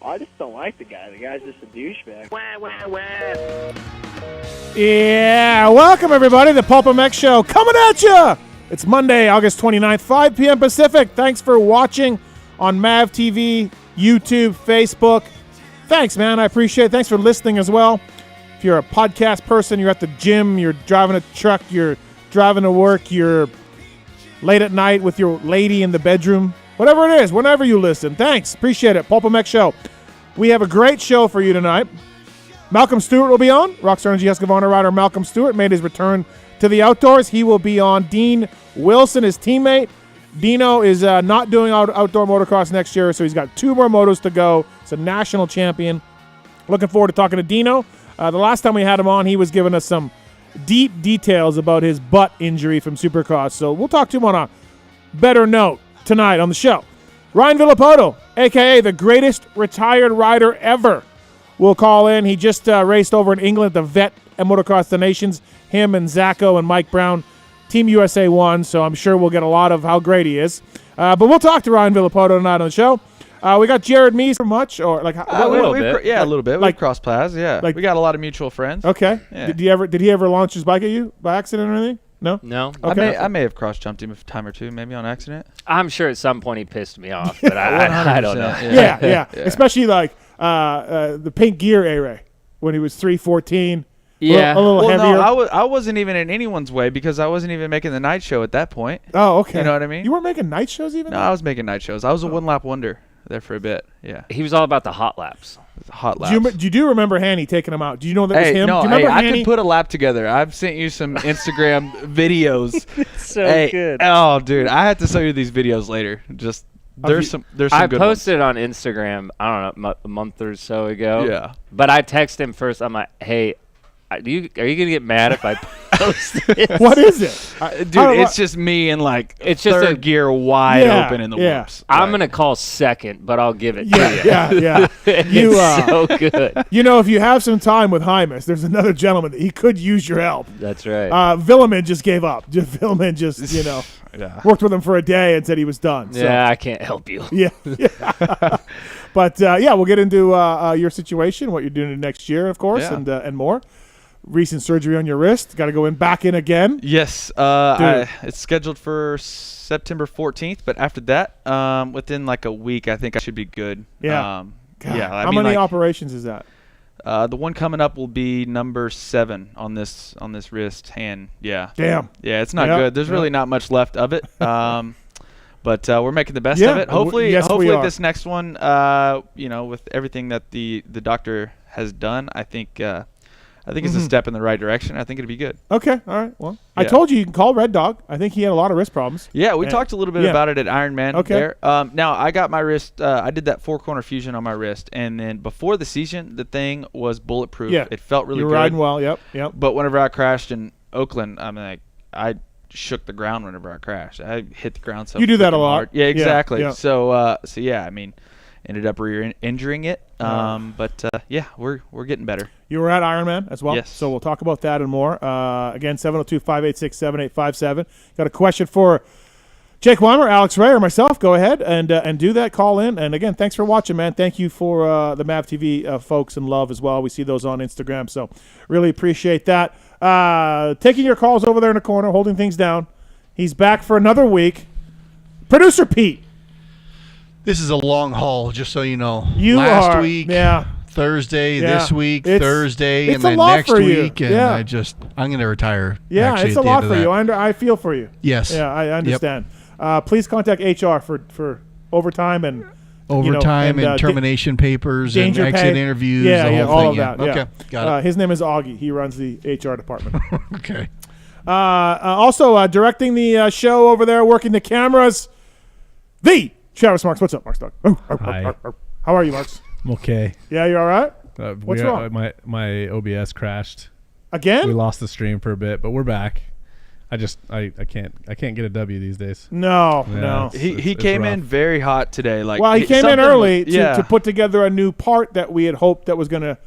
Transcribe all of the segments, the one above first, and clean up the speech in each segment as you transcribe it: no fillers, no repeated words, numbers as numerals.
I just don't like the guy. The guy's just a douchebag. Wah, wah, wah. Yeah, welcome everybody to the PulpMX show coming at you. It's Monday, August 29th, 5 p.m. Pacific. Thanks for watching on MAV TV, YouTube, Facebook. Thanks, man. I appreciate it. Thanks for listening as well. If you're a podcast person, you're at the gym, you're driving a truck, you're driving to work, you're late at night with your lady in the bedroom, whatever it is, whenever you listen. Thanks. Appreciate it. PulpMX show. We have a great show for you tonight. Malcolm Stewart will be on. Rockstar Energy Husqvarna rider Malcolm Stewart made his return to the outdoors. He will be on. Dean Wilson, his teammate. Dino is not doing outdoor motocross next year, so he's got 2 more motos to go. He's a national champion. Looking forward to talking to Dino. The last time we had him on, he was giving us some deep details about his butt injury from Supercross. So we'll talk to him on a better note tonight on the show. Ryan Villopoto, a.k.a. the greatest retired rider ever, will call in. He just raced over in England at the Vet and Motocross the Nations. Him and Zacho and Mike Brown. Team USA won, so I'm sure we'll get a lot of how great he is. But we'll talk to Ryan Villopoto tonight on the show. We got Jared Mees for much, or like a little bit. Yeah, a little bit. Like we cross paths. Yeah, like, we got a lot of mutual friends. Okay. Yeah. Did he ever launch his bike at you by accident or anything? No. No. Okay. I may have cross jumped him a time or two, maybe on accident. I'm sure at some point he pissed me off, but I don't know. Yeah. Especially like the pink gear A-Ray when he was 314. Yeah. A little heavier. No, I wasn't even in anyone's way because I wasn't even making the night show at that point. Oh, okay. You know what I mean? You weren't making night shows even? No, I was making night shows. I was a one-lap wonder there for a bit. Yeah. He was all about the hot laps. Hot laps. Do you remember Hanny taking him out? Do you know that was him? No, do you remember I Hanny? can put a lap together. I've sent you some Instagram videos. It's so good. Oh, dude, I have to show you these videos later. Just there's some good I ones. posted it on Instagram, I don't know, a month or so ago. Yeah. But I texted him first. I'm like, hey, are you going to get mad if I post this? What is it? Dude, it's just me in like It's just third gear wide open in the whoops. I'm going to call second, but I'll give it to you. Yeah. It's so good. You know, if you have some time with Hymus, there's another gentleman that he could use your help. That's right. Villoman just gave up. Villoman just, worked with him for a day and said he was done. So. Yeah, I can't help you. Yeah. But, we'll get into your situation, what you're doing next year, of course, and more. Recent surgery on your wrist. Got to go back in again. Yes. It's scheduled for September 14th, but after that, within like a week, I think I should be good. Yeah. How many operations is that? The one coming up will be number 7 on this wrist hand. Yeah. Damn. Yeah, it's not good. There's really not much left of it. But we're making the best of it. Hopefully this next one, with everything that the doctor has done, I think it's a step in the right direction. I think it'll be good. Okay. All right. Well, I told you can call Red Dog. I think he had a lot of wrist problems. Yeah, we talked a little bit about it at Ironman there. Now, I got my wrist. I did that 4-corner fusion on my wrist. And then before the season, the thing was bulletproof. Yeah. It felt really good. You're riding well. Yep. But whenever I crashed in Oakland, I shook the ground whenever I crashed. I hit the ground so you do that a lot. Hard. Yeah, exactly. Yeah. So ended up injuring it. We're getting better. You were at Ironman as well. Yes. So we'll talk about that and more. Again, 702-586-7857. Got a question for Jake Weimer, Alex Ray, or myself? Go ahead and do that. Call in. And again, thanks for watching, man. Thank you for the MAV TV folks and love as well. We see those on Instagram, so really appreciate that. Taking your calls over there in the corner, holding things down. He's back for another week. Producer Pete. This is a long haul, just so you know. Last week, Thursday, Yeah. this week, It's Thursday, a and then lot next for you. week, and Yeah. I'm going to retire. Yeah, actually, it's at a the lot end of for that. you. I feel for you. Yes. Yeah, I understand. Please contact HR for overtime and overtime and termination papers and exit pay. interviews. the whole all thing. of that. Okay, Yeah. got it. His name is Augie. He runs the HR department. Okay. Also, directing the show over there, working the cameras, the Travis Marks. What's up, Marks Dog? Hi. How are you, Marks? I'm okay. Yeah, you all right? What's wrong? My OBS crashed. Again? We lost the stream for a bit, but we're back. I can't get a W these days. No. He came in very hot today. He came in early to put together a new part that we had hoped that was going to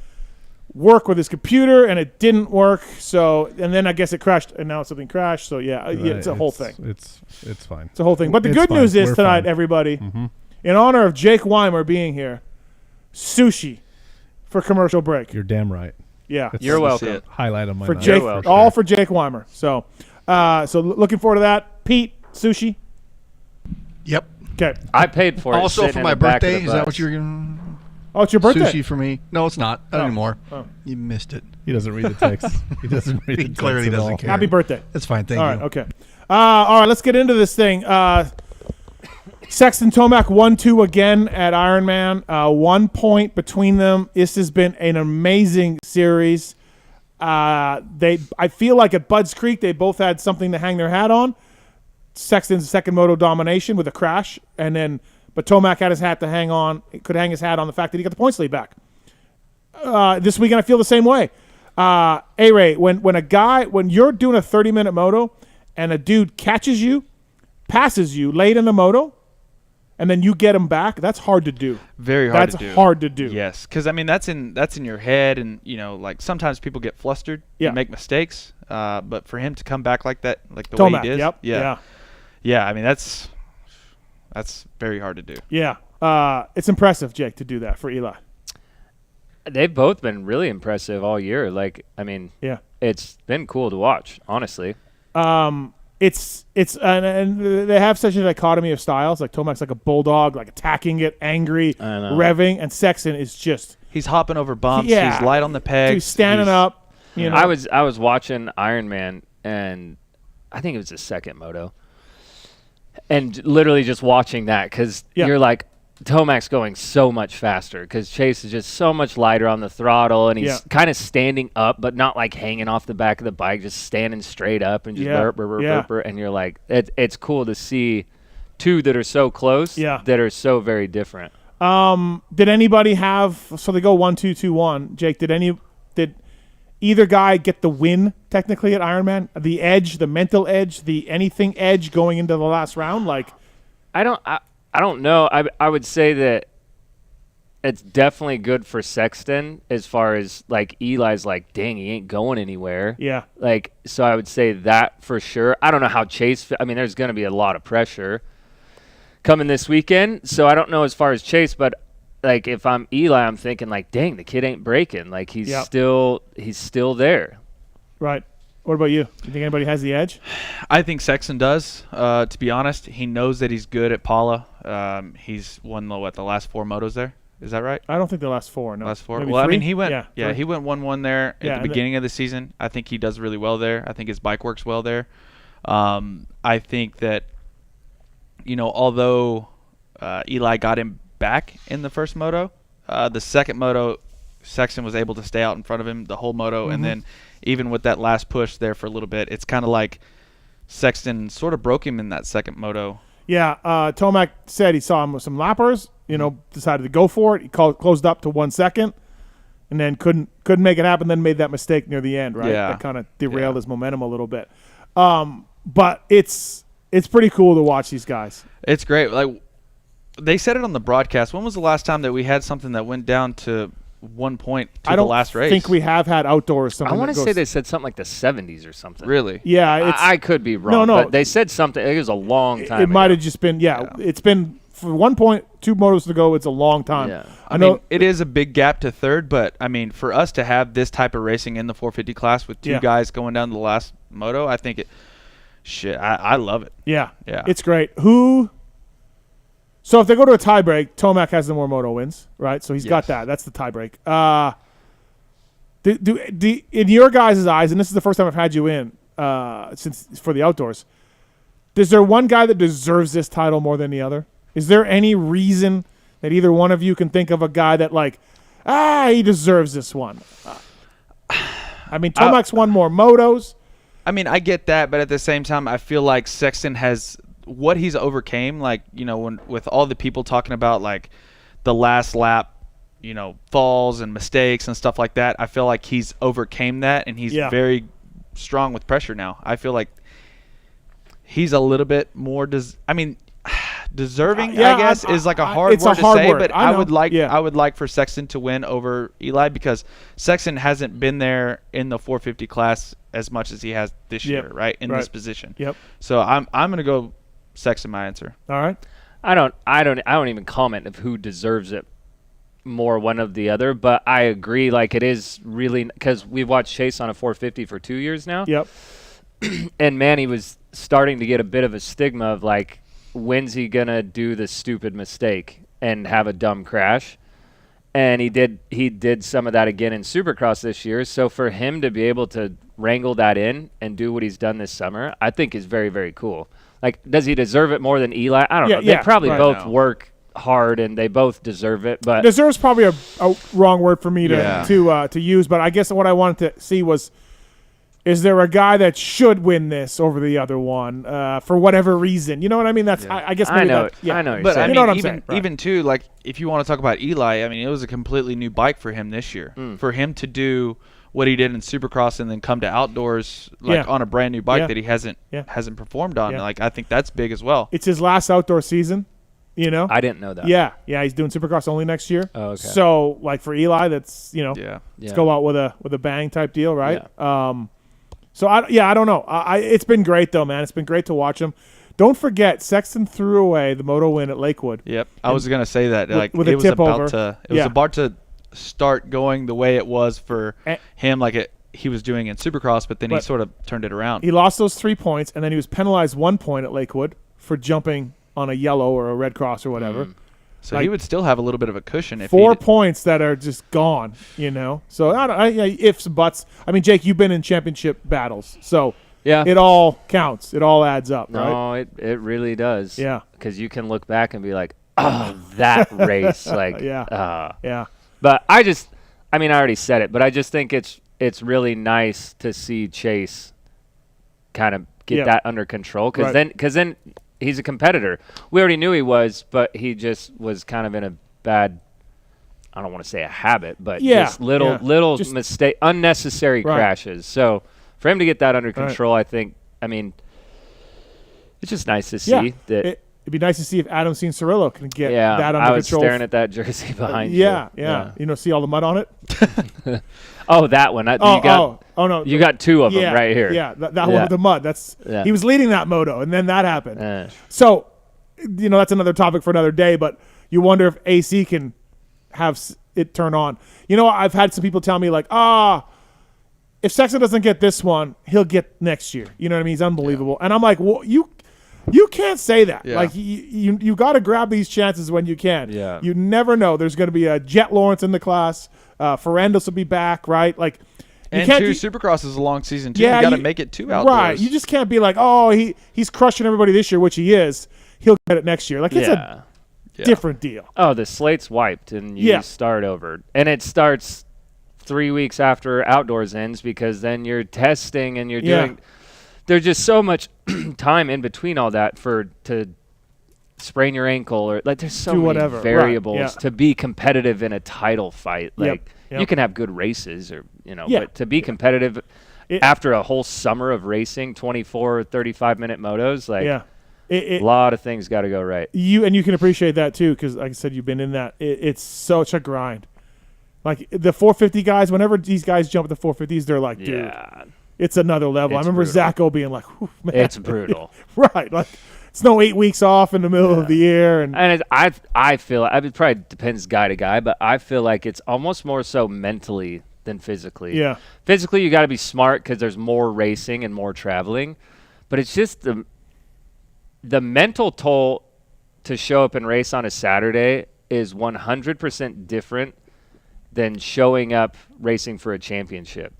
work with his computer, and it didn't work. So, and then I guess it crashed, and now something crashed. So it's a whole thing. It's fine. It's a whole thing. But the good news is tonight, everybody, in honor of Jake Weimer being here, sushi for commercial break. You're damn right. Yeah. That's You're the welcome. highlight on my For night. Jake, welcome. all for Jake Weimer. So looking forward to that. Pete, sushi. Yep. Okay. I paid for it. Also sitting for in my the back of birthday, the is that bus. what you're going Oh, it's your birthday. Sushi for me. No, it's not. Not anymore. Oh. You missed it. He doesn't read the text. He doesn't read the He text clearly at doesn't all. care. Happy birthday. That's fine. Thank All you. right, okay. All right, let's get into this thing. Sexton Tomac 1-2 again at Ironman. 1 point between them. This has been an amazing series. I feel like at Budds Creek they both had something to hang their hat on. Sexton's second moto domination with a crash, but Tomac had his hat to hang on. He could hang his hat on the fact that he got the points lead back. This weekend I feel the same way. A-Ray, when you're doing a 30-minute moto and a dude catches you, passes you late in the moto, and then you get him back, that's hard to do. Very hard to do. That's hard to do. Yes, because I mean that's in your head, and like sometimes people get flustered, and make mistakes. But for him to come back like that, like the Tomac, way he did, yeah. I mean that's very hard to do. Yeah, it's impressive, Jake, to do that for Eli. They've both been really impressive all year. Like, I mean, Yeah. it's been cool to watch, honestly. It's and they have such a dichotomy of styles. Like Tomac's like a bulldog, like attacking it, angry, I know. revving, and Sexton is just He's hopping over bumps. Yeah. He's light on the pegs. dude, standing he's- up. You know, I was watching Iron Man, and I think it was the second moto, and literally just watching that because you're like, Tomac's going so much faster because Chase is just so much lighter on the throttle, and he's kind of standing up, but not like hanging off the back of the bike, just standing straight up and just burp, burp, burp, burp, and you're like, it's cool to see two that are so close, that are so very different. Did anybody have? So they go 1-2, 2-1. Jake, did either guy get the win technically at Ironman? The edge, the mental edge, the anything edge going into the last round? Like, I don't know. I would say that it's definitely good for Sexton as far as like Eli's like, dang, he ain't going anywhere. Yeah. Like, so I would say that for sure. I don't know how Chase. I mean, there's going to be a lot of pressure coming this weekend. So I don't know as far as Chase, but like if I'm Eli, I'm thinking like, dang, the kid ain't breaking. Like he's still there. Right. What about you? Do you think anybody has the edge? I think Sexton does. To be honest, he knows that he's good at Paula. He's won the last 4 motos there. Is that right? I don't think the last 4. No. Last 4. Maybe Well, 3? I mean, he went. Yeah, he went 1-1 there Yeah, at the beginning of the season. I think he does really well there. I think his bike works well there. I think that, although Eli got him back in the first moto, the second moto, Sexton was able to stay out in front of him the whole moto, and then even with that last push there for a little bit, it's kind of like Sexton sort of broke him in that second moto. Yeah, Tomac said he saw him with some lappers, decided to go for it. He closed up to 1 second and then couldn't make it happen, then made that mistake near the end, right? Yeah. That kind of derailed his momentum a little bit. But it's pretty cool to watch these guys. It's great. Like they said it on the broadcast. When was the last time that we had something that went down to 1 point to the last race? I think we have had outdoors something. I want to say they said something like the 70s or something. Really? Yeah, I could be wrong. No. But they said something. It was a long time. It might have just been. It's been for 1 point, 2 motos to go. It's a long time. Yeah. I mean, it is a big gap to third, but I mean, for us to have this type of racing in the 450 class with 2 guys going down to the last moto, I think I love it. Yeah, Yeah. it's great. So if they go to a tie break, Tomac has the more moto wins, right? So he's got that. That's the tie break. In your guys' eyes, and this is the first time I've had you in since for the outdoors, is there one guy that deserves this title more than the other? Is there any reason that either one of you can think of a guy that he deserves this one? I mean, Tomac's won more motos. I mean, I get that, but at the same time, I feel like Sexton has what he's overcame. Like, when with all the people talking about like the last lap, falls and mistakes and stuff like that, I feel like he's overcame that, and he's very strong with pressure now. I feel like he's a little bit more deserving. I guess is like a hard word to say, but I would like for Sexton to win over Eli because Sexton hasn't been there in the 450 class as much as he has this year, right? In this position. Yep. So I'm gonna go Sexton. My answer. All right. I don't even comment of who deserves it more one of the other, but I agree. Like it is really because we've watched Chase on a 450 for 2 years now. Yep. And man, he was starting to get a bit of a stigma of like, when's he gonna do the stupid mistake and have a dumb crash? And he did some of that again in Supercross this year. So for him to be able to wrangle that in and do what he's done this summer, I think is very, very cool. Like, does he deserve it more than Eli? I don't know. They probably both work hard and they both deserve it. But deserves probably a wrong word for me to use. But I guess what I wanted to see was, is there a guy that should win this over the other one for whatever reason? You know what I mean? That's I guess maybe I know. I know. But I mean, you know what I'm saying, right? Even too, like if you want to talk about Eli, I mean, it was a completely new bike for him this year. For him to do what he did in Supercross and then come to outdoors on a brand new bike that he hasn't performed on, like I think that's big as well. It's his last outdoor season. You know, I didn't know that. Yeah, he's doing Supercross only next year. Oh, okay. So like for Eli, that's let's go out with a bang type deal, right? Yeah. So I don't know. It's been great though, man. It's been great to watch him. Don't forget, Sexton threw away the moto win at Lakewood. Yep, I was gonna say that. Like with it a was tip about over. to, it was about to start going the way it was for him, like he was doing in Supercross, but then he sort of turned it around. He lost those 3 points, and then he was penalized 1 point at Lakewood for jumping on a yellow or a red cross or whatever. So he would still have a little bit of a cushion if 4 points that are just gone, you know. So ifs, buts. I mean, Jake, you've been in championship battles, so it all counts. It all adds up, right? No, it really does. Yeah, because you can look back and be like, oh, that race, like, yeah. But I already said it, but I just think it's really nice to see Chase kind of get that under control because then he's a competitor. We already knew he was, but he just was kind of in a bad, I don't want to say a habit, but just little mistake, unnecessary crashes. So for him to get that under control, I think, it's just nice to see that. It'd be nice to see if Adam Cianciarillo can get that under control. I was staring at that jersey behind you. Yeah. You know, see all the mud on it? Oh, that one. No. You got 2 of them right here. Yeah, that one with the mud. He was leading that moto, and then that happened. So, that's another topic for another day, but you wonder if AC can have it turn on. I've had some people tell me, like, if Sexton doesn't get this one, he'll get next year. You know what I mean? He's unbelievable. And I'm like, well, you can't say that. Yeah. Like, you got to grab these chances when you can. Yeah. You never know. There's going to be a Jet Lawrence in the class. Ferrandos will be back, right? Like, and 2 Supercross is a long season, too. You got to make it 2 outdoors. Right. You just can't be like, he's crushing everybody this year, which he is. He'll get it next year. Like, it's a different deal. Oh, the slate's wiped, and you start over. And it starts 3 weeks after outdoors ends because then you're testing and you're doing – there's just so much time in between all that to sprain your ankle or like there's so many variables to be competitive in a title fight. Like you can have good races or but to be competitive after a whole summer of racing 24 35-minute motos, like a lot of things got to go right. You can appreciate that too because like I said, you've been in that. It's such a grind. Like the 450 guys, whenever these guys jump at the 450s, they're like, dude. It's another level. I remember Zacho being like, man. It's brutal. Right. Like, it's no 8 weeks off in the middle of the year. And I feel, it probably depends guy to guy, but I feel like it's almost more so mentally than physically. Yeah. Physically, you got to be smart because there's more racing and more traveling. But it's just the mental toll to show up and race on a Saturday is 100% different than showing up racing for a championship.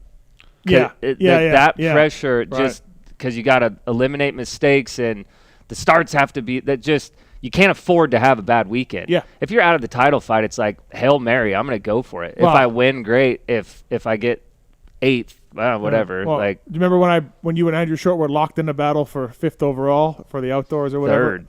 That pressure just because you got to eliminate mistakes and the starts have to be that just you can't afford to have a bad weekend. Yeah. If you're out of the title fight, it's like Hail Mary. I'm going to go for it. If I win, great. If I get 8th, whatever. Well, like, do you remember when you and Andrew Short were locked in a battle for 5th overall for the outdoors or whatever? 3rd.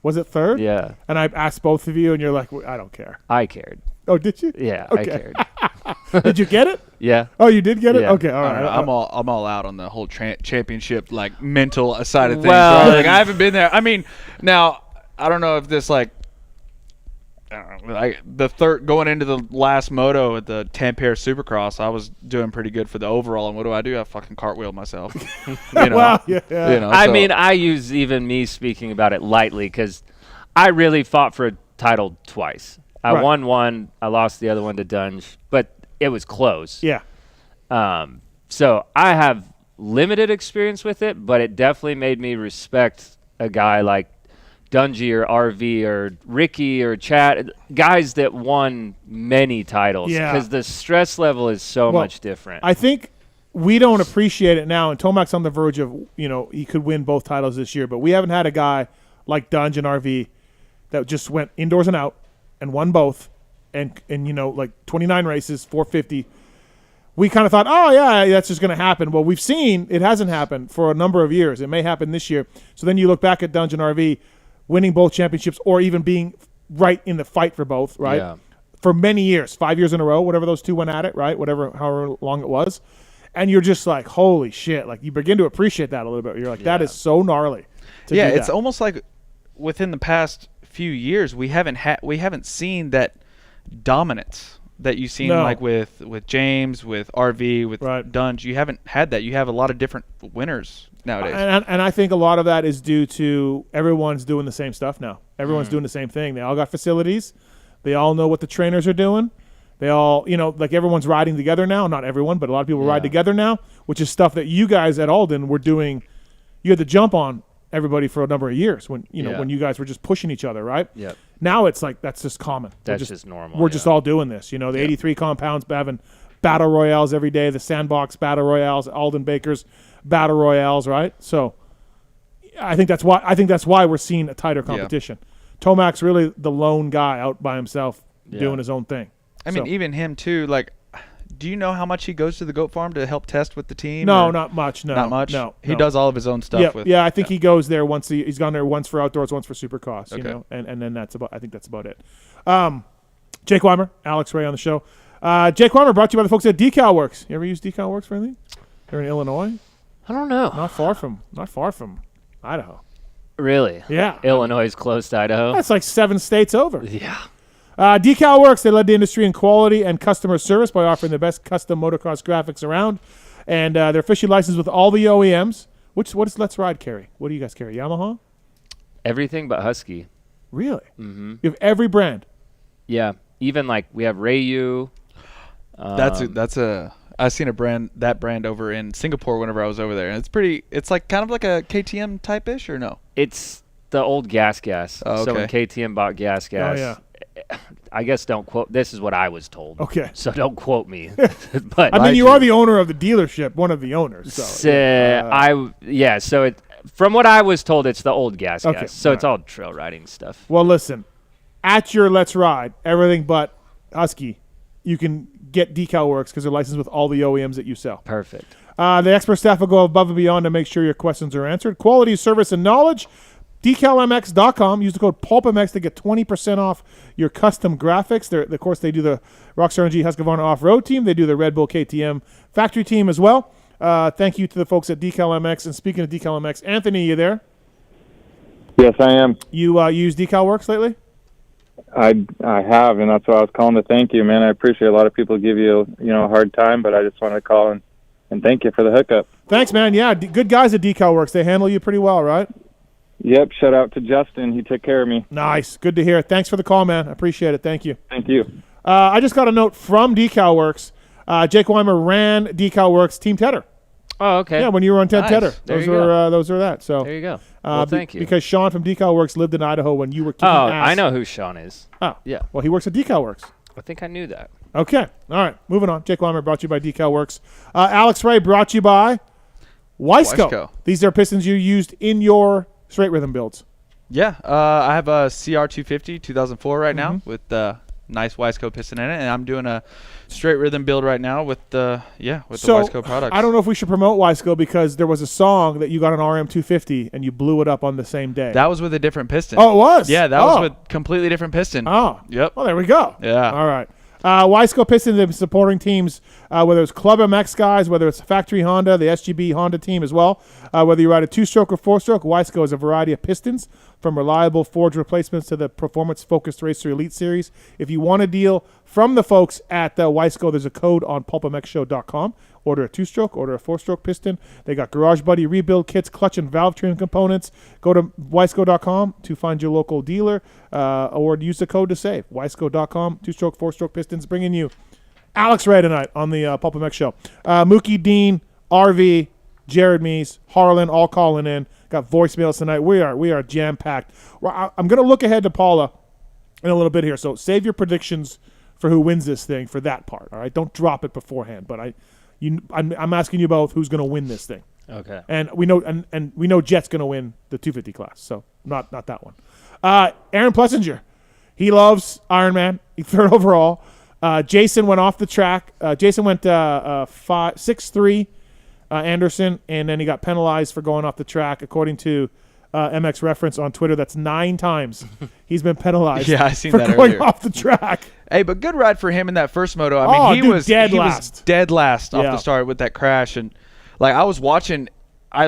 Was it 3rd? Yeah. And I asked both of you, and you're like, I don't care. I cared. Oh, did you? Yeah, okay. I cared. Did you get it? Yeah. Oh, you did get it? Yeah. Okay, all right. I'm all out on the whole championship like mental side of things. Well, right? Like I haven't been there. I mean, now I don't know if this like the third going into the last moto at the Tampere Supercross, I was doing pretty good for the overall. And what do? I fucking cartwheeled myself. Well, yeah. I mean, I use even me speaking about it lightly because I really fought for a title twice. I won one. I lost the other one to Dunge, but it was close. Yeah. So I have limited experience with it, but it definitely made me respect a guy like Dungy or RV or Ricky or Chad, guys that won many titles. Because the stress level is so much different. I think we don't appreciate it now, and Tomac's on the verge of, he could win both titles this year, but we haven't had a guy like Dunge and RV that just went indoors and out and won both and 29 races, 450. We kind of thought, oh, yeah, that's just going to happen. Well, we've seen it hasn't happened for a number of years. It may happen this year. So then you look back at Dunge and RV winning both championships or even being right in the fight for both, right? Yeah. For many years, 5 years in a row, whatever those two went at it, right? However long it was. And you're just like, holy shit. Like, you begin to appreciate that a little bit. You're like, that is so gnarly. It's almost like within the past few years, we haven't seen that dominance that you've seen like with James, with RV, with Dunge. You haven't had that. You have a lot of different winners nowadays. And I think a lot of that is due to everyone's doing the same stuff now. Everyone's doing the same thing. They all got facilities. They all know what the trainers are doing. They all, like everyone's riding together now. Not everyone, but a lot of people ride together now, which is stuff that you guys at Alden were doing. You had to jump on everybody for a number of years when when you guys were just pushing each other, right? Yep. Now it's like that's just common. That's just normal. We're just all doing this. The 83 compounds having battle royales every day, the Sandbox battle royales, Alden Baker's battle royales, right? So I think that's why we're seeing a tighter competition. Tomac's really the lone guy out by himself doing his own thing. I mean, even him too. Like, do you know how much he goes to the goat farm to help test with the team? No, not much. No, not much. No, he does all of his own stuff. I think he goes there once. He's gone there once for outdoors, once for Supercross. And then I think that's about it. Jake Weimer, Alex Ray on the show. Jake Weimer brought to you by the folks at Decal Works. You ever use Decal Works for anything? They're in Illinois. I don't know. Not far from Idaho. Really? Yeah. Illinois is close to Idaho. That's like 7 states over. Yeah. Decal Works, they led the industry in quality and customer service by offering the best custom motocross graphics around. And they're officially licensed with all the OEMs. What does Let's Ride carry? What do you guys carry? Yamaha? Everything but Husky. Really? Mm-hmm. You have every brand? Yeah. Even like we have Rayu. I've seen that brand over in Singapore whenever I was over there. And it's like kind of like a KTM type-ish or no? It's the old Gas. Oh, okay. So when KTM bought Gas, oh, yeah. I guess don't quote. This is what I was told. Okay. So don't quote me. But I mean, you are the owner of the dealership, one of the owners. So, So from what I was told, it's the old Gas. Okay. So it's all trail riding stuff. Well, listen, at your Let's Ride, everything but Husky, you can get Decal Works because they're licensed with all the OEMs that you sell. Perfect. The expert staff will go above and beyond to make sure your questions are answered. Quality, service, and knowledge. DecalMX.com. Use the code PulpMX to get 20% off your custom graphics. Of course, they do the Rockstar NG Husqvarna off-road team. They do the Red Bull KTM factory team as well. Thank you to the folks at DecalMX. And speaking of DecalMX, Anthony, you there? Yes, I am. You use Decal Works lately? I have, and that's why I was calling to thank you, man. I appreciate a lot of people give you a hard time, but I just wanted to call and thank you for the hookup. Thanks, man. Yeah, good guys at Decal Works. They handle you pretty well, right? Yep, shout out to Justin. He took care of me. Nice. Good to hear. Thanks for the call, man. I appreciate it. Thank you. Thank you. I just got a note from Decal Works. Jake Weimer ran Decal Works Team Tedder. Oh, okay. Yeah, when you were on Ted Tedder. Those are that. So there you go. Well, thank you. Because Sean from Decal Works lived in Idaho when you were kicking ass. I know who Sean is. Oh. Yeah. Well, he works at Decal Works. I think I knew that. Okay. All right. Moving on. Jake Weimer brought to you by Decal Works. Alex Ray brought to you by Wiseco. These are pistons you used in your straight rhythm builds. Yeah, I have a CR250 2004 right now with the nice Wiseco piston in it, and I'm doing a straight rhythm build right now with the Wiseco products. I don't know if we should promote Wiseco because there was a song that you got an RM250 and you blew it up on the same day. That was with a different piston. Oh, it was? Yeah, that was with completely different piston. Oh. Yep. Well, there we go. Yeah. All right. Wiseco Pistons have been supporting teams, whether it's Club MX guys, whether it's Factory Honda, the SGB Honda team as well. Whether you ride a 2-stroke or 4-stroke, Wiseco has a variety of pistons from reliable forged replacements to the performance-focused Racer Elite Series. If you want a deal from the folks at Wiseco, there's a code on PulpMXShow.com. Order a 2-stroke, order a 4-stroke piston. They got Garage Buddy rebuild kits, clutch and valve trim components. Go to Wiseco.com to find your local dealer or use the code to save. Wiseco.com, 2-stroke, 4-stroke pistons, bringing you Alex Ray tonight on the PulpMX Show. Mookie, Dean, RV, Jared Mees, Harlan, all calling in. Got voicemails tonight. We are jam-packed. I'm going to look ahead to Paula in a little bit here. So save your predictions for who wins this thing for that part. All right, don't drop it beforehand. But I'm asking you both who's going to win this thing. Okay. And we know and we know Jet's going to win the 250 class. So not that one. Aaron Plessinger, he loves Ironman. He third overall. Jason went off the track. Jason went 6-3. Anderson, and then he got penalized for going off the track. According to MX Reference on Twitter, that's 9 times he's been penalized I seen for that going earlier. off the track. Hey, but good ride for him in that first moto. I mean, he was dead last off the start with that crash. And like I was watching, I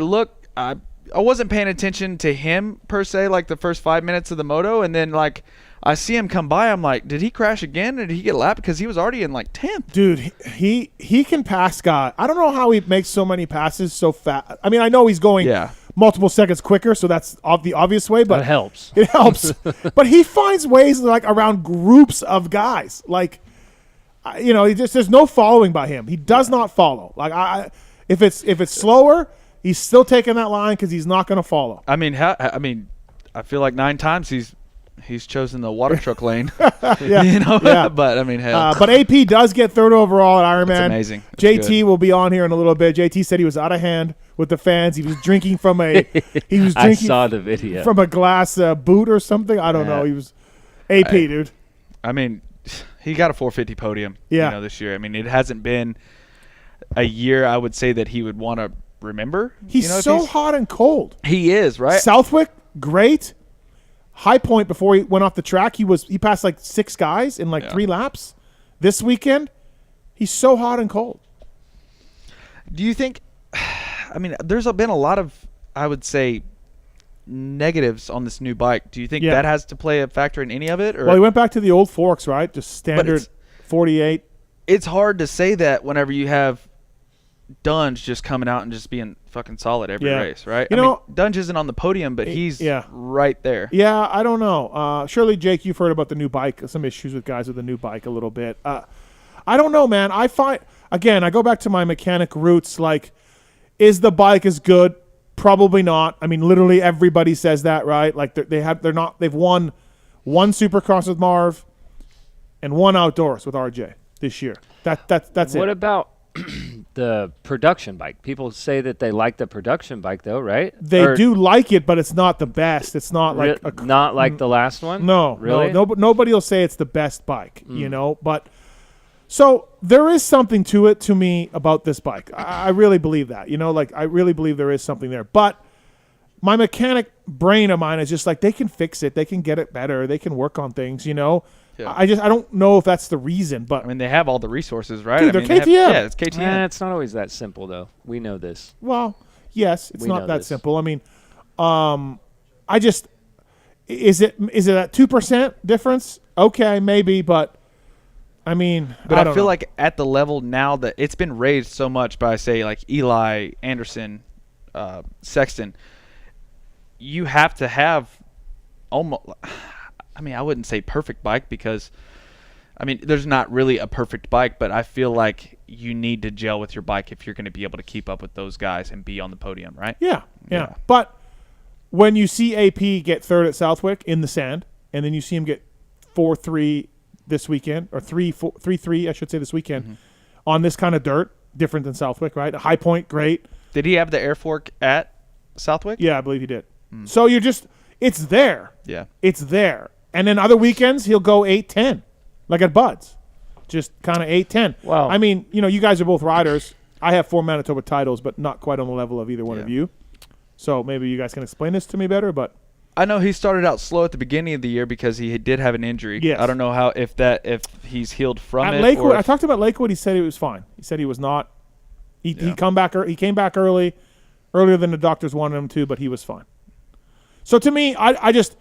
wasn't paying attention to him per se, like the first 5 minutes of the moto, and then like I see him come by. I'm like, did he crash again? Or did he get lapped? Because he was already in like 10th. Dude, he can pass guy. I don't know how he makes so many passes so fast. I mean, I know he's going multiple seconds quicker, so that's the obvious way. But it helps. It helps. But he finds ways like around groups of guys. Like, there's no following by him. He does not follow. Like if it's slower, he's still taking that line because he's not going to follow. I mean, I feel like 9 times he's chosen the water truck lane. But I mean, hell. But AP does get third overall at Ironman. That's amazing. That's JT good. will be on here in a little bit. JT said he was out of hand with the fans. He was drinking from I saw the video from a glass boot or something. I don't know. He was AP, dude. I mean, he got a 450 podium. This year. I mean, it hasn't been a year I would say that he would want to remember. He's so hot and cold. He is, right? Southwick, great. High Point, before he went off the track, he passed like 6 guys in 3 laps. This weekend, he's so hot and cold. Do you think? I mean, there's been a lot of, I would say, negatives on this new bike. Do you think that has to play a factor in any of it? Or? Well, he went back to the old forks, right? Just standard 48. It's hard to say that whenever you have Dunge just coming out and just being fucking solid every race, right? I mean, Dunge isn't on the podium, but he's right there. Yeah, I don't know. Surely, Jake, you've heard about the new bike, some issues with guys with the new bike a little bit. I don't know, man. I go back to my mechanic roots. Like, is the bike as good? Probably not. I mean, literally everybody says that, right? Like they've won 1 Supercross with Marv and 1 outdoors with RJ this year. That's it. What about the production bike? People say that they like the production bike, though, right? They do like it, but it's not the best. It's not like not like the last one. No, really. No, nobody will say it's the best bike, But so there is something to it to me about this bike. I really believe that, I really believe there is something there. But my mechanic brain of mine is just like, they can fix it, they can get it better, they can work on things, Yeah. I don't know if that's the reason, but I mean, they have all the resources, right? Dude, they're KTM. It's KTM. It's not always that simple, though. We know this. Well, yes, it's not that simple. I mean, is it that 2% difference? Okay, maybe, but I mean, but I feel like at the level now that it's been raised so much by, say, like Eli, Anderson, Sexton, you have to have almost. I mean, I wouldn't say perfect bike because, I mean, there's not really a perfect bike, but I feel like you need to gel with your bike if you're going to be able to keep up with those guys and be on the podium, right? Yeah. But when you see AP get third at Southwick in the sand, and then you see him get 4-3 this weekend, or 3-3, I should say, this weekend, on this kind of dirt, different than Southwick, right? A High Point, great. Did he have the air fork at Southwick? Yeah, I believe he did. So it's there. Yeah. It's there. And then other weekends, he'll go 8-10, like at Bud's. Just kind of 8-10. Wow. I mean, you guys are both riders. I have 4 Manitoba titles, but not quite on the level of either one of you. So maybe you guys can explain this to me better. But I know he started out slow at the beginning of the year because he did have an injury. Yes. I don't know if he's healed from at it. Lakewood, I talked about Lakewood. He said he was fine. He said he was not. He came back early, earlier than the doctors wanted him to, but he was fine. So to me, I just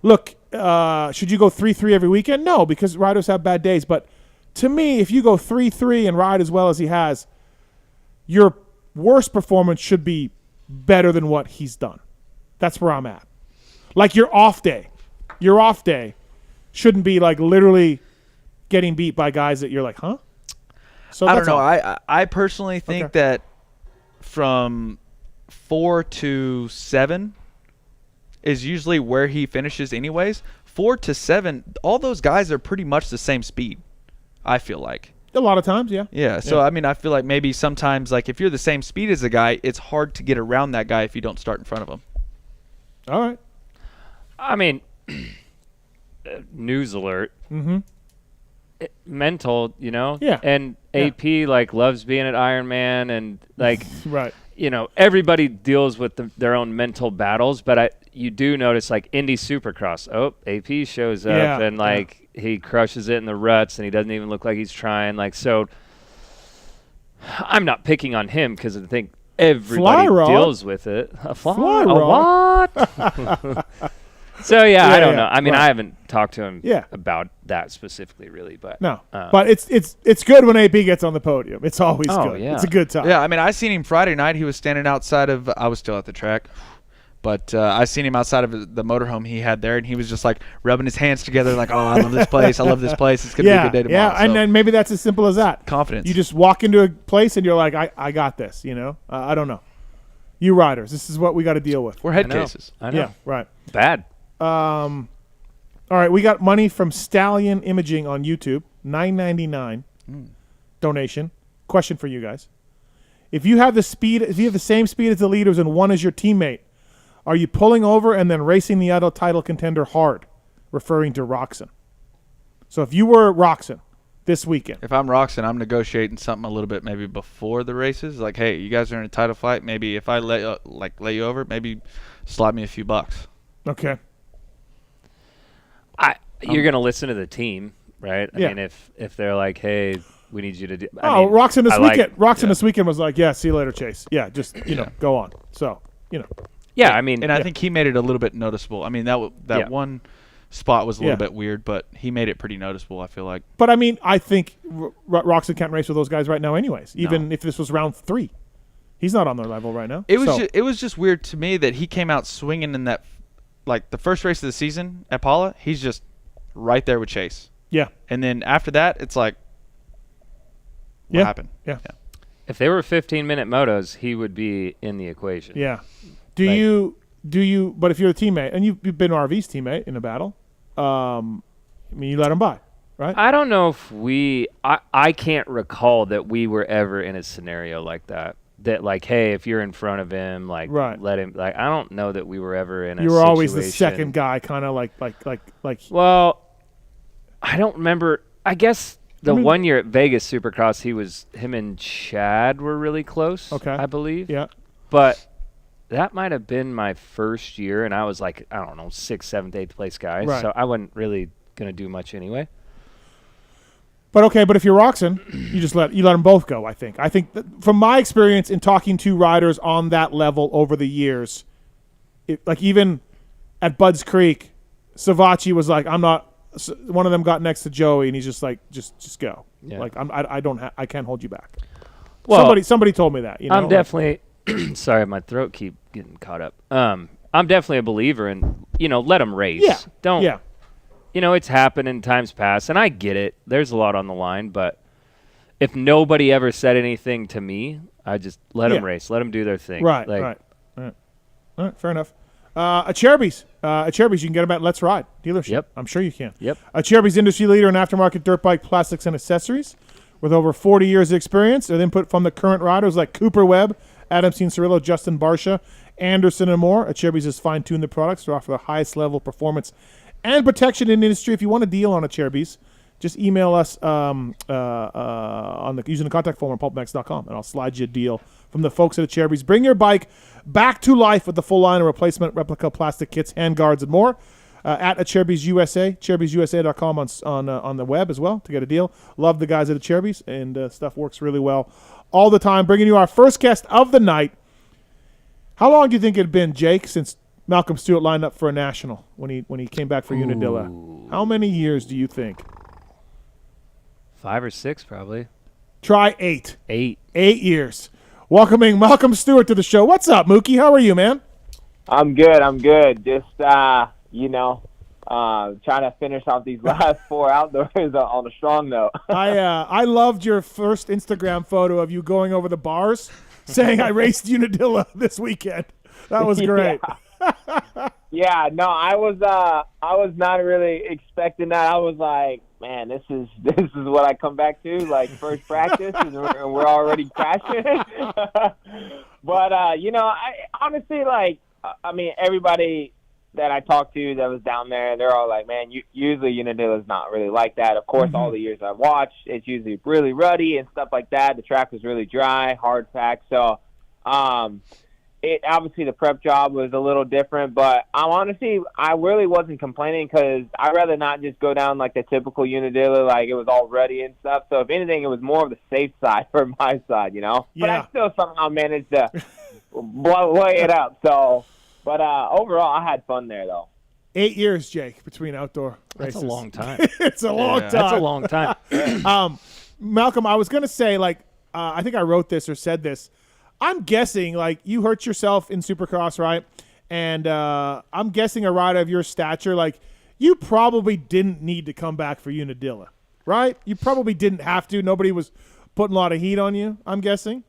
look. Should you go 3-3 every weekend? No, because riders have bad days. But to me, if you go 3-3 and ride as well as he has, your worst performance should be better than what he's done. That's where I'm at. Like your off day shouldn't be like literally getting beat by guys that you're like, huh? So I don't know. I personally think that from 4 to 7 is usually where he finishes anyways. 4 to 7, all those guys are pretty much the same speed, I feel like. A lot of times, yeah. Yeah, so I mean, I feel like maybe sometimes, like if you're the same speed as a guy, it's hard to get around that guy if you don't start in front of him. All right. I mean, news alert. Mm-hmm. Mental, you know? Yeah. And AP, like, loves being at Ironman and, like, right. You know, everybody deals with their own mental battles, but you do notice, like, Indy Supercross. Oh, AP shows up and, like, he crushes it in the ruts and he doesn't even look like he's trying. Like, so I'm not picking on him because I think everybody deals with it. A fly what? So, I don't know. I mean, I haven't talked to him about that specifically, really. But no, but it's good when AP gets on the podium. It's always good. Yeah. It's a good time. Yeah, I mean, I seen him Friday night. He was standing outside of – I was still at the track. But I seen him outside of the motorhome he had there, and he was just, like, rubbing his hands together like, oh, I love this place. I love this place. It's going to be a good day tomorrow. Yeah, and then maybe that's as simple as that. Confidence. You just walk into a place, and you're like, I got this, you know? I don't know. You riders, this is what we got to deal with. We're head cases. I know. Yeah, right. Bad. All right, we got money from Stallion Imaging on YouTube, $9.99 donation. Question for you guys: if you have the same speed as the leaders and one is your teammate, are you pulling over and then racing the other title contender hard? Referring to Roxon. So if you were Roxon this weekend, if I'm Roxon, I'm negotiating something a little bit maybe before the races. Like, hey, you guys are in a title fight. Maybe if I lay you over, maybe slide me a few bucks. Okay. You're going to listen to the team, right? I mean, if they're like, hey, we need you to do. Roxon this weekend. Roxon this weekend was like, yeah, see you later, Chase. Yeah, just go on. So Yeah, I mean, and I think he made it a little bit noticeable. I mean, that one spot was a little bit weird, but he made it pretty noticeable, I feel like. But I mean, I think Roxon can't race with those guys right now, anyways. Even if this was round 3, he's not on their level right now. It was just weird to me that he came out swinging in that, like the first race of the season at Paula. He's just right there with Chase. Yeah. And then after that, it's like, what happened? Yeah. If they were 15-minute motos, he would be in the equation. Yeah. Do you? But if you're a teammate and you've been RV's teammate in a battle, I mean, you let him by, right? I don't know if I can't recall that we were ever in a scenario like that. That like, hey, if you're in front of him, like, let him. Like, I don't know that we were ever in a. You were always the second guy, kind of like. Well, I don't remember. I guess the 1 year at Vegas Supercross, him and Chad were really close. Okay, I believe. Yeah, but that might have been my first year, and I was like, I don't know, 6th, 7th, 8th place guy. Right. So I wasn't really gonna do much anyway. But if you're Roxon, you just let them both go. I think that from my experience in talking to riders on that level over the years, like even at Budds Creek, Savacci was like, I'm not. One of them got next to Joey, and he's just like, just go. Yeah. Like I can't hold you back. Well, somebody told me that. I'm definitely sorry, my throat keep getting caught up. I'm definitely a believer in let them race. Yeah. Don't. Yeah. It's happened in times past, and I get it. There's a lot on the line, but if nobody ever said anything to me, I just let them race. Let them do their thing. Right, right. All right, fair enough. Acherbys, you can get them at Let's Ride dealership. Yep. I'm sure you can. Yep. Acherbys, industry leader in aftermarket dirt bike plastics and accessories with over 40 years of experience and input from the current riders like Cooper Webb, Adam Cianciarillo, Justin Barsha, Anderson, and more. Acherbys has fine-tuned the products to offer the highest level of performance and protection in the industry. If you want a deal on Acherbys, just email us using the contact form on PulpMX.com, and I'll slide you a deal from the folks at Acherbys. Bring your bike back to life with the full line of replacement replica plastic kits, hand guards, and more. At Acherbys USA, AcherbysUSA.com on the web as well to get a deal. Love the guys at Acherbys, and stuff works really well all the time. Bringing you our first guest of the night. How long do you think it had been, Jake, since Malcolm Stewart lined up for a national when he came back for Unadilla. How many years do you think? 5 or 6 probably. Try 8. 8. 8 years. Welcoming Malcolm Stewart to the show. What's up, Mookie? How are you, man? I'm good. Just, trying to finish off these last 4 outdoors on a strong note. I loved your first Instagram photo of you going over the bars saying I raced Unadilla this weekend. That was great. Yeah, no, I was not really expecting that. I was like, man, this is what I come back to, like first practice, and we're already crashing. But I honestly, everybody that I talked to that was down there, they're all like, man, usually Unadilla's not really like that. Of course, all the years I've watched, it's usually really ruddy and stuff like that. The track was really dry, hard packed, so it obviously the prep job was a little different, but I really wasn't complaining because I'd rather not just go down like the typical Unadilla, like it was all ruddy and stuff. So if anything, it was more of the safe side for my side, Yeah. But I still somehow managed to blow it up. So, but overall, I had fun there though. 8 years, Jake, between outdoor races. That's a long time. It's a long time. That's a long time. Malcolm, I was going to say, I think I wrote this or said this. I'm guessing, you hurt yourself in Supercross, right? And I'm guessing a rider of your stature, you probably didn't need to come back for Unadilla, right? You probably didn't have to. Nobody was putting a lot of heat on you, I'm guessing.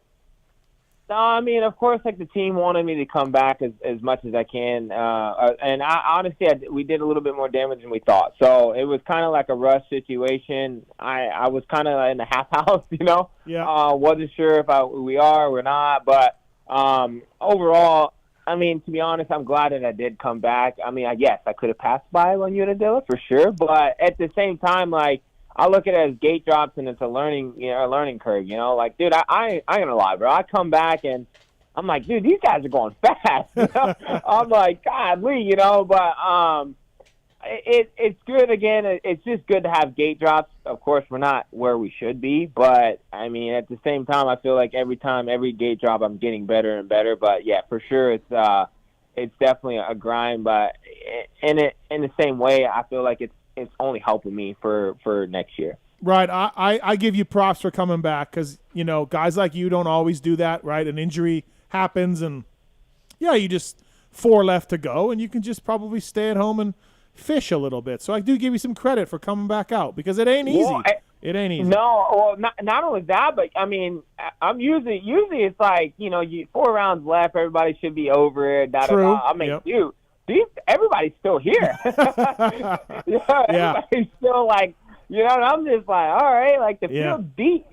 No, I mean, of course, the team wanted me to come back as much as I can. And honestly, we did a little bit more damage than we thought. So it was kind of like a rush situation. I was kind of in the half house, Yeah. Wasn't sure if we are or we're not. But overall, I mean, to be honest, I'm glad that I did come back. I mean, yes, I could have passed by on Unadilla for sure. But at the same time, I look at it as gate drops, and it's a learning curve. Dude, I ain't gonna lie, bro. I come back and I'm like, dude, these guys are going fast. I'm like, godly, But it's good again. It's just good to have gate drops. Of course, we're not where we should be, but I mean, at the same time, I feel like every gate drop, I'm getting better and better. But yeah, for sure, it's definitely a grind. But in the same way, I feel like it's only helping me for next year. Right. I give you props for coming back because, guys like you don't always do that, right? An injury happens and, you just 4 left to go and you can just probably stay at home and fish a little bit. So I do give you some credit for coming back out because it ain't easy. Well, it ain't easy. No, well, not only that, but, I mean, I'm usually it's like, 4 rounds left, everybody should be over it. True. I mean, everybody's still here. Everybody's still and I'm just like, all right, the field's deep,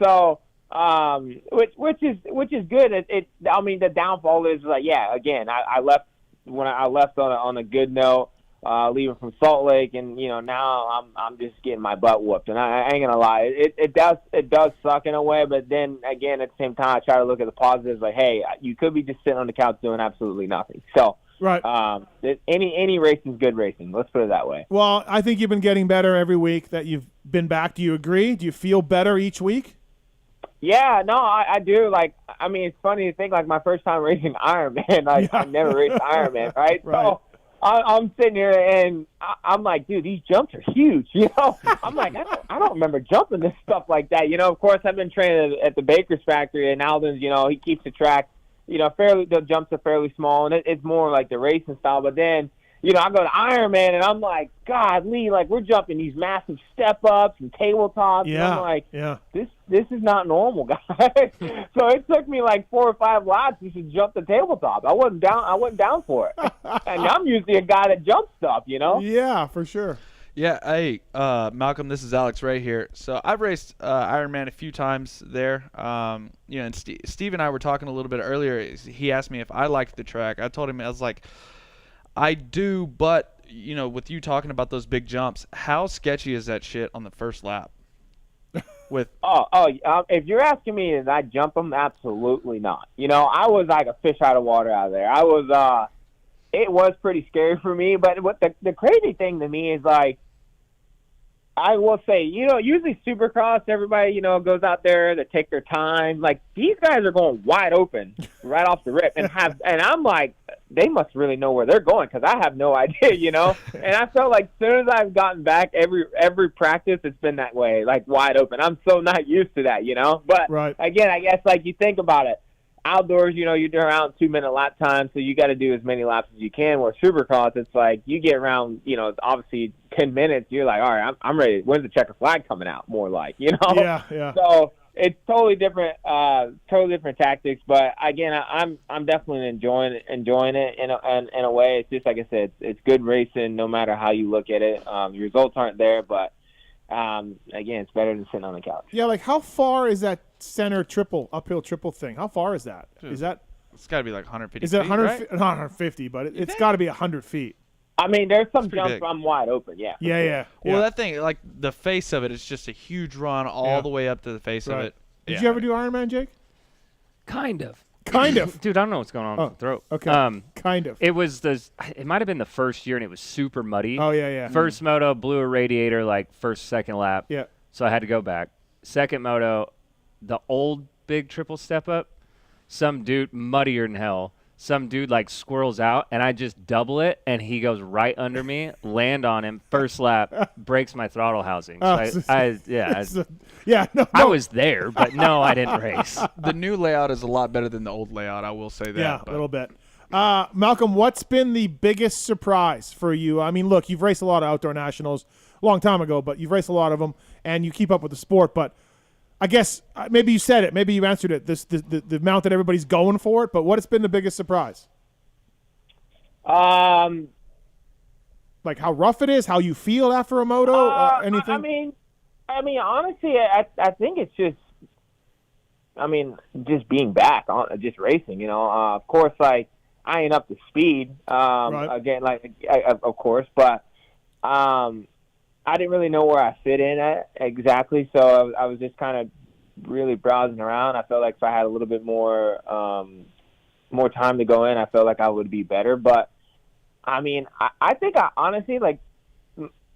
So, which is good. I mean, the downfall is again, I left when I left on a good note, leaving from Salt Lake, and now I'm just getting my butt whooped, and I ain't gonna lie, it does suck in a way, but then again, at the same time, I try to look at the positives, hey, you could be just sitting on the couch doing absolutely nothing, so. Right. Any racing is good racing. Let's put it that way. Well, I think you've been getting better every week that you've been back. Do you agree? Do you feel better each week? Yeah, no, I do. I mean, it's funny to think, my first time racing Ironman, I never raced Ironman, right? So I'm sitting here and I'm like, dude, these jumps are huge, I'm like, I don't remember jumping this stuff like that. Of course, I've been training at the Baker's factory, and Alden's, he keeps the track. The jumps are fairly small, and it's more like the racing style. But then, I go to Ironman, and I'm like, God, Lee, we're jumping these massive step-ups and tabletops. Yeah. And I'm like, this is not normal, guys. So it took me 4 or 5 laps to jump the tabletop. I wasn't down for it. And I'm usually a guy that jumps stuff, Yeah, for sure. Yeah, hey, Malcolm, this is Alex right here. So I've raced Ironman a few times there. And Steve and I were talking a little bit earlier. He asked me if I liked the track. I told him, I was like, I do, but, with you talking about those big jumps, how sketchy is that shit on the first lap? If you're asking me, did I jump them? Absolutely not. I was like a fish out of water out there. It was pretty scary for me, but what the crazy thing to me is I will say, usually Supercross, everybody, goes out there to take their time. These guys are going wide open right off the rip, and I'm like, they must really know where they're going because I have no idea, you know. And I felt like as soon as I've gotten back, every practice it's been that way, like wide open. I'm so not used to that, you know. But again, I guess like you think about it, outdoors, you know, you're around 2-minute lap time, so you got to do as many laps as you can. Where Supercross, it's like you get around, you know, obviously 10 minutes, you're like, all right, I'm ready. When's the checker flag coming out? More like, you know. Yeah. So it's totally different tactics. But again, I'm definitely enjoying it in a way. It's just like I said, it's good racing no matter how you look at it. The results aren't there, but again, it's better than sitting on the couch. Yeah, like how far is that center uphill triple thing? How far is that? Dude, is that? It's got to be like 150. Is it 100? Right? Not 150, but it's got to be 100 feet. I mean, there's some jumps I'm wide open. Yeah. Yeah. Well, that thing, like the face of it, is just a huge run all the way up to the face of it. Did you ever do Ironman, Jake? Kind of. Dude, I don't know what's going on with the throat. Okay. Kind of. It might have been the first year, and it was super muddy. Oh, yeah. First moto, blew a radiator like second lap. Yeah. So I had to go back. Second moto, the old big triple step up, some dude, muddier than hell. Some dude like squirrels out, and I just double it, and he goes right under me, land on him, first lap, breaks my throttle housing. So I was there, but no, I didn't race. The new layout is a lot better than the old layout, I will say that. Yeah, a little bit. Malcolm, what's been the biggest surprise for you? I mean, look, you've raced a lot of outdoor nationals a long time ago, but you've raced a lot of them, and you keep up with the sport, but I guess maybe you said it, maybe you answered it. The amount that everybody's going for it, but what has been the biggest surprise? Like how rough it is, how you feel after a moto, anything? I mean, honestly, I think it's just, just being back on, just racing. You know, of course, like I ain't up to speed. Again, of course, but I didn't really know where I fit in at exactly, so I was just kind of really browsing around. I felt like if I had a little bit more time to go in, I felt like I would be better. But I mean, I think I honestly, like,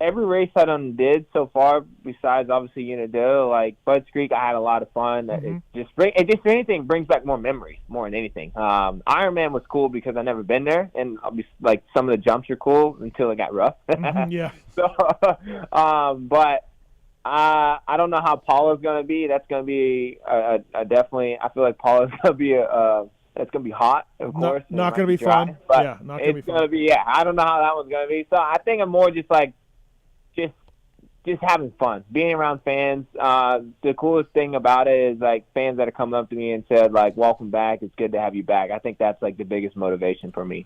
every race I done did so far, besides obviously Unadilla, like Bud's Creek, I had a lot of fun. It just anything brings back more memories more than anything. Ironman was cool because I never been there, and like some of the jumps are cool until it got rough. Yeah. So, but I don't know how Paula's gonna be. That's gonna be definitely. I feel like Paula's gonna be it's gonna be hot, of course. Not gonna be dry, fun. But yeah, not gonna be fun. I don't know how that one's gonna be. So I think I'm more just like. Just having fun, being around fans. The coolest thing about it is like fans that have come up to me and said like, "Welcome back. It's good to have you back." I think that's like the biggest motivation for me.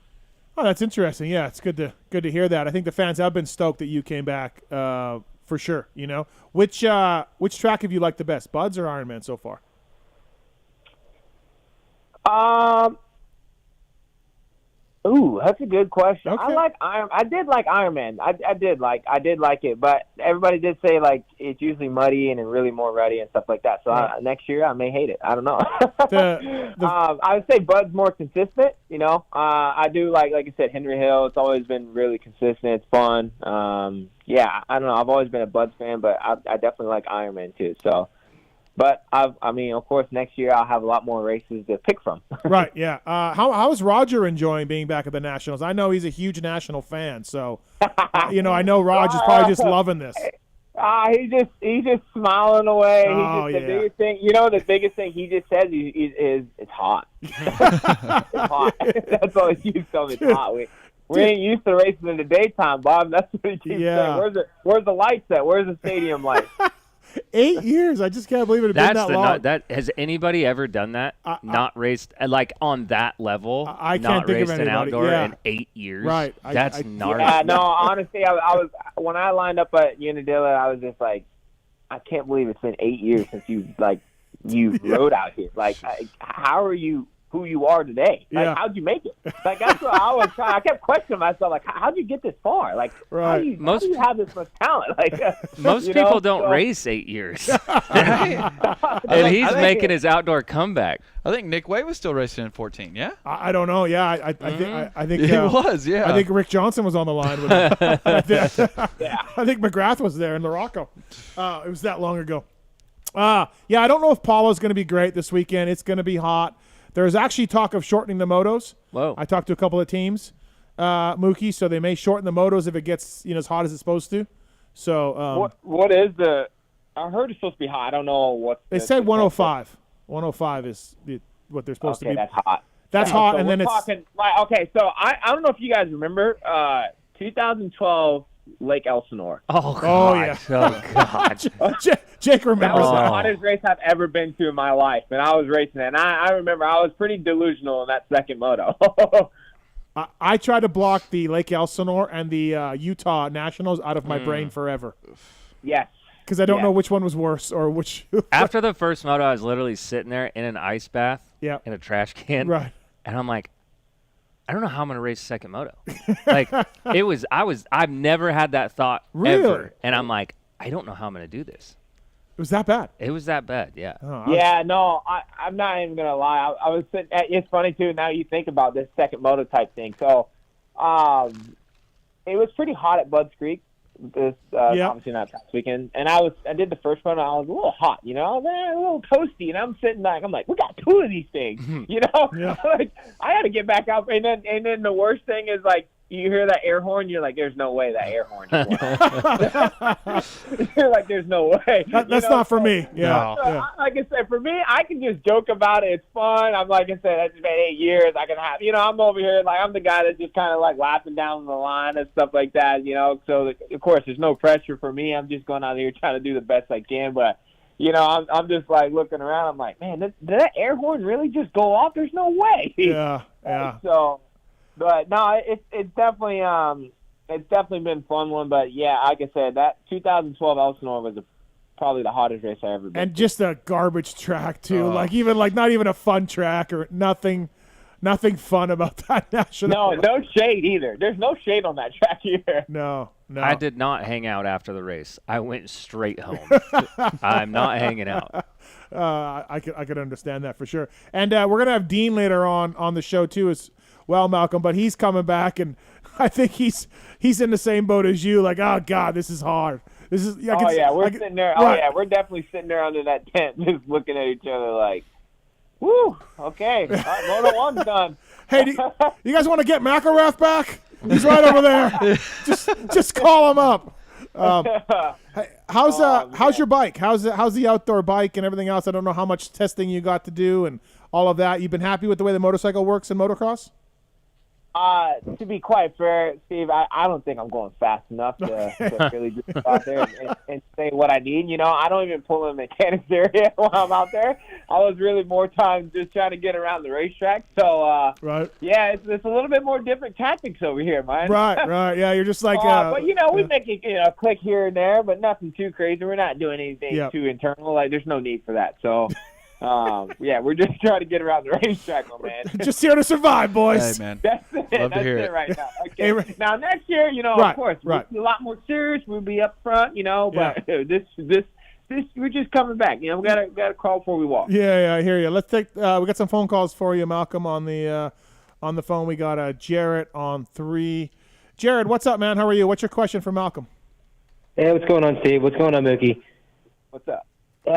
Oh, that's interesting. Yeah, it's good to hear that. I think the fans have been stoked that you came back for sure. You know, which track have you liked the best, Buds or Ironman so far? Ooh, that's a good question. Okay. I did like Ironman. I did like it, but everybody did say like it's usually muddy and really more ruddy and stuff like that. So next year I may hate it. I don't know. I would say Bud's more consistent. You know, I do like I said, Henry Hill. It's always been really consistent. It's fun. Yeah, I don't know. I've always been a Bud's fan, but I definitely like Ironman too. So. But, of course, next year I'll have a lot more races to pick from. Right, yeah. How is Roger enjoying being back at the Nationals? I know he's a huge National fan, so, I know Roger's probably just loving this. He's just smiling away. The biggest thing, the biggest thing he just says is it's hot. It's hot. That's all he keeps telling me. It's hot. We ain't used to racing in the daytime, Bob. That's what he keeps saying. Where's the lights at? Where's the stadium light? 8 years. I just can't believe it had been that long. Has anybody ever done that? Not raced like on that level? I can't think of anybody. An outdoor in 8 years. Right. That's gnarly. Yeah, no, honestly, I was when I lined up at Unadilla, I was just like, I can't believe it's been 8 years since you rode out here. Like, how are you? Who you are today? Like, how'd you make it? Like, that's what I was trying. I kept questioning myself, like, how'd you get this far? Like, how do you have this much talent? Like, most people don't race 8 years, and he's making his outdoor comeback. I think Nick Way was still racing in 14. Yeah, I don't know. Yeah, I think he was. Yeah, I think Rick Johnson was on the line with him. I think McGrath was there in Morocco. It was that long ago. I don't know if Paula's going to be great this weekend. It's going to be hot. There's actually talk of shortening the motos. Whoa. I talked to a couple of teams, Mookie, so they may shorten the motos if it gets as hot as it's supposed to. So what is the? I heard it's supposed to be hot. I don't know what they said. 105. 105 is what they're supposed to be. That's hot. That's hot, so and then it's talking, like, okay. So I don't know if you guys remember 2012 Lake Elsinore. Oh God! Yeah. Oh God! Jake remembers That was that. the hottest race I've ever been to in my life, and I was racing it. And I remember I was pretty delusional in that second moto. I tried to block the Lake Elsinore and the Utah Nationals out of my brain forever. Yes. Because I don't know which one was worse or which. After the first moto, I was literally sitting there in an ice bath in a trash can. Right. And I'm like, I don't know how I'm going to race second moto. Like, I've never had that thought ever. And I'm like, I don't know how I'm going to do this. It was that bad? It was that bad, yeah. No, I'm not even going to lie. I was sitting, it's funny, too, now you think about this second moto type thing. So, it was pretty hot at Budds Creek. Obviously not past weekend, and I did the first one. I was a little hot, I was a little toasty, and I'm sitting back. I'm like, we got 2 of these things, like I got to get back out. And then the worst thing is like you hear that air horn, you're like, there's no way that air horn. You're like, there's no way. That's not for me. Yeah. So, like I said, for me, I can just joke about it. It's fun. I'm like I said, that's been 8 years. I can have, I'm over here like I'm the guy that's just kind of like laughing down the line and stuff like that. So of course there's no pressure for me. I'm just going out here trying to do the best I can, but. I'm just like looking around. I'm like, man, did that air horn really just go off? There's no way. Yeah. So, but no, it's definitely been a fun one. But yeah, like I said, that 2012 Elsinore was probably the hottest race I ever been. And just a garbage track too. Not even a fun track or nothing fun about that national. No shade either. There's no shade on that track either. No. I did not hang out after the race. I went straight home. I'm not hanging out. I could understand that for sure. And we're gonna have Dean later on the show too as well, Malcolm. But he's coming back, and I think he's in the same boat as you. Like, oh God, this is hard. This is. We're sitting there. Right. Oh yeah, we're definitely sitting there under that tent, just looking at each other like. Woo! Okay, Moto 1's done. Hey, you guys want to get McElrath back? He's right over there. just call him up. Hey, how's your bike? How's the outdoor bike and everything else? I don't know how much testing you got to do and all of that. You've been happy with the way the motorcycle works in motocross? To be quite fair, Steve, I don't think I'm going fast enough to really just go out there and say what I need. I don't even pull in the mechanics area while I'm out there. I was really more time just trying to get around the racetrack. So, right. Yeah, it's a little bit more different tactics over here, man. Right. Yeah, you're just like. But we make it click here and there, but nothing too crazy. We're not doing anything too internal. Like, there's no need for that. So. We're just trying to get around the racetrack, my man. Just here to survive, boys. Hey, man. That's it. Love to hear it it right now. Okay. Now next year, of course, we'll be a lot more serious. We'll be up front, But this, we're just coming back. We gotta crawl before we walk. Yeah, I hear you. Let's take. We got some phone calls for you, Malcolm, on the phone. We got Jarrett on 3. Jared, what's up, man? How are you? What's your question for Malcolm? Hey, what's going on, Steve? What's going on, Mookie? What's up?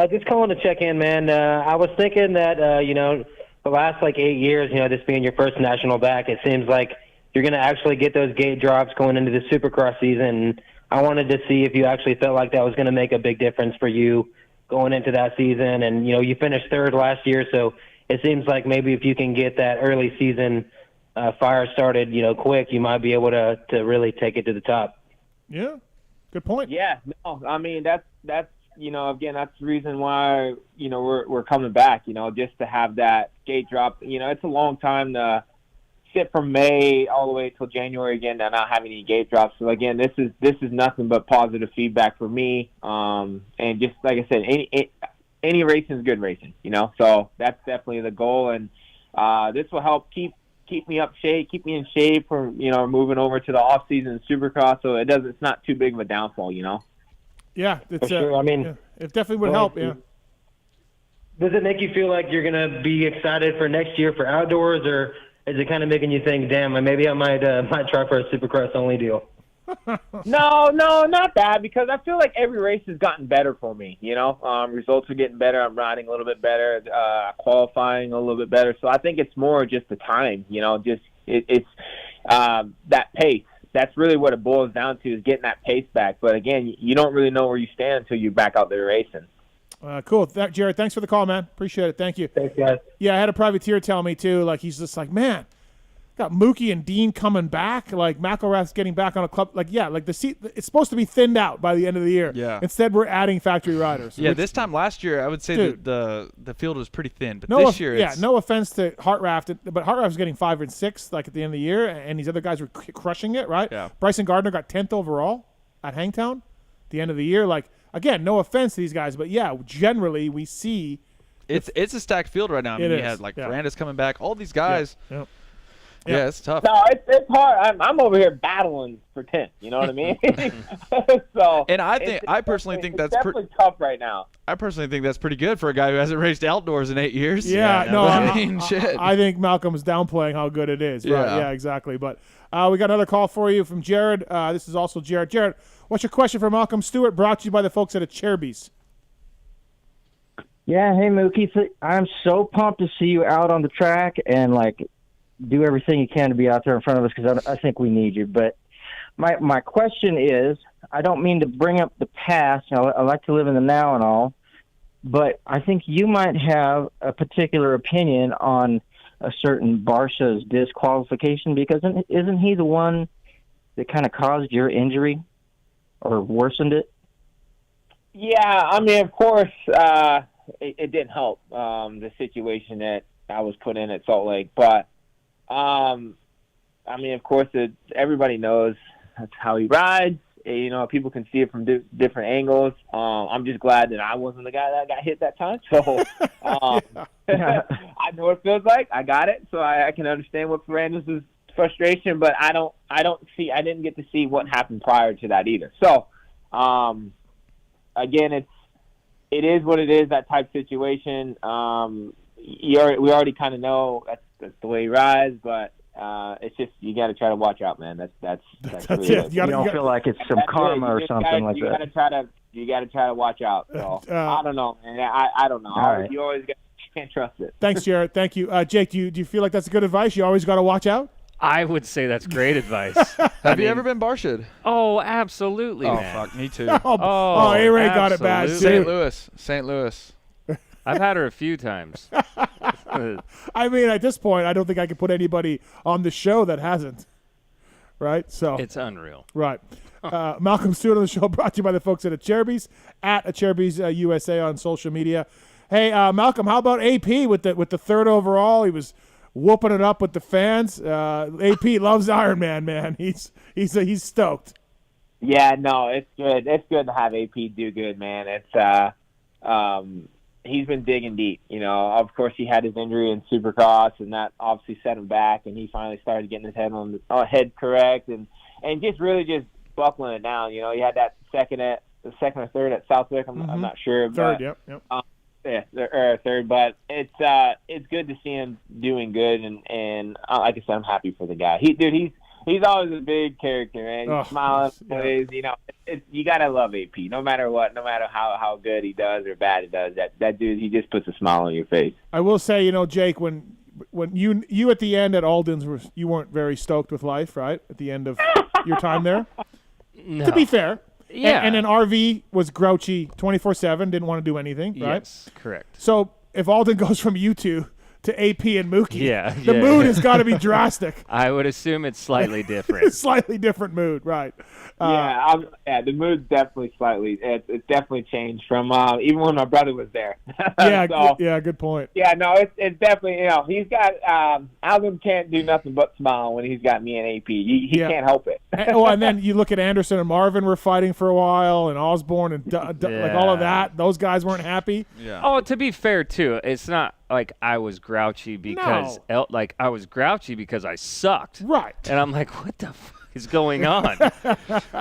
Just calling to check in, man. I was thinking that, the last 8 years, this being your first national back, it seems like you're going to actually get those gate drops going into the Supercross season. I wanted to see if you actually felt like that was going to make a big difference for you going into that season. And, you finished 3rd last year, so it seems like maybe if you can get that early season fire started, quick, you might be able to really take it to the top. Yeah, good point. Yeah, no, I mean, that's again, that's the reason why, we're coming back, just to have that gate drop. It's a long time to sit from May all the way till January again to not have any gate drops. So again, this is nothing but positive feedback for me. And just like I said, any racing is good racing, so that's definitely the goal. And this will help keep me keep me in shape for, moving over to the off season Supercross. So it's not too big of a downfall, Yeah, it's, sure. I mean, it definitely would help. Yeah. Does it make you feel like you're going to be excited for next year for outdoors, or is it kind of making you think, damn, maybe I might try for a Supercross only deal? No, not that, because I feel like every race has gotten better for me. Results are getting better. I'm riding a little bit better, qualifying a little bit better. So I think it's more just the time. It's that pace. That's really what it boils down to, is getting that pace back. But again, you don't really know where you stand until you're back out there racing. Cool. Jared, thanks for the call, man. Appreciate it. Thank you. Thanks, guys. Yeah, I had a privateer tell me, too, like, he's just like, man, got Mookie and Dean coming back. Like, McElrath's getting back on a club. Like, yeah, like the seat, it's supposed to be thinned out by the end of the year. Yeah. Instead, we're adding factory riders. Yeah, this time last year, I would say the field was pretty thin. But this year, no offense to Hartraft, but Hartraft was getting 5 and 6 like at the end of the year, and these other guys were crushing it, right? Yeah. Bryson Gardner got 10th overall at Hangtown at the end of the year. Like, again, no offense to these guys, but yeah, generally we see it's a stacked field right now. I mean, you had Miranda's coming back, all these guys. Yeah, it's tough. No, it's hard. I'm over here battling for 10th. You know what I mean? So, and I personally think that's definitely tough right now. I personally think that's pretty good for a guy who hasn't raced outdoors in 8 years. Yeah, no, shit. I think Malcolm's downplaying how good it is. Right? Yeah, exactly. But we got another call for you from Jared. This is also Jared. Jared, what's your question for Malcolm Stewart? Brought to you by the folks at Acherbys. Yeah, hey Mookie, I'm so pumped to see you out on the track and do everything you can to be out there in front of us, because I think we need you. But my question is, I don't mean to bring up the past. I like to live in the now and all, but I think you might have a particular opinion on a certain Barsha's disqualification, because isn't he the one that kind of caused your injury or worsened it? Yeah, I mean, of course, it didn't help the situation that I was put in at Salt Lake, but I mean, of course, everybody knows that's how he rides. People can see it from different angles. I'm just glad that I wasn't the guy that got hit that time. So I know what it feels like. I got it, so I can understand what Ferrandis' frustration. But I didn't get to see what happened prior to that either. So again, it is what it is. That type situation. We already kind of know that's the way he rides, but it's just you got to try to watch out, man. That's really it. You don't feel like it's some karma or something like that. You got to try to watch out. So I don't know, man. I don't know. Right. You always can't trust it. Thanks, Jared. Thank you, Jake. Do you feel like that's good advice? You always got to watch out. I would say that's great advice. Have you ever been Barsha'd? Oh, absolutely, man. Fuck, me too. A-Ray got it bad too. St. Louis. I've had her a few times. I mean, at this point, I don't think I could put anybody on the show that hasn't. Right? So it's unreal. Right. Malcolm Stewart on the show, brought to you by the folks at Acherbys, at Acherbys USA on social media. Hey, Malcolm, how about AP with the third overall? He was whooping it up with the fans. AP loves Iron Man. He's stoked. Yeah, no, it's good. It's good to have AP do good, man. It's he's been digging deep. Of course, he had his injury in Supercross, and that obviously set him back. And he finally started getting his head correct, and just really just buckling it down. He had that second or third at Southwick. I'm not sure. Third, but, yep. Third, but it's good to see him doing good, and like I said, I'm happy for the guy. He's always a big character, man. He's smiling, plays. You gotta love AP, no matter what, no matter how good he does or bad he does. That dude, he just puts a smile on your face. I will say, Jake, when you at the end at Alden's, you weren't very stoked with life, right? At the end of your time there. No. To be fair. Yeah. And then RV was grouchy 24/7, didn't want to do anything, right? Yes, correct. So if Alden goes from you two to AP and Mookie, the mood mood has got to be drastic. I would assume it's slightly different. Slightly different mood, right? The mood's definitely it's definitely changed from even when my brother was there. Good point. Yeah, no, it's definitely, he's got Alvin can't do nothing but smile when he's got me and AP. He can't help it. And then you look at Anderson and Marvin were fighting for a while, and Osborne and like all of that. Those guys weren't happy. Yeah. Oh, to be fair too, it's not like I was grouchy because I was grouchy because I sucked. Right. And I'm like, what the fuck is going on?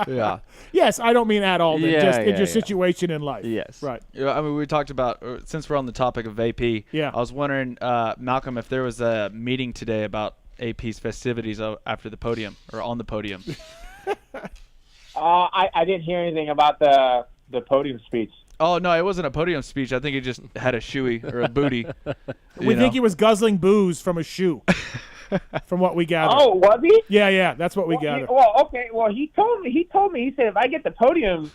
Yeah. Yes, I don't mean at all. Your situation in life. Yes. Right. I mean, we talked about, since we're on the topic of AP, I was wondering, Malcolm, if there was a meeting today about AP's festivities after the podium or on the podium. I didn't hear anything about the podium speech. Oh, no, it wasn't a podium speech. I think he just had a shoey or a booty. We think he was guzzling booze from a shoe, from what we gathered. Oh, was he? Yeah, that's what we gathered. Okay. Well, he told me. He said if I get the podium,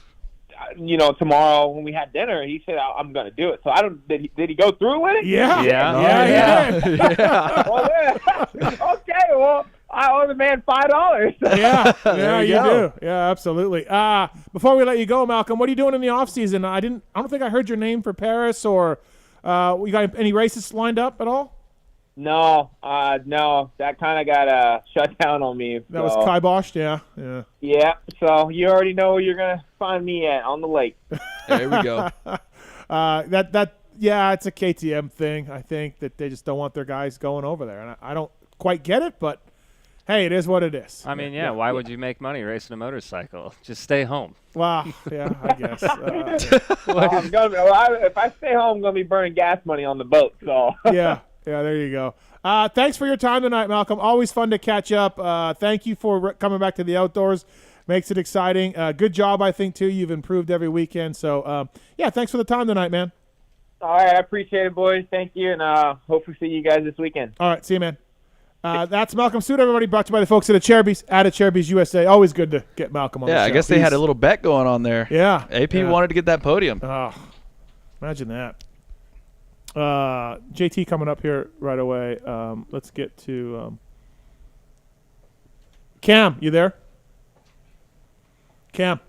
tomorrow when we had dinner, he said I'm going to do it. So I don't. Did he go through with it? Yeah. Yeah. Well, okay. Well, I owe the man $5. Yeah, you do. Yeah, absolutely. Before we let you go, Malcolm, what are you doing in the off season? I don't think I heard your name for Paris or. You got any races lined up at all? No. That kind of got shut down on me. That was kiboshed, yeah. Yeah. So you already know where you're gonna find me at on the lake. There we go. It's a KTM thing. I think that they just don't want their guys going over there, and I don't quite get it, but hey, it is what it is. I mean, why would you make money racing a motorcycle? Just stay home. Wow. Yeah, I guess. If I stay home, I'm gonna be burning gas money on the boat. So yeah. There you go. Thanks for your time tonight, Malcolm. Always fun to catch up. Thank you for coming back to the outdoors. Makes it exciting. Good job, I think, too. You've improved every weekend. So, thanks for the time tonight, man. All right, I appreciate it, boys. Thank you, and hopefully see you guys this weekend. All right, see you, man. That's Malcolm Stewart, everybody, brought to you by the folks at Cherubies USA. Always good to get Malcolm on the show. Yeah, I guess they had a little bet going on there. Yeah. AP wanted to get that podium. Oh, imagine that. JT coming up here right away. Let's get to Cam. You there? Cam.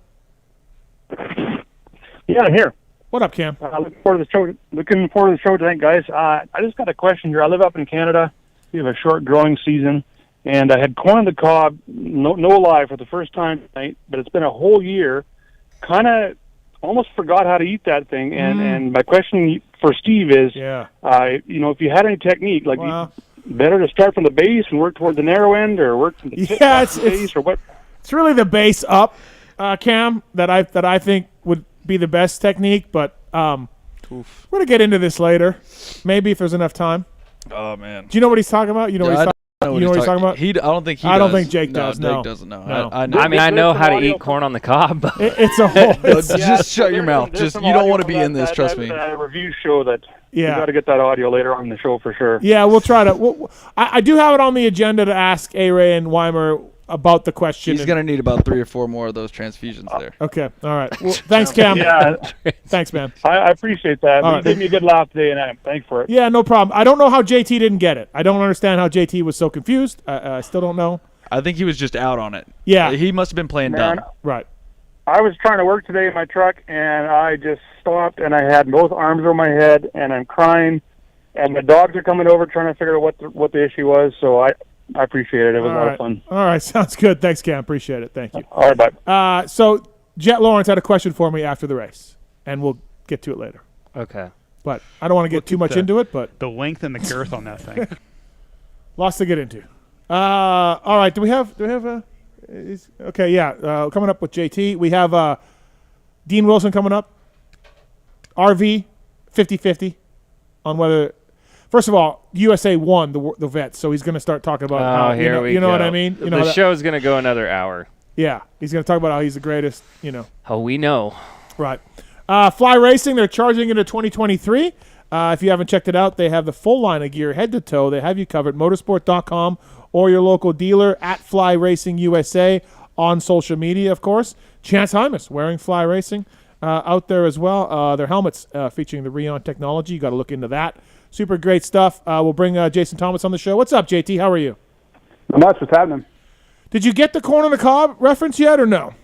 Yeah, I'm here. What up, Cam? Looking forward to the show tonight, guys. I just got a question here. I live up in Canada. We have a short growing season, and I had corn on the cob, no lie, for the first time tonight, but it's been a whole year. Kind of almost forgot how to eat that thing, and my question for Steve is, if you had any technique, better to start from the base and work toward the narrow end, or work from the tip to the base, or what? It's really the base up, Cam, that I think would be the best technique, but we're going to get into this later, maybe if there's enough time. Oh, man. Do you know what he's talking about? You know what he's talking about? I don't think he does. I don't think Jake does. No, no. Jake doesn't know. No. I know. I mean, I know how to eat corn on the cob. It's a whole. Just shut your mouth. You don't want to be in this. Trust me. That review show that. You got to get that audio later on in the show for sure. Yeah, we'll try to. I do have it on the agenda to ask A-Ray and Weimer about the question. He's going to need about 3 or 4 more of those transfusions there. Okay. All right. Well, thanks, Cam. Thanks, man. I appreciate that. You gave me a good laugh today, and thanks for it. Yeah, no problem. I don't know how JT didn't get it. I don't understand how JT was so confused. I still don't know. I think he was just out on it. Yeah. He must have been playing dumb. Right. I was trying to work today in my truck, and I just stopped, and I had both arms over my head, and I'm crying, and the dogs are coming over trying to figure out what the issue was, so I appreciate it. It was a lot of fun. All right, sounds good. Thanks, Cam. Appreciate it. Thank you. All right, bye. So Jet Lawrence had a question for me after the race, and we'll get to it later. Okay. But I don't want to get too much into it. But the length and the girth on that thing. Lots to get into. All right. Do we have okay, yeah. Coming up with JT, we have Dean Wilson coming up. RV 50-50 on whether. First of all, USA won the vets, so he's going to start talking about how you know what I mean. The show's going to go another hour. Yeah, he's going to talk about how he's the greatest. Oh, we know. Right. Fly Racing, they're charging into 2023. If you haven't checked it out, they have the full line of gear, head to toe. They have you covered. Motorsport.com or your local dealer at Fly Racing USA on social media, of course. Chance Hymas wearing Fly Racing out there as well. Their helmets featuring the Rheon technology. You got to look into that. Super great stuff. We'll bring Jason Thomas on the show. What's up, JT? How are you? Not much. What's happening? Did you get the corn on the cob reference yet or no?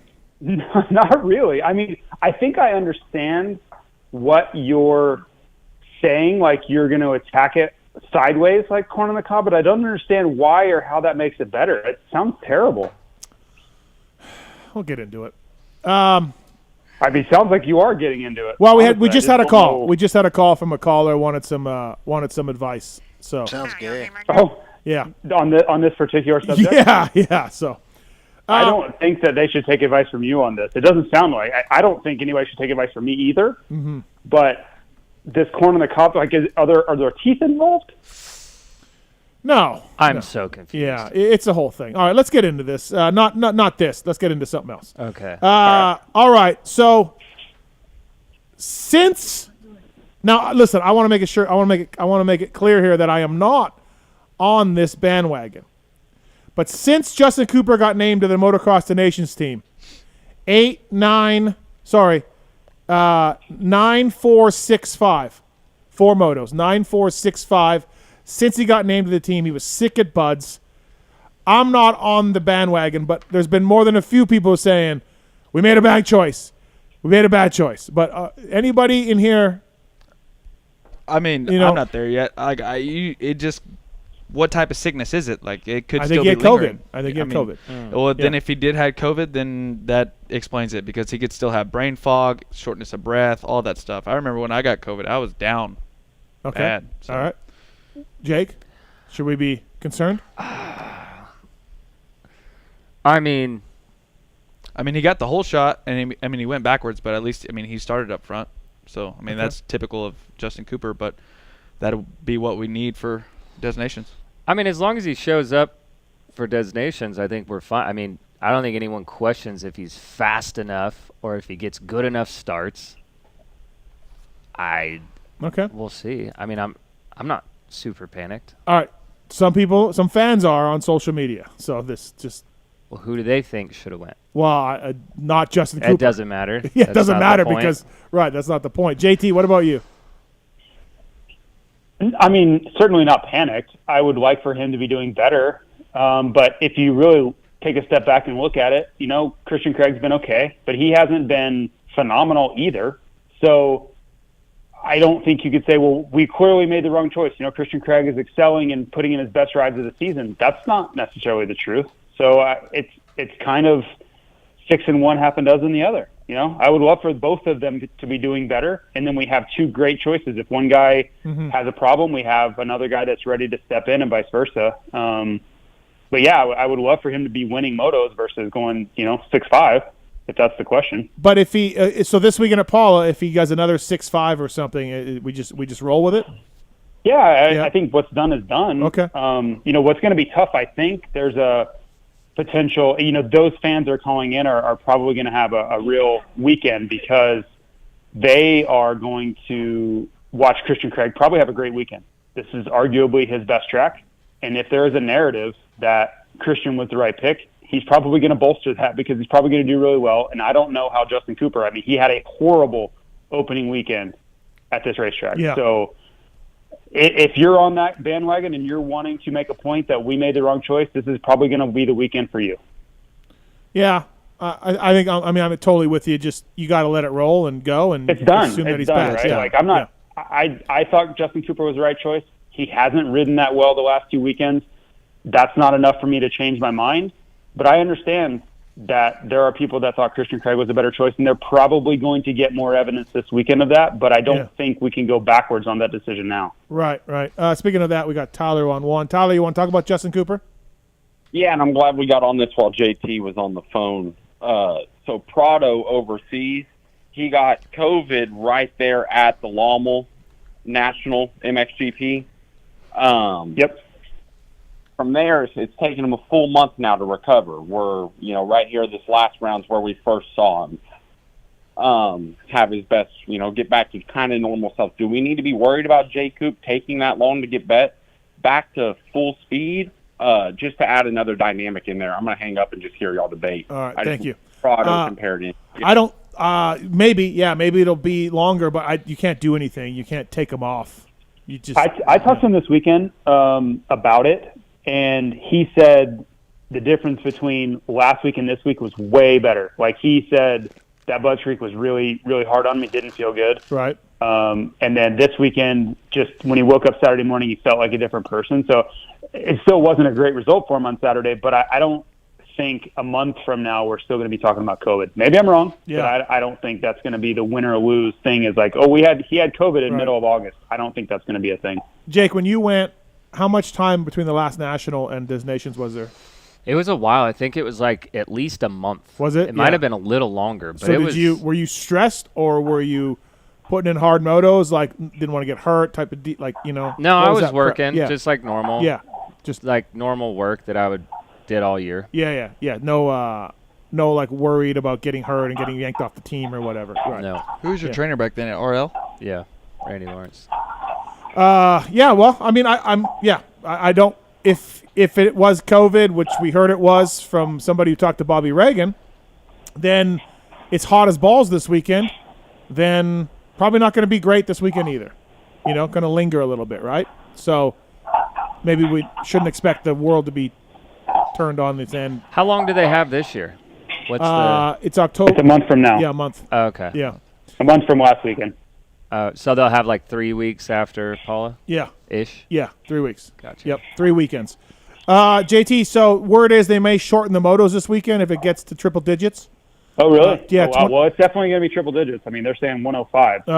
Not really. I mean, I think I understand what you're saying, like you're going to attack it sideways like corn on the cob, but I don't understand why or how that makes it better. It sounds terrible. We'll get into it. I mean, it sounds like you are getting into it. Well, we just had a call. We just had a call from a caller wanted some advice. So sounds gay. Oh, yeah. On this particular subject. Yeah. So I don't think that they should take advice from you on this. It doesn't sound like. I don't think anybody should take advice from me either. Mm-hmm. But this corn on the cob, like, are there teeth involved? No. I'm so confused. Yeah, it's a whole thing. All right, let's get into this. Not this. Let's get into something else. Okay. All right. So now listen, I want to make it sure. I want to make it clear here that I am not on this bandwagon. But since Justin Cooper got named to the Motocross the Nations team, 9465. 4 motos, 9465. Since he got named to the team, he was sick at buds. I'm not on the bandwagon, but there's been more than a few people saying, we made a bad choice. We made a bad choice. But anybody in here? I mean, I'm not there yet. What type of sickness is it? Like, it could still be lingering. I think he had COVID. Well, then if he did have COVID, then that explains it, because he could still have brain fog, shortness of breath, all that stuff. I remember when I got COVID, I was down. Okay. Bad. So. All right. Jake, should we be concerned? I mean, he got the whole shot, and he went backwards, but at least, he started up front. So, that's typical of Justin Cooper, but that'll be what we need for designations. As long as he shows up for designations, I think we're fine. I don't think anyone questions if he's fast enough or if he gets good enough starts. We'll see. I'm not super panicked. All right. Some fans are on social media. So this just. Well, who do they think should have went? Well, not Justin Cooper. It doesn't matter. Yeah, it doesn't matter because that's not the point. JT, what about you? Certainly not panicked. I would like for him to be doing better. But if you really take a step back and look at it, Christian Craig's been okay, but he hasn't been phenomenal either. So I don't think you could say, well, we clearly made the wrong choice. Christian Craig is excelling and putting in his best rides of the season. That's not necessarily the truth. So it's kind of 6 in one, half a dozen the other. I would love for both of them to be doing better, and then we have two great choices. If one guy has a problem, we have another guy that's ready to step in, and vice versa. But yeah, I would love for him to be winning motos versus going, 6.5, if that's the question. But if he, so this weekend at Paula, if he does another 6.5 or something, we just roll with it. Yeah, I think what's done is done. Okay. What's going to be tough, I think there's a potential, those fans that are calling in are probably going to have a real weekend because they are going to watch Christian Craig probably have a great weekend. This is arguably his best track. And if there is a narrative that Christian was the right pick, he's probably going to bolster that because he's probably going to do really well. And I don't know how Justin Cooper, he had a horrible opening weekend at this racetrack. Yeah. So if you're on that bandwagon and you're wanting to make a point that we made the wrong choice, this is probably going to be the weekend for you. Yeah, I think I'm totally with you. Just you got to let it roll and go, and it's done. Assume that he's done, back. right? Yeah. Like I'm not. Yeah. I thought Justin Cooper was the right choice. He hasn't ridden that well the last 2 weekends. That's not enough for me to change my mind. But I understand that there are people that thought Christian Craig was a better choice, and they're probably going to get more evidence this weekend of that, but I don't think we can go backwards on that decision now. Right. Speaking of that, we got Tyler on one. Tyler, you want to talk about Justin Cooper? Yeah, and I'm glad we got on this while JT was on the phone. So Prado overseas, he got COVID right there at the Lommel National MXGP. Yep. From there, it's taken him a full month now to recover. We're, right here, this last round's where we first saw him have his best, get back to kind of normal self. Do we need to be worried about J. Coop taking that long to get back to full speed? Just to add another dynamic in there, I'm going to hang up and just hear y'all debate. All right, thank you. Prado compared to I don't, maybe it'll be longer, but you can't do anything. You can't take them off. You just. I talked to him this weekend about it. And he said the difference between last week and this week was way better. Like he said that blood streak was really, really hard on me, didn't feel good. Right. And then this weekend, just when he woke up Saturday morning, he felt like a different person. So it still wasn't a great result for him on Saturday, but I don't think a month from now we're still going to be talking about COVID. Maybe I'm wrong, but I don't think that's going to be the win or lose thing is like, he had COVID in middle of August. I don't think that's going to be a thing. Jake, when you went, how much time between the last national and designations was there? It was a while. I think it was like at least a month. Was it? It might have been a little longer. But so were you stressed or were you putting in hard motos, like didn't want to get hurt type of No, I was working just like normal. Yeah. Just like normal work that I did all year. Yeah. No, like worried about getting hurt and getting yanked off the team or whatever. Right. No. Who was your trainer back then at RL? Yeah, Randy Lawrence. Yeah. Well, I mean, I don't. If it was COVID, which we heard it was from somebody who talked to Bobby Reagan, then it's hot as balls this weekend. Then probably not going to be great this weekend either. Going to linger a little bit, right? So maybe we shouldn't expect the world to be turned on this end. How long do they have this year? It's October. It's a month from now. Yeah, a month. Oh, okay. Yeah. A month from last weekend. So they'll have like 3 weeks after Paula? Yeah. Ish? Yeah, 3 weeks. Gotcha. Yep, 3 weekends. JT, so word is they may shorten the motos this weekend if it gets to triple digits. Oh, really? Yeah. Oh, wow. Well, it's definitely going to be triple digits. I mean, they're saying 105. So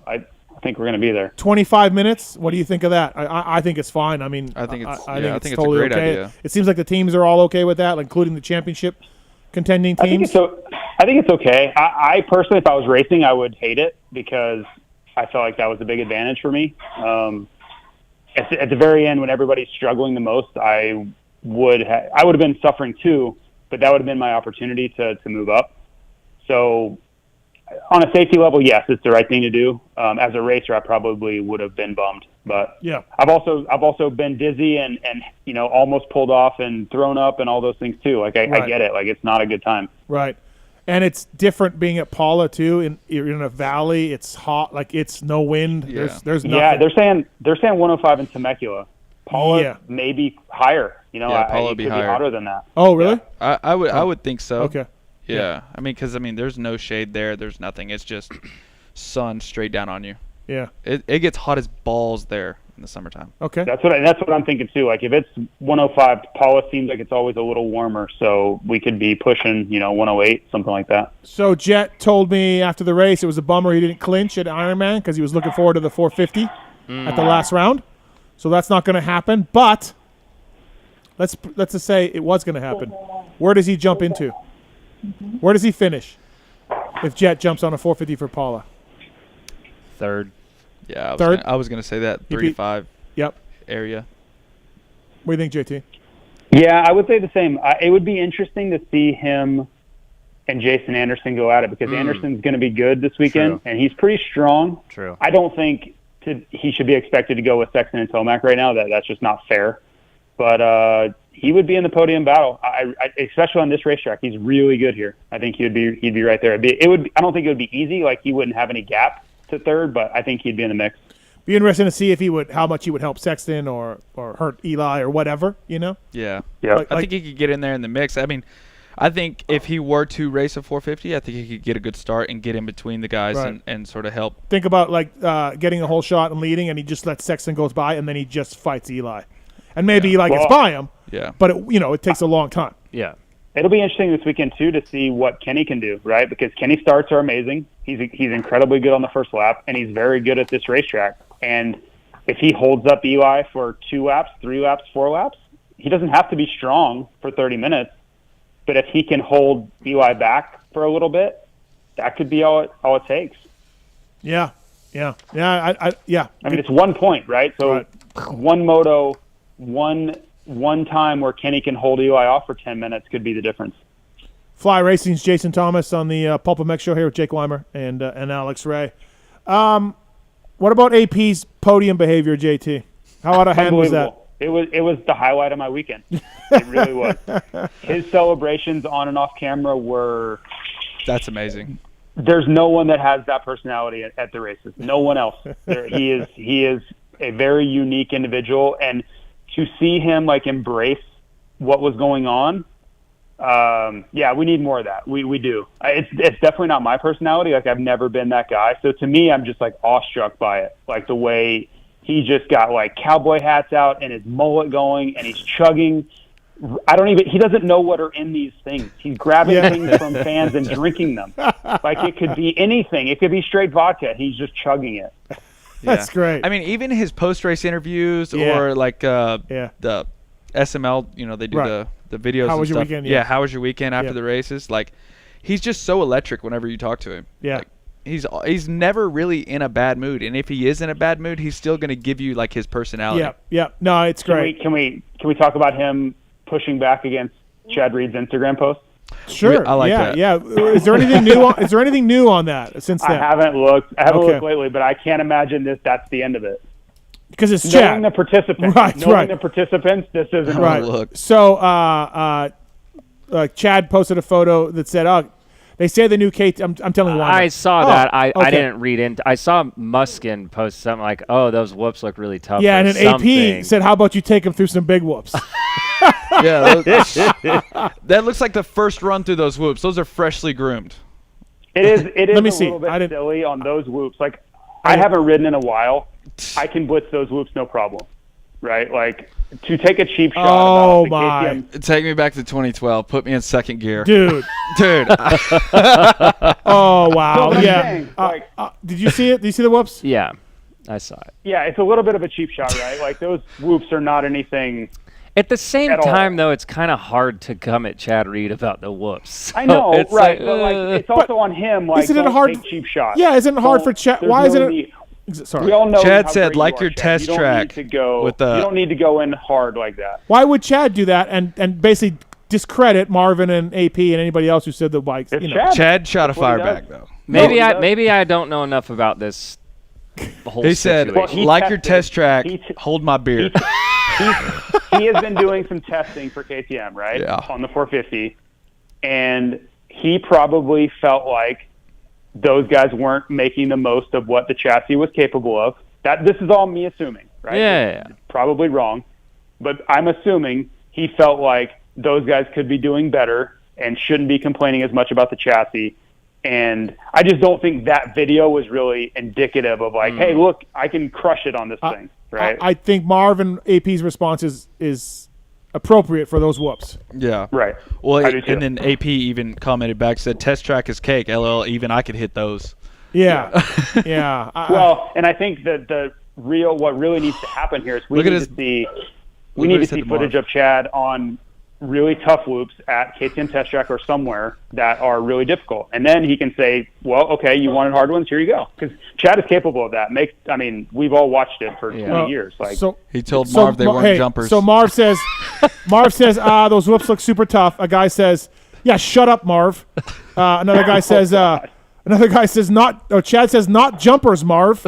I think we're going to be there. 25 minutes. What do you think of that? I think it's fine. I mean, I think it's totally a great okay. idea. It seems like the teams are all okay with that, including the championship contending teams. I think it's okay. I personally, if I was racing, I would hate it because I felt like that was a big advantage for me. At the very end, when everybody's struggling the most, I would have been suffering too, but that would have been my opportunity to move up. So on a safety level, yes, it's the right thing to do. As a racer, I probably would have been bummed, but yeah, I've also been dizzy and almost pulled off and thrown up and all those things too. Like I get it. Like it's not a good time. Right. And it's different being at Paula too. You're in a valley. It's hot. Like it's no wind. Yeah. There's nothing. Yeah, they're saying 105 in Temecula. Paula may be higher. Paula could be be higher. hotter than that. Oh, really? Yeah. I would think so. Okay. Yeah. I mean, because there's no shade there. There's nothing. It's just sun straight down on you. Yeah. It gets hot as balls there in the summertime. Okay. That's what I'm thinking too. Like if it's 105, Paula seems like it's always a little warmer, so we could be pushing 108, something like that. So Jet told me after the race it was a bummer he didn't clinch at Ironman because he was looking forward to the 450 at the last round. So that's not going to happen. But let's just say it was going to happen. Where does he jump into? Where does he finish if Jet jumps on a 450 for Paula? Third. Yeah, Third? I was going to say that 35 area. What do you think, JT? Yeah, I would say the same. It would be interesting to see him and Jason Anderson go at it because Anderson's going to be good this weekend, and he's pretty strong. True. I don't think he should be expected to go with Sexton and Tomac right now. That's just not fair. But he would be in the podium battle, especially on this racetrack. He's really good here. I think he'd be right there. I don't think it would be easy. Like he wouldn't have any gap to third, but I think he'd be in the mix. Be interesting to see how much he would help Sexton or hurt Eli or whatever, Yeah. Yeah. I think he could get in there in the mix. I mean, I think if he were to race a 450, I think he could get a good start and get in between the guys and sort of help. Think about getting a whole shot and leading, and he just lets Sexton goes by, and then he just fights Eli. And maybe Eli gets by him, but it takes a long time. Yeah. It'll be interesting this weekend, too, to see what Kenny can do, right? Because Kenny's starts are amazing. He's incredibly good on the first lap, and he's very good at this racetrack. And if he holds up Eli for 2 laps, 3 laps, 4 laps, he doesn't have to be strong for 30 minutes. But if he can hold Eli back for a little bit, that could be all it takes. Yeah. I mean, it's 1 point, right? So one moto, one time where Kenny can hold Eli off for 10 minutes could be the difference. Fly Racing's Jason Thomas on the PulpMX show here with Jake Weimer and Alex Ray. What about AP's podium behavior, JT? How out of hand was that? It was the highlight of my weekend. It really was. His celebrations on and off camera were... That's amazing. There's no one that has that personality at the races. No one else. He is a very unique individual, and to see him embrace what was going on, we need more of that. We do. It's definitely not my personality. I've never been that guy. So to me, I'm just awestruck by it. The way he just got cowboy hats out and his mullet going, and he's chugging. He doesn't know what are in these things. He's grabbing things from fans and drinking them. It could be anything. It could be straight vodka. He's just chugging it. That's great. I mean, even his post-race interviews or the SML, they do the videos. How and was your stuff. weekend? Yeah, how was your weekend after the races? He's just so electric whenever you talk to him. Yeah. he's never really in a bad mood, and if he is in a bad mood, he's still going to give you like his personality. Yeah. No, it's great. Can we talk about him pushing back against Chad Reed's Instagram post? Sure. I like that. Yeah. Is there anything new? Is there anything new on that since then? I haven't looked lately, but I can't imagine that's the end of it. Because it's knowing Chad. the participants. Knowing the participants, this isn't right. Look. So Chad posted a photo that said, "Oh, they say the new KT." I'm telling you, I saw that. I didn't read into. I saw Muskin post something like, "Oh, those whoops look really tough." Yeah, and an something. AP said, "How about you take him through some big whoops?" Yeah, that looks like the first run through those whoops. Those are freshly groomed. It is. Let me a see. little bit silly on those whoops. Like I haven't ridden in a while. I can blitz those whoops no problem, right? Like to take a cheap shot. Oh about the my! KTM. Take me back to 2012. Put me in second gear, dude. Oh wow! So Yeah. saying, did you see it? Did you see the whoops? Yeah, I saw it. Yeah, it's a little bit of a cheap shot, right? Like those whoops are not anything. At the same at time, all. though, it's kind of hard to come at Chad Reed about the whoops. I know, it's right? like, but like, it's also on him. Like, isn't it don't hard? Take cheap shots. Yeah, isn't it hard for Chad? There's Why no isn't it? need. Sorry. We all know Chad how said, great like you are, your Chad. test You don't track need to go. with the- You don't need to go in hard like that. Why would Chad do that and basically discredit Marvin and AP and anybody else who said the bikes? It's You know. Chad shot a That's what he fireback does. though. maybe I don't know enough about this whole He said, situation. he like your tested- test track, he hold my beer. He has been doing some testing for KTM, right? Yeah. On the 450, and he probably felt like those guys weren't making the most of what the chassis was capable of. This is all me assuming, right? Yeah. It's probably wrong, but I'm assuming he felt like those guys could be doing better and shouldn't be complaining as much about the chassis. And I just don't think that video was really indicative of like, hey, look, I can crush it on this thing, right? I think Marvin AP's response is appropriate for those whoops. Yeah. Right. Well, I do too. and then AP even commented back, said, test track is cake. LL, even I could hit those. Yeah. Yeah. Well, and I think that what really needs to happen here is we need to see footage of Chad on really tough loops at KTM Test Track or somewhere that are really difficult. And then he can say, well, okay, you wanted hard ones, here you go. Because Chad is capable of that. We've all watched it for 20 years. Like, So he told Marv they weren't jumpers. So Marv says, those whoops look super tough. A guy says, yeah, shut up, Marv. Another guy says, Chad says, not jumpers, Marv.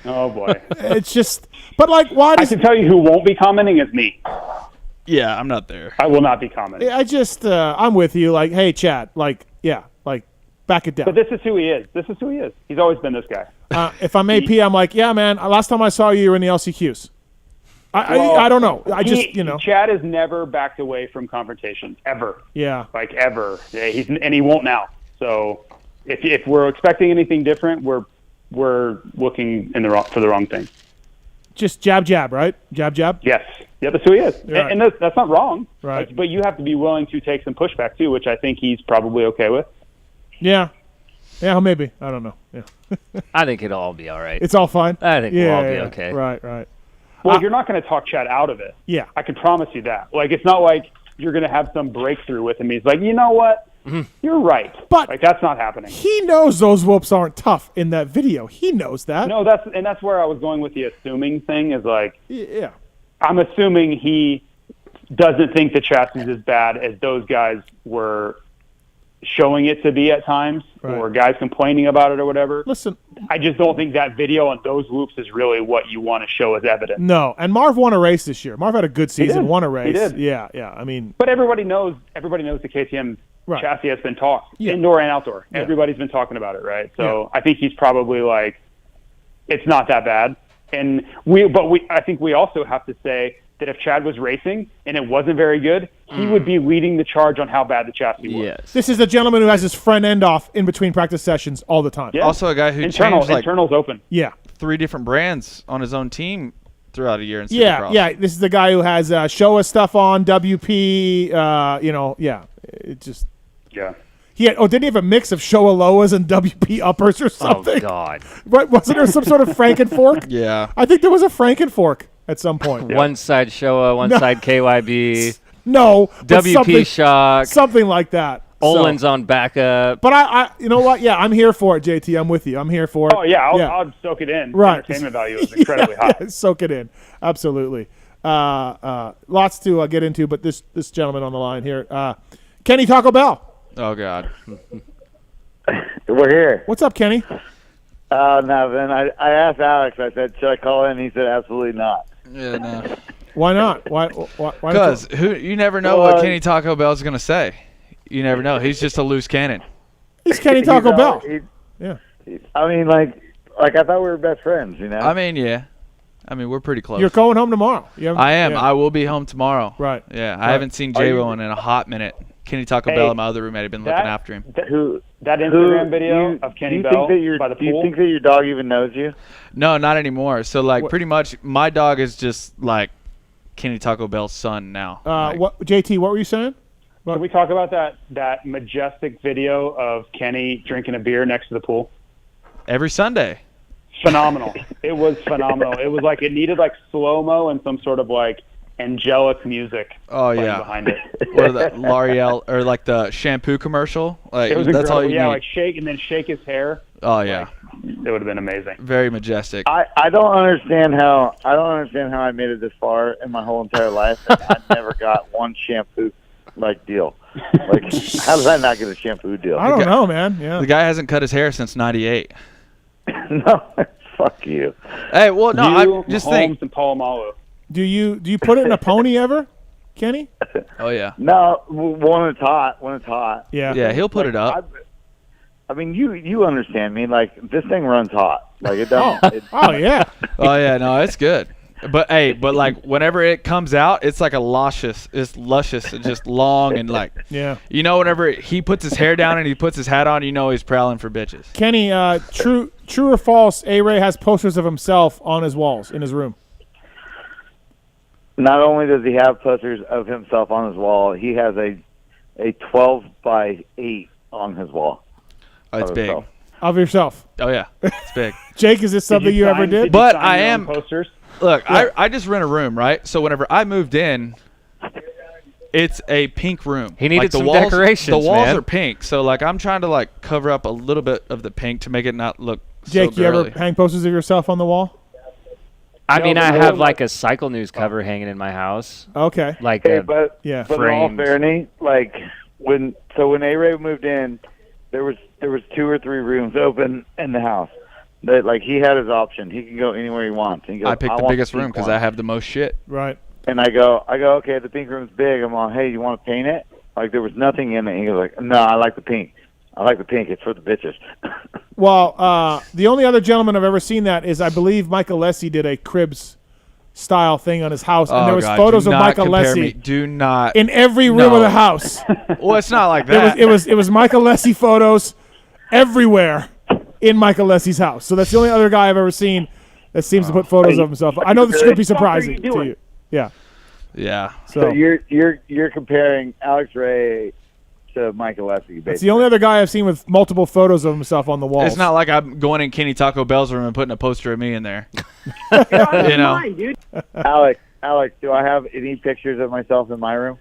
Oh boy. It's just, but like, why I does can tell you who won't be commenting is me. Yeah, I'm not there. I will not be commenting. I'm with you. Like, hey, Chad, like, yeah, like, back it down. But this is who he is. He's always been this guy. If I'm AP, I'm like, yeah, man, last time I saw you, you were in the LCQs. I don't know. Chad has never backed away from confrontation, ever. Yeah. Like, ever. Yeah, he won't now. So if we're expecting anything different, we're looking for the wrong thing. Just jab, right? Jab. Yes. Yeah, that's who he is. Right. And that's not wrong. Right. But you have to be willing to take some pushback, too, which I think he's probably okay with. Yeah. Yeah, maybe. I don't know. Yeah. I think it'll all be all right. It's all fine? I think we'll all be okay. Right. Well, you're not going to talk Chad out of it. Yeah. I can promise you that. Like, it's not like you're going to have some breakthrough with him. He's like, you know what? You're right. But like, that's not happening. He knows those whoops aren't tough in that video. He knows that. No, that's where I was going with the assuming thing is like, yeah. I'm assuming he doesn't think the chassis is as bad as those guys were showing it to be at times, or guys complaining about it or whatever. Listen, I just don't think that video on those whoops is really what you want to show as evidence. No, and Marv won a race this year. Marv had a good season, won a race. He did. Yeah. I mean, but everybody knows the KTM chassis has been talked, indoor and outdoor. Yeah. Everybody's been talking about it, right? So I think he's probably like, it's not that bad. And I think we also have to say that if Chad was racing and it wasn't very good, he would be leading the charge on how bad the chassis was. Yes. This is the gentleman who has his front end off in between practice sessions all the time. Yeah. Also a guy who changed internals open. Yeah. 3 different brands on his own team throughout a year in Supercross. Yeah. This is the guy who has Showa stuff on, WP, it just... Yeah. Didn't he have a mix of Showa Loas and WP uppers or something? Oh, God. Right? Wasn't there some sort of Frankenfork? Yeah. I think there was a Frankenfork at some point. One side Showa, one side KYB. No. WP shock. Something like that. Olin's on backup. But I, you know what? Yeah, I'm here for it, JT. I'm with you. I'm here for it. Oh yeah, I'll soak it in. Right. Entertainment value is incredibly high. Yeah, soak it in. Absolutely. Lots to get into, but this gentleman on the line here, Kenny Taco Bell. Oh God. We're here. What's up, Kenny? Nothing. I asked Alex. I said, should I call in? He said, absolutely not. Yeah, no. Why not? Why? Because you never know what Kenny Taco Bell is gonna say. You never know. He's just a loose cannon. He's Kenny Taco Bell. Yeah. I mean, like I thought we were best friends. You know. I mean, yeah. I mean, we're pretty close. You're going home tomorrow. I am. Yeah. I will be home tomorrow. Right. Yeah. I haven't seen J-Lo in a hot minute. Kenny Taco Bell and my other roommate have been looking after him. That Instagram video of Kenny Bell by the pool? Do you think that your dog even knows you? No, not anymore. So, pretty much my dog is just like Kenny Taco Bell's son now. What, JT, what were you saying? Can we talk about that majestic video of Kenny drinking a beer next to the pool? Every Sunday. Phenomenal. It was phenomenal. It was like it needed like slow-mo and some sort of like angelic music behind it. Or the L'Oreal or like the shampoo commercial. Like it was that's all you need. like shake and then shake his hair. Oh yeah. It would have been amazing. Very majestic. I don't understand how I made it this far in my whole entire life and I never got one shampoo deal. Like how did I not get a shampoo deal? I don't know, man. Yeah. The guy hasn't cut his hair since '98. No, fuck you. Hey, well, no, I just think. And Palomalo. Do you put it in a pony ever, Kenny? Oh yeah. No, when it's hot. Yeah. Yeah, he'll put it up. I mean, you understand me. Like this thing runs hot. Like it doesn't. Oh yeah. Oh yeah, no, it's good. But like whenever it comes out, it's like it's luscious and just long and like you know, whenever he puts his hair down and he puts his hat on, you know he's prowling for bitches. Kenny, true or false? A-Ray has posters of himself on his walls in his room. Not only does he have posters of himself on his wall, he has a 12 by 8 on his wall. Oh, it's big. Himself. Of yourself. Oh yeah, it's big. Jake, is this something you ever did? But I am posters. Look, I just rent a room, right? So whenever I moved in, it's a pink room. He needed some decorations. The walls are pink, so like I'm trying to like cover up a little bit of the pink to make it not look. Jake, so you girly. ever hang posters of yourself on the wall? I mean, I have like a Cycle News cover hanging in my house. Okay. But in all fairness, like when A-Ray moved in, there was 2 or 3 rooms open in the house. That like he had his option. He can go anywhere he wants. He goes, I picked the biggest room because I have the most shit. Right. And I go, okay, the pink room's big. I'm like, hey, you want to paint it? Like there was nothing in it. He goes like, no, I like the pink. It's for the bitches. Well, the only other gentleman I've ever seen that is, I believe, Michael Lessie did a Cribs style thing on his house, and there was photos of Michael Lessie. Do not in every room of the house. Well, it's not like that. It was Michael Lessie photos everywhere in Michael Lessie's house. So that's the only other guy I've ever seen that seems to put photos of himself. I know this could be surprising to you. Yeah. Yeah. So you're comparing Alex Ray to Michael Lessie, basically. It's the only other guy I've seen with multiple photos of himself on the walls. It's not like I'm going in Kenny Taco Bell's room and putting a poster of me in there. You know. Alex, do I have any pictures of myself in my room?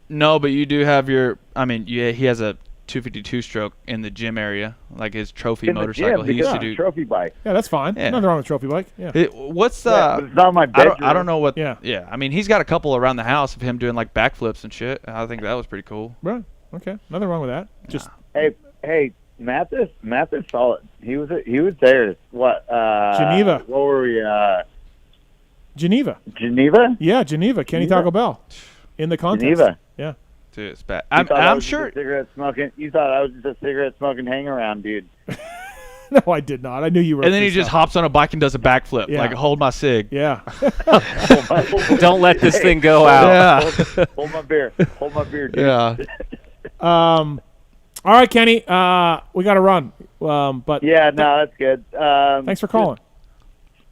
No, but you do have your. I mean, yeah, he has a 252 stroke in the gym area, like his trophy motorcycle. He used to do trophy bike. Yeah, that's fine. Yeah. Nothing wrong with trophy bike. Yeah. What's but it's not my bedroom. I don't know what. Yeah. I mean, he's got a couple around the house of him doing like backflips and shit. I think that was pretty cool. Right. Okay. Nothing wrong with that. Just hey, Mathis solid. He was there. What? Geneva. What were we? Geneva. Geneva? Yeah, Geneva. Kenny Taco Bell in the contest. Geneva. Yeah. Dude, it's bad. I'm sure. Cigarette smoking. You thought I was just a cigarette smoking hang around, dude. No, I did not. I knew you were. And then he just hops on a bike and does a backflip. Yeah. Like, hold my cig. Yeah. Don't let this thing go out. Yeah. Hold my beer. Hold my beer, dude. Yeah. All right, Kenny. We got to run. But yeah, no, that's good. Thanks for calling.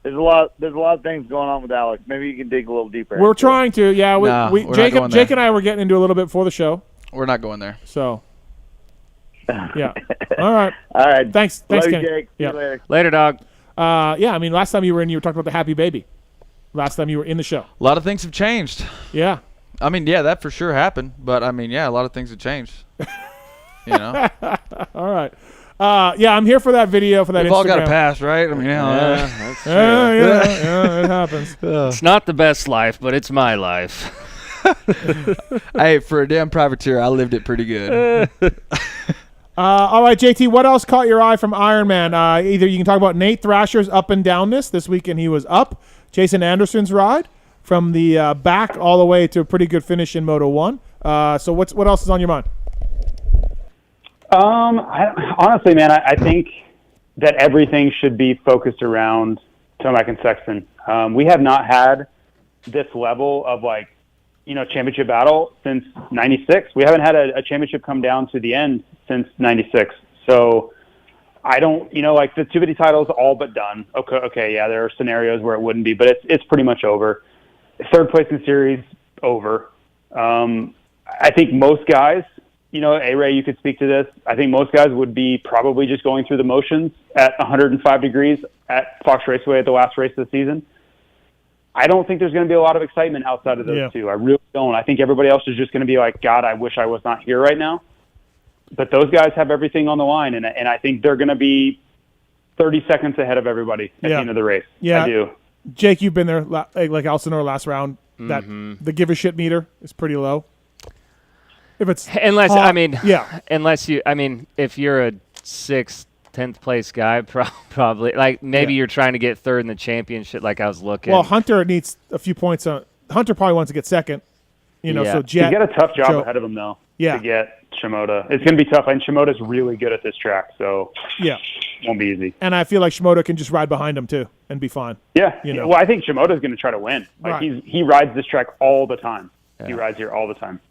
There's a lot of things going on with Alex. Maybe you can dig a little deeper. We're trying to. Yeah, Jake and I were getting into a little bit before the show. We're not going there. So. Yeah. All right. All right. Thanks, Love you, Kenny. Jake. See Yeah. you later. Later, dog. Yeah, I mean, last time you were in, you were talking about the happy baby. Last time you were in the show. A lot of things have changed. Yeah. I mean, yeah, that for sure happened. But, I mean, yeah, a lot of things have changed. You know. All right. Yeah, I'm here for that video for that. We've Instagram. all got a past, right? I mean, that's true. Yeah, it happens. It's not the best life, but it's my life. Hey, for a damn privateer, I lived it pretty good. All right, JT, what else caught your eye from Iron Man? Either you can talk about Nate Thrasher's up and downness. This weekend he was up. Jason Anderson's ride from the back all the way to a pretty good finish in Moto 1. So what else is on your mind? Honestly, man, I think that everything should be focused around Tomac and Sexton. We have not had this level of championship battle since '96. We haven't had a championship come down to the end since '96. So I don't, the 250 title's all but done. Okay, yeah, there are scenarios where it wouldn't be, but it's pretty much over. Third place in series, over. I think most guys, A-Ray, you could speak to this. I think most guys would be probably just going through the motions at 105 degrees at Fox Raceway at the last race of the season. I don't think there's going to be a lot of excitement outside of those two. I really don't. I think everybody else is just going to be like, God, I wish I was not here right now. But those guys have everything on the line, and I think they're going to be 30 seconds ahead of everybody at the end of the race. Yeah. I do. Jake, you've been there like Elsinore last round. That the give a shit meter is pretty low. If it's unless if you're a 6th, 10th place guy, probably you're trying to get third in the championship. Like I was looking. Well, Hunter needs a few points on. Hunter probably wants to get second. So Jet. He's got a tough job ahead of him though. Yeah. To get Shimoda, it's going to be tough, and Shimoda's really good at this track, so it won't be easy. And I feel like Shimoda can just ride behind him too and be fine. Yeah. Well, I think Shimoda's going to try to win. He rides this track all the time. Yeah. He rides here all the time.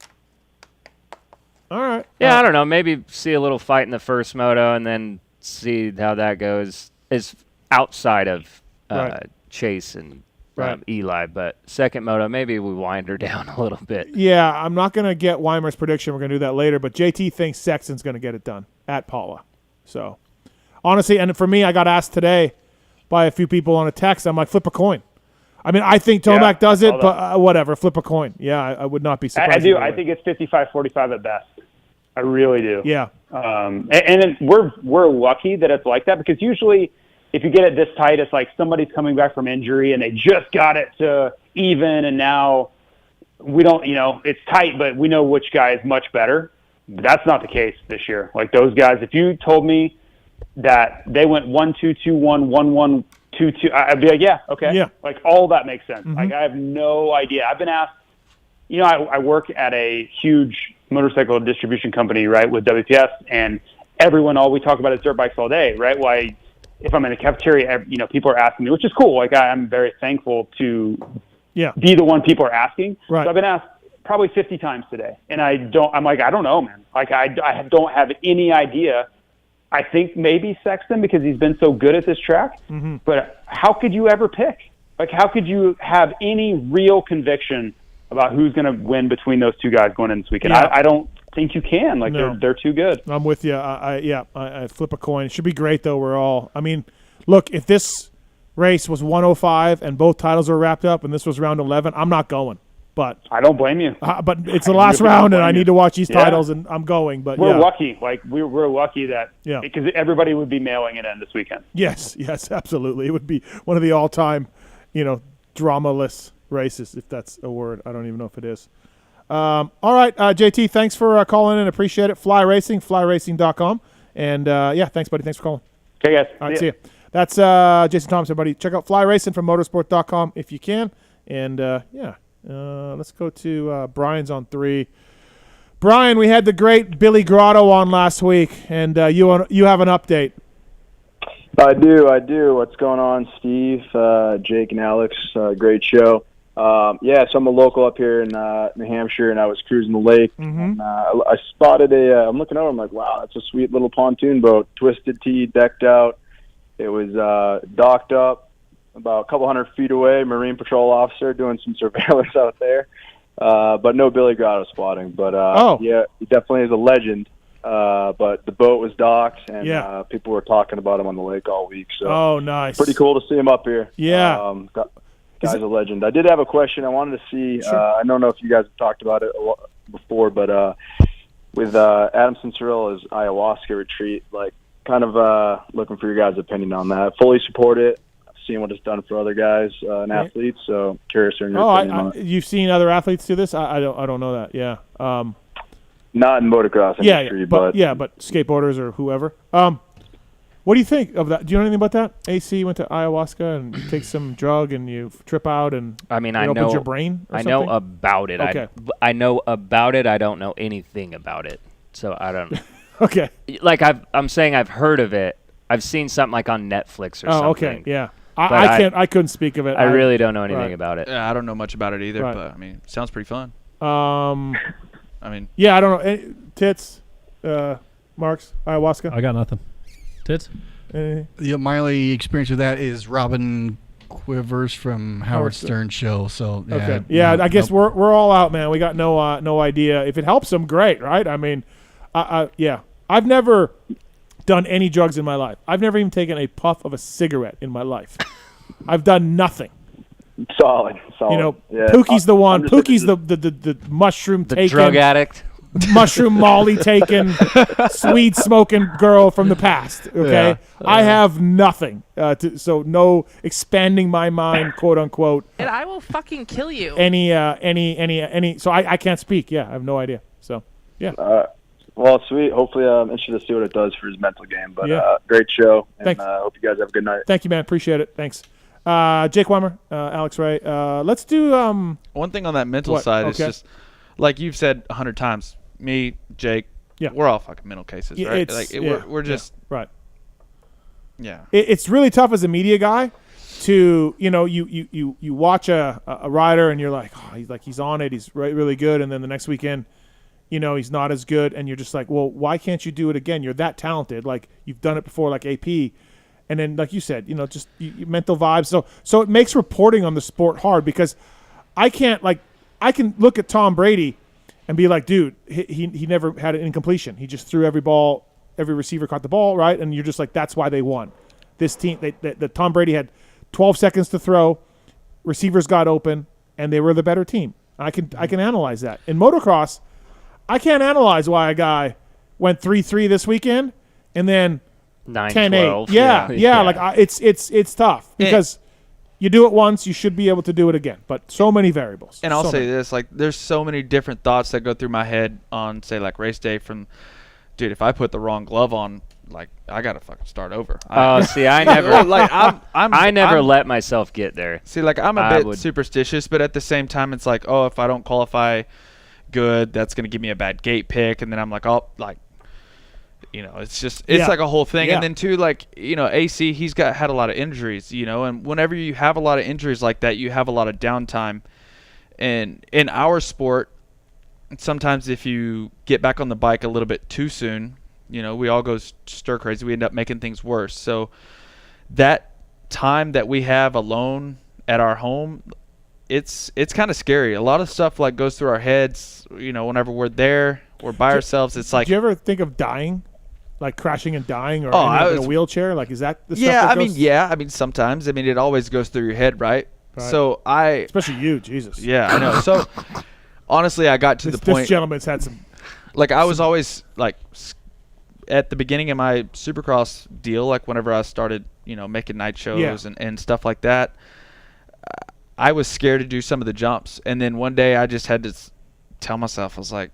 All right. Yeah, I don't know. Maybe see a little fight in the first moto and then see how that goes. Is outside of Chase and Eli, but second moto, maybe we wind her down a little bit. Yeah, I'm not going to get Weimer's prediction. We're going to do that later, but JT thinks Sexton's going to get it done at Paula. So, honestly, and for me, I got asked today by a few people on a text. I'm like, flip a coin. I mean, I think Tomac does it, but whatever, flip a coin. Yeah, I would not be surprised. I do. I think it's 55-45 at best. I really do. Yeah. And we're lucky that it's like that, because usually if you get it this tight, it's like somebody's coming back from injury and they just got it to even, and now we don't, it's tight, but we know which guy is much better. But that's not the case this year. Like those guys, if you told me that they went 1-2-2-1, 1-1-2-2, I'd be like, yeah, okay. Yeah. Like all that makes sense. Like I have no idea. I've been asked, I work at a huge motorcycle distribution company, right, with WPS, and all we talk about is dirt bikes all day, right? Why? If I'm in a cafeteria, people are asking me, which is cool. Like I'm very thankful to be the one people are asking. Right. So I've been asked probably 50 times today, and I'm like, I don't know, man. Like I don't have any idea. I think maybe Sexton, because he's been so good at this track. Mm-hmm. But how could you ever pick? Like how could you have any real conviction about who's going to win between those two guys going in this weekend? Yeah. I don't think you can. Like they're too good. I'm with you. I flip a coin. It should be great though. Look, if this race was 105 and both titles were wrapped up and this was round 11, I'm not going. But I don't blame you. But it's the last round and I need to watch these titles and I'm going. But we're lucky. Like we're lucky that because everybody would be mailing it in this weekend. Yes, absolutely. It would be one of the all-time, dramaless races, if that's a word. I don't even know if it is. All right, JT, thanks for calling in. Appreciate it. Fly Racing, flyracing.com. And, thanks, buddy. Thanks for calling. Okay, guys. All right, see you. That's Jason Thomas, everybody. Check out Fly Racing from motorsport.com if you can. And, let's go to Brian's on 3. Brian, we had the great Billy Grotto on last week, and you have an update. I do. What's going on, Steve, Jake, and Alex? Great show. So I'm a local up here in New Hampshire, and I was cruising the lake. Mm-hmm. And, I spotted I'm looking over, I'm like, wow, that's a sweet little pontoon boat, twisted T, decked out. It was docked up about a couple hundred feet away, Marine Patrol officer doing some surveillance out there. But no Billy Grotto spotting. But, he definitely is a legend. But the boat was docked, and people were talking about him on the lake all week. So nice. Pretty cool to see him up here. Yeah. Guy's a legend. I did have a question. I wanted to see. Sure. I don't know if you guys have talked about it before, but with Adam Cianciarulo's ayahuasca retreat, like kind of looking for your guys' opinion on that. Fully support it. I've seen what it's done for other guys and athletes, so curious on your opinion on it. You've seen other athletes do this? I don't know that. Yeah. Not in motocross industry, but skateboarders or whoever. What do you think of that? Do you know anything about that? AC went to ayahuasca and you take some drug and you trip out and I mean, it I opens know your brain. Or I something? know about it. Okay. I know about it. I don't know anything about it, so I don't. Okay. Like I'm saying, I've heard of it. I've seen something like on Netflix or something. Oh, okay. Yeah. I couldn't speak of it. I really don't know anything about it. Yeah, I don't know much about it either, but I mean, it sounds pretty fun. I mean, yeah, I don't know. Tits, Marks, ayahuasca. I got nothing. Tits. My only experience with that is Robin Quivers from Howard Stern show. So yeah, okay. Yeah, I guess we're all out, man. We got no idea. If it helps them, great, right? I mean, yeah. I've never done any drugs in my life. I've never even taken a puff of a cigarette in my life. I've done nothing. Solid. You know, yeah. Pookie's the one. Pookie's the mushroom taking drug addict. Mushroom Molly taking, weed smoking girl from the past. Okay, yeah. I have nothing, so no expanding my mind, quote unquote. And I will fucking kill you. Any. So I can't speak. Yeah, I have no idea. So yeah. Well, sweet. Hopefully, I'm interested to see what it does for his mental game. But great show. And hope you guys have a good night. Thank you, man. Appreciate it. Thanks. Jake Weimer, Alex Ray. Let's do one thing on that mental side is just like you've said 100 times. Me, Jake, we're all fucking mental cases, right? We're just right. Yeah, it's really tough as a media guy to you watch a rider and you're like, oh, he's on it, he's really good, and then the next weekend, he's not as good, and you're just like, well, why can't you do it again? You're that talented, like you've done it before, like AP, and then like you said, just mental vibes. So it makes reporting on the sport hard because I can look at Tom Brady and be like, dude, he never had an incompletion. He just threw every ball, every receiver caught the ball, right? And you're just like, that's why they won. This team, the Tom Brady had 12 seconds to throw, receivers got open, and they were the better team. I can analyze that. In motocross, I can't analyze why a guy went 3-3 this weekend and then 10-8. Yeah. Like it's tough because you do it once, you should be able to do it again. But so many variables. And I'll say this, like there's so many different thoughts that go through my head on, say, like race day from, dude, if I put the wrong glove on, like I gotta fucking start over. See, I never like I never let myself get there. See, like I'm a bit superstitious, but at the same time it's like, oh, if I don't qualify good, that's gonna give me a bad gate pick, and then I'm like, oh, like it's like a whole thing. And then too, like, AC, he's had a lot of injuries, and whenever you have a lot of injuries like that, you have a lot of downtime. And in our sport, sometimes if you get back on the bike a little bit too soon, we all go stir crazy. We end up making things worse. So that time that we have alone at our home, it's kind of scary. A lot of stuff like goes through our heads, whenever we're there, we're by ourselves. It's like, do you ever think of dying? Like crashing and dying, or in a wheelchair? Like, is that the stuff? I mean, sometimes. I mean, it always goes through your head, right? So especially you, Jesus. Yeah, I know. So honestly, I got to the point. This gentleman's had some. Like, I was always like, at the beginning of my Supercross deal, like whenever I started, making night shows and stuff like that, I was scared to do some of the jumps. And then one day, I just had to tell myself, I was like,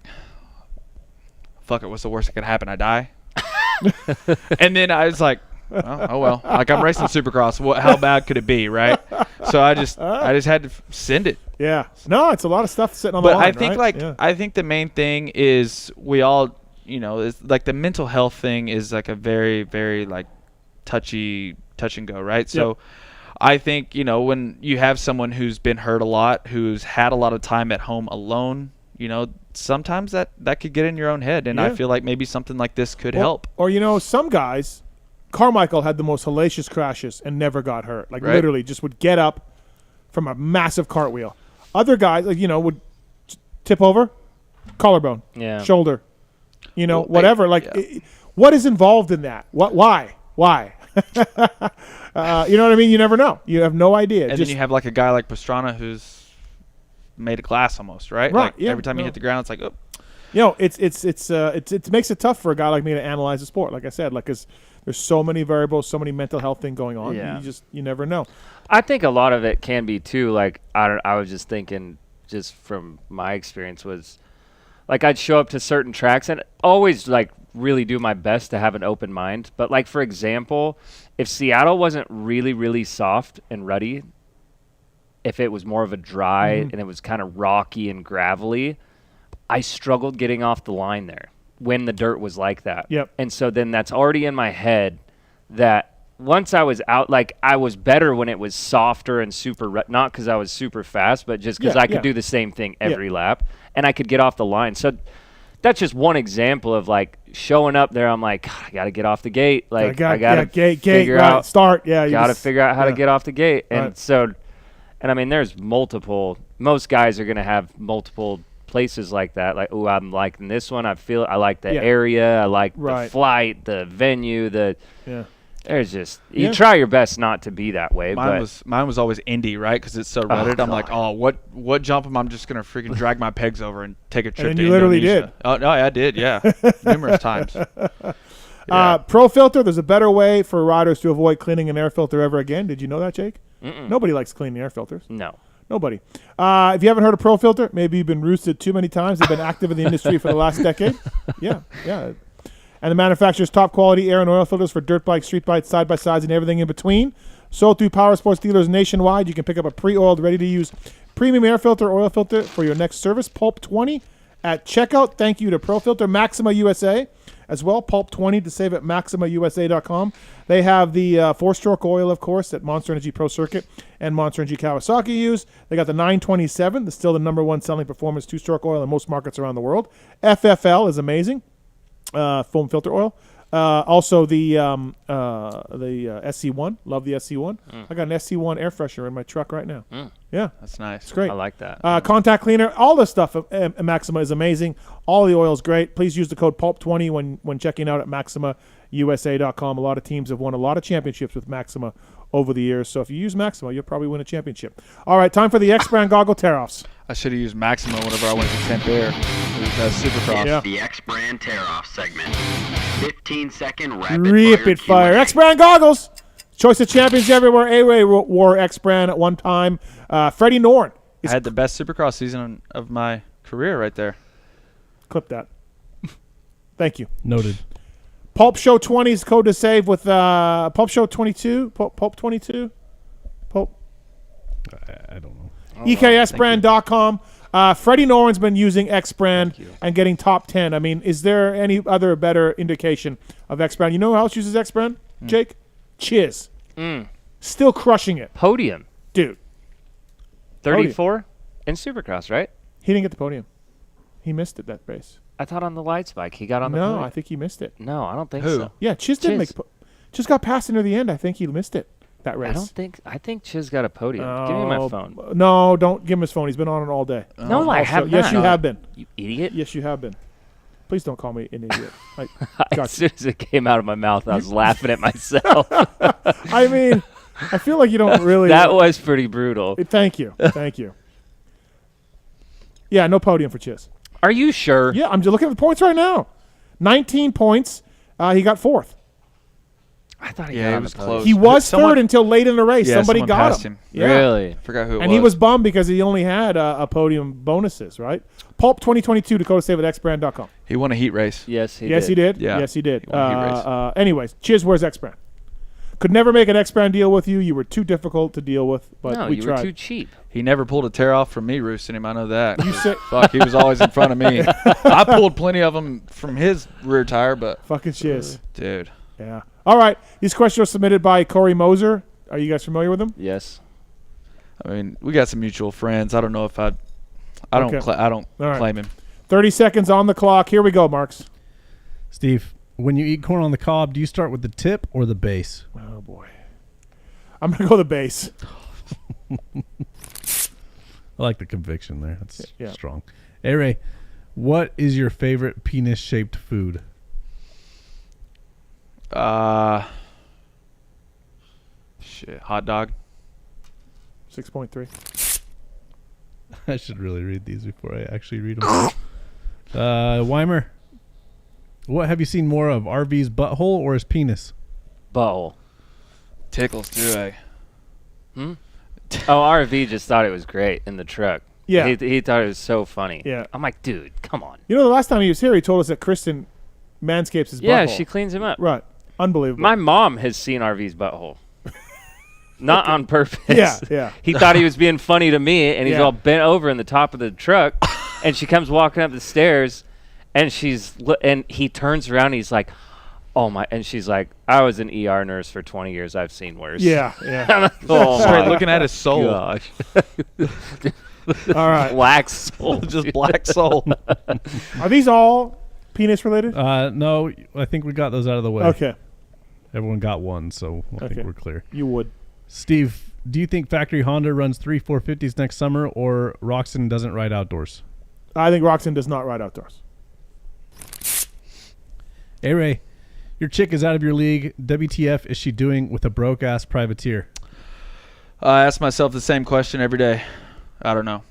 "Fuck it, what's the worst that could happen? I die." And then I was like, oh well, like I'm racing Supercross. How bad could it be, right? So I just had to send it. Yeah. No, it's a lot of stuff sitting on the line. But I think I think the main thing is we all, it's like the mental health thing is like a very, very like touch and go, right? So I think, when you have someone who's been hurt a lot, who's had a lot of time at home alone, sometimes that could get in your own head, and I feel like maybe something like this could help. Or some guys, Carmichael had the most hellacious crashes and never got hurt. Like literally just would get up from a massive cartwheel. Other guys, like, would tip over, collarbone, shoulder, whatever. What is involved in that? Why? You know what I mean? You never know. You have no idea. And then you have like a guy like Pastrana who's made of glass almost, right? Like every time you hit the ground, it's like, oh. it makes it tough for a guy like me to analyze the sport. Like I said, because there's so many variables, so many mental health things going on. Yeah. You never know. I think a lot of it can be too. Like I was just thinking, just from my experience, was like I'd show up to certain tracks and always like really do my best to have an open mind. But like for example, if Seattle wasn't really really soft and ruddy, if it was more of a dry and it was kind of rocky and gravelly, I struggled getting off the line there when the dirt was like that. Yep. And so then that's already in my head that once I was out, like I was better when it was softer and super, not because I was super fast, but just because I could do the same thing every lap and I could get off the line. So that's just one example of like showing up there. I'm like, God, I got to get off the gate. Like I got to figure out start. Yeah. Got to figure out how to get off the gate. And and I mean, there's most guys are going to have multiple places like that. Like, oh, I'm liking this one. I like the area. I like the flight, the venue, there's just, you try your best not to be that way. Mine was always Indy, right? Because it's so rutted. I'm like, what jump am I just going to freaking drag my pegs over and take a trip and to you literally Indonesia. did. Oh, no, I did, yeah. Numerous times. Pro filter, there's a better way for riders to avoid cleaning an air filter ever again. Did you know that, Jake? Nobody likes cleaning air filters. No. Nobody. If you haven't heard of Pro Filter, maybe you've been roosted too many times. They've been active in the industry for the last decade. Yeah. And the manufacturer's top quality air and oil filters for dirt bikes, street bikes, side-by-sides, and everything in between. Sold through power sports dealers nationwide. You can pick up a pre-oiled, ready-to-use premium air filter, oil filter for your next service. Pulp 20 at checkout. Thank you to Pro Filter. Maxima USA as well. Pulp 20 to save at MaximaUSA.com. They have the four-stroke oil, of course, that Monster Energy Pro Circuit and Monster Energy Kawasaki use. They got the 927. That's still the number one selling performance two-stroke oil in most markets around the world. FFL is amazing. Foam filter oil. Also the SC1. Love the SC1. I got an SC1 air freshener in my truck right now. Yeah. That's nice. It's great. I like that. Contact cleaner. All the stuff at Maxima is amazing. All the oil is great. Please use the code PULP20 when checking out at MaximaUSA.com. A lot of teams have won a lot of championships with Maxima over the years. So if you use Maxima, you'll probably win a championship. All right, time for the X-Brand goggle tear-offs. I should have used Maxima whenever I went to 10th Air. It was Supercross. It's the X-Brand tear-off segment. 15-second rapid fire. X-Brand goggles. Choice of champions everywhere. A-Ray wore X-Brand at one time. Freddie Norn. I had the best Supercross season of my career right there. Clip that. Thank you. Noted. Pulp Show 20 is code to save with Pulp Show 22. Pulp 22. Pulp. I don't know. EKSbrand.com. Freddie Noren's been using X-Brand and getting top 10. I mean, is there any other better indication of X-Brand? You know who else uses X-Brand, Jake? Chiz. Still crushing it. Podium. Dude. 34 in Supercross, right? He didn't get the podium. He missed it that race. I thought on the lights bike he got on the podium. No, I think he missed it. No, I don't think so. Yeah, Chiz didn't make the Chiz got passed near the end. I think he missed it. That race. I think Chiz got a podium. Give me my phone. No, don't give him his phone. He's been on it all day. No, I have not. Yes, you have been. You idiot. Yes, you have been. Please don't call me an idiot. As soon as it came out of my mouth, I was laughing at myself. I mean, I feel like you don't really. That was pretty brutal. Thank you. Thank you. Yeah, no podium for Chiz. Are you sure? Yeah, I'm just looking at the points right now. 19 points. He got fourth. I thought he got was close. He was third until late in the race. Yeah, somebody got him. Yeah. Really? Forgot who it was. And he was bummed because he only had a podium bonuses, right? Pulp 2022, Dakota Save at xbrand.com. He won a heat race. Yes, he did. Yeah. Yes, he did. He won a heat race. Anyways, Chiz, where's X-Brand? Could never make an X-Brand deal with you. You were too difficult to deal with, but we tried. No, you were too cheap. He never pulled a tear off from me roosting him. I know that. You said, fuck, he was always in front of me. I pulled plenty of them from his rear tire, but fucking Chiz, dude. Yeah. All right. These questions are submitted by Corey Moser. Are you guys familiar with him? Yes. I mean, we got some mutual friends. I don't know if I don't claim him. 30 seconds on the clock. Here we go, Marks. Steve, when you eat corn on the cob, do you start with the tip or the base? Oh boy. I'm gonna go the base. I like the conviction there. That's strong. Hey Ray, what is your favorite penis-shaped food? Hot dog. 6.3. I should really read these before I actually read them. Weimer, what have you seen more of, RV's butthole or his penis? Butthole. Tickles, do I? Oh, RV just thought it was great in the truck. Yeah. He thought it was so funny. Yeah. I'm like, dude, come on. You know, the last time he was here, he told us that Kristen manscapes his butthole. Yeah, she cleans him up. Right. Unbelievable. My mom has seen RV's butthole. Not on purpose. Yeah. He thought he was being funny to me, and he's all bent over in the top of the truck, and she comes walking up the stairs, and he turns around, and he's like, oh my, and she's like, I was an ER nurse for 20 years. I've seen worse. Yeah. Start looking at his soul. Gosh. All right. Black soul. Just black soul. Are these all penis related? No, I think we got those out of the way. Okay. Everyone got one, so I think we're clear. You would. Steve, do you think Factory Honda runs 3 450s next summer, or Roxon doesn't ride outdoors? I think Roxon does not ride outdoors. Hey, Ray, your chick is out of your league. WTF is she doing with a broke-ass privateer? I ask myself the same question every day. I don't know.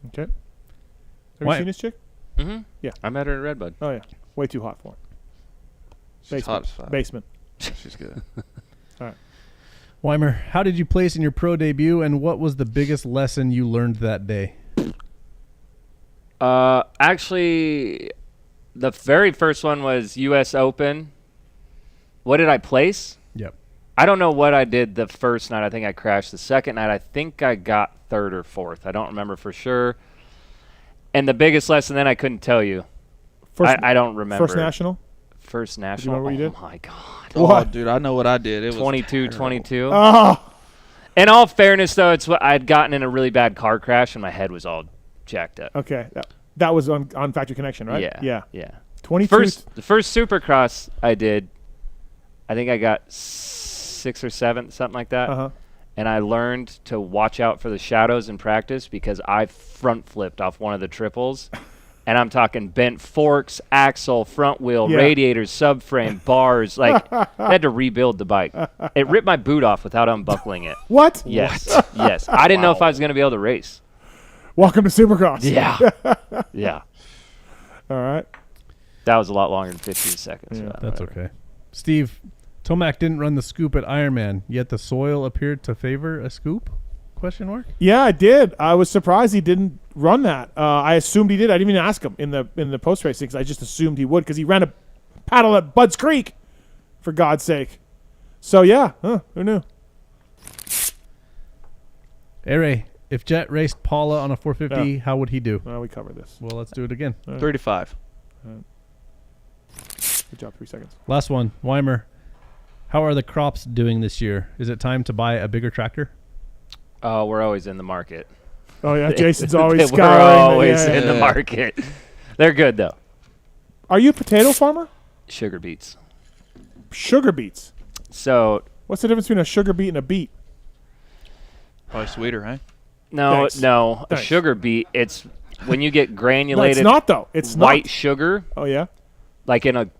Okay. Have you seen this chick? Mm-hmm. Yeah. I met her at Redbud. Oh, yeah. Way too hot for her. She's hot as fuck. Basement. She's good. All right. Weimer, how did you place in your pro debut, and what was the biggest lesson you learned that day? Actually, the very first one was U.S. Open. What did I place? Yep. I don't know what I did the first night. I think I crashed. The second night, I think I got third or fourth. I don't remember for sure. And the biggest lesson then I couldn't tell you. I don't remember. First national? First national. What you did? Oh, my God. Oh, dude, I know what I did. It was 22. Oh. In all fairness, though, it's what I'd gotten in a really bad car crash, and my head was all jacked up. Okay. That was on Factory Connection, right? Yeah. 22. The first Supercross I did, I think I got 6th or 7th, something like that. Uh-huh. And I learned to watch out for the shadows in practice because I front flipped off one of the triples. And I'm talking bent forks, axle, front wheel, radiators, subframe, bars. Like, I had to rebuild the bike. It ripped my boot off without unbuckling it. What? Yes. Yes. I didn't know if I was going to be able to race. Welcome to Supercross. Yeah. Yeah. All right. That was a lot longer than 15 seconds. Yeah, that's okay. Steve, Tomac didn't run the scoop at Ironman, yet the soil appeared to favor a scoop? ? Yeah, I did. I was surprised he didn't run that. I assumed he did. I didn't even ask him in the post race because I just assumed he would because he ran a paddle at Bud's Creek, for God's sake. So yeah, who knew? Hey Ray, if Jet raced Paula on a 450, how would he do? Well, we covered this. Well, let's do it again. 35. Good job. 3 seconds. Last one, Weimer. How are the crops doing this year? Is it time to buy a bigger tractor? We're always in the market. Oh, yeah. Jason's always We're scouring. always in the market. They're good, though. Are you a potato farmer? Sugar beets. Sugar beets. So, what's the difference between a sugar beet and a beet? Probably sweeter, right? No. Thanks. A sugar beet, it's when you get granulated. No, it's not, though. It's white not. sugar. Oh, yeah? Like in a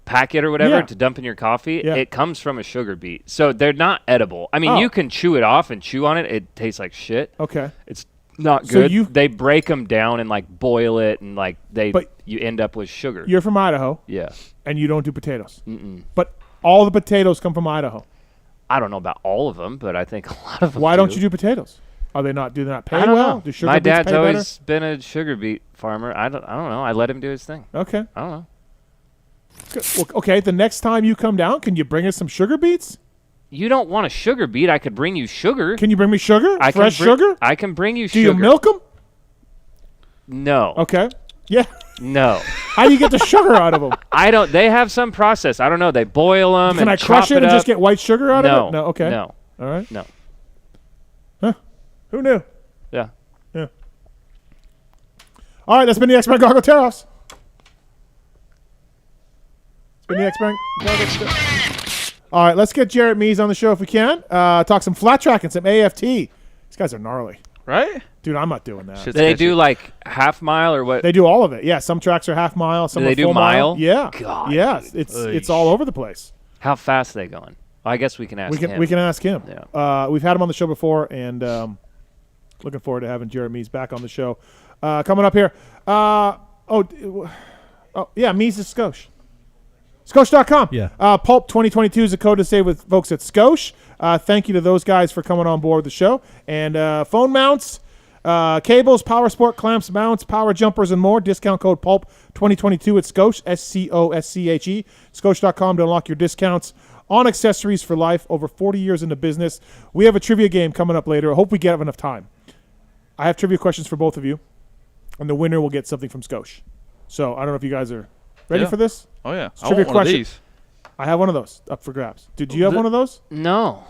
packet or whatever to dump in your coffee, it comes from a sugar beet. So they're not edible. I mean, you can chew it off and chew on it. It tastes like shit. Okay. It's not good. They break them down and like boil it and like you end up with sugar. You're from Idaho. Yeah. And you don't do potatoes. Mm-mm. But all the potatoes come from Idaho. I don't know about all of them, but I think a lot of them Why don't you do potatoes? Do they not pay I don't well? know. Do sugar My beets dad's pay always been a sugar beet farmer. I don't know. I let him do his thing. Okay. I don't know. Well, okay, the next time you come down, can you bring us some sugar beets? You don't want a sugar beet. I could bring you sugar. Can you bring me sugar? Fresh sugar? I can bring you do sugar. Do you milk them? No. Okay. Yeah. No. How do you get the sugar out of them? I don't. They have some process. I don't know. They boil them. Can I crush it and just get white sugar out of it? No. Okay. No. All right. No. Huh. Who knew? Yeah. Yeah. All right, that's been the X-Men Gargle Teros. It's been the X-Men Gargle Teros. All right, let's get Jarrett Mees on the show if we can. Talk some flat track and some AFT. These guys are gnarly. Right? Dude, I'm not doing that. Do they do like half mile or what? They do all of it. Yeah, some tracks are half mile. Some do they are do full mile? Yeah. God. Yeah, it's all over the place. How fast are they going? Well, I guess we can ask him. We can ask him. Yeah. We've had him on the show before, and looking forward to having Jarrett Mees back on the show. Coming up here. Mees is Skosh. Skosh.com. Yeah. Pulp 2022 is a code to save with folks at Skosh. Thank you to those guys for coming on board the show. And phone mounts, cables, power sport clamps, mounts, power jumpers, and more. Discount code Pulp 2022 at Skosh, SCOSCHE. Skosh.com to unlock your discounts on accessories for life. Over 40 years in the business. We have a trivia game coming up later. I hope we get enough time. I have trivia questions for both of you, and the winner will get something from Skosh. So I don't know if you guys are ready for this. Oh, yeah. I want one of these. I have one of those up for grabs. Did you have one of those? No.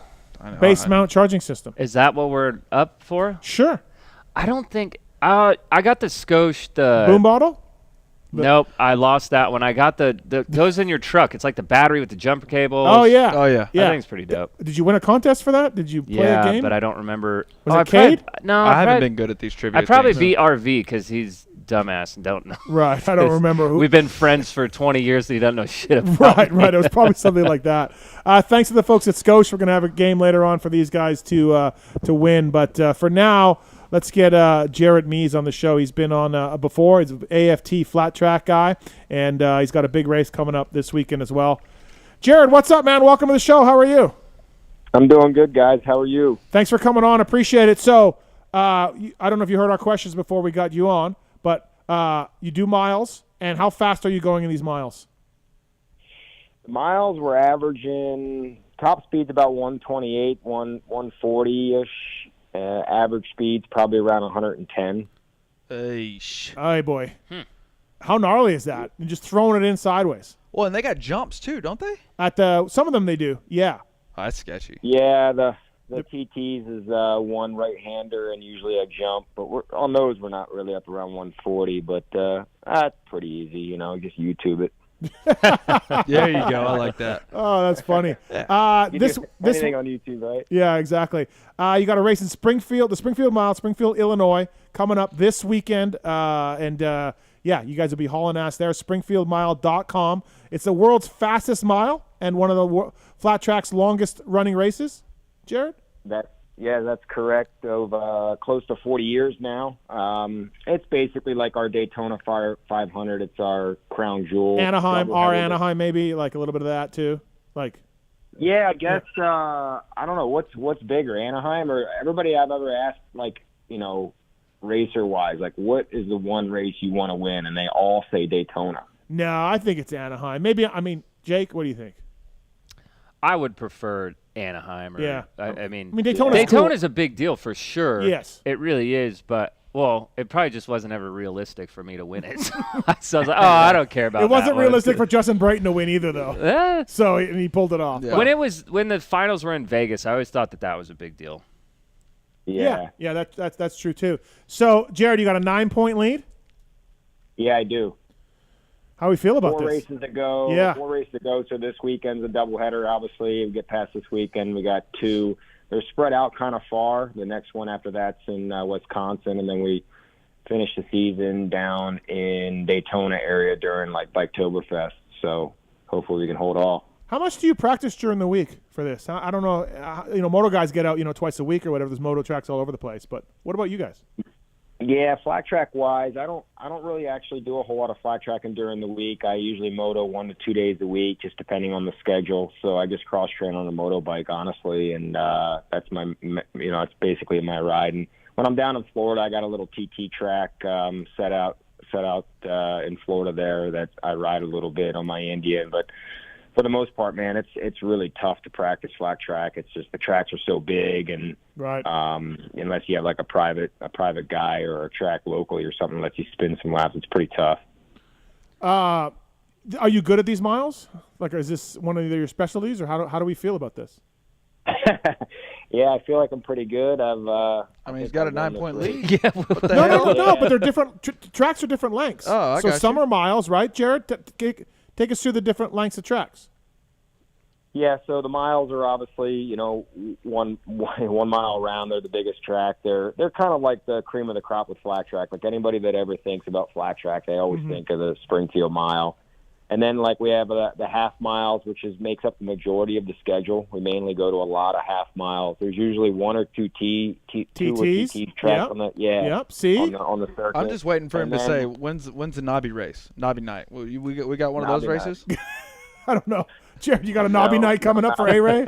Base mount charging system. Is that what we're up for? Sure. I don't think I got the Skosh boom bottle. Nope, I lost that one. I got the goes in your truck. It's like the battery with the jumper cables. Oh yeah. I think it's pretty dope. Did you win a contest for that? Did you play a game? Yeah, but I don't remember. Was it Cade? No, I haven't been good at these trivia. I probably things. beat RV because he's dumbass and don't know. Right, I don't remember who. We've been friends for 20 years and he doesn't know shit about Right. It was probably something like that. Thanks to the folks at Skosh. We're going to have a game later on for these guys to win. But for now, let's get Jared Mees on the show. He's been on before. He's an AFT flat track guy, and he's got a big race coming up this weekend as well. Jared, what's up, man? Welcome to the show. How are you? I'm doing good, guys. How are you? Thanks for coming on. Appreciate it. So I don't know if you heard our questions before we got you on, but you do miles, and how fast are you going in these miles? Miles, we're averaging top speed's about 128, 140-ish. Average speed's probably around 110. Hey, boy. How gnarly is that? You're just throwing it in sideways. Well, and they got jumps too, don't they? Some of them they do, yeah. Oh, that's sketchy. Yeah, the TTs is one right-hander and usually a jump, but on those we're not really up around 140, but that's pretty easy, just YouTube it. There you go. I like that. Oh, that's funny. This anything on YouTube, right? Yeah, exactly. You got a race in Springfield, the Springfield Mile, Springfield, Illinois, coming up this weekend. You guys will be hauling ass there. SpringfieldMile.com. It's the world's fastest mile and one of the flat track's longest running races. Jared? That's correct. Of close to 40 years now. It's basically like our Daytona 500. It's our crown jewel. Anaheim, maybe like a little bit of that too. Yeah, I guess I don't know what's bigger, Anaheim or everybody I've ever asked, racer wise, what is the one race you want to win, and they all say Daytona. No, I think it's Anaheim. Jake, what do you think? I would prefer Anaheim. Daytona's cool. A big deal for sure. Yes, it really is. But it probably just wasn't ever realistic for me to win it. So I was like, I don't care about. It wasn't realistic for Justin Brayton to win either, though. So he pulled it off. Yeah. When the finals were in Vegas, I always thought that was a big deal. Yeah, that's true too. So Jared, you got a 9-point lead. Yeah, I do. How do we feel about Four this? races to go. Yeah. 4 races to go. So this weekend's a doubleheader, obviously. We get past this weekend. We got 2. They're spread out kind of far. The next one after that's in Wisconsin, and then we finish the season down in Daytona area during Biketoberfest. So hopefully we can hold all. How much do you practice during the week for this? I don't know. Moto guys get out, twice a week or whatever. There's moto tracks all over the place. But what about you guys? Yeah, flat track wise, I don't really actually do a whole lot of flat tracking during the week. I usually moto 1 to 2 days a week, just depending on the schedule. So I just cross train on a moto bike, honestly, and that's my, it's basically my ride. And when I'm down in Florida, I got a little TT track set out in Florida there that I ride a little bit on my Indian, but for the most part, man, it's really tough to practice flat track. It's just the tracks are so big, and right. Unless you have a private guy or a track locally or something that lets you spin some laps, it's pretty tough. Are you good at these miles? Is this one of your specialties, or how do we feel about this? Yeah, I feel like I'm pretty good. He's got a 9-point lead. Yeah. No, but they're different. Tracks are different lengths. Oh, I got you. Some are miles, right, Jared? Take us through the different lengths of tracks. Yeah, so the miles are obviously, 1 mile around. They're the biggest track. They're kind of like the cream of the crop with flat track. Like anybody that ever thinks about flat track, they always think of the Springfield Mile. And then, like, we have the half miles, which makes up the majority of the schedule. We mainly go to a lot of half miles. There's usually one or two TTs tracks on the Yep. See, on the circuit. I'm just waiting for him to say when's the Knobby race, Knobby night. Well, we got one of those races. I don't know, Jared. You got a Knobby night coming up for A-Ray?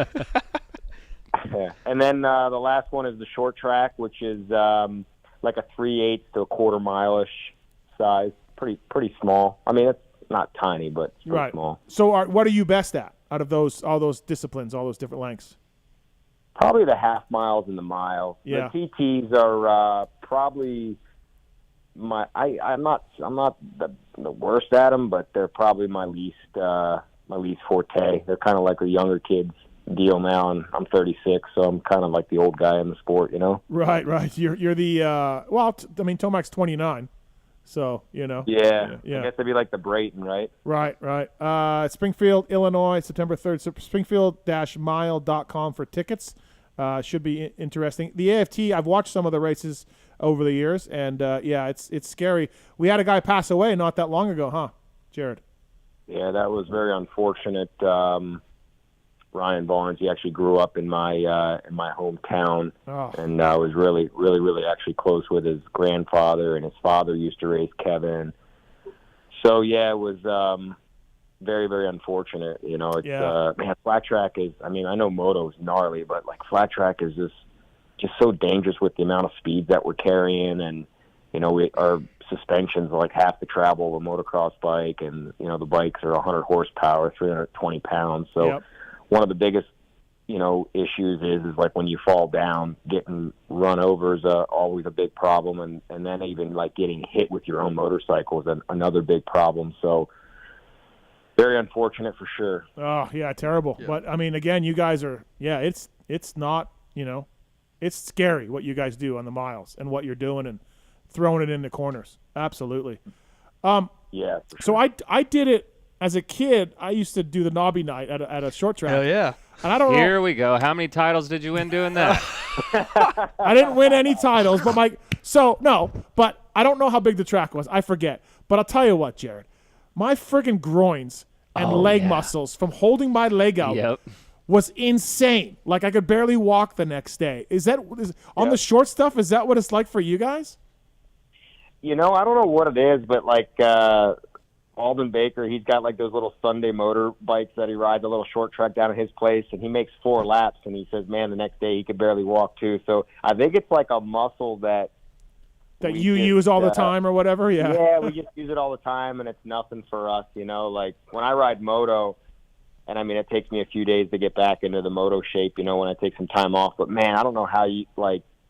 Yeah. And then the last one is the short track, which is like a 3/8 to a quarter mile-ish size. Pretty small. I mean, it's not tiny, but it's pretty small. So what are you best at out of all those disciplines, all those different lengths? Probably the half miles and the miles. Yeah. The TTs are probably I'm not the worst at them, but they're probably my least forte. They're kind of like a younger kid's deal now, and I'm 36, so I'm kind of like the old guy in the sport, you know. Right. You're the Tomac's 29. So, Yeah. I guess it'd be like the Brayton, right? Right. Springfield, Illinois, September 3rd. Springfield-mile.com for tickets. Should be interesting. The AFT, I've watched some of the races over the years, and, it's scary. We had a guy pass away not that long ago, huh, Jared? Yeah, that was very unfortunate. Ryan Barnes, he actually grew up in my hometown, and I was really, really, really actually close with his grandfather, and his father used to race Kevin. So yeah, it was very, very unfortunate. You know, it's man, flat track is. I mean, I know moto is gnarly, but like flat track is just so dangerous with the amount of speed that we're carrying, and you know, our suspensions are like half the travel of a motocross bike, and you know, the bikes are 100 horsepower, 320 pounds. So. Yep. One of the biggest, issues is like when you fall down, getting run over is always a big problem, and then even like getting hit with your own motorcycle is another big problem. So very unfortunate for sure. Oh yeah, terrible. Yeah. But I mean, again, you guys are it's not it's scary what you guys do on the miles and what you're doing and throwing it in the corners. Absolutely. Yeah. So I did it. As a kid, I used to do the Knobby night at a short track. Hell yeah. And I don't know. Here we go. How many titles did you win doing that? I didn't win any titles, but but I don't know how big the track was. I forget. But I'll tell you what, Jared. My friggin' groins and leg muscles from holding my leg out was insane. Like I could barely walk the next day. On the short stuff, is that what it's like for you guys? I don't know what it is, but like Alden Baker, he's got like those little Sunday motor bikes that he rides, a little short track down at his place, and he makes 4 laps, and he says, man, the next day he could barely walk too. So I think it's like a muscle that you use all the time or whatever. Yeah, we just use it all the time, and it's nothing for us. Like when I ride moto, and I mean, it takes me a few days to get back into the moto shape, when I take some time off. But man, I don't know how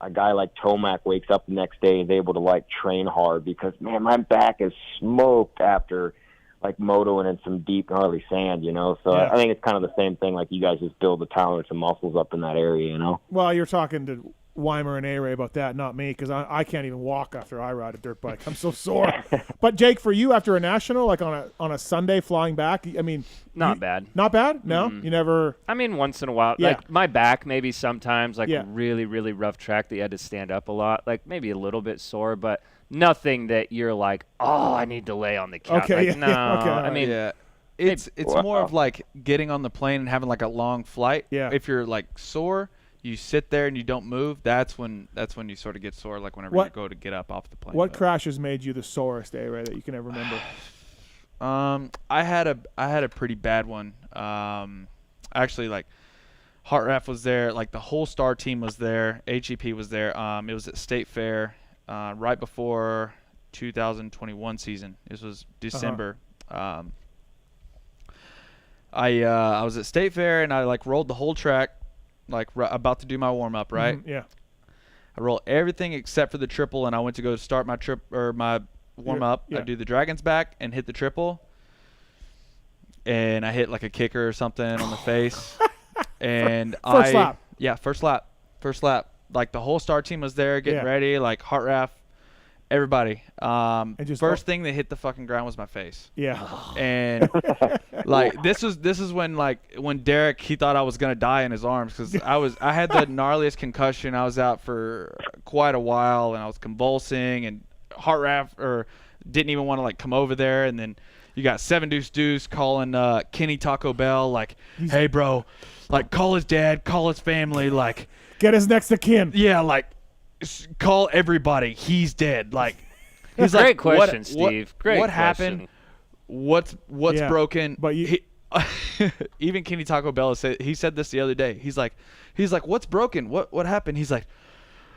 a guy like Tomac wakes up the next day and is able to like train hard, because man, my back is smoked after like motoing in some deep gnarly sand, So I think it's kind of the same thing. Like you guys just build the tolerance and muscles up in that area, Well, you're talking to Weimer and A-Ray about that, not me, because I can't even walk after I ride a dirt bike. I'm so sore. But Jake, for you after a national, like on a Sunday flying back, I mean, not bad. Not bad? No, you never. I mean, once in a while, like my back maybe sometimes, like really, really rough track that you had to stand up a lot, like maybe a little bit sore, but nothing that you're like, oh, I need to lay on the couch. Okay, like, no, I mean, it's more of like getting on the plane and having like a long flight. Yeah. If you're like sore, you sit there and you don't move. That's when you sort of get sore. Like whenever you go to get up off the plane. What crashes made you the sorest, A-Ray, that you can ever remember? I had a pretty bad one. Actually, like Hartraf was there. Like the whole Star team was there. HEP was there. It was at State Fair right before 2021 season. This was December. I was at State Fair and I like rolled the whole track. Like about to do my warm up, right? Yeah. I roll everything except for the triple, and I went to go start my my warm up. Yeah. I do the dragon's back and hit the triple, and I hit like a kicker or something on the face. And first lap. Yeah, first lap. Like the whole Star team was there getting ready, like Hartraf, everybody. First thing that hit the fucking ground was my face. Yeah. And like this is when Derek, he thought I was gonna die in his arms, because I had the gnarliest concussion. I was out for quite a while and I was convulsing, and Hartraf didn't even want to like come over there, and then You got 7 Deuce Deuce calling Kenny Taco Bell like, hey bro, like call his dad, call his family, like get his next of kin. Yeah, like call everybody. He's dead. Like he's great like, question, Steve. Great what question. happened? What's broken? But even Kenny Taco Bell he said this the other day. He's like, what's broken? What happened? He's like,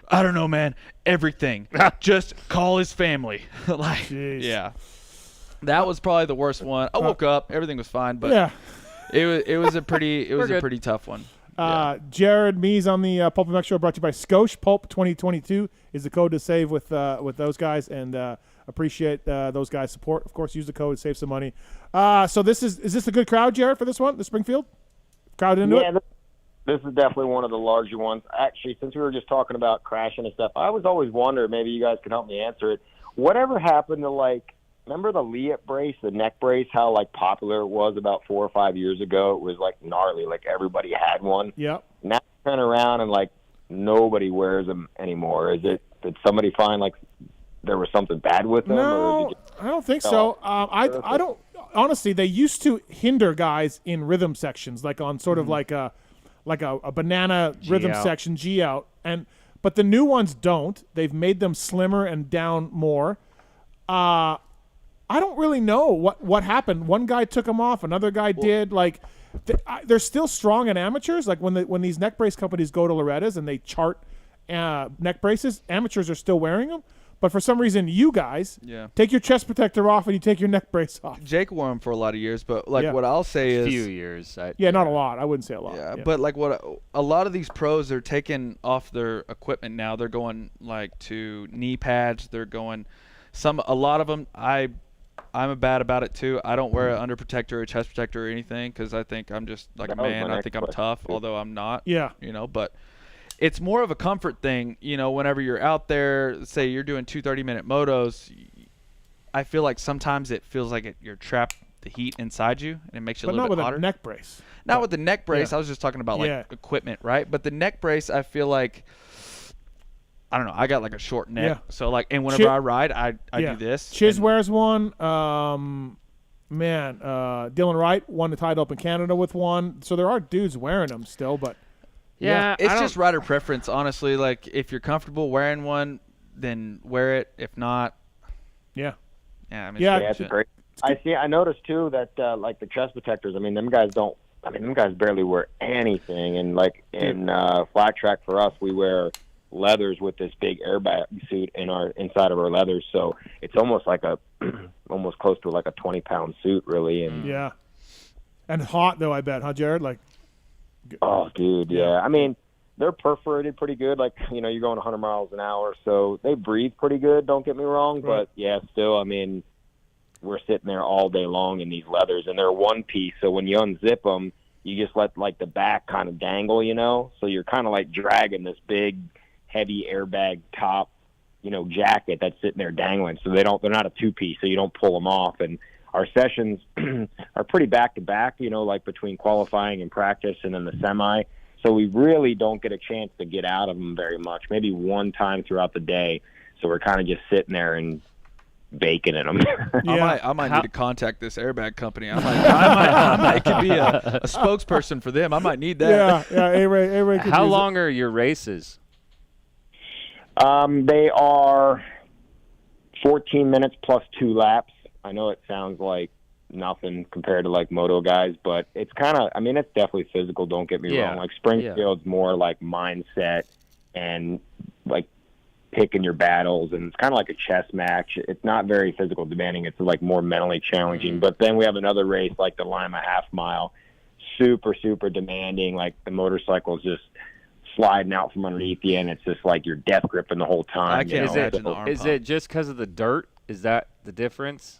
I don't know, man. Everything. Just call his family. Like, jeez. Yeah. That was probably the worst one. I woke up, everything was fine, but yeah, it was a pretty tough one. Jared Mees on the PulpMX show, brought to you by Scotia. Pulp 2022 is the code to save with those guys, and appreciate those guys' support. Of course, use the code, save some money. So is this a good crowd, Jared, for this one, the Springfield crowd into it? This is definitely one of the larger ones. Actually, since we were just talking about crashing and stuff, I was always wondering, maybe you guys can help me answer it. Whatever happened to, like, remember the Liat brace, the neck brace, how, like, popular it was about 4 or 5 years ago? It was, like, gnarly. Like, everybody had one. Yep. Now turn around and, like, nobody wears them anymore. Did somebody find, like, there was something bad with them? No, I don't think so. I don't. Honestly, they used to hinder guys in rhythm sections, like on sort of like a banana rhythm section, G out, but the new ones don't. They've made them slimmer and down more. I don't really know what happened. One guy took them off, another guy did. Like, they're still strong in amateurs. Like when these neck brace companies go to Loretta's and they chart neck braces, amateurs are still wearing them. But for some reason, you guys take your chest protector off and you take your neck brace off. Jake wore them for a lot of years, but what I'll say is a few years. Not a lot. I wouldn't say a lot. Yeah, but like a lot of these pros are taking off their equipment now. They're going like to knee pads. They're going a lot of them. I'm bad about it too. I don't wear an under protector or a chest protector or anything because I think I'm just like a man. I think I'm tough, although I'm not. Yeah. But it's more of a comfort thing, whenever you're out there, say you're doing 2 30-minute motos, I feel like sometimes it feels like you're trapped the heat inside you, and it makes you a little bit hotter. But not with a neck brace. Not with the neck brace. I was just talking about, like, equipment, right? But the neck brace, I feel like, I don't know, I got, like, a short neck. Yeah. So, like, and whenever I ride, I do this. Chiz wears one. Dylan Wright won the title up in Canada with one. So there are dudes wearing them still, but... Yeah, it's just rider preference, honestly. Like, if you're comfortable wearing one, then wear it. If not, yeah, I mean, it's great. I noticed too that like the chest protectors. I mean, them guys barely wear anything. And like in flat track for us, we wear leathers with this big airbag suit inside of our leathers. So it's almost like almost close to like a 20-pound suit, really. And and hot though, I bet, huh, Jared? Like. Oh, dude, yeah. I mean, they're perforated pretty good. Like, you're going 100 miles an hour, so they breathe pretty good, don't get me wrong. Right. But, yeah, still, I mean, we're sitting there all day long in these leathers, and they're one piece. So when you unzip them, you just let, like, the back kind of dangle, So you're kind of, like, dragging this big, heavy airbag top, jacket that's sitting there dangling. So they're not a two-piece, so you don't pull them off. And our sessions are pretty back-to-back, like between qualifying and practice and then the semi. So we really don't get a chance to get out of them very much, maybe one time throughout the day. So we're kind of just sitting there and baking in them. I might need to contact this airbag company. I might could be a spokesperson for them. I might need that. Yeah. A-Ray How long are your races? They are 14 minutes plus 2 laps. I know it sounds like nothing compared to like moto guys, but it's kind of, it's definitely physical. Don't get me wrong. Like Springfield's more like mindset and like picking your battles, and it's kind of like a chess match. It's not very physical demanding. It's like more mentally challenging. But then we have another race like the Lima half mile, super, super demanding. Like the motorcycle is just sliding out from underneath you, and it's just like you're death gripping the whole time. I can't imagine the arm pump. It just because of the dirt? Is that the difference?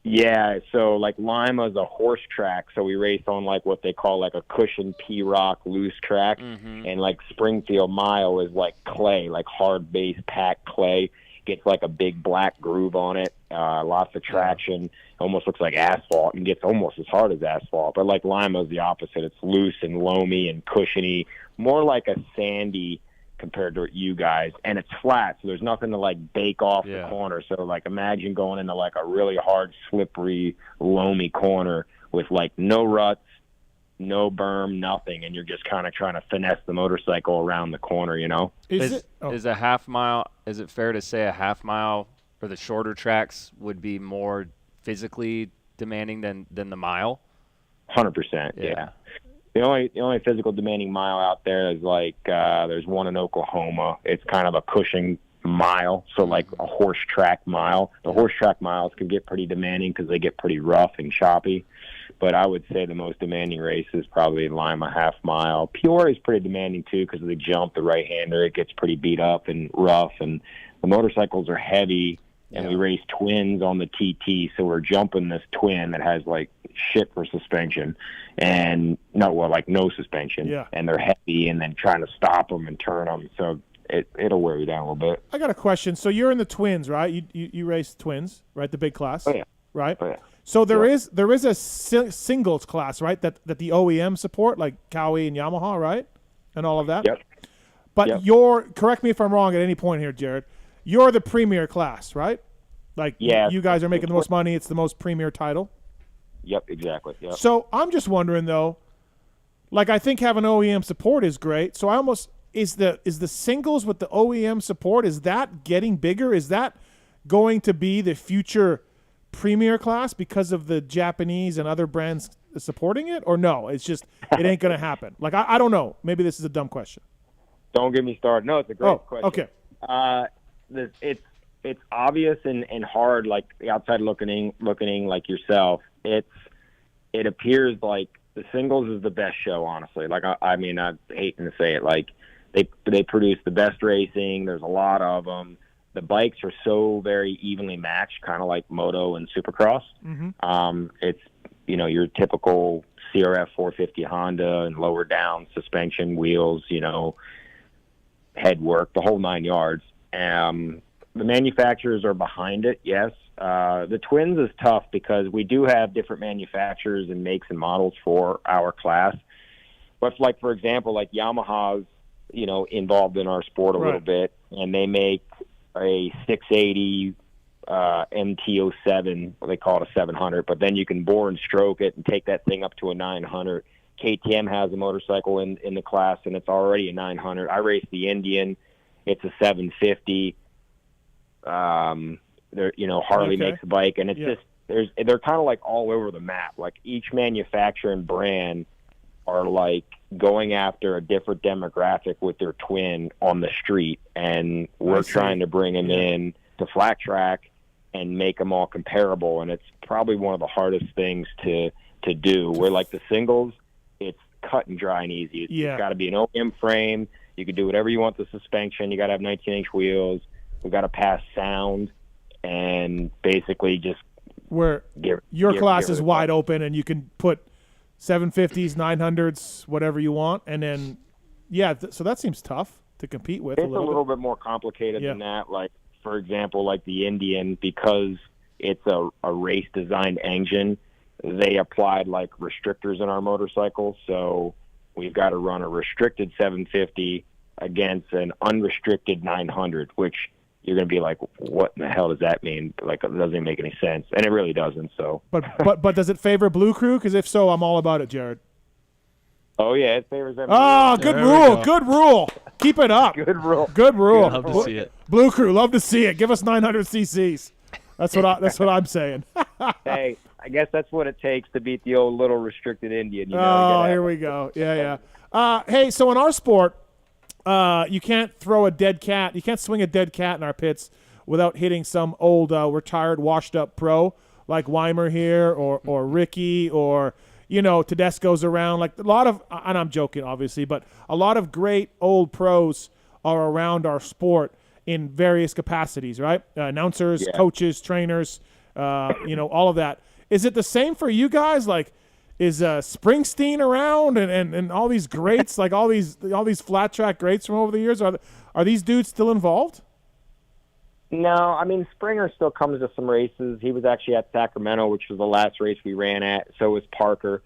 Yeah, so like Lima's a horse track, so we race on like what they call like a cushion P-rock loose track, and like Springfield Mile is like clay, like hard base packed clay. Gets like a big black groove on it, lots of traction, almost looks like asphalt, and gets almost as hard as asphalt. But like Lima's the opposite; it's loose and loamy and cushiony, more like a sandy compared to you guys, and it's flat, so there's nothing to like bake off the corner. So like imagine going into like a really hard, slippery, loamy corner with like no ruts, no berm, nothing, and you're just kind of trying to finesse the motorcycle around the corner, you know? Is a half mile, is it fair to say a half mile or the shorter tracks would be more physically demanding than the mile? 100%, yeah. The only physical demanding mile out there is like there's one in Oklahoma. It's kind of a Cushing mile, so like a horse track mile. The horse track miles can get pretty demanding because they get pretty rough and choppy. But I would say the most demanding race is probably Lima half mile. Peoria is pretty demanding too because of the jump, the right-hander. It gets pretty beat up and rough, and the motorcycles are heavy. And we race twins on the TT, so we're jumping this twin that has like shit for suspension, and no suspension, and they're heavy, and then trying to stop them and turn them, so it'll wear you down a little bit. I got a question. So you're in the twins, right? You race twins, right? The big class, right? So there is a singles class, right? That the OEM support, like Cowie and Yamaha, right, and all of that. Yep. But you're, correct me if I'm wrong at any point here, Jared. You're the premier class, right? Like, you guys are making the most money. It's the most premier title. Yep, exactly. Yep. So I'm just wondering, though, like I think having OEM support is great. So I almost, is the singles with the OEM support, is that getting bigger? Is that going to be the future premier class because of the Japanese and other brands supporting it? Or no, it's just, it ain't going to happen? Like, I don't know. Maybe this is a dumb question. Don't get me started. No, it's a great question. Okay. It's obvious and hard, like the outside looking like yourself. It appears like the singles is the best show, honestly. Like I mean, I'm hating to say it, like they produce the best racing. There's a lot of them. The bikes are so very evenly matched, kind of like moto and supercross. Mm-hmm. It's your typical CRF 450 Honda and lower down suspension, wheels, head work, the whole 9 yards. The manufacturers are behind it, yes. The twins is tough because we do have different manufacturers and makes and models for our class. But like, for example, like Yamaha's, involved in our sport a little bit, and they make a 680 MT-07, they call it a 700, but then you can bore and stroke it and take that thing up to a 900. KTM has a motorcycle in the class, and it's already a 900. I race the Indian. It's a 750. Harley makes a bike, and it's just they're kind of like all over the map. Like each manufacturer and brand are like going after a different demographic with their twin on the street, and we're trying to bring them in to flat track and make them all comparable. And it's probably one of the hardest things to do. Where like the singles, it's cut and dry and easy. It's got to be an OEM frame. You can do whatever you want. The suspension, you got to have 19-inch wheels. We got to pass sound, and basically just where your class is wide open, and you can put 750s, 900s, whatever you want, and then so that seems tough to compete with. It's a little bit more complicated than that. Like for example, like the Indian, because it's a race designed engine, they applied like restrictors in our motorcycle, so we've got to run a restricted 750 against an unrestricted 900, which you're going to be like, what in the hell does that mean? Like, it doesn't make any sense, and it really doesn't. So, but does it favor Blue Crew? Because if so, I'm all about it, Jared. Oh yeah, it favors everyone. Oh, good rule, good rule. Keep it up. Good rule. Good rule. Love to see it. Blue Crew, love to see it. Give us 900 cc's. That's what I'm saying. Hey, I guess that's what it takes to beat the old little restricted Indian. Here we go. Yeah. Hey, so in our sport, you can't throw a dead cat. You can't swing a dead cat in our pits without hitting some old retired, washed-up pro like Weimer here, or Ricky, or Tedesco's around. Like a lot of, and I'm joking, obviously, but a lot of great old pros are around our sport in various capacities, right? Announcers, coaches, trainers, all of that. Is it the same for you guys? Like, is Springsteen around and all these greats, like all these flat track greats from over the years? Are these dudes still involved? No, I mean Springer still comes to some races. He was actually at Sacramento, which was the last race we ran at. So was Parker.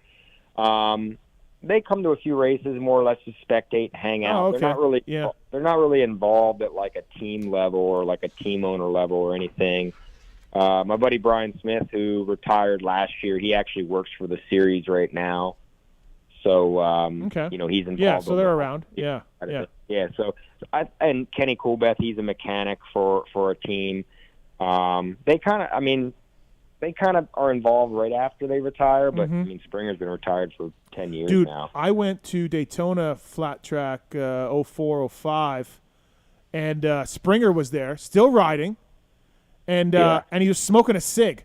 they come to a few races more or less to spectate and hang out. Oh, okay. They're not really involved at like a team level or like a team owner level or anything. My buddy Brian Smith, who retired last year, he actually works for the series right now. So he's involved. Yeah, so they're around. Yeah. So and Kenny Coolbeth, he's a mechanic for a team. They kind of are involved right after they retire, but Springer's been retired for 10 years now. I went to Daytona Flat Track 04, 05, and Springer was there, still riding, and he was smoking a cig.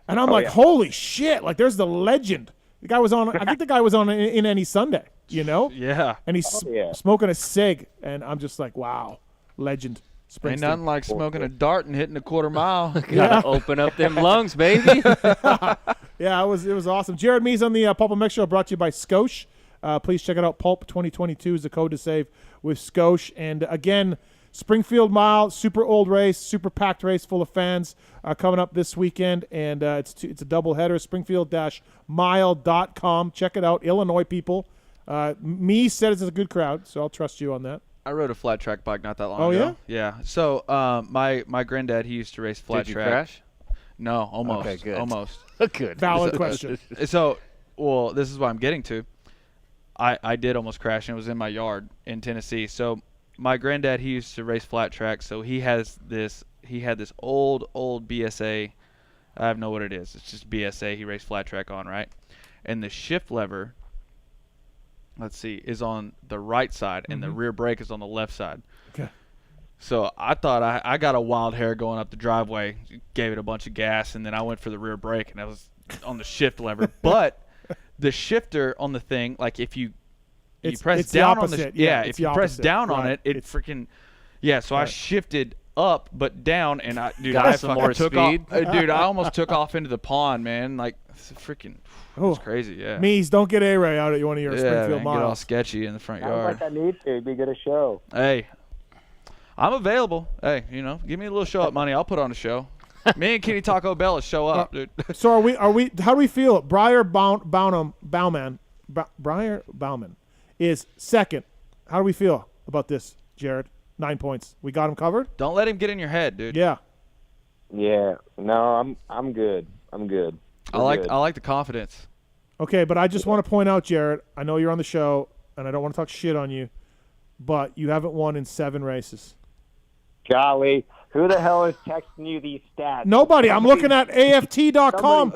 And I'm holy shit, like there's the legend. The guy was on, I think the guy was on in Any Sunday, you know? Yeah. And he's smoking a cig, and I'm just like, wow, legend. Ain't nothing like smoking a dart and hitting a quarter mile. Gotta open up them lungs, baby. Yeah, it was awesome. Jared Mees on the PulpMX show, brought to you by Scotia. Please check it out. Pulp 2022 is the code to save with Scotia. And again, Springfield Mile, super old race, super packed race full of fans coming up this weekend. And it's a doubleheader, springfield-mile.com. Check it out. Illinois people. Mees said it's a good crowd, so I'll trust you on that. I rode a flat track bike not that long ago. Oh, yeah? Yeah. So my granddad, he used to race flat Did you track. Crash? No, almost. Okay, good. Almost. Good. Valid question. So, this is what I'm getting to. I did almost crash, and it was in my yard in Tennessee. So my granddad, he used to race flat track, so he had this old BSA. I don't know what it is. It's just BSA he raced flat track on, right? And the shift lever, let's see, is on the right side, and the rear brake is on the left side. Okay. So I thought I got a wild hair going up the driveway, gave it a bunch of gas, and then I went for the rear brake, and I was on the shift lever. But the shifter on the thing, like if you press down on the if you press down on it, it freaking So I shifted up but down, and I fucking took off. Dude, I almost took off into the pond, man. Like freaking. It was crazy, yeah. Mees, don't get A-Ray out at one of your Springfield miles. Get all sketchy in the front yard. Sounds like I need to. It'd be good a show. Hey, I'm available. Hey, give me a little show up money. I'll put on a show. Me and Kenny Taco Bella show up, dude. So are we? How do we feel? Briar Bauman is second. How do we feel about this, Jared? 9 points. We got him covered. Don't let him get in your head, dude. Yeah. Yeah. No, I'm good. I'm good. I like the confidence. Okay, but I just want to point out, Jared, I know you're on the show, and I don't want to talk shit on you, but you haven't won in 7 races. Golly, who the hell is texting you these stats? Nobody. I'm looking at AFT.com.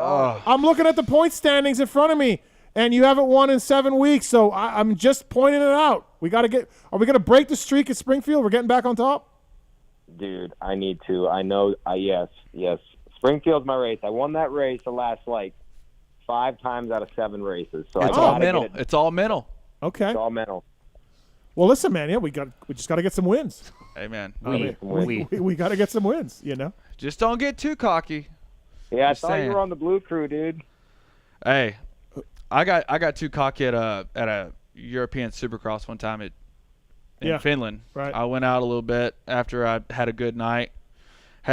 I'm looking at the point standings in front of me, and you haven't won in 7 weeks, so I'm just pointing it out. Are we going to break the streak at Springfield? We're getting back on top? Dude, I need to. I know. Yes. Springfield's my race. I won that race the last 5 times out of 7 races. So it's all mental. It's all mental. Okay. It's all mental. Well, listen, man. Yeah, we just got to get some wins. Hey, man. We got to get some wins. Just don't get too cocky. Yeah, I thought you were on the blue crew, dude. Hey, I got too cocky at a European Supercross one time in Finland. Right. I went out a little bit after I had a good night.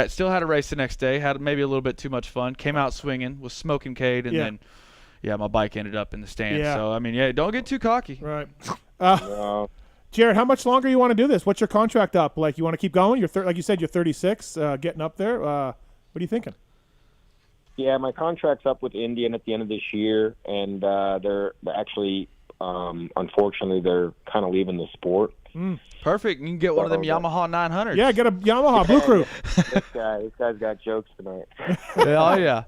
Still had a race the next day. Had maybe a little bit too much fun. Came out swinging. Was smoking Cade, and then my bike ended up in the stands. Yeah. So don't get too cocky. Right. No. Jared, how much longer you want to do this? What's your contract up? Like, you want to keep going? You're like you said, you're 36, getting up there. What are you thinking? Yeah, my contract's up with Indian at the end of this year, and they're actually, unfortunately, they're kind of leaving the sport. Perfect. You can get one of them Yamaha 900s. Yeah, get a Yamaha Blue Crew. This guy's got jokes tonight. Oh yeah.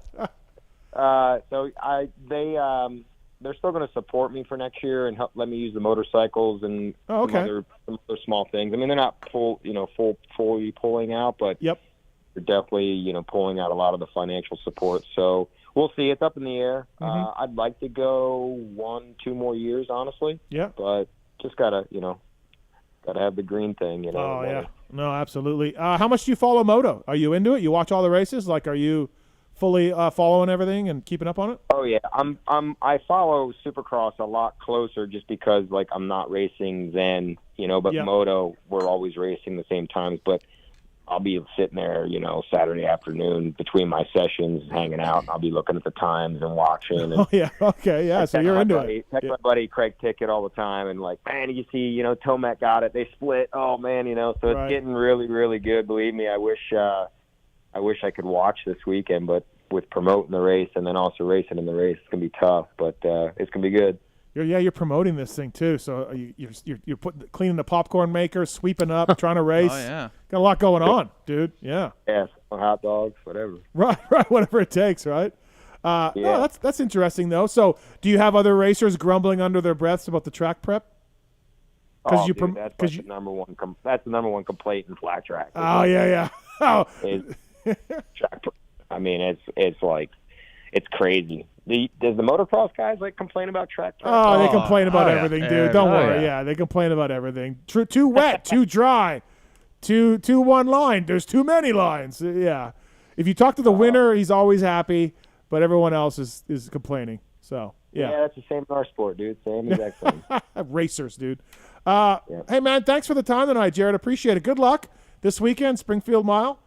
So they're still going to support me for next year and help let me use the motorcycles and some other small things. I mean, they're not fully pulling out, but they're definitely pulling out a lot of the financial support. So we'll see. It's up in the air. I'd like to go 1-2 more years, honestly. Yeah. But just gotta have the green thing. Oh yeah. No, absolutely. How much do you follow moto? Are you into it? You watch all the races? Like, are you fully following everything and keeping up on it? Oh yeah, I follow Supercross a lot closer just because I'm not racing then, but moto we're always racing the same times. But I'll be sitting there, Saturday afternoon between my sessions, hanging out. And I'll be looking at the times and watching. And oh yeah, okay, yeah. So you're into it. Text my buddy Craig Tickett all the time, and like, man, you see, Tomac got it. They split. Oh man, so it's getting really, really good. Believe me, I wish I could watch this weekend, but with promoting the race and then also racing in the race, it's gonna be tough. But it's gonna be good. You're promoting this thing too, so you're cleaning the popcorn maker, sweeping up, trying to race. Oh yeah, got a lot going on, dude. Yeah. Yeah, hot dogs, whatever. Right, whatever it takes, right? Yeah. No, that's interesting though. So, do you have other racers grumbling under their breaths about the track prep? That's the number one. That's the number one complaint in flat track. Oh yeah. Oh. Track prep. I mean, it's like it's crazy. Does the motocross guys complain about track prep? Oh, they complain about everything, dude. Don't worry. Yeah, they complain about everything. Too wet, too dry, too one line. There's too many lines. Yeah. If you talk to the winner, he's always happy, but everyone else is complaining. So yeah. Yeah, that's the same in our sport, dude. Same exact same. Racers, dude. Hey man, thanks for the time tonight, Jared. Appreciate it. Good luck this weekend, Springfield Mile.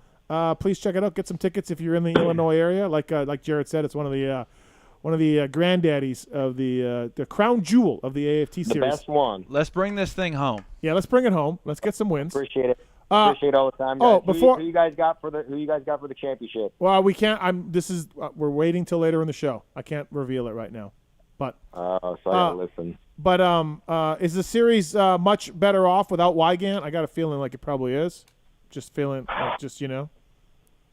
Please check it out. Get some tickets if you're in the Illinois area. Like Jared said, it's one of the granddaddies of the crown jewel of the AFT series. The best one. Let's bring this thing home. Yeah, let's bring it home. Let's get some wins. Appreciate it. Appreciate all the time, guys. Before who you guys got for the championship? Well, we can't. We're waiting till later in the show. I can't reveal it right now. But so I gotta listen. But is the series much better off without Weigandt? I got a feeling like it probably is. Just feeling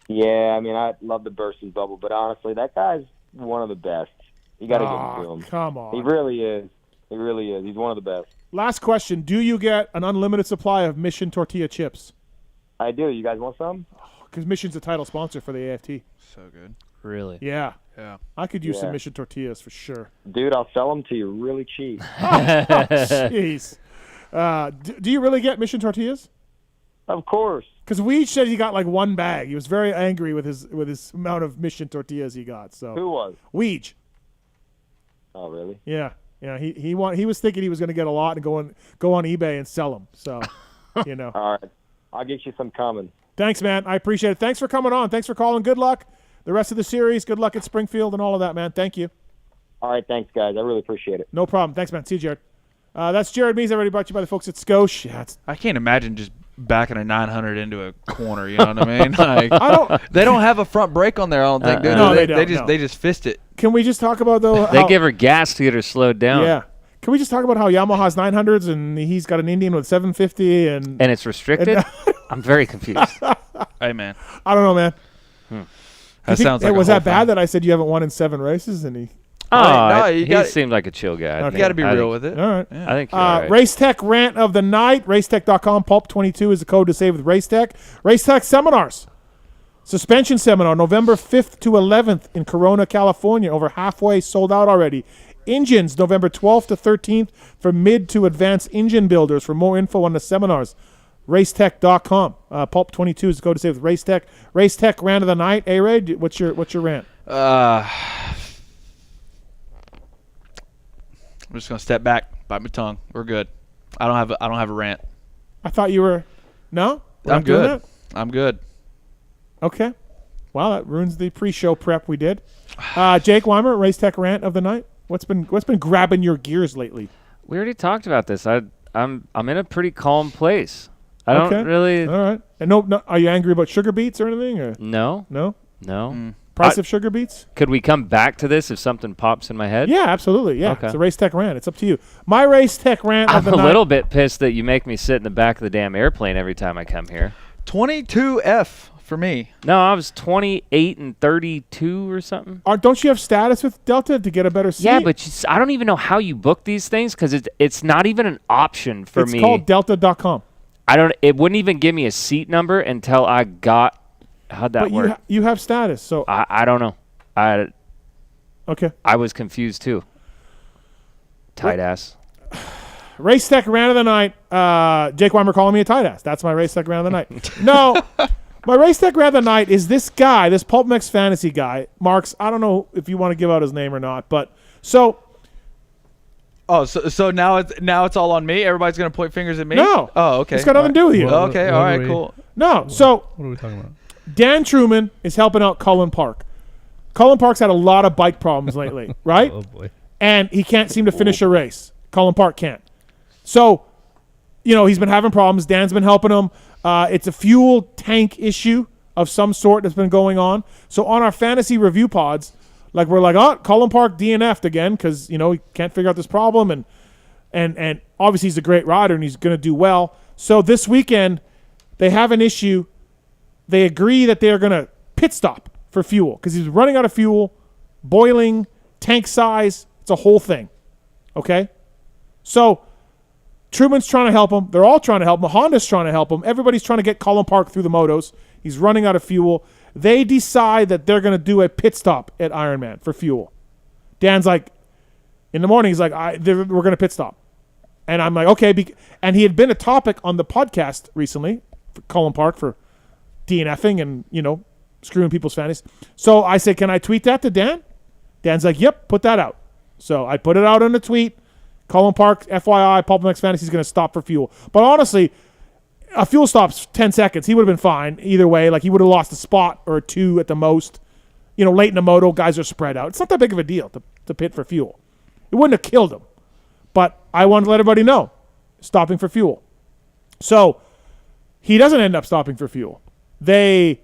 Yeah, I mean, I love the Burst's bubble, but honestly, that guy's one of the best. You got to give him to him. Come on. He really is. He really is. He's one of the best. Last question. Do you get an unlimited supply of Mission tortilla chips? I do. You guys want some? Because Mission's a title sponsor for the AFT. So good. Really? Yeah. Yeah. I could use some Mission tortillas for sure. Dude, I'll sell them to you really cheap. Jeez. Do you really get Mission tortillas? Of course. Because Weege said he got like one bag. He was very angry with his amount of Mission tortillas he got. So who was? Weege. Oh really? Yeah. He was thinking he was going to get a lot and go on eBay and sell them. So, All right, I'll get you some coming. Thanks, man. I appreciate it. Thanks for coming on. Thanks for calling. Good luck the rest of the series. Good luck at Springfield and all of that, man. Thank you. All right, thanks, guys. I really appreciate it. No problem. Thanks, man. See you, Jared. That's Jared Mees. Everybody brought to you by the folks at Scotia. Yeah, I can't imagine just backing a 900 into a corner. You know what I mean? Like, they don't have a front brake on there. I don't think. No, they don't. They just fist it. Can we just talk about though? They give her gas to get her slowed down. Yeah. Can we just talk about how Yamaha's 900s and he's got an Indian with 750 and it's restricted? I'm very confused. Hey man, I don't know, man. That sounds like was that bad that I said you haven't won in 7 races and he? He seemed like a chill guy. Okay. You got to be real with it. All right. Yeah. I think you're right. Racetech Rant of the Night. Racetech.com. Pulp22 is the code to save with Racetech. Racetech Seminars. Suspension Seminar, November 5th to 11th in Corona, California. Over halfway sold out already. Engines, November 12th to 13th for mid to advanced engine builders. For more info on the seminars, Racetech.com. Pulp22 is the code to save with Racetech. Racetech Rant of the Night. A-Ray, what's your rant? I'm just gonna step back, bite my tongue. We're good. I don't have a rant. I thought you were. No, I'm good. I'm good. Okay. Wow, that ruins the pre-show prep we did. Jake Weimer, Racetech Rant of the Night. What's been grabbing your gears lately? We already talked about this. I'm in a pretty calm place. I don't really. All right. And no, are you angry about sugar beets or anything? Or? No. No. Price of sugar beets? Could we come back to this if something pops in my head? Yeah, absolutely. Yeah, okay. It's a Racetech Rant. It's up to you. My Racetech Rant of the night. I'm a little bit pissed that you make me sit in the back of the damn airplane every time I come here. 22F for me. No, I was 28 and 32 or something. Don't you have status with Delta to get a better seat? Yeah, but I don't even know how you book these things because it's not even an option for me. It's called Delta.com. It wouldn't even give me a seat number until I got. How'd that work? But you have status, so I don't know. Okay. I was confused too. Tight ass. Racetech Rant of the Night. Jake Weimer calling me a tight ass. That's my Racetech Rant of the Night. No, my Racetech Rant of the Night is this guy, this PulpMX fantasy guy. Marks, I don't know if you want to give out his name or not, but so Oh, so now it's all on me. Everybody's gonna point fingers at me. No. Oh, okay. It's got nothing to do with you. Okay. All right. Cool. No. So what are we talking about? Dan Truman is helping out Cullen Park. Cullen Park's had a lot of bike problems lately, right? Oh boy. And he can't seem to finish a race. Cullen Park can't. So, he's been having problems. Dan's been helping him. It's a fuel tank issue of some sort that's been going on. So on our fantasy review pods, we're like, oh, Cullen Park DNF'd again because, he can't figure out this problem. And obviously he's a great rider and he's going to do well. So this weekend, they have an issue. They agree that they're going to pit stop for fuel because he's running out of fuel, boiling, tank size. It's a whole thing. Okay? So Truman's trying to help him. They're all trying to help him. Honda's trying to help him. Everybody's trying to get Cullen Park through the motos. He's running out of fuel. They decide that they're going to do a pit stop at Ironman for fuel. Dan's like, in the morning, he's like, we're going to pit stop. And I'm like, okay. And he had been a topic on the podcast recently for Cullen Park for DNFing and, screwing people's fantasies. So I said, can I tweet that to Dan? Dan's like, yep, put that out. So I put it out on the tweet. Cullen Park, FYI, PulpMX Fantasy is going to stop for fuel. But honestly, a fuel stop's 10 seconds. He would have been fine either way. He would have lost a spot or two at the most. Late in the moto, guys are spread out. It's not that big of a deal to pit for fuel. It wouldn't have killed him. But I wanted to let everybody know, stopping for fuel. So he doesn't end up stopping for fuel. They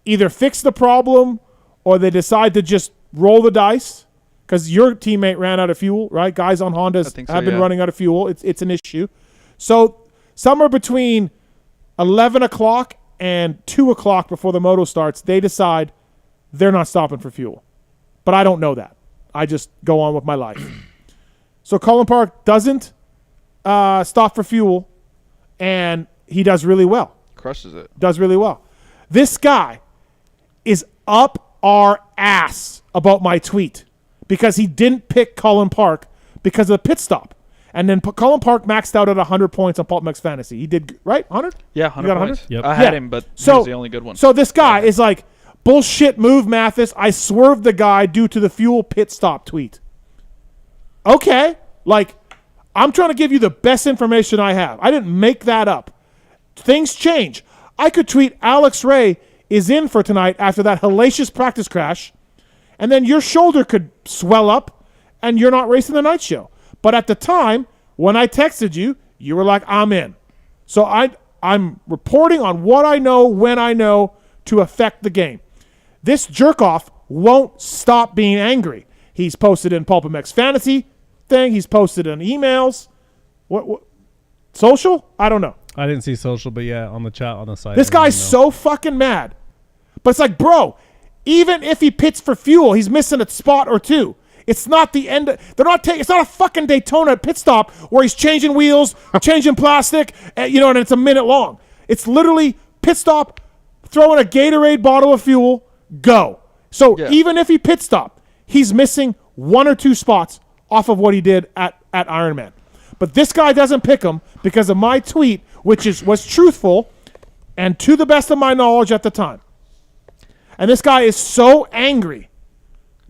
either fix the problem or they decide to just roll the dice. Because your teammate ran out of fuel, right? Guys on Hondas have been running out of fuel. It's an issue. So somewhere between 11 o'clock and 2 o'clock before the moto starts, they decide they're not stopping for fuel. But I don't know that. I just go on with my life. So Cullen Park doesn't stop for fuel, and he does really well. Crushes it. Does really well. This guy is up our ass about my tweet. Because he didn't pick Cullen Park because of the pit stop. And then Cullen Park maxed out at 100 points on PulpMX Fantasy. He did, right? 100? Yeah, 100 points. Yep. I had him, but he was the only good one. So this guy is like, bullshit move, Mathis. I swerved the guy due to the fuel pit stop tweet. Okay. I'm trying to give you the best information I have. I didn't make that up. Things change. I could tweet Alex Ray is in for tonight after that hellacious practice crash. And then your shoulder could swell up and you're not racing the night show. But at the time, when I texted you, you were like, I'm in. So I'm reporting on what I know when I know to affect the game. This jerk-off won't stop being angry. He's posted in PulpMX Fantasy thing. He's posted in emails. What social? I don't know. I didn't see social, but yeah, on the chat on the site. This guy's so fucking mad. But it's like, bro, even if he pits for fuel, he's missing a spot or two. It's not the end. It's not a fucking Daytona pit stop where he's changing wheels, changing plastic, and it's a minute long. It's literally pit stop, throwing a Gatorade bottle of fuel, go. So even if he pit stop, he's missing one or two spots off of what he did at Ironman. But this guy doesn't pick him because of my tweet, which was truthful and to the best of my knowledge at the time. And this guy is so angry.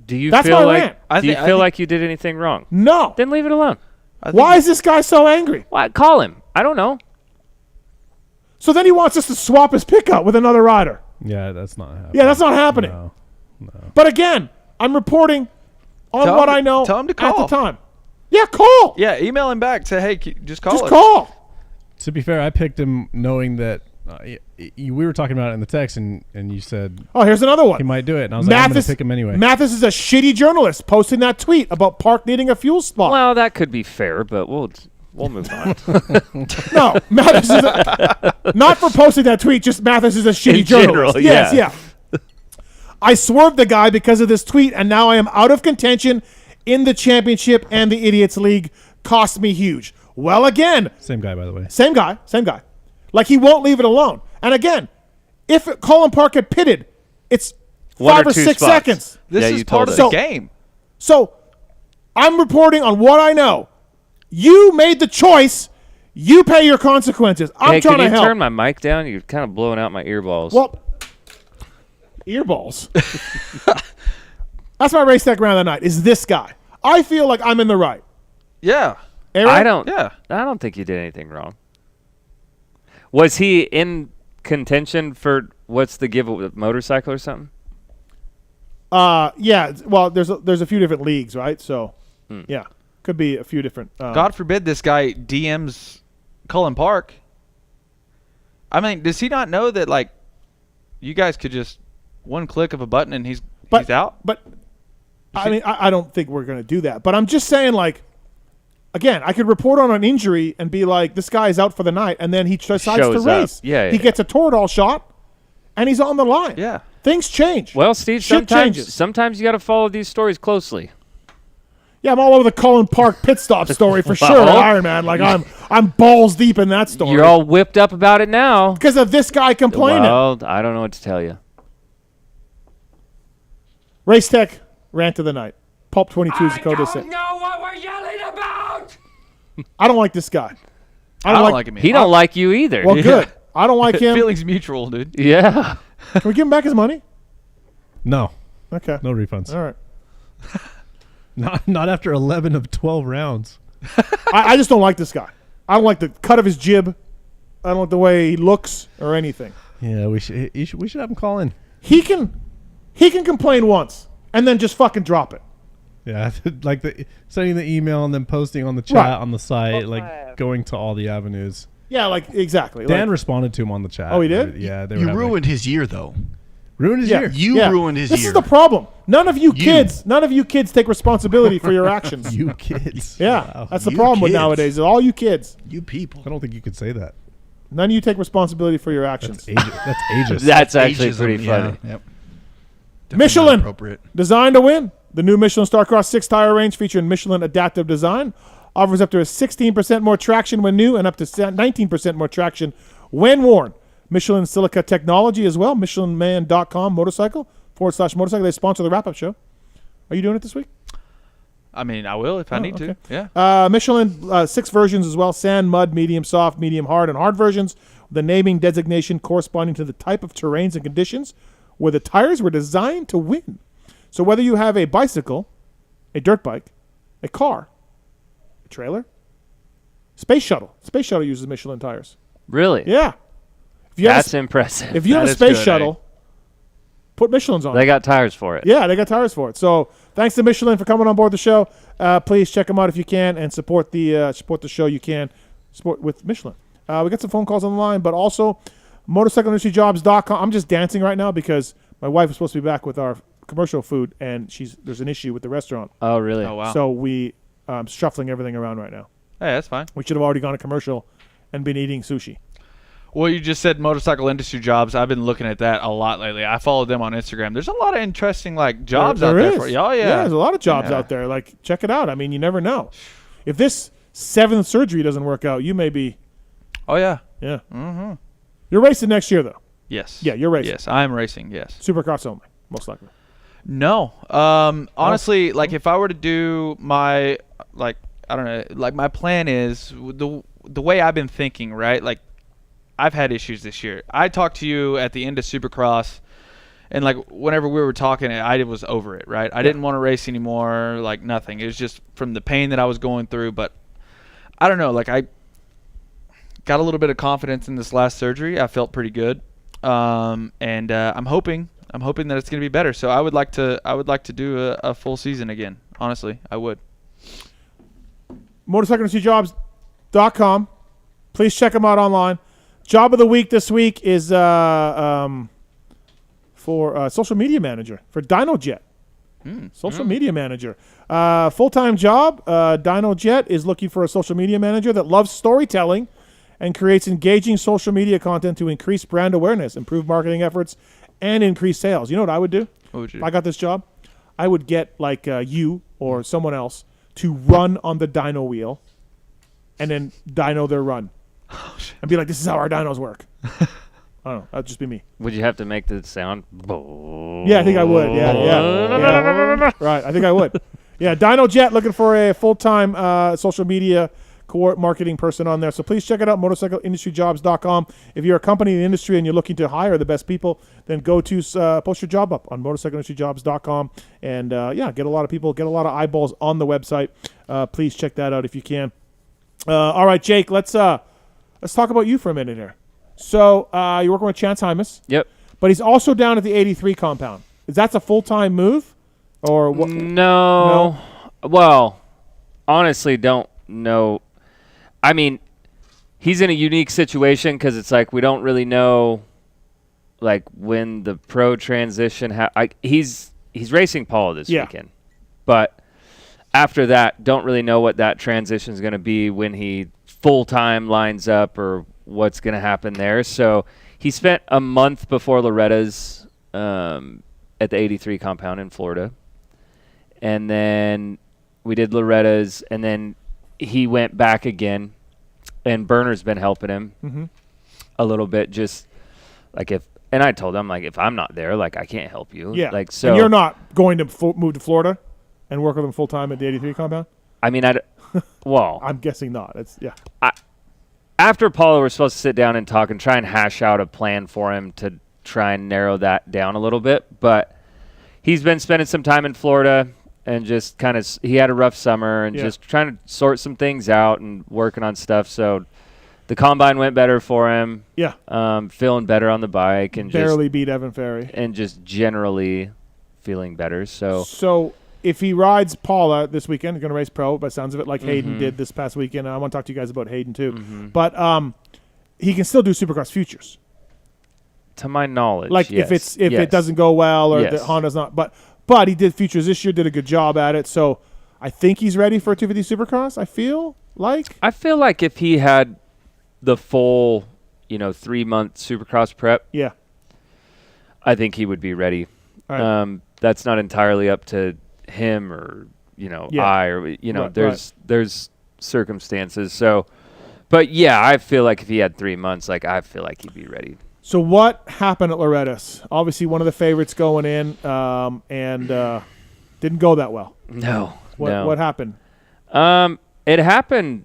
Do you feel like you did anything wrong? No. Then leave it alone. Why is this guy so angry? Why? Call him. I don't know. So then he wants us to swap his pickup with another rider. Yeah, that's not happening. Yeah, that's not happening. No. But again, I'm reporting on what I know tell him to call. at the time. Yeah, call. Yeah, email him back. Say, hey, just call us. Just call. To be fair, I picked him knowing that we were talking about it in the text, and you said, oh, here's another one. He might do it. And I was like, I'm going to pick him anyway. Mathis is a shitty journalist posting that tweet about Park needing a fuel spot. Well, that could be fair, but we'll move on. No, Mathis is not for posting that tweet, just Mathis is a shitty journalist. Yes, yeah. I swerved the guy because of this tweet, and now I am out of contention in the championship and the Idiots League. Cost me huge. Well, again. Same guy, by the way. Same guy. He won't leave it alone. And again, if Cullen Park had pitted, it's 5 or 6 seconds. This is part of the game. So I'm reporting on what I know. You made the choice. You pay your consequences. I'm trying to help. Can you turn my mic down? You're kind of blowing out my earballs. Well, earballs. That's my race tech round of the night, is this guy. I feel like I'm in the right. Yeah. I don't think you did anything wrong. Was he in contention for what's the give motorcycle or something? Yeah. Well, there's a few different leagues, right? So, yeah, could be a few different. God forbid this guy DMs Cullen Park. I mean, does he not know that like you guys could just one click of a button and he's out? But I mean, I don't think we're going to do that. But I'm just saying, like, again, I could report on an injury and be like, this guy's out for the night, and then he decides to race. Yeah, he gets a Toradol shot, and he's on the line. Yeah. Things change. Well, Steve, sometimes you got to follow these stories closely. Yeah, I'm all over the Cullen Park pit stop story for sure. Iron Man, like I'm balls deep in that story. You're all whipped up about it now because of this guy complaining. Well, I don't know what to tell you. Race Tech Rant of the night. Pulp 22 is the code. I don't know what we're yelling about. I don't like this guy. I don't like him. He don't like you either. Well, good. I don't like him. Feelings mutual, dude. Yeah. Can we give him back his money? No. Okay. No refunds. All right. Not after 11 of 12 rounds. I just don't like this guy. I don't like the cut of his jib. I don't like the way he looks or anything. Yeah, we should have him call in. He can complain once and then just fucking drop it. Yeah, like sending the email and then posting on the chat on the site, like going to all the avenues. Yeah, like exactly. Dan responded to him on the chat. Oh, he did? Yeah. You ruined his year, though. Ruined his year. You ruined his year. This is the problem. None of you kids take responsibility for your actions. You kids. Yeah, Wow. that's the problem with nowadays. All you kids. You people. I don't think you could say that. None of you take responsibility for your actions. That's ageist. That's actually pretty funny. Yep. Michelin, designed to win. The new Michelin Starcross 6-tire range featuring Michelin adaptive design offers up to a 16% more traction when new and up to 19% more traction when worn. Michelin Silica technology as well. MichelinMan.com motorcycle/motorcycle. They sponsor the wrap-up show. Are you doing it this week? I mean, I will if I need to. Yeah. Michelin 6 versions as well. Sand, mud, medium, soft, medium, hard, and hard versions. The naming designation corresponding to the type of terrains and conditions where the tires were designed to win. So whether you have a bicycle, a dirt bike, a car, a trailer, space shuttle uses Michelin tires. Really? Yeah. That's impressive. If you have a space shuttle, put Michelin's on. They got tires for it. Yeah, they got tires for it. So thanks to Michelin for coming on board the show. Please check them out if you can and support the show. You can support with Michelin. We got some phone calls on the line, but also motorcycleindustryjobs.com. I'm just dancing right now because my wife is supposed to be back with our commercial food, and there's an issue with the restaurant. Oh, really? Oh, wow. So we shuffling everything around right now. Hey, that's fine. We should have already gone to commercial and been eating sushi. Well, you just said motorcycle industry jobs. I've been looking at that a lot lately. I follow them on Instagram. There's a lot of interesting jobs out there for you. Oh, yeah. Yeah, there's a lot of jobs out there. Like, check it out. I mean, you never know. If this 7th surgery doesn't work out, you may be. Oh, yeah. Yeah. Mm-hmm. You're racing next year, though. Yes. Yeah, you're racing. Yes, I'm racing, yes. Supercross only, most likely. No. Honestly, like, if I were to do my, like, I don't know, like, my plan is, the way I've been thinking, right, like, I've had issues this year. I talked to you at the end of Supercross, and like whenever we were talking, I was over it, right? I didn't want to race anymore, like nothing. It was just from the pain that I was going through. But I don't know, like I got a little bit of confidence in this last surgery. I felt pretty good, and I'm hoping that it's going to be better. So I would like to do a full season again. Honestly, I would. MotorcycleIndustryJobs.com. Please check them out online. Job of the week this week is for social media manager for DynoJet. Social media manager. Full-time job. DynoJet is looking for a social media manager that loves storytelling and creates engaging social media content to increase brand awareness, improve marketing efforts, and increase sales. You know what I would do? What would you do? If I got this job, I would get like you or someone else to run on the dyno wheel and then dyno their run. And be like, this is how our dynos work. I don't know. That'd just be me. Would you have to make the sound? Yeah, I think I would. Yeah. Right, I think I would. Yeah, DynoJet looking for a full-time social media marketing person on there. So please check it out, motorcycleindustryjobs.com. If you're a company in the industry and you're looking to hire the best people, then go to post your job up on motorcycleindustryjobs.com and get a lot of people, get a lot of eyeballs on the website. Please check that out if you can. All right, Jake, let's talk about you for a minute here. So you're working with Chance Hymas. Yep. But he's also down at the 83 compound. Is that a full-time move? Or what? No. Well, honestly, don't know. I mean, he's in a unique situation because it's like we don't really know, like, when the pro transition. He's racing Paul this weekend, but after that, don't really know what that transition is going to be when he full-time lines up or what's going to happen there. So he spent a month before Loretta's at the 83 compound in Florida. And then we did Loretta's, and then he went back again. And Berner's been helping him a little bit, just like and I told him, like, if I'm not there, like, I can't help you. Yeah. Like, so. And you're not going to move to Florida and work with him full-time at the 83 compound? I mean, well. I'm guessing not. After Paulo, we're supposed to sit down and talk and try and hash out a plan for him to try and narrow that down a little bit. But he's been spending some time in Florida and just kind of – he had a rough summer and just trying to sort some things out and working on stuff. So the combine went better for him. Yeah. Feeling better on the bike. And barely beat Evan Ferry. And just generally feeling better. So if he rides Paula this weekend, he's going to race pro, by the sounds of it, like Hayden did this past weekend. I want to talk to you guys about Hayden too. But he can still do Supercross Futures. To my knowledge, like if it doesn't go well or the Honda's not, but he did Futures this year, did a good job at it. So I think he's ready for a 250 Supercross. I feel like if he had the full, 3-month Supercross prep, I think he would be ready. Right. That's not entirely up to him or there's circumstances. So, but I feel like if he had 3 months, like I feel like he'd be ready. So what happened at Loretta's? Obviously one of the favorites going in, and didn't go that well. No. What happened? It happened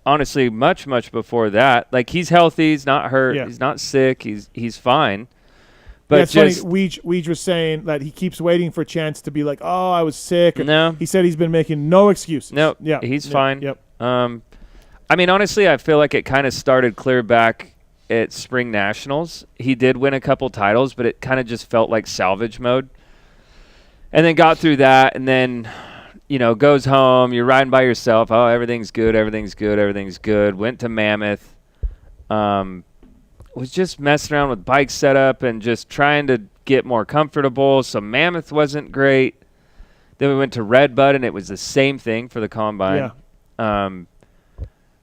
honestly much before that. Like, he's healthy, he's not hurt, he's not sick, he's fine. But it's funny. Weege was saying that he keeps waiting for a chance to be like, "Oh, I was sick." No, he said he's been making no excuses. No, he's fine. Yep. I mean, honestly, I feel like it kind of started clear back at Spring Nationals. He did win a couple titles, but it kind of just felt like salvage mode. And then got through that, and then goes home. You're riding by yourself. Oh, everything's good. Went to Mammoth. Was just messing around with bike setup and just trying to get more comfortable. So Mammoth wasn't great. Then we went to Redbud, and it was the same thing for the combine.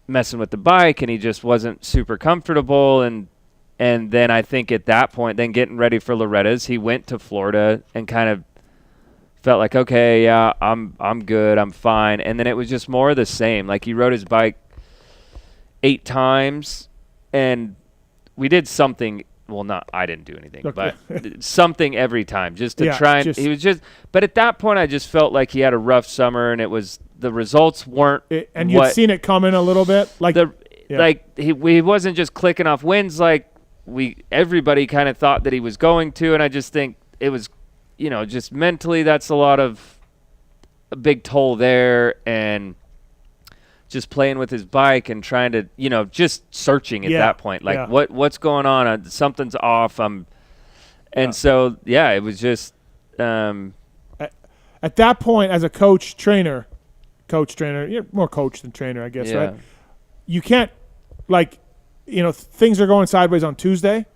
Messing with the bike, and he just wasn't super comfortable. And then I think at that point, then getting ready for Loretta's, he went to Florida and kind of felt like, okay, I'm good, I'm fine. And then it was just more of the same. Like, he rode his bike 8 times, and we did something. Well, I didn't do anything, but something every time just to try. And he was just. But at that point, I just felt like he had a rough summer, and it was the results weren't. And you'd seen it coming a little bit, he wasn't just clicking off wins like everybody kind of thought that he was going to, and I just think it was, just mentally that's a big toll there, and just playing with his bike and trying to, just searching at that point. Like, what's going on? Something's off. So, it was just. At that point, as a trainer, you're more coach than trainer, I guess, right? You can't, things are going sideways on Tuesday.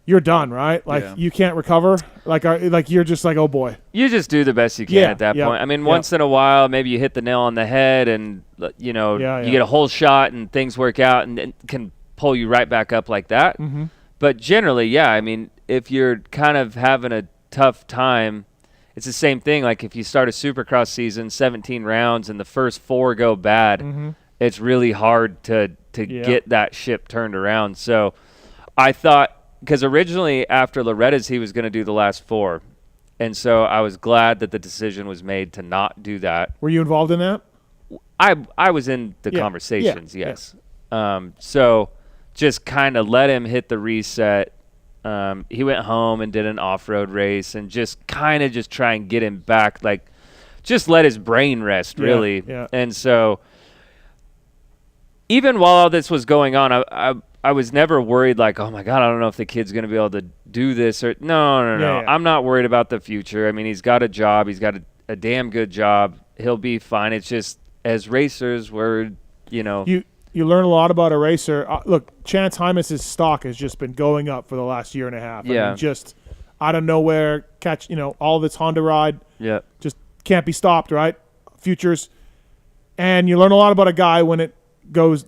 You're done, right? You can't recover. You're just like, oh boy. You just do the best you can at that point. I mean, once in a while, maybe you hit the nail on the head, and you get a whole shot, and things work out, and it can pull you right back up like that. Mm-hmm. But generally, I mean, if you're kind of having a tough time, it's the same thing. Like, if you start a Supercross season, 17 rounds, and the first 4 go bad, it's really hard to get that ship turned around. So I thought. Because originally after Loretta's, he was going to do the last 4. And so I was glad that the decision was made to not do that. Were you involved in that? I was in the conversations, yes. So just kind of let him hit the reset. He went home and did an off-road race and just kind of just try and get him back, like just let his brain rest, really. Yeah. And so even while all this was going on, I was never worried like, oh, my God, I don't know if the kid's going to be able to do this. Or No. Yeah. I'm not worried about the future. I mean, he's got a job. He's got a damn good job. He'll be fine. It's just as racers, we're, you know. You learn a lot about a racer. Look, Chance Hymas' stock has just been going up for the last year and a half. Yeah. I mean, just out of nowhere, all of this Honda ride. Yeah. Just can't be stopped, right? Futures. And you learn a lot about a guy when it goes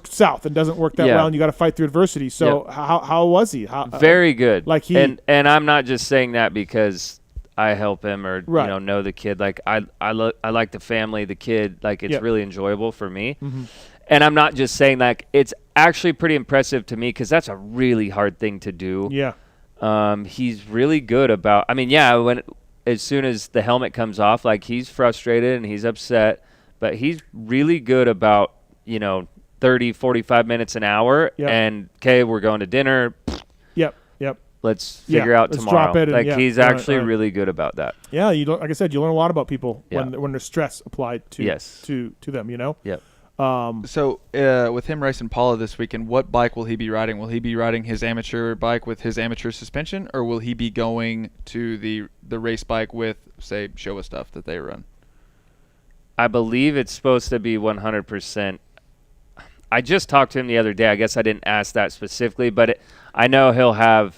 south and doesn't work that well, and you got to fight through adversity. So how was he? Very good. Like and I'm not just saying that because I help him or know the kid. Like I like the family, the kid. Like it's really enjoyable for me. Mm-hmm. And I'm not just saying like it's actually pretty impressive to me because that's a really hard thing to do. Yeah. He's really good about. I mean, as soon as the helmet comes off, like he's frustrated and he's upset, but he's really good about 30, 45 minutes an hour. Yep. And okay, we're going to dinner. Yep. Let's figure out let's tomorrow. Drop it like he's actually really good about that. Yeah, like I said, you learn a lot about people when there's stress applied to them. Yep. So with him racing Paula this weekend, what bike will he be riding? Will he be riding his amateur bike with his amateur suspension, or will he be going to the race bike with, say, Showa stuff that they run? I believe it's supposed to be 100%. I just talked to him the other day. I guess I didn't ask that specifically, but I know he'll have.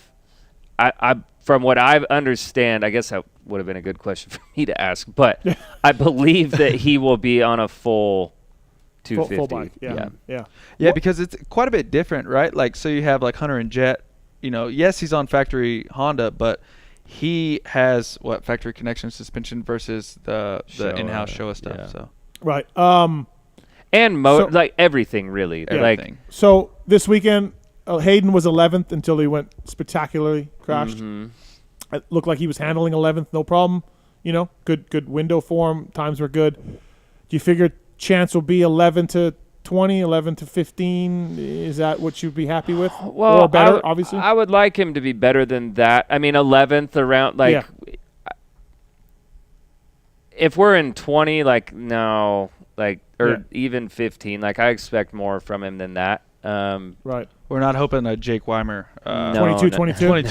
From what I understand, I guess that would have been a good question for me to ask, but I believe that he will be on a full 250. Full bike, yeah. Because it's quite a bit different, right? Like, so you have like Hunter and Jet. Yes, he's on factory Honda, but he has factory connection suspension versus the in-house Showa stuff. Yeah. So right, and like everything really. Everything. So this weekend, Hayden was 11th until he went spectacularly crashed. Mm-hmm. It looked like he was handling 11th, no problem. Good window for him. Times were good. Do you figure Chance will be 11 to 20, 11 to 15? Is that what you'd be happy with? Well, or better, obviously? I would like him to be better than that. I mean, 11th around, like, if we're in 20, like, no, like, or even 15, like, I expect more from him than that. Right. We're not hoping a Jake Weimer. 22. 22. We're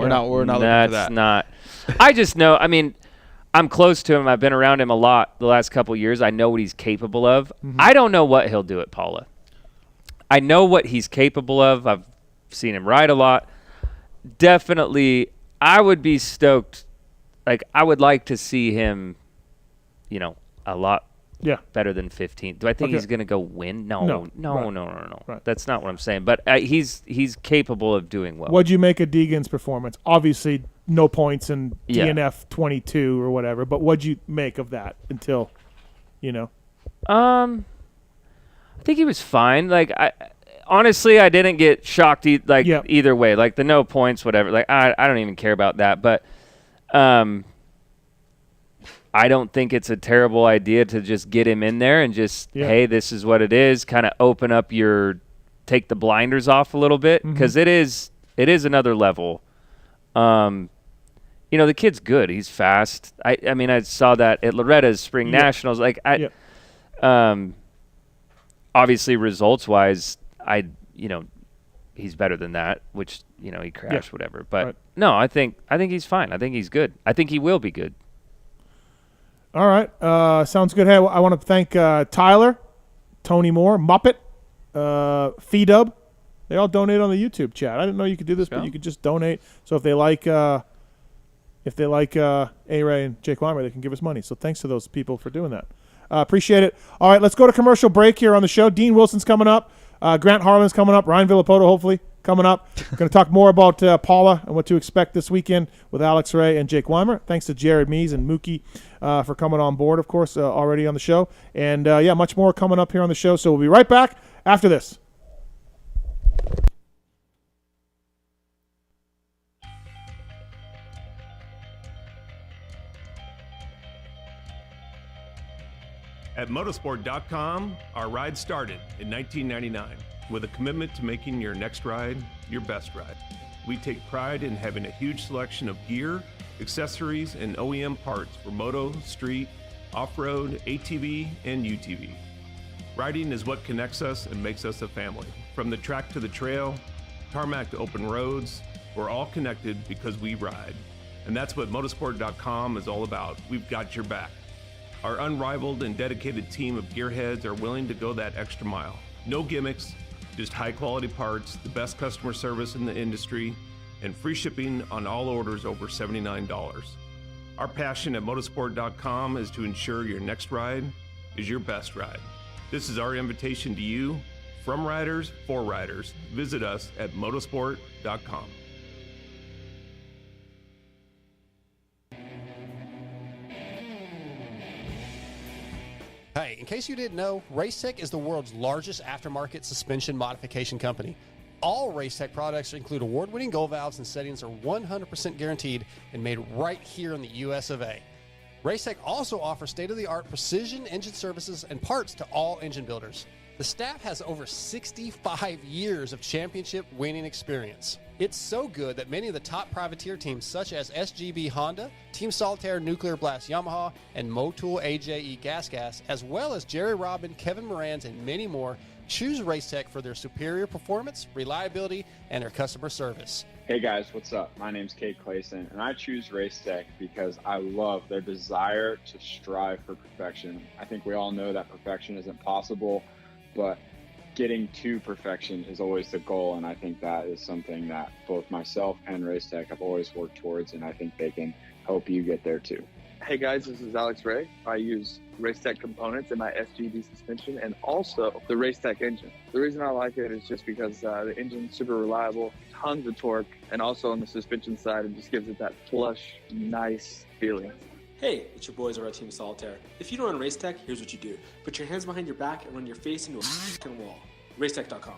not looking for that. That's not. I just know, I mean, I'm close to him. I've been around him a lot the last couple of years. I know what he's capable of. Mm-hmm. I don't know what he'll do at Paula. I know what he's capable of. I've seen him ride a lot. Definitely, I would be stoked. Like, I would like to see him, a lot better than 15. Do I think he's going to go win? No. Right. That's not what I'm saying. But he's capable of doing well. What'd you make of Deegan's performance? Obviously, no points in DNF 22 or whatever. But what'd you make of that until, I think he was fine. Like, honestly, I didn't get shocked either way. Like, the no points, whatever. Like, I don't even care about that. But I don't think it's a terrible idea to just get him in there and just, hey, this is what it is. Kind of open up take the blinders off a little bit because it is another level. The kid's good. He's fast. I mean, I saw that at Loretta's Spring Nationals. Like, obviously results-wise, he's better than that, which, he crashed, whatever. But, no, I think he's fine. I think he's good. I think he will be good. All right. Sounds good. Hey, I want to thank Tyler, Tony Moore, Muppet, Feedub. They all donate on the YouTube chat. I didn't know you could do this, but you could just donate. So if they like A-Ray and Jake Weimer, they can give us money. So thanks to those people for doing that. Appreciate it. All right, let's go to commercial break here on the show. Dean Wilson's coming up. Grant Harlan's coming up. Ryan Villopoto, hopefully, coming up. Going to talk more about Paula and what to expect this weekend with Alex Ray and Jake Weimer. Thanks to Jared Mees and Mookie for coming on board, of course, already on the show. And, much more coming up here on the show. So we'll be right back after this. At motorsport.com, our ride started in 1999 with a commitment to making your next ride your best ride. We take pride in having a huge selection of gear, accessories, and OEM parts for moto, street, off-road, ATV, and UTV. Riding is what connects us and makes us a family. From the track to the trail, tarmac to open roads, we're all connected because we ride. And that's what motorsport.com is all about. We've got your back. Our unrivaled and dedicated team of gearheads are willing to go that extra mile. No gimmicks, just high quality parts, the best customer service in the industry, and free shipping on all orders over $79. Our passion at motorsport.com is to ensure your next ride is your best ride. This is our invitation to you, from riders for riders. Visit us at motorsport.com. Hey, in case you didn't know, Racetech is the world's largest aftermarket suspension modification company. All Racetech products include award-winning gold valves and settings are 100% guaranteed and made right here in the US of A. Racetech also offers state-of-the-art precision engine services and parts to all engine builders. The staff has over 65 years of championship-winning experience. It's so good that many of the top privateer teams such as SGB Honda, Team Solitaire Nuclear Blast Yamaha, and Motul AJE Gas, as well as Jerry Robin, Kevin Moran's, and many more, choose Racetech for their superior performance, reliability, and their customer service. Hey guys, what's up? My name's Kate Clayson, and I choose Racetech because I love their desire to strive for perfection. I think we all know that perfection isn't possible, but getting to perfection is always the goal, and I think that is something that both myself and Racetech have always worked towards, and I think they can help you get there too. Hey guys, this is Alex Ray. I use Racetech components in my SGD suspension and also the Racetech engine. The reason I like it is just because the engine's super reliable, tons of torque, and also on the suspension side, it just gives it that plush, nice feeling. Hey, it's your boys over at Team Solitaire. If you don't run Racetech, here's what you do. Put your hands behind your back and run your face into a f***ing wall. Racetech.com.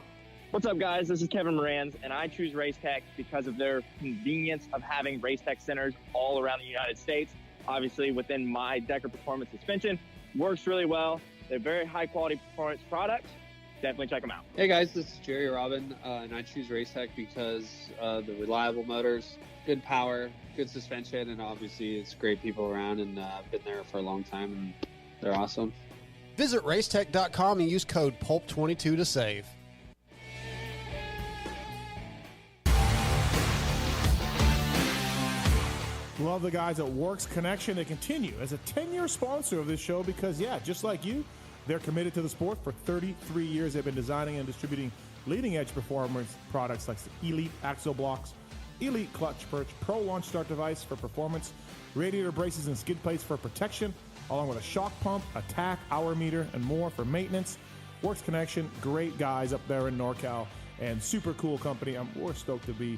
What's up, guys? This is Kevin Moran's, and I choose Racetech because of their convenience of having Racetech centers all around the United States. Obviously, within my Decker Performance suspension, works really well. They're very high-quality performance products. Definitely check them out. Hey, guys, this is Jerry Robin, and I choose Racetech because the reliable motors, good power, good suspension, and obviously it's great people around, and I've been there for a long time, and they're awesome. Visit Racetech.com and use code PULP22 to save. Love the guys at Works Connection. They continue as a 10-year sponsor of this show because, yeah, just like you, they're committed to the sport. For 33 years, they've been designing and distributing leading-edge performance products like Elite Axle Blocks, Elite Clutch Perch, Pro Launch Start Device for performance, radiator braces and skid plates for protection, along with a shock pump, a tack, hour meter, and more for maintenance. Works Connection, great guys up there in NorCal, and super cool company. We're stoked to be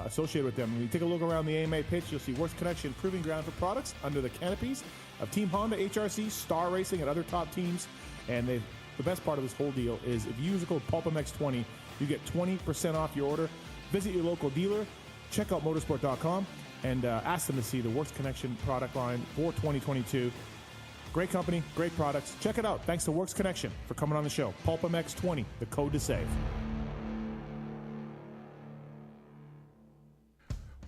associated with them. When you take a look around the AMA pitch, you'll see Works Connection proving ground for products under the canopies of Team Honda, HRC, Star Racing, and other top teams. And the best part of this whole deal is if you use the code PulpMX20, you get 20% off your order. Visit your local dealer, check out motorsport.com, and ask them to see the Works Connection product line for 2022. Great company, great products. Check it out. Thanks to Works Connection for coming on the show. PulpMX20, the code to save.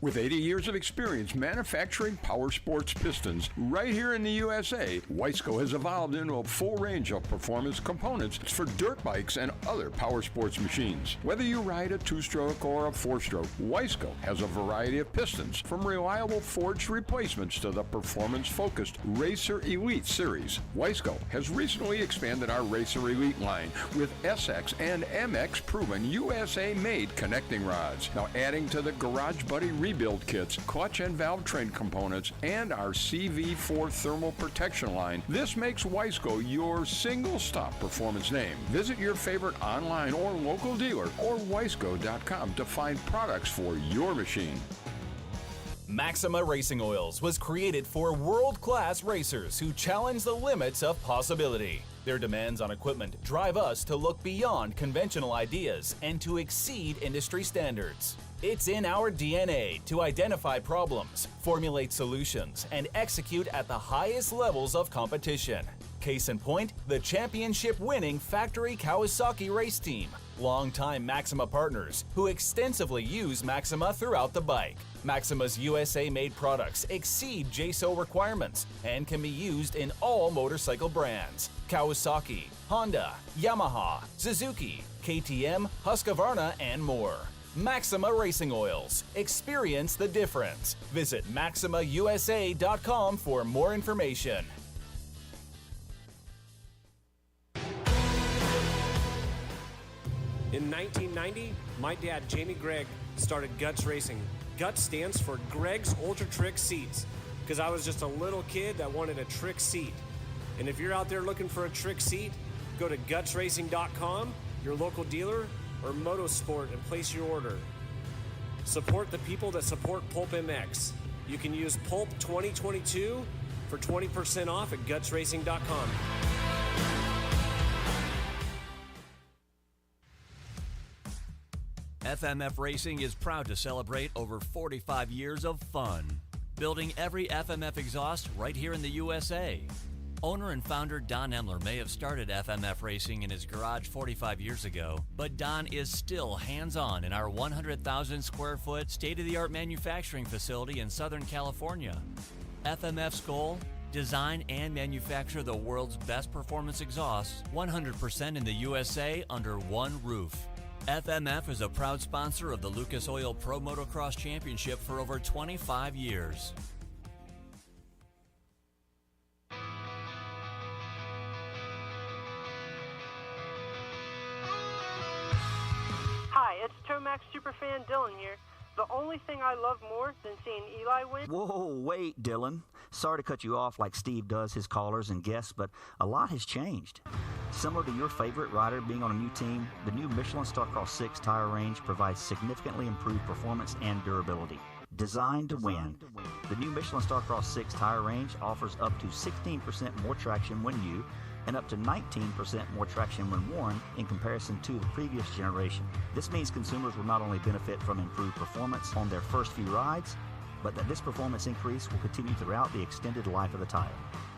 With 80 years of experience manufacturing power sports pistons right here in the USA, Wiseco has evolved into a full range of performance components for dirt bikes and other power sports machines. Whether you ride a two-stroke or a four-stroke, Wiseco has a variety of pistons, from reliable forged replacements to the performance-focused Racer Elite series. Wiseco has recently expanded our Racer Elite line with SX and MX proven USA-made connecting rods. Now adding to the Garage Buddy rebuild kits, clutch and valve train components, and our CV4 thermal protection line, this makes Wiseco your single-stop performance name. Visit your favorite online or local dealer or Wiseco.com to find products for your machine. Maxima Racing Oils was created for world-class racers who challenge the limits of possibility. Their demands on equipment drive us to look beyond conventional ideas and to exceed industry standards. It's in our DNA to identify problems, formulate solutions, and execute at the highest levels of competition. Case in point, the championship-winning factory Kawasaki race team, longtime Maxima partners who extensively use Maxima throughout the bike. Maxima's USA-made products exceed JSO requirements and can be used in all motorcycle brands: Kawasaki, Honda, Yamaha, Suzuki, KTM, Husqvarna, and more. Maxima Racing Oils. Experience the difference. Visit MaximaUSA.com for more information. In 1990, my dad, Jamie Gregg, started Guts Racing. Guts stands for Gregg's Ultra Trick Seats, because I was just a little kid that wanted a trick seat. And if you're out there looking for a trick seat, go to gutsracing.com, your local dealer, or Motosport, and place your order. Support the people that support PulpMX. You can use Pulp 2022 for 20% off at gutsracing.com. FMF Racing is proud to celebrate over 45 years of fun, building every FMF exhaust right here in the USA. Owner and founder Don Emler may have started FMF Racing in his garage 45 years ago, but Don is still hands-on in our 100,000 square foot state-of-the-art manufacturing facility in Southern California. FMF's goal? Design and manufacture the world's best performance exhausts 100% in the USA under one roof. FMF is a proud sponsor of the Lucas Oil Pro Motocross Championship for over 25 years. Hi, it's Tomax superfan Dylan here. The only thing I love more than seeing Eli win... Whoa, wait, Dylan. Sorry to cut you off like Steve does his callers and guests, but a lot has changed. Similar to your favorite rider being on a new team, the new Michelin Starcross 6 tire range provides significantly improved performance and durability. Designed to win, the new Michelin Starcross 6 tire range offers up to 16% more traction when new and up to 19% more traction when worn in comparison to the previous generation. This means consumers will not only benefit from improved performance on their first few rides, but that this performance increase will continue throughout the extended life of the tire.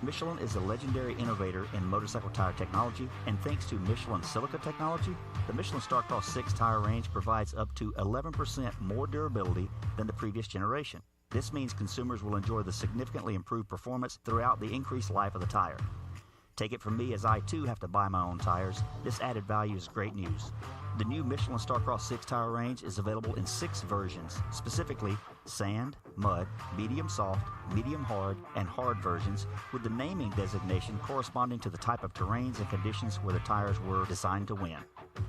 Michelin is a legendary innovator in motorcycle tire technology, and thanks to Michelin silica technology, the Michelin Starcross 6 tire range provides up to 11% more durability than the previous generation. This means consumers will enjoy the significantly improved performance throughout the increased life of the tire. Take it from me, as I too have to buy my own tires, this added value is great news. The new Michelin Starcross 6 tire range is available in 6 versions, specifically sand, mud, medium soft, medium hard, and hard versions, with the naming designation corresponding to the type of terrains and conditions where the tires were designed to win.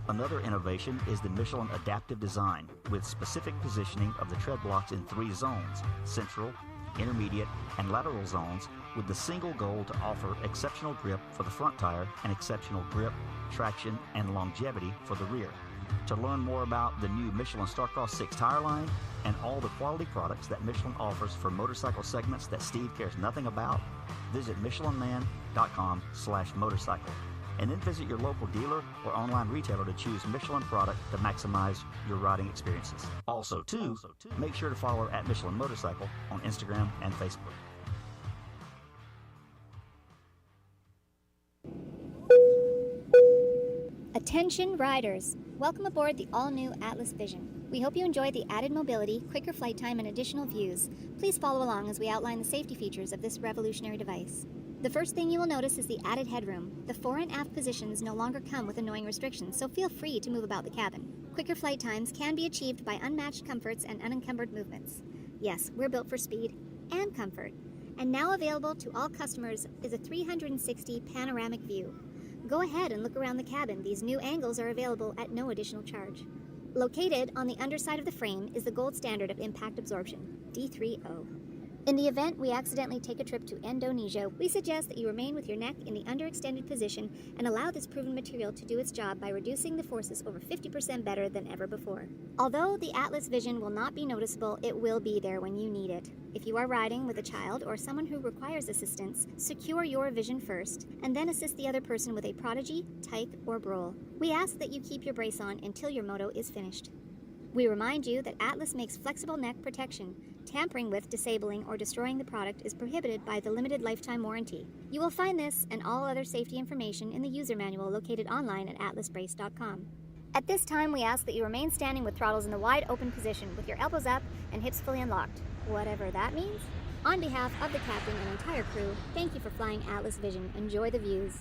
Another innovation is the Michelin adaptive design, with specific positioning of the tread blocks in 3 zones: central, intermediate, and lateral zones, with the single goal to offer exceptional grip for the front tire and exceptional grip, traction, and longevity for the rear. To learn more about the new Michelin Starcross 6 tire line and all the quality products that Michelin offers for motorcycle segments that Steve cares nothing about, visit michelinman.com/motorcycle, and then visit your local dealer or online retailer to choose Michelin product to maximize your riding experiences. Also, too, make sure to follow at Michelin Motorcycle on Instagram and Facebook. Attention riders! Welcome aboard the all-new Atlas Vision. We hope you enjoy the added mobility, quicker flight time, and additional views. Please follow along as we outline the safety features of this revolutionary device. The first thing you will notice is the added headroom. The fore and aft positions no longer come with annoying restrictions, so feel free to move about the cabin. Quicker flight times can be achieved by unmatched comforts and unencumbered movements. Yes, we're built for speed and comfort. And now available to all customers is a 360 panoramic view. Go ahead and look around the cabin. These new angles are available at no additional charge. Located on the underside of the frame is the gold standard of impact absorption, D3O. In the event we accidentally take a trip to Indonesia, we suggest that you remain with your neck in the underextended position and allow this proven material to do its job by reducing the forces over 50% better than ever before. Although the Atlas Vision will not be noticeable, it will be there when you need it. If you are riding with a child or someone who requires assistance, secure your vision first, and then assist the other person with a Prodigy, Tyke, or Brole. We ask that you keep your brace on until your moto is finished. We remind you that Atlas makes flexible neck protection. Tampering with, disabling, or destroying the product is prohibited by the limited lifetime warranty. You will find this and all other safety information in the user manual located online at atlasbrace.com. At this time, we ask that you remain standing with throttles in the wide open position with your elbows up and hips fully unlocked, whatever that means. On behalf of the captain and entire crew, thank you for flying Atlas Vision. Enjoy the views.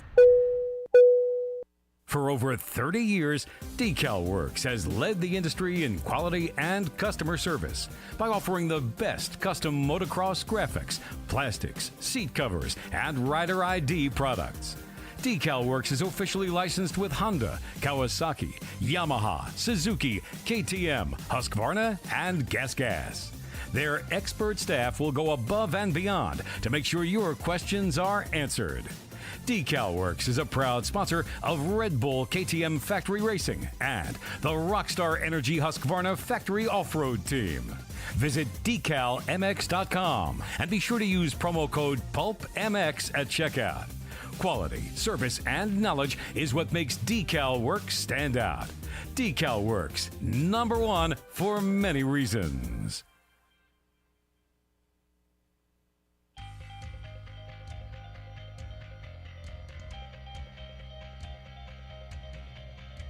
For over 30 years, DecalWorks has led the industry in quality and customer service by offering the best custom motocross graphics, plastics, seat covers, and rider ID products. DecalWorks is officially licensed with Honda, Kawasaki, Yamaha, Suzuki, KTM, Husqvarna, and Gas. Their expert staff will go above and beyond to make sure your questions are answered. DecalWorks is a proud sponsor of Red Bull KTM Factory Racing and the Rockstar Energy Husqvarna Factory Off-Road Team. Visit decalmx.com and be sure to use promo code PulpMX at checkout. Quality, service, and knowledge is what makes DecalWorks stand out. DecalWorks, #1 for many reasons.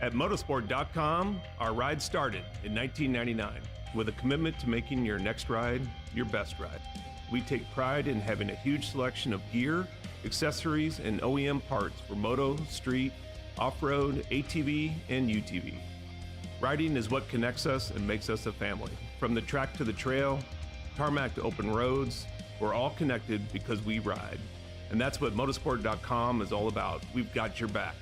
At motorsport.com, our ride started in 1999 with a commitment to making your next ride your best ride. We take pride in having a huge selection of gear, accessories, and OEM parts for moto, street, off-road, ATV, and UTV. Riding is what connects us and makes us a family. From the track to the trail, tarmac to open roads, we're all connected because we ride. And that's what motorsport.com is all about. We've got your back.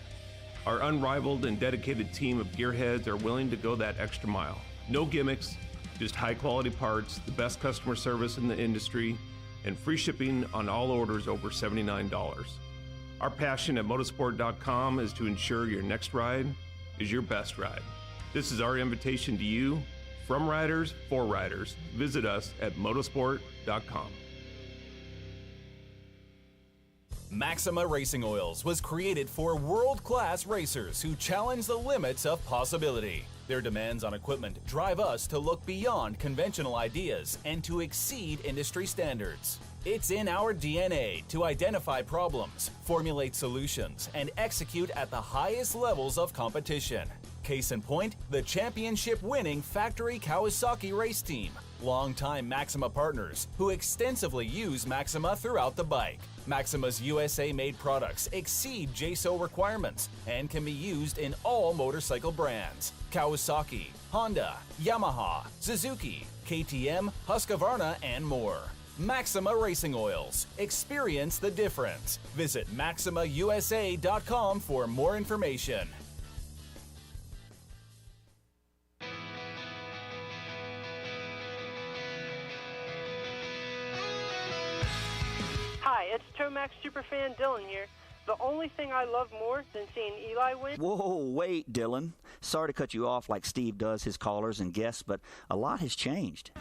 Our unrivaled and dedicated team of gearheads are willing to go that extra mile. No gimmicks, just high-quality parts, the best customer service in the industry, and free shipping on all orders over $79. Our passion at motorsport.com is to ensure your next ride is your best ride. This is our invitation to you, from riders for riders. Visit us at motorsport.com. Maxima Racing Oils was created for world-class racers who challenge the limits of possibility. Their demands on equipment drive us to look beyond conventional ideas and to exceed industry standards. It's in our DNA to identify problems, formulate solutions, and execute at the highest levels of competition. Case in point, the championship-winning factory Kawasaki race team, longtime Maxima partners who extensively use Maxima throughout the bike. Maxima's USA-made products exceed JSO requirements and can be used in all motorcycle brands: Kawasaki, Honda, Yamaha, Suzuki, KTM, Husqvarna, and more. Maxima Racing Oils. Experience the difference. Visit MaximaUSA.com for more information. Hi, it's Tomax Superfan Dylan here. The only thing I love more than seeing Eli win... Whoa, wait, Dylan. Sorry to cut you off like Steve does his callers and guests, but a lot has changed.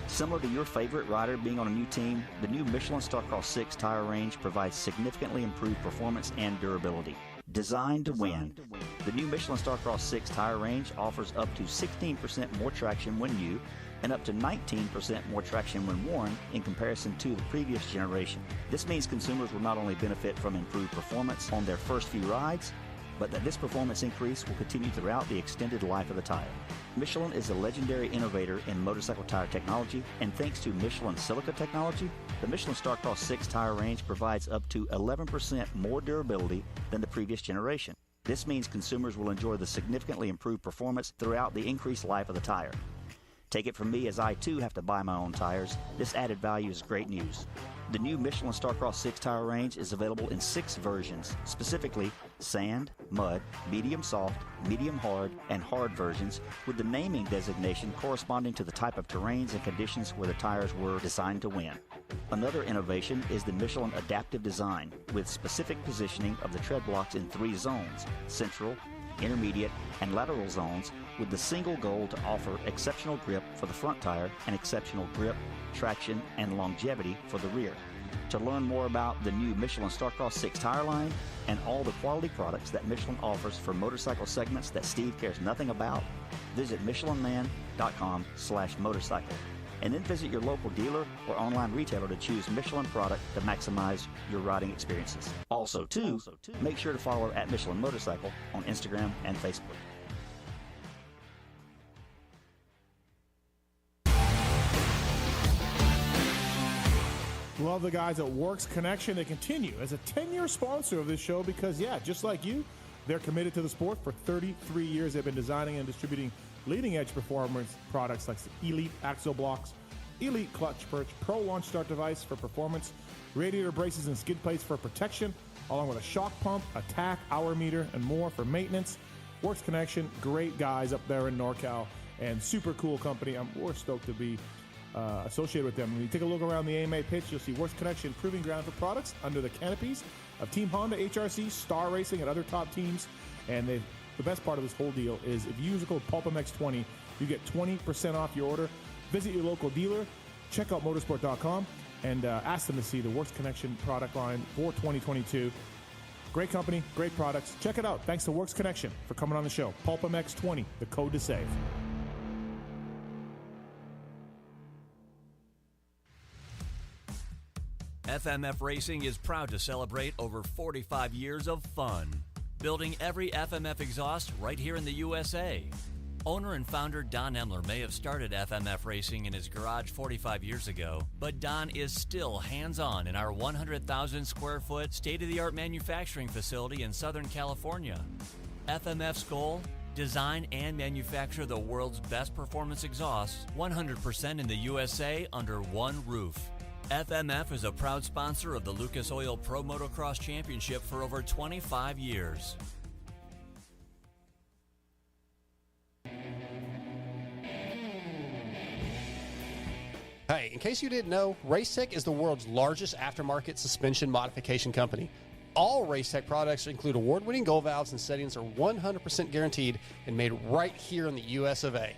Similar to your favorite rider being on a new team, the new Michelin Starcross 6 tire range provides significantly improved performance and durability. Designed to win. The new Michelin Starcross 6 tire range offers up to 16% more traction when new and up to 19% more traction when worn in comparison to the previous generation. This means consumers will not only benefit from improved performance on their first few rides, but that this performance increase will continue throughout the extended life of the tire. Michelin is a legendary innovator in motorcycle tire technology, and thanks to Michelin silica technology, the Michelin Starcross 6 tire range provides up to 11% more durability than the previous generation. This means consumers will enjoy the significantly improved performance throughout the increased life of the tire. Take it from me, as I too have to buy my own tires, this added value is great news. The new Michelin Starcross 6 tire range is available in 6 versions, specifically sand, mud, medium soft, medium hard, and hard versions, with the naming designation corresponding to the type of terrains and conditions where the tires were designed to win. Another innovation is the Michelin adaptive design, with specific positioning of the tread blocks in 3 zones: central, intermediate, and lateral zones, with the single goal to offer exceptional grip for the front tire and exceptional grip, traction, and longevity for the rear. To learn more about the new Michelin Starcross 6 tire line and all the quality products that Michelin offers for motorcycle segments that Steve cares nothing about, visit michelinman.com/motorcycle. And then visit your local dealer or online retailer to choose Michelin product to maximize your riding experiences. Also, make sure to follow at Michelin Motorcycle on Instagram and Facebook. Love the guys at Works Connection. They continue as a 10-year sponsor of this show because, just like you, they're committed to the sport. For 33 years, they've been designing and distributing leading-edge performance products like Elite Axle Blocks, Elite Clutch Perch, Pro Launch Start Device for performance, radiator braces and skid plates for protection, along with a shock pump, a tack, hour meter, and more for maintenance. Works Connection, great guys up there in NorCal, and super cool company. We're stoked to be associated with them. When you take a look around the AMA pitch, you'll see Works Connection proving ground for products under the canopies of Team Honda, HRC, Star Racing, and other top teams. And the best part of this whole deal is if you use the code PulpMX20, you get 20% off your order. Visit your local dealer, check out motorsport.com, and ask them to see the Works Connection product line for 2022. Great company, great products. Check it out. Thanks to Works Connection for coming on the show. PulpMX20, the code to save. FMF Racing is proud to celebrate over 45 years of fun, building every FMF exhaust right here in the USA. Owner and founder Don Emler may have started FMF Racing in his garage 45 years ago, but Don is still hands-on in our 100,000 square foot state-of-the-art manufacturing facility in Southern California. FMF's goal? Design and manufacture the world's best performance exhausts 100% in the USA under one roof. FMF is a proud sponsor of the Lucas Oil Pro Motocross Championship for over 25 years. Hey, in case you didn't know, Racetech is the world's largest aftermarket suspension modification company. All Racetech products include award-winning gold valves and settings are 100% guaranteed and made right here in the US of A.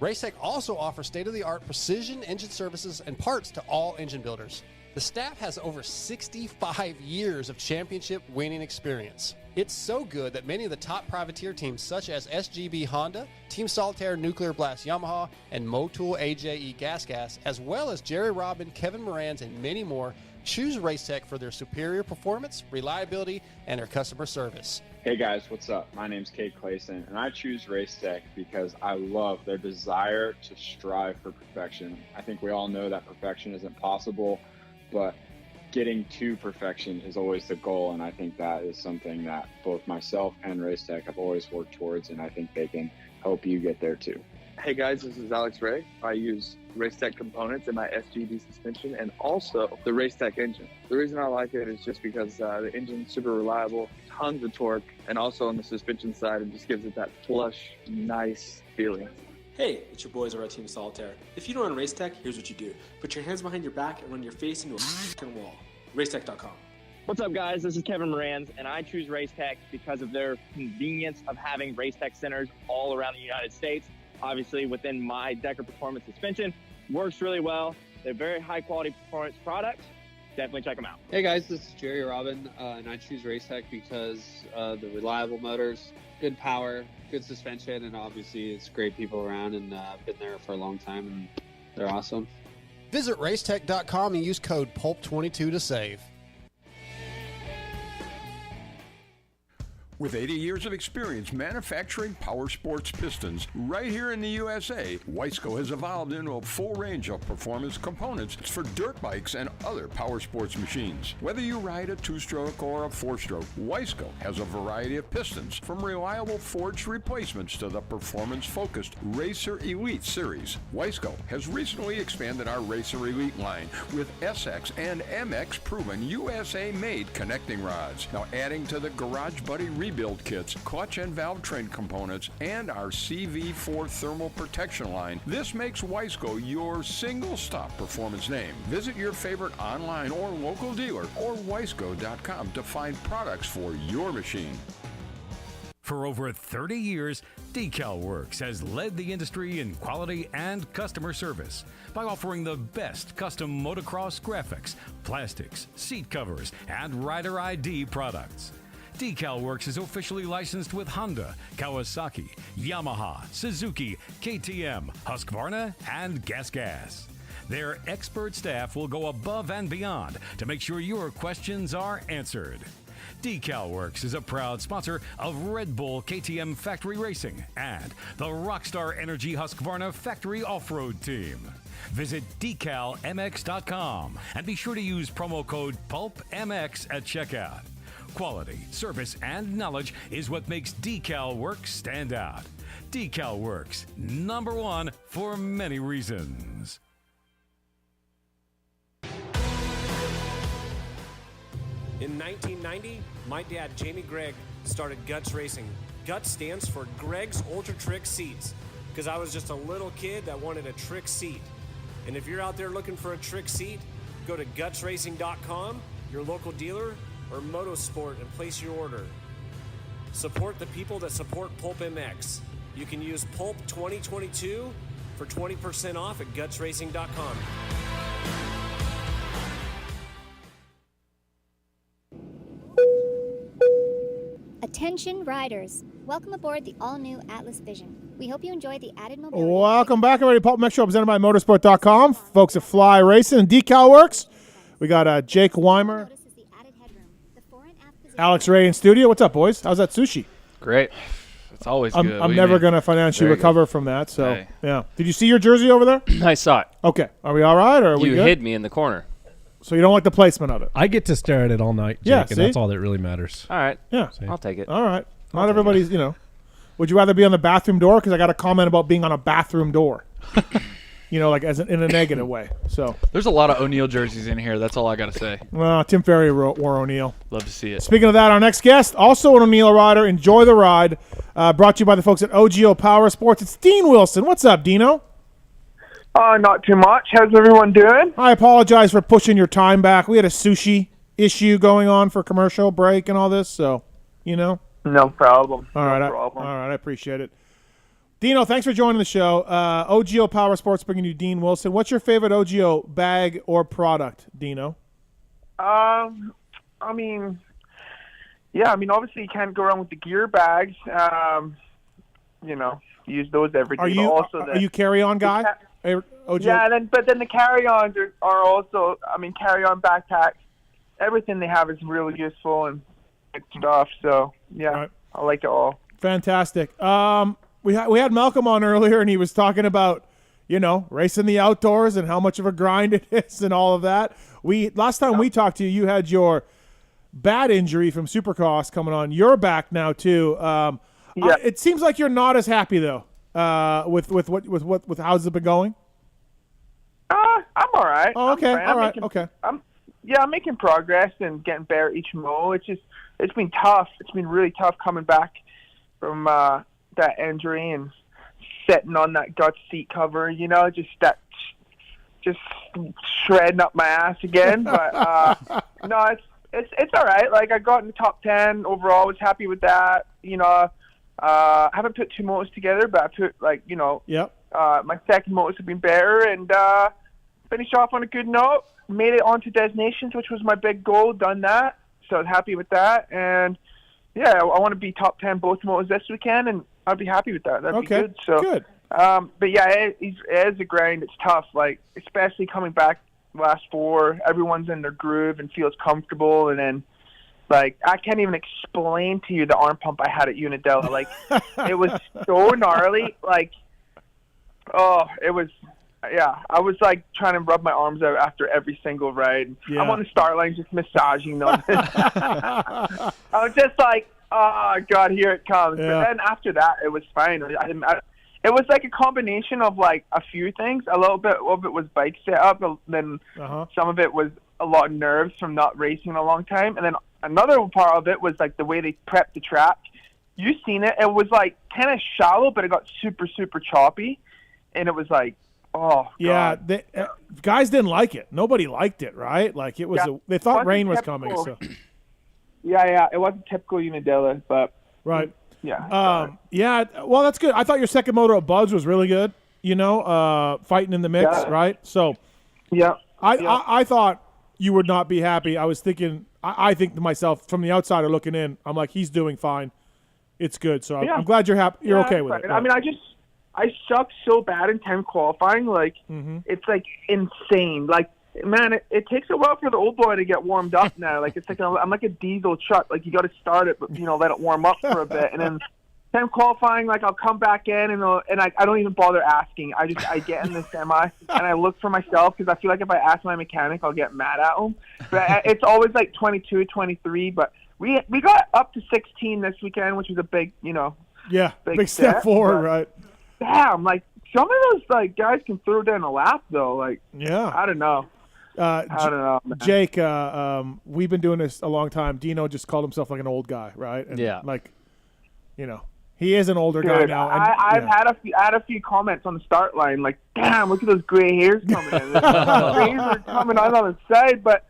Racetech also offers state-of-the-art precision engine services and parts to all engine builders. The staff has over 65 years of championship winning experience. It's so good that many of the top privateer teams such as SGB Honda, Team Solitaire Nuclear Blast Yamaha, and Motul AJE Gas, as well as Jerry Robin, Kevin Moran's, and many more, choose Racetech for their superior performance, reliability, and their customer service. Hey guys, what's up? My name's Kate Clayson, and I choose Racetech because I love their desire to strive for perfection. I think we all know that perfection isn't possible, but getting to perfection is always the goal, and I think that is something that both myself and Racetech have always worked towards, and I think they can help you get there too. Hey guys, this is Alex Ray. I use Racetech components in my SGD suspension and also the Racetech engine. The reason I like it is just because the engine's super reliable, tons of torque, and also on the suspension side, it just gives it that plush, nice feeling. Hey, it's your boys over at Team Solitaire. If you don't run Racetech, here's what you do. Put your hands behind your back and run your face into a wall. Racetech.com. What's up, guys? This is Kevin Moran's, and I choose Racetech because of their convenience of having Racetech centers all around the United States. Obviously, within my Decker Performance suspension, works really well. They're very high-quality performance products. Definitely check them out. Hey, guys, this is Jerry Robin, and I choose Racetech because the reliable motors, good power, good suspension, and obviously it's great people around, and I've been there for a long time, and they're awesome. Visit Racetech.com and use code PULP22 to save. With 80 years of experience manufacturing power sports pistons right here in the USA, Wiseco has evolved into a full range of performance components for dirt bikes and other power sports machines. Whether you ride a 2-stroke or a 4-stroke, Wiseco has a variety of pistons, from reliable forged replacements to the performance-focused Racer Elite series. Wiseco has recently expanded our Racer Elite line with SX and MX proven USA-made connecting rods. Now adding to the Garage Buddy rebuild kits, clutch and valve train components, and our CV4 thermal protection line, this makes Wiseco your single-stop performance name. Visit your favorite online or local dealer or wiseco.com to find products for your machine. For over 30 years, DecalWorks has led the industry in quality and customer service by offering the best custom motocross graphics, plastics, seat covers, and rider ID products. DecalWorks is officially licensed with Honda, Kawasaki, Yamaha, Suzuki, KTM, Husqvarna, and Gas. Their expert staff will go above and beyond to make sure your questions are answered. DecalWorks is a proud sponsor of Red Bull KTM Factory Racing and the Rockstar Energy Husqvarna Factory Off-Road Team. Visit decalmx.com and be sure to use promo code PulpMX at checkout. Quality, service, and knowledge is what makes DecalWorks stand out. DecalWorks, #1 for many reasons. In 1990, my dad, Jamie Gregg, started Guts Racing. Guts stands for Greg's Ultra Trick Seats, because I was just a little kid that wanted a trick seat. And if you're out there looking for a trick seat, go to gutsracing.com, your local dealer, or Motosport, and place your order. Support the people that support PulpMX. You can use Pulp 2022 for 20% off at gutsracing.com. Attention riders, welcome aboard the all-new Atlas Vision. We hope you enjoy the added mobility. Welcome back, everybody. PulpMX Show presented by Motorsport.com. Folks at Fly Racing and DecalWorks. We got Jake Weimer, Alex Ray in studio. What's up, boys? How's that sushi? Great. It's always good. I'm never going to financially recover from that. So, Hey. yeah. Did you see your jersey over there? I saw it. Okay. Are we all right, or are we You good? hid me in the corner. So you don't like the placement of it? I get to stare at it all night, Jake, Yeah, and see? that's all that really matters. All right. Yeah. I'll take it. All right. Not everybody's, Would you rather be on the bathroom door? Because I got a comment about being on a bathroom door. Like in a negative way. So there's a lot of O'Neal jerseys in here. That's all I got to say. Well, Tim Ferry wore O'Neal. Love to see it. Speaking of that, our next guest, also an O'Neal rider. Enjoy the ride. Brought to you by the folks at OGO Power Sports. It's Dean Wilson. What's up, Dino? Not too much. How's everyone doing? I apologize for pushing your time back. We had a sushi issue going on for commercial break and all this, so, No problem. All right, all right, I appreciate it. Dino, thanks for joining the show. OGO Power Sports bringing you Dean Wilson. What's your favorite OGO bag or product, Dino? Obviously you can't go wrong with the gear bags. Use those every day. Are you carry-on guy? OGO? Yeah, but then the carry-ons are also, carry-on backpacks. Everything they have is really useful and good stuff. So, yeah, right. I like it all. Fantastic. We had Malcolm on earlier, and he was talking about, racing the outdoors and how much of a grind it is and all of that. Last time we talked to you, you had your bad injury from Supercross coming on your back now too. It seems like you're not as happy though with how's it been going. I'm all right. Oh, okay. I'm making progress and getting better each mo. It's been tough. It's been really tough coming back from that injury and sitting on that Guts seat cover. Just shredding up my ass again. But no, it's all right. Like I got in the top 10 overall. Was happy with that. I haven't put two motos together, but I put my second motos have been better and finished off on a good note. Made it onto Destinations, which was my big goal. Done that, so I was happy with that. And yeah, I want to be top 10 both motos this weekend, and I'd be happy with that. That'd be good. So good. But yeah, it is a grind. It's tough, like especially coming back last four. Everyone's in their groove and feels comfortable, and then like I can't even explain to you the arm pump I had at Unadilla. Like it was so gnarly. Like it was. Yeah, I was like trying to rub my arms out after every single ride. Yeah. I'm on the start line just massaging them. I was just like, oh God, here it comes. Yeah. But then after that, it was fine. It was like a combination of like a few things. A little bit of it was bike setup, and then some of it was a lot of nerves from not racing in a long time. And then another part of it was like the way they prepped the track. You've seen it. It was like kind of shallow, but it got super, super choppy. And it was like, oh, yeah, God. Guys didn't like it. Nobody liked it, right? Like it was. They thought rain was coming. So. Yeah, it wasn't typical Unadilla, but right. Yeah. Yeah. Well, that's good. I thought your second moto at Buds was really good. Fighting in the mix, right? So, yeah. I thought you would not be happy. I was thinking. I think to myself from the outsider looking in, I'm like, he's doing fine. It's good. So I'm glad you're happy. You're okay with it. Right. I mean, I sucked so bad in time qualifying. Like, it's like insane. Like, man, it takes a while for the old boy to get warmed up now. Like, it's like I'm like a diesel truck. Like, you got to start it, but let it warm up for a bit, and then time qualifying, like I'll come back in and I don't even bother asking. I get in the semi and I look for myself because I feel like if I ask my mechanic, I'll get mad at him. But it's always like 22, 23. But we got up to 16 this weekend, which was a big, big step forward, right? Damn, like some of those like guys can throw down a lap though. Like, I don't know. I don't know, man. Jake, we've been doing this a long time. Dino just called himself like an old guy, right? And like, he is an older guy now. And, I've had a few comments on the start line, like, damn, look at those gray hairs coming in. Gray hairs are coming out on the side, but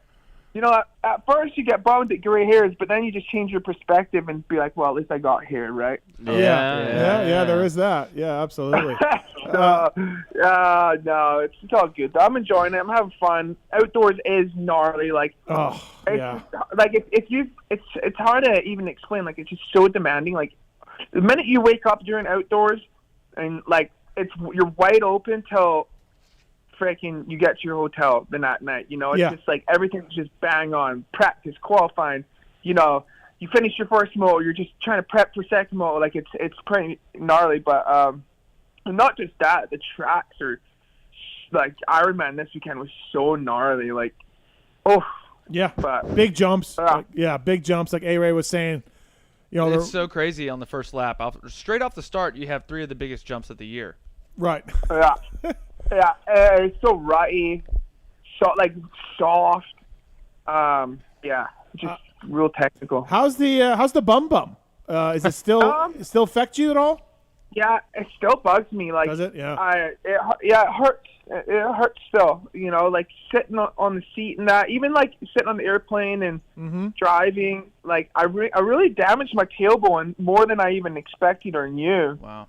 at first you get bummed at gray hairs, but then you just change your perspective and be like, well, at least I got hair, right? Yeah, there is that. Yeah, absolutely. No, it's all good. I'm enjoying it. I'm having fun. Outdoors is gnarly. Like, it's hard to even explain. Like, it's just so demanding. Like, the minute you wake up during outdoors and like you're wide open till freaking you get to your hotel the night. It's just like everything's just bang on. Practice, qualifying. You finish your first moto, you're just trying to prep for second moto. Like it's pretty gnarly, but not just that. The tracks are like Ironman this weekend was so gnarly. Like, big jumps. Big jumps. Like A-Ray was saying. It's so crazy on the first lap. Straight off the start, you have 3 of the biggest jumps of the year. Right. It's so rutty, soft. Just real technical. How's the bum? Is it still still affect you at all? Yeah, it still bugs me. Like, does it? Yeah. It hurts. It hurts still. Like sitting on the seat and that. Even like sitting on the airplane and driving. Like I really damaged my tailbone more than I even expected or knew. Wow.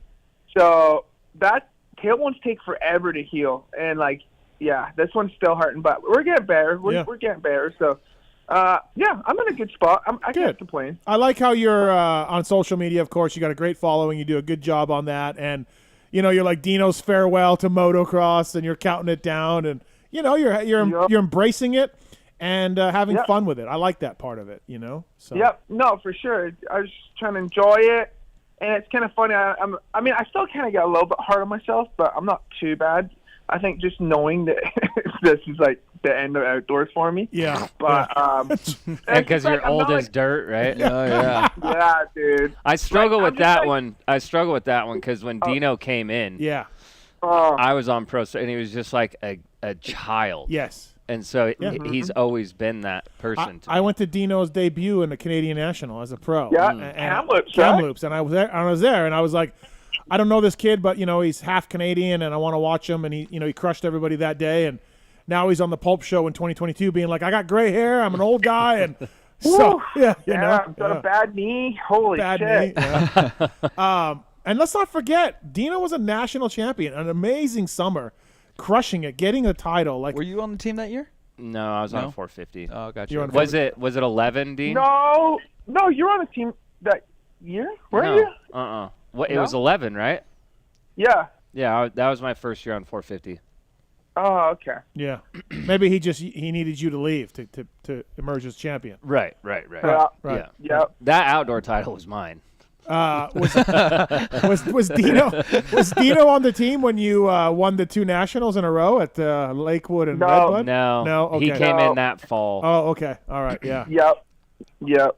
So that tailbones take forever to heal, and this one's still hurting, but we're getting better. We're getting better. So. I'm in a good spot. I can't complain. I like how you're on social media. Of course, you got a great following. You do a good job on that, and you're like Dino's farewell to motocross, and you're counting it down, and you're embracing it and having fun with it. I like that part of it. So. Yep. No, for sure. I was just trying to enjoy it, and it's kind of funny. I still kind of get a little bit hard on myself, but I'm not too bad. I think just knowing that this is like the end of outdoors for me. Yeah. But because you're old as dirt, right? Oh yeah. Yeah, dude. I struggle with that one. I struggle with that one because when Dino came in, I was on pro, and he was just like a child. Yes. And so he's always been that person. I went to Dino's debut in the Canadian National as a pro. Yeah, Kamloops, and I was there, and I was like, I don't know this kid, but he's half Canadian, and I want to watch him. And he crushed everybody that day. And now he's on the Pulp Show in 2022, being like, I got gray hair, I'm an old guy, and so I've got a bad knee. Holy shit! Knee, and let's not forget, Dino was a national champion, an amazing summer, crushing it, getting a title. Like, were you on the team that year? No, I was on 450. Oh, gotcha. Was it 11, Dean? No, you were on the team that year, weren't you? It was 11, right? Yeah. Yeah, that was my first year on 450. Oh, okay. Yeah. Maybe he needed you to leave to emerge as champion. Right. Yeah. That outdoor title was mine. Was Dino on the team when you won the 2 nationals in a row at Lakewood and Redbud? No. Okay. He came in that fall. Oh, okay. All right. Yeah. Yep.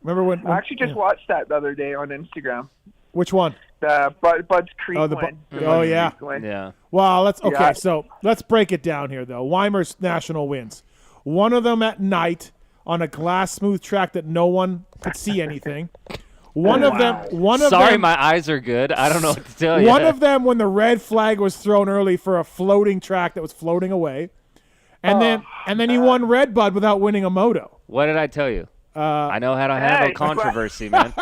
Remember when I actually just watched that the other day on Instagram. Which one? The Bud's Creek one. Yeah. Well, so let's break it down here, though. Weimer's national wins. One of them at night on a glass smooth track that no one could see anything. One of them. Sorry, my eyes are good. I don't know what to tell you. One of them when the red flag was thrown early for a floating track that was floating away, and then he won Redbud without winning a moto. What did I tell you? I know how to handle controversy, man.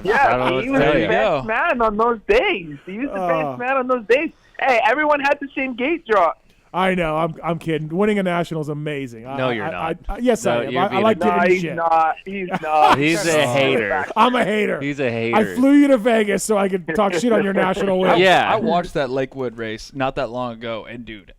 Yeah, he was the best man on those days. He was the best man on those days. Hey, everyone had the same gate drop. I know. I'm kidding. Winning a national is amazing. No, you're not. Yes, I am. I like giving you shit. He's not. He's a hater. I'm a hater. He's a hater. I flew you to Vegas so I could talk shit on your national win. Yeah. I watched that Lakewood race not that long ago, and dude,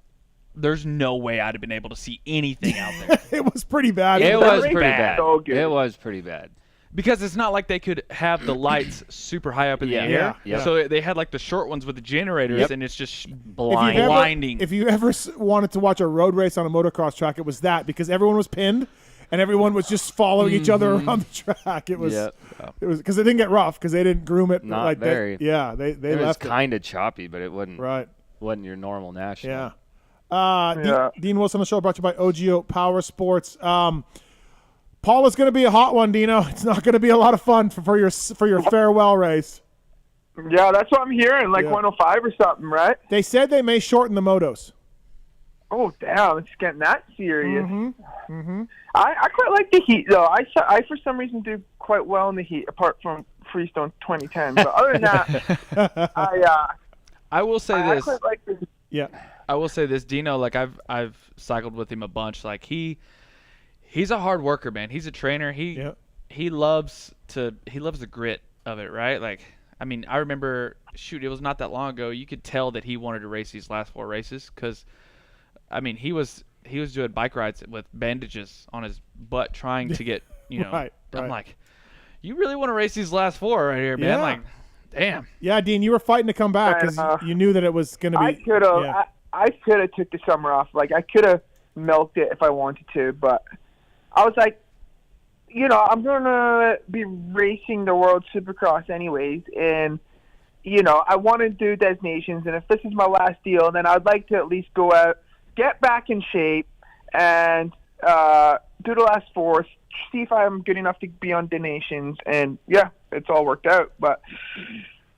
there's no way I'd have been able to see anything out there. It was pretty bad. It was pretty bad. So good. It was pretty bad. Because it's not like they could have the lights super high up in the air. Yeah. So they had like the short ones with the generators, and it's just blinding. If you ever wanted to watch a road race on a motocross track, it was that, because everyone was pinned and everyone was just following each other around the track. It was because they didn't get rough because they didn't groom it. Not like very. They left it. Was it. kind of choppy, but it wasn't right. Wasn't your normal national. Yeah. Dean Wilson on the show, brought to you by OGO Power Sports. Paula's going to be a hot one, Dino. It's not going to be a lot of fun for your farewell race. Yeah, that's what I'm hearing, like 105 or something, right? They said they may shorten the motos. Oh, damn. It's getting that serious. Mm-hmm. I quite like the heat, though. I for some reason, do quite well in the heat, apart from Freestone 2010. But other than that, I will say this. I quite like this. Yeah. I will say this, Dino, like I've cycled with him a bunch. Like he's a hard worker, man. He's a trainer. He loves the grit of it, right? Like, I mean, I remember, it was not that long ago. You could tell that he wanted to race these last 4 races because, I mean, he was doing bike rides with bandages on his butt trying to get, right. I'm like, you really want to race these last 4 right here, man? Yeah. Like, damn. Yeah, Dean, you were fighting to come back because you knew that it was going to be. I could have took the summer off. Like, I could have milked it if I wanted to, but I was like, I'm going to be racing the World Supercross anyways, and, I want to do designations, and if this is my last deal, then I'd like to at least go out, get back in shape, and do the last 4, see if I'm good enough to be on donations, and, it's all worked out, but...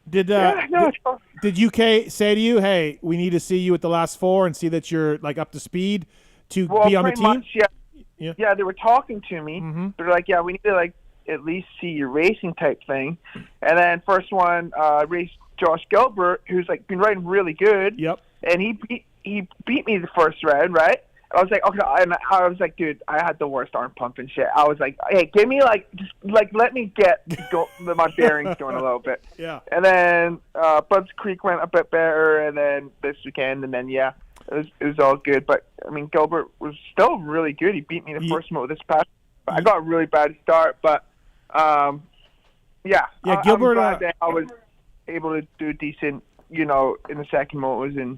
Did UK say to you, hey, we need to see you at the last 4 and see that you're, like, up to speed to be on the team? Much, yeah, they were talking to me. Mm-hmm. They're like, we need to, like, at least see your racing type thing. And then first one, raced Josh Gilbert, who's, like, been riding really good. Yep. And he beat me the first round, right? I was like, okay, and I was like, dude, I had the worst arm pump and shit. I was like, hey, give me let me get my bearings going a little bit. Yeah. And then Bud's Creek went a bit better, and then this weekend, and then it was all good. But I mean, Gilbert was still really good. He beat me the first moto this past. I got a really bad start, but Gilbert. I'm glad that I was able to do decent, in the second motos and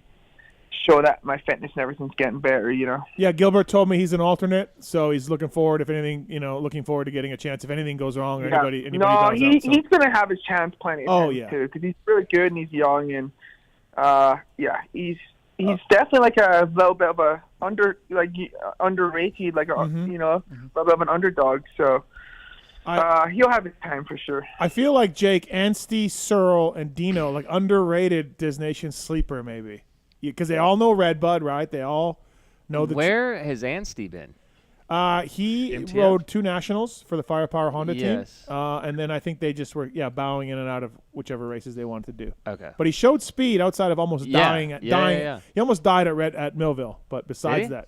show that my fitness and everything's getting better, Yeah, Gilbert told me he's an alternate, so he's looking forward, if anything, looking forward to getting a chance if anything goes wrong or anybody he's going to have his chance plenty of times too, because he's really good and he's young and he's definitely like a little bit of a underrated, like a little bit of an underdog. So he'll have his time for sure. I feel like Jake, Anstey, Searle, and Dino, like underrated Destination sleeper maybe. Because they all know Red Bud, right? They all know that. Where has Anstey been? He rode 2 nationals for the Firepower Honda team. Yes. And then I think they just were bowing in and out of whichever races they wanted to do. Okay. But he showed speed outside of almost dying. He almost died at Millville. But besides that,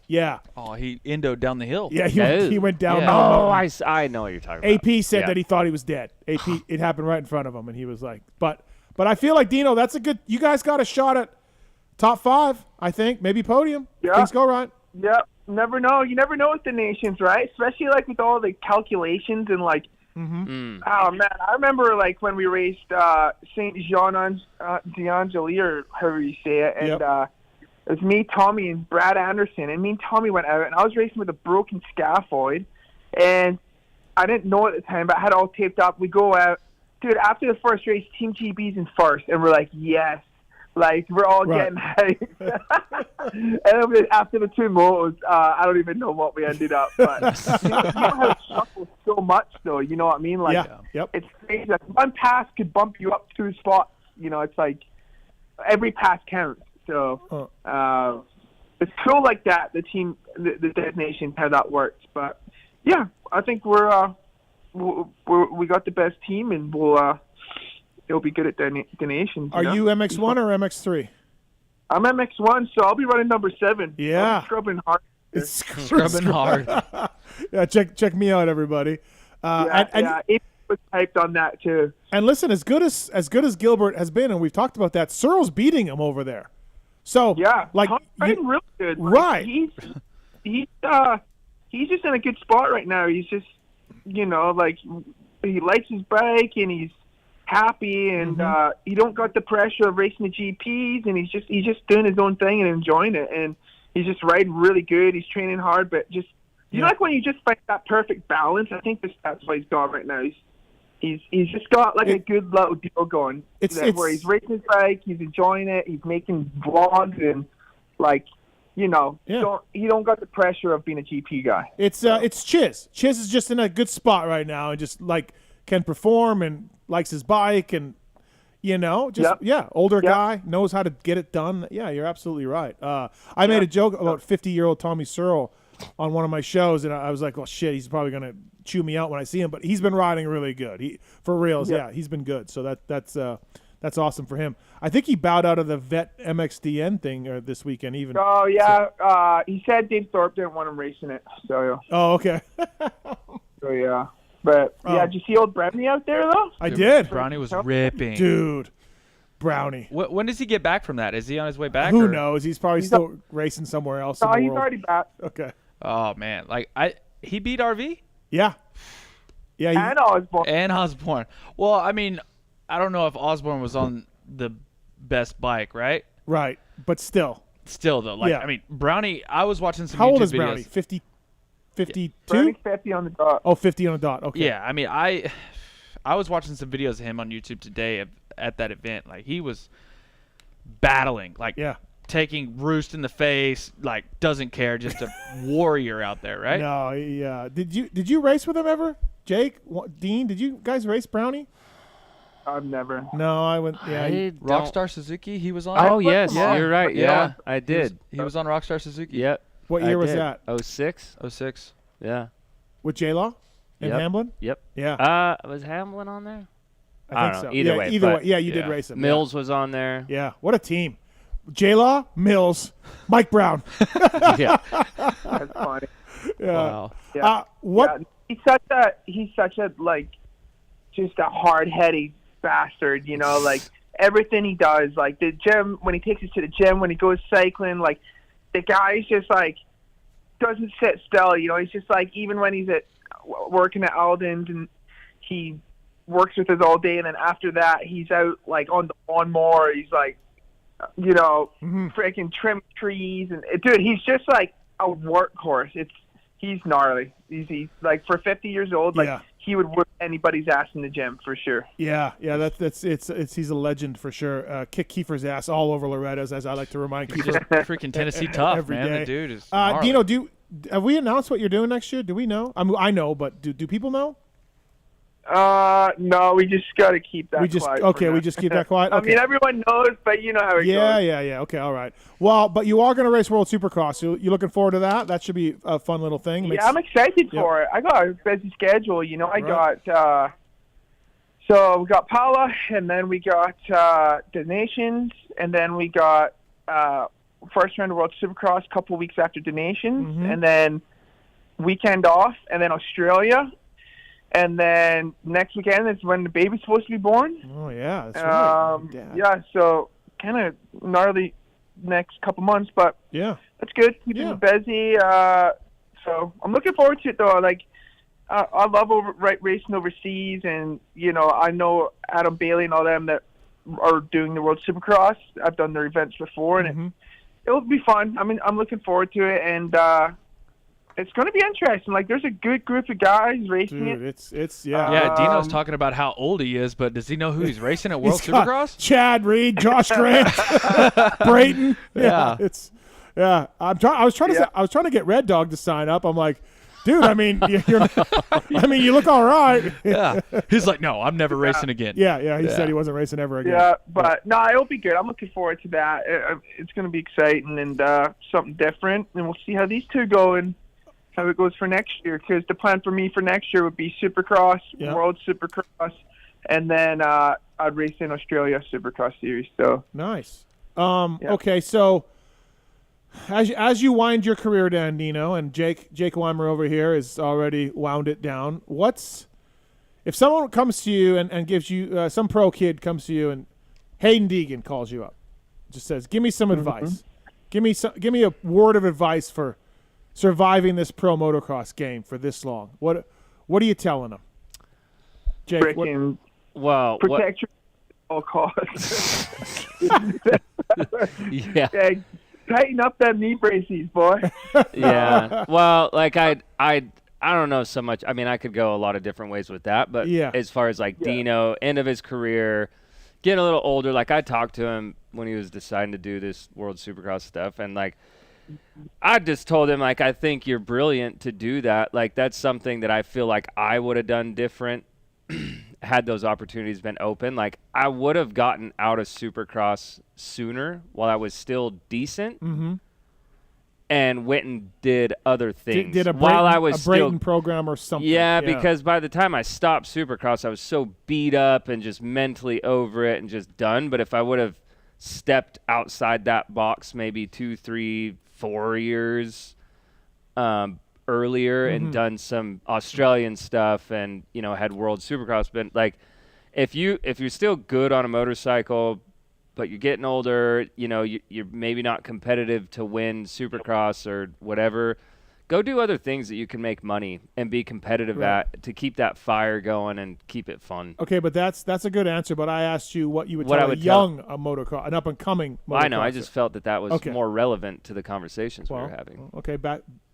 Oh, he endoed down the hill. Yeah, he went down. Yeah. Oh, I know what you're talking about. AP said that he thought he was dead. It happened right in front of him, and he was like, but I feel like, Dino, that's a good. You guys got a shot at top 5, I think, maybe podium. Yeah. Things go right. Yeah. Never know. You never know with the nations, right? Especially like with all the calculations and like. Mm-hmm. Oh man, I remember like when we raced Saint Jean d'Angely, or however you say it, and it was me, Tommy, and Brad Anderson, and me and Tommy went out, and I was racing with a broken scaphoid, and I didn't know at the time, but I had it all taped up. We go out, dude. After the first race, Team GB's in first, and we're like, yes. Like, we're all getting hyped. And then after the 2 motos, I don't even know what we ended up. But you know how it shuffles so much, though. You know what I mean? Like, it's crazy. Like, one pass could bump you up 2 spots. It's like every pass counts. So it's cool like that, the team, the destination, how that works. But, yeah, I think we're we got the best team, and it'll be good at donations. Are you MX1 or MX3? I'm MX1, so I'll be running number 7. Yeah. I'm scrubbing hard. Scrubbing hard. Yeah, check me out, everybody. It was hyped on that too. And listen, as good as Gilbert has been, and we've talked about that, Searle's beating him over there. So Tom's riding real good. Right. He's just in a good spot right now. He's just, he likes his bike and he's happy, and he don't got the pressure of racing the GPs, and he's just doing his own thing and enjoying it, and he's just riding really good. He's training hard, but just like when you just find that perfect balance. I think that's what he's got right now. He's just got a good little deal going. Where he's racing his bike, he's enjoying it, he's making vlogs, and he don't got the pressure of being a GP guy. It's Chiz. Chiz is just in a good spot right now, and just can perform and likes his bike, and older guy, knows how to get it done. Yeah, you're absolutely right. I made a joke about 50-year-old Tommy Searle on one of my shows, and I was like, well, shit, he's probably gonna chew me out when I see him, but he's been riding really good. For reals, he's been good. So that's awesome for him. I think he bowed out of the Vet MXDN thing this weekend even. Oh yeah, he said Dave Thorpe didn't want him racing it. So oh, okay. So yeah. But, did you see old Brownie out there, though? I did. Brownie was ripping. Dude, Brownie. When does he get back from that? Is he on his way back? Who knows? He's probably still racing somewhere else in the he's world. already back. Okay. Oh, man. He beat RV? Yeah. Yeah. And Osborne. And Osborne. Well, I mean, I don't know if Osborne was on the best bike, right? Right. But still. Still, though. I mean, Brownie, I was watching some How YouTube old is videos. Brownie? 52? Brownie's 50 on the dot. Oh, 50 on the dot. Okay. Yeah, I mean, I was watching some videos of him on YouTube today at that event. He was battling, taking Roost in the face, doesn't care, just a warrior out there, right? No, yeah. Did you race with him ever? Jake, Dean, did you guys race Brownie? I've never. No, I went. Yeah, Rockstar Suzuki, he was on. Oh yes, you're right. Yeah, I did. He was on Rockstar Suzuki. Yep. What year was that? 06. 06. Yeah. With J-Law and Hamblin? Yep. Yeah. Was Hamblin on there? I think don't so. know. Either way. Either way. Yeah, you did race him. Mills was on there. Yeah. What a team. J-Law, Mills, Mike Brown. Yeah. That's funny. Yeah. Wow. What? Yeah. He's such a just a hard-headed bastard. Everything he does, the gym, when he takes us to the gym, when he goes cycling, the guy's just doesn't sit still. He's just even when he's working at Alden's, and he works with us all day, and then after that he's out on the lawnmower. He's freaking trim trees, and dude, he's just a workhorse. He's gnarly. He's for 50 years old, he would whip anybody's ass in the gym for sure. Yeah, that's he's a legend for sure. Kick Kiefer's ass all over Loretta's, as I like to remind Kiefer. Freaking Tennessee tough, every man. day. The dude is Dino, have we announced what you're doing next year? Do we know? I know, but do people know? No, we just got to keep that quiet. Okay, we just keep that quiet? Okay. I mean, everyone knows, but you know how it goes. Yeah. Okay, all right. Well, but you are going to race World Supercross. You looking forward to that? That should be a fun little thing. Yeah, I'm excited for it. I got a busy schedule. Got so we got Paula, and then we got Donations, and then we got first round of World Supercross a couple weeks after Donations, and then weekend off, and then Australia. And then next weekend is when the baby's supposed to be born. Oh, yeah. That's right. Yeah, so kind of gnarly next couple months, but that's good. Keeping me busy. So I'm looking forward to it, though. I love racing overseas, and, I know Adam Bailey and all them that are doing the World Supercross. I've done their events before, and it'll be fun. I mean, I'm looking forward to it, and it's going to be interesting. There's a good group of guys racing it. It's Yeah, Dino's talking about how old he is, but does he know who he's racing at World Supercross? Chad Reed, Josh Grant, Brayton. Yeah. I was trying to get Red Dog to sign up. I'm like, dude, I mean, you look all right. Yeah. He's like, no, I'm never racing again. Yeah. He said he wasn't racing ever again. Yeah, but no, it'll be good. I'm looking forward to that. It's going to be exciting and something different, and we'll see how these two go. And how it goes for next year. Because the plan for me for next year would be Supercross, World Supercross, and then I'd race in Australia Supercross Series. So nice. Okay, so as you wind your career down, Dino, and Jake Weimer over here has already wound it down. If someone comes to you and gives you some pro kid comes to you and Hayden Deegan calls you up, just says, "Give me some advice. Give me a word of advice for surviving this pro motocross game for this long." What are you telling them, Jake? Protect your all costs. Yeah. Tighten up that knee braces, boy. Yeah. Well, like I don't know so much. I mean, I could go a lot of different ways with that, but as far as like Dino, end of his career, getting a little older, like I talked to him when he was deciding to do this World Supercross stuff, and like I just told him, like, I think you're brilliant to do that. Like, that's something that I feel like I would have done different had those opportunities been open. Like, I would have gotten out of Supercross sooner while I was still decent and went and did other things. Did a while I was Brayton program or something. Yeah, because by the time I stopped Supercross, I was so beat up and just mentally over it and just done. But if I would have stepped outside that box maybe 2, 3, 4 years earlier and done some Australian stuff and, you know, had World Supercross, but like if you're still good on a motorcycle but you're getting older, you know, you're maybe not competitive to win Supercross or whatever, go do other things that you can make money and be competitive at to keep that fire going and keep it fun. Okay, but that's a good answer. But I asked you what you would tell an up and coming motocrosser. I know. I just felt that was more relevant to the conversations we were having. Okay,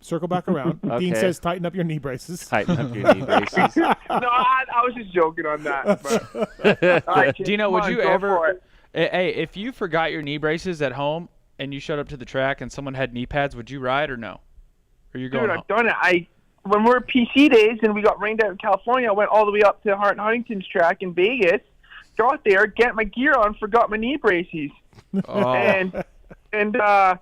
circle back around. Okay. Dean says, tighten up your knee braces. Tighten up your knee braces. No, I was just joking on that. But, Dino, would you ever? Hey, if you forgot your knee braces at home and you showed up to the track and someone had knee pads, would you ride or no? Or you're going Dude, I've done it. When we were PC days and we got rained out in California, I went all the way up to Hart and Huntington's track in Vegas, got there, get my gear on, forgot my knee braces. Oh. And I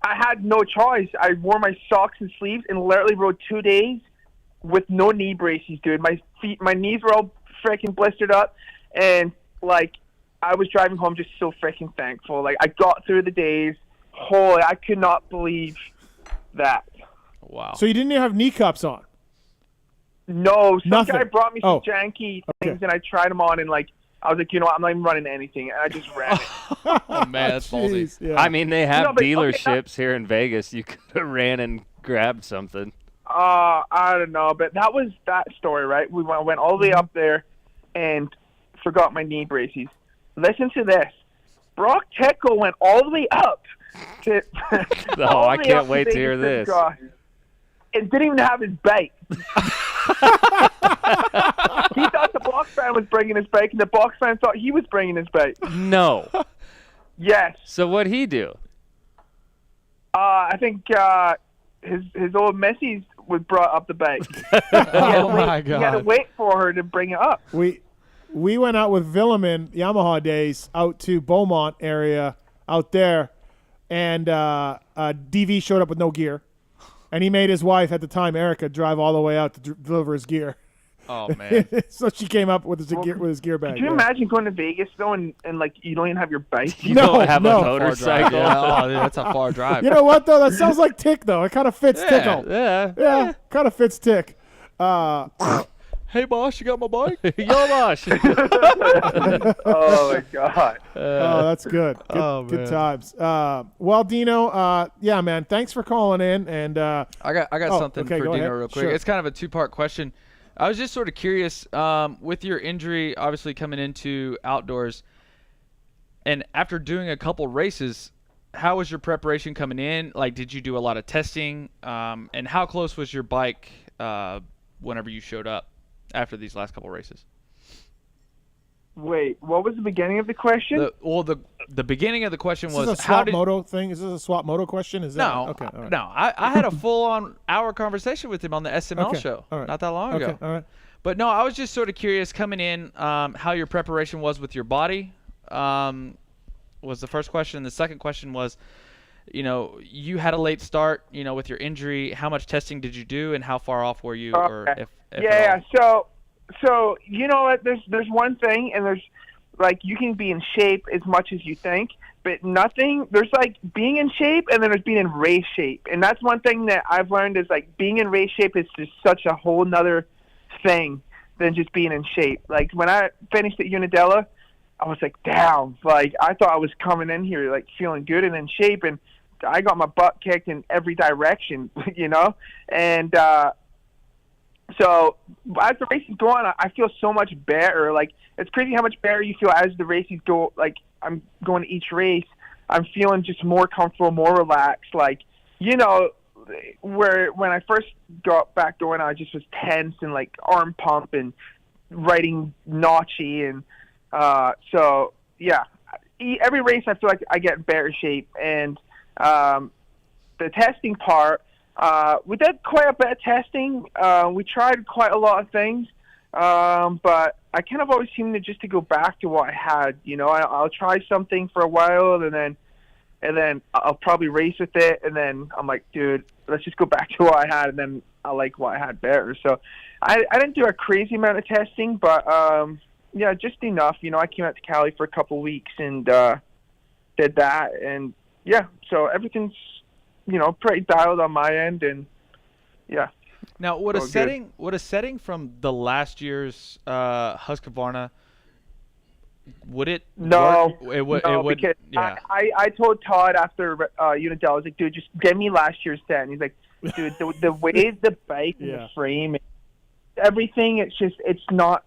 had no choice. I wore my socks and sleeves and literally rode 2 days with no knee braces, dude. My knees were all freaking blistered up, and like I was driving home just so freaking thankful. Like I got through the days. Holy, I could not believe that. Wow. So you didn't even have knee cups on? No. Some guy brought me some Oh. janky things, and I tried them on, and like I was like, you know what, I'm not even running anything, and I just ran it. Oh man, that's ballsy. Yeah. I mean, they have No, but- dealerships here in Vegas. You could have ran and grabbed something. I don't know, but that was that story, right? We went all the way up there and forgot my knee braces. Listen to this. Brock Tetko went all the way up to Oh, I can't wait to hear this. And didn't even have his bike. He thought the box fan was bringing his bike, and the box fan thought he was bringing his bike. No. Yes. So what'd he do? I think his old Messi's was brought up the bike. My God. He had to wait for her to bring it up. We went out with Villoman Yamaha days out to Beaumont area out there, and DV showed up with no gear, and he made his wife at the time, Erica, drive all the way out to deliver his gear. Oh man! So she came up with his gear bag. Could you imagine going to Vegas though, and like you don't even have your bike? You don't have a motorcycle. Yeah. Oh, dude, that's a far drive. You know what though? That sounds like Tick though. It kind of fits Tickle. Yeah. Kind of fits Tick. Hey boss, you got my bike? Yo boss. Oh my God. Oh, that's good. Good times. Well, Dino, yeah, man. Thanks for calling in. And I got something for Dino ahead. real quick. Sure. It's kind of a two-part question. I was just sort of curious, with your injury obviously coming into outdoors, and after doing a couple races, how was your preparation coming in? Like, did you do a lot of testing? And how close was your bike whenever you showed up after these last couple races? Wait, what was the beginning of the question? The beginning of the question was, is this a swap moto thing? Is this a swap moto question? Is that no? Okay. All right. No, I had a full-on hour conversation with him on the SML show not that long ago. All right. But no, I was just sort of curious coming in how your preparation was with your body. Was the first question. The second question was, you had a late start, with your injury. How much testing did you do, and how far off were you? Or if yeah. So you know what? There's one thing, and there's you can be in shape as much as you think, but nothing. There's being in shape, and then there's being in race shape, and that's one thing that I've learned is being in race shape is just such a whole nother thing than just being in shape. When I finished at Unadilla, I was damn, I thought I was coming in here feeling good and in shape, and I got my butt kicked in every direction, and so as the race is going, I feel so much better. It's crazy how much better you feel as the races go. I'm going to each race, I'm feeling just more comfortable, more relaxed. Where when I first got back going, I just was tense and arm pump and riding notchy, and so yeah, every race I feel like I get in better shape. And the testing part, we did quite a bit of testing. We tried quite a lot of things, but I kind of always seem to go back to what I had. I'll try something for a while, and then I'll probably race with it, and then I'm like, dude, let's just go back to what I had, and then I like what I had better. So I didn't do a crazy amount of testing, but yeah, just enough. I came out to Cali for a couple of weeks and did that, and yeah, so everything's pretty dialed on my end, and yeah. Now, would a setting from the last year's Husqvarna, would it? No, work? It would. Because yeah. I told Todd after Unadilla, I was like, dude, just give me last year's set. And he's like, dude, the way the bike and the frame, everything, it's not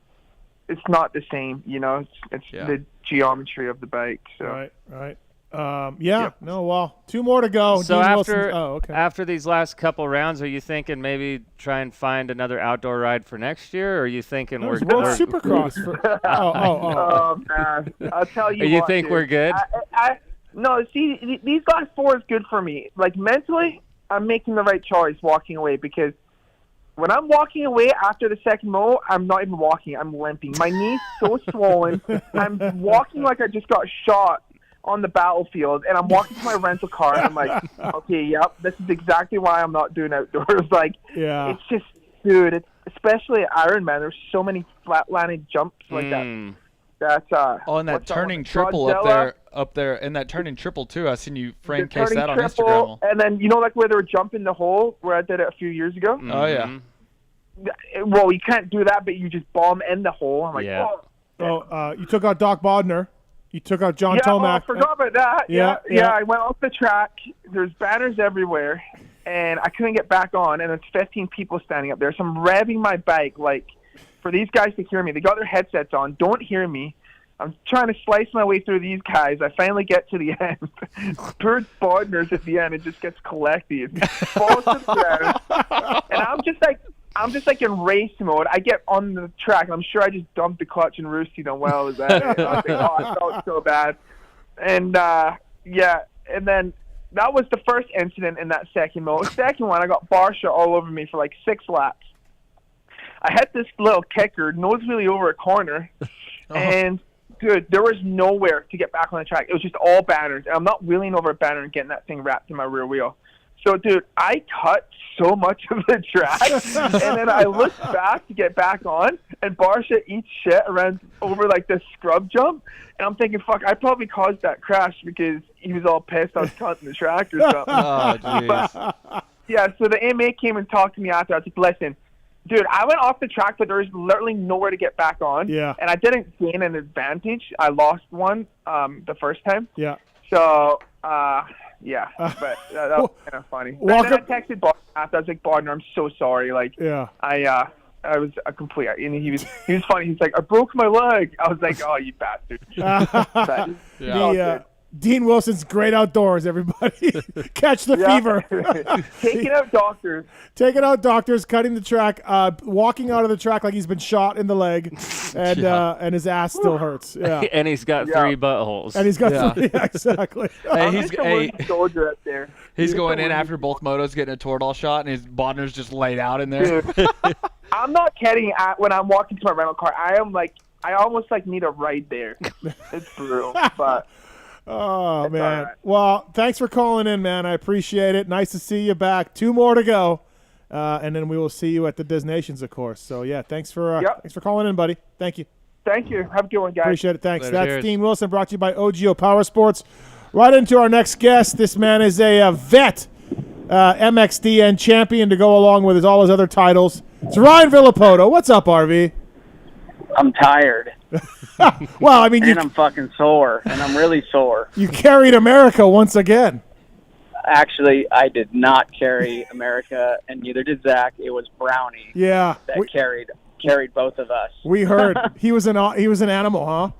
the same. It's the geometry of the bike. So right. No, well, 2 more to go. So Dean after these last couple rounds, are you thinking maybe try and find another outdoor ride for next year, or are you thinking we're World Supercross? Man, I'll tell you. You think we're good? No, see, these last 4 is good for me. Mentally, I'm making the right choice walking away, because when I'm walking away after the second mow, I'm not even walking. I'm limping. My knee's so swollen. I'm walking like I just got shot on the battlefield, and I'm walking to my rental car, and I'm like, okay, yep, this is exactly why I'm not doing outdoors. It's just, dude, it's especially at Ironman, there's so many flat-landed jumps like that. That's and that turning triple up there, and that turning triple too. I seen you frame case that on Instagram. And then where they were jumping the hole, where I did it a few years ago. Oh yeah. Well, you can't do that, but you just bomb in the hole. I'm like, you took out Doc Bodner. You took out John Tomac. I forgot about that. Yeah. I went off the track. There's banners everywhere, and I couldn't get back on, and there's 15 people standing up there. So I'm revving my bike, for these guys to hear me. They got their headsets on. Don't hear me. I'm trying to slice my way through these guys. I finally get to the end. Poor Bodner's at the end. It just gets collected. Falls to the ground. And I'm just in race mode. I get on the track. I'm sure I just dumped the clutch and roosted on while I was at it. I felt so bad. And and then that was the first incident in that second mode. The second one, I got bar shot all over me for 6 laps. I had this little kicker, nose really over a corner, and dude, there was nowhere to get back on the track. It was just all banners, and I'm not wheeling over a banner and getting that thing wrapped in my rear wheel. So, dude, I cut so much of the track, and then I looked back to get back on, and Barsha eats shit around over this scrub jump, and I'm thinking, fuck, I probably caused that crash because he was all pissed I was cutting the track or something. Oh, jeez. Yeah, so the AMA came and talked to me after. I was like, listen, dude, I went off the track, but there was literally nowhere to get back on. Yeah. And I didn't gain an advantage. I lost one the first time. Yeah. So, yeah, but that was kind of funny. Then I texted Bodner after. I was like, Bodner, I'm so sorry. I was a complete, and he was funny. He's like, I broke my leg. I was like, oh, you bastard. Dean Wilson's Great Outdoors, everybody. Catch the fever. Taking out doctors. Taking out doctors, cutting the track, walking out of the track like he's been shot in the leg, and his ass still hurts. Yeah. And he's got 3 buttholes. And he's got 3, exactly. Soldier up there. He's going in after both motos, getting a Toradol shot, and his Bodner's just laid out in there. Dude, I'm not kidding. When I'm walking to my rental car, I almost need a ride there. It's brutal, but... Oh, man. Right. Well, thanks for calling in, man. I appreciate it. Nice to see you back. 2 more to go. And then we will see you at the Destinations, of course. So, yeah, thanks for calling in, buddy. Thank you. Thank you. Have a good one, guys. Appreciate it. Thanks. Later. That's Cheers. Dean Wilson, brought to you by OGO Power Sports. Right into our next guest. This man is a vet MXDN champion to go along with all his other titles. It's Ryan Villopoto. What's up, RV? I'm tired. Well, I mean, I'm fucking sore, and I'm really sore. You carried America once again. Actually, I did not carry America, and neither did Zach. It was Brownie. Yeah, that carried both of us. We heard he was an animal, huh?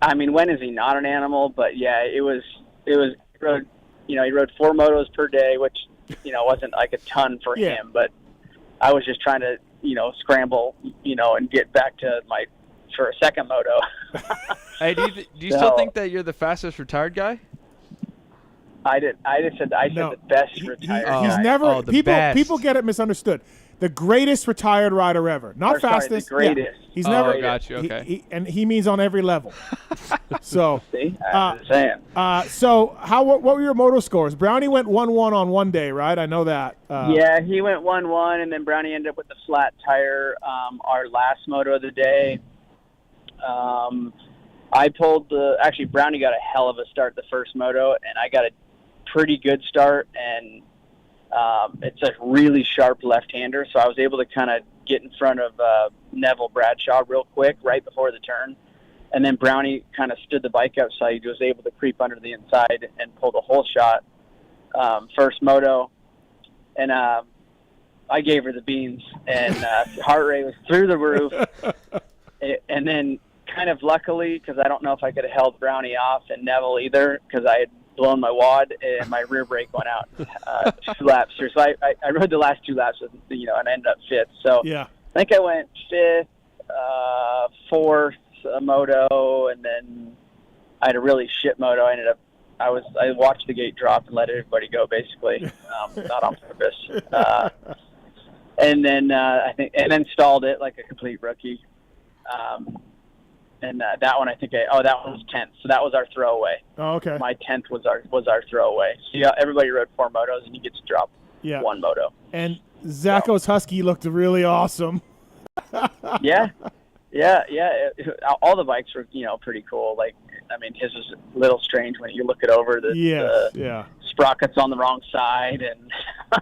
I mean, when is he not an animal? But yeah, it was. He rode 4 motos per day, which wasn't like a ton for him. But I was just trying to scramble, and get back to for a second moto. Hey, do you still think that you're the fastest retired guy? I said the best retired guy. He's never the best. People get it misunderstood. The greatest retired rider ever, not fastest. Sorry, the greatest. Yeah. He's never. Got you. Okay. He means on every level. So. See, I'm saying. So what were your moto scores? Brownie went 1-1 on one day, right? I know that. Yeah, he went 1-1, and then Brownie ended up with the flat tire. Our last moto of the day. I pulled actually Brownie got a hell of a start the first moto, and I got a pretty good start, and it's a really sharp left-hander, so I was able to kind of get in front of Neville Bradshaw real quick right before the turn, and then Brownie kind of stood the bike up, so he was able to creep under the inside and pull the whole shot first moto, and I gave her the beans, and heart rate was through the roof, and then kind of luckily, because I don't know if I could have held Brownie off and Neville either, because I had blown my wad and my rear brake went out 2 laps through. So I rode the last 2 laps with, and I ended up 5th. So yeah. I think I went 5th, 4th moto, and then I had a really shit moto. I watched the gate drop and let everybody go basically, not on purpose. And then and then stalled it like a complete rookie. And that one, that one was 10th. So that was our throwaway. Oh, okay. My 10th was our throwaway. So yeah, everybody rode 4 motos, and you get to drop 1 moto. And Zacho's Husky looked really awesome. Yeah. All the bikes were, pretty cool. Like, I mean, his was a little strange when you look it over. The sprockets on the wrong side, and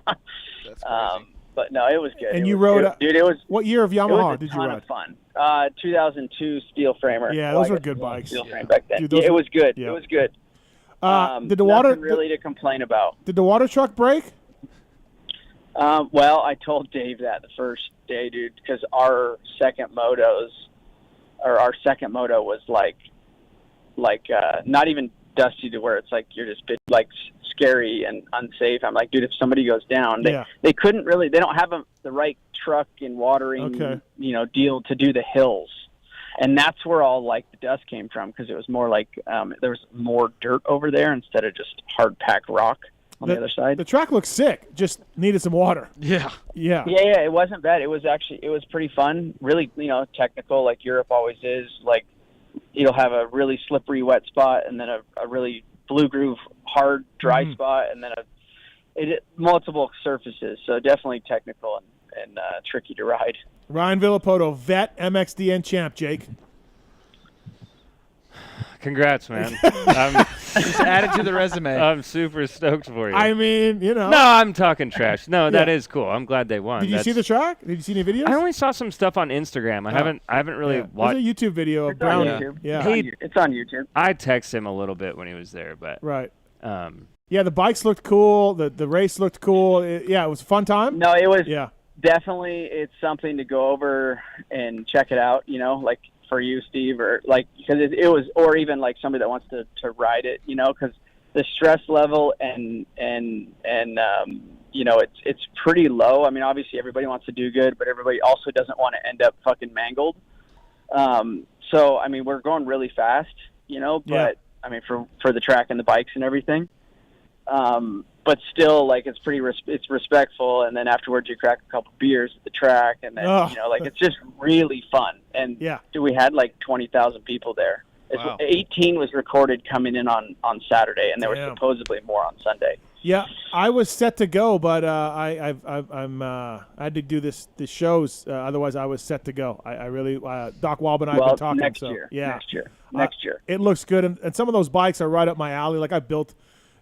that's crazy. But no, it was good. And you rode, dude. It was. What year of Yamaha did you ride? It was a ton of fun. 2002 steel framer. Yeah, those were good bikes. Steel frame back then. Dude, it was good. Yeah. It was good. Did the water really to complain about? Did the water truck break? Well, I told Dave that the first day, dude, because our second moto was like not even dusty to where it's like you're just like scary and unsafe. I'm like, dude, if somebody goes down, they couldn't really. They don't have the right truck and watering, deal to do the hills, and that's where all like the dust came from, because it was more like there was more dirt over there instead of just hard packed rock on the other side. The track looks sick. Just needed some water. Yeah. It wasn't bad. It was pretty fun. Really, technical like Europe always is. Like, you'll have a really slippery wet spot, and then a really blue groove hard dry spot, and then multiple surfaces. So definitely technical and tricky to ride. Ryan Villopoto, vet MXDN champ. Jake. Congrats, man. Just add it to the resume. I'm super stoked for you. I mean, No, I'm talking trash. No, that is cool. I'm glad they won. Did you see the track? Did you see any videos? I only saw some stuff on Instagram. I haven't really watched. There's a YouTube video of Brownie. It's on YouTube. I texted him a little bit when he was there, but right. The bikes looked cool. The race looked cool. It was a fun time. No, it was. Yeah. Definitely, it's something to go over and check it out. Like for you, Steve, or like, because it was, or even like somebody that wants to ride it. Because the stress level and it's pretty low. I mean, obviously everybody wants to do good, but everybody also doesn't want to end up fucking mangled. So I mean, we're going really fast, but I mean for the track and the bikes and everything. But still, like, it's it's respectful, and then afterwards you crack a couple beers at the track, and then it's just really fun. And dude, we had like 20,000 people there. Wow. 18 was recorded coming in on Saturday, and there were supposedly more on Sunday. Yeah, I was set to go, but I had to do this shows. Otherwise, I was set to go. I really Doc Walb and I have been talking. Next so year. Yeah, Next year. It looks good, and some of those bikes are right up my alley. Like I've built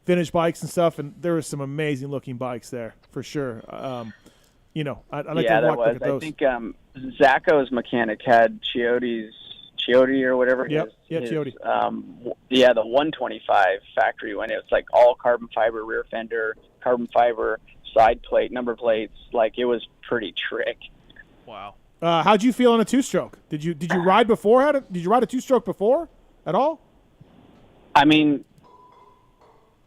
vintage bikes and stuff, and there were some amazing looking bikes there for sure. I'd like to look at those. I think Zacho's mechanic had Chiotti or whatever. Chiotti. The 125 factory one. It was like all carbon fiber rear fender, carbon fiber side plate, number plates. Like it was pretty trick. Wow. How'd you feel on a two-stroke? Did you ride before? Did you ride a two-stroke before at all? I mean,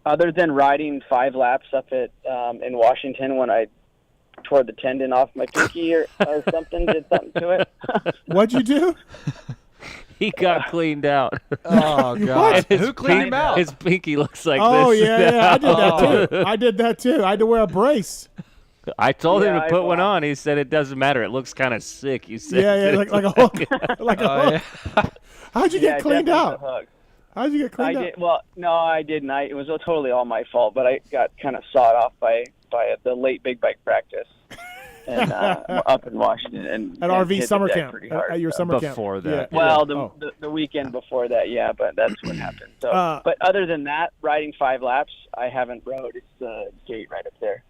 other than riding 5 laps up at in Washington when I tore the tendon off my pinky or something, did something to it. What'd you do? He got cleaned out. Oh, God. Who cleaned him out? His pinky looks like this. Oh, yeah. I did that, too. I did that, too. I had to wear a brace. I told him to put one on. He said it doesn't matter. It looks kind of sick. You said, yeah, like a hook, like a hook. Yeah. How'd you get cleaned out? How'd you get cleaned out? Well, no, I didn't. It was totally all my fault. But I got kind of sawed off by the late big bike practice, and up in Washington and at RV summer camp. At your summer camp before that. Yeah. Well, the weekend before that, yeah. But that's what happened. So, but other than that, riding 5 laps, I haven't rode. It's the gate right up there.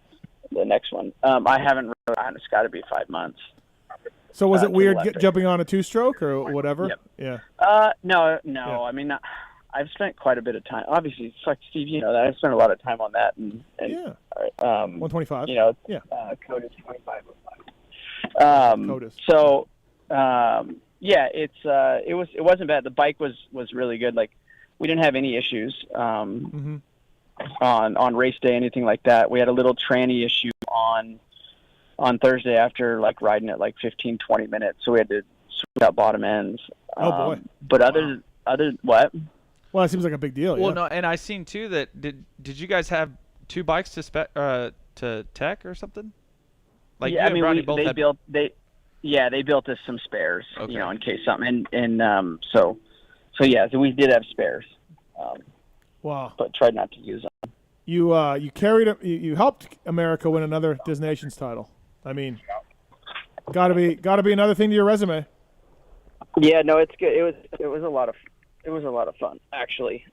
The next one, I haven't rode on. It's got to be 5 months. So was it weird jumping on a two-stroke or whatever? Yep. Yeah. No. Yeah. I mean, I've spent quite a bit of time. Obviously, it's like Steve, you know that I've spent a lot of time on that. And 125. You know, Codus 25. Codus. So, it wasn't bad. The bike was really good. Like, we didn't have any issues. On race day, anything like that. We had a little tranny issue on Thursday after like riding it like 15-20 minutes, so we had to switch out bottom ends. Oh boy! But other what? Well, it seems like a big deal. Well, yeah. no, and I seen too that did you guys have 2 bikes to tech or something? Like yeah, I mean they built us some spares, okay. You know, in case something. And so we did have spares. Wow! But tried not to use them. You carried you helped America win another Disney Nations title. I mean, gotta be another thing to your resume. Yeah, no, it's good. It was a lot of fun actually.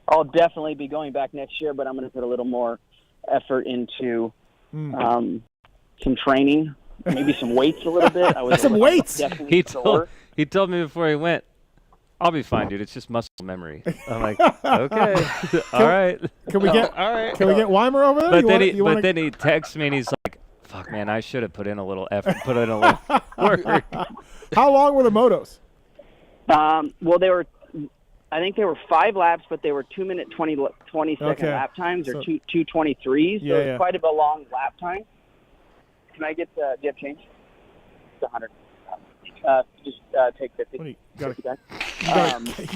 I'll definitely be going back next year, but I'm going to put a little more effort into some training, maybe some weights a little bit. Some weights. He told me before he went, I'll be fine, dude. It's just muscle memory. I'm like, okay, all right. Can we get Weimer over there? But then he texts me and he's like, "Fuck, man, I should have put in a little effort, put in a little work." How long were the motos? Well, I think they were 5 laps, but they were 2-minute 20-second lap times, or 2:23s. So it's quite a long lap time. Can I get? Do you have change? It's 100. Just take 50. What, you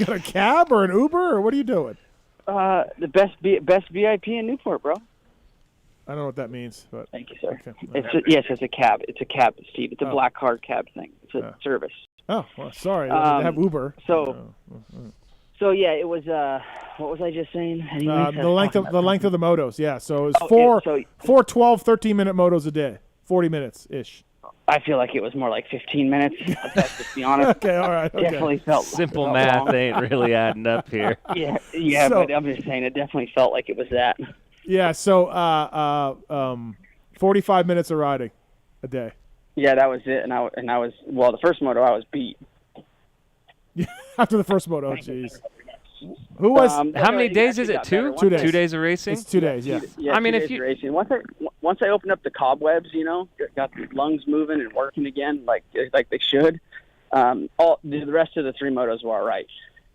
got a cab or an Uber, or what are you doing? The best VIP in Newport, bro. I don't know what that means, but thank you, sir. Okay. It's a cab. It's a cab, Steve. It's a black card cab thing. It's a service. Oh, well, sorry. I have Uber. So yeah, it was. What was I just saying? The length of the motos. Yeah, so it was 4 12, 13-minute motos a day, 40 minutes ish. I feel like it was more like 15 minutes. Let's just be honest. Okay, all right. Okay. Definitely felt simple math long. ain't really adding up here. Yeah, but I'm just saying it definitely felt like it was that. Yeah, so 45 minutes of riding a day. Yeah, that was it, and I was the first moto I was beat. After the first moto, jeez. Who was? How many days is it? 2? 2 days. 2 days of racing. It's 2 days. Yeah. I mean, if you racing once I opened up the cobwebs, you know, got the lungs moving and working again, like they should. The rest of the 3 motos were all right,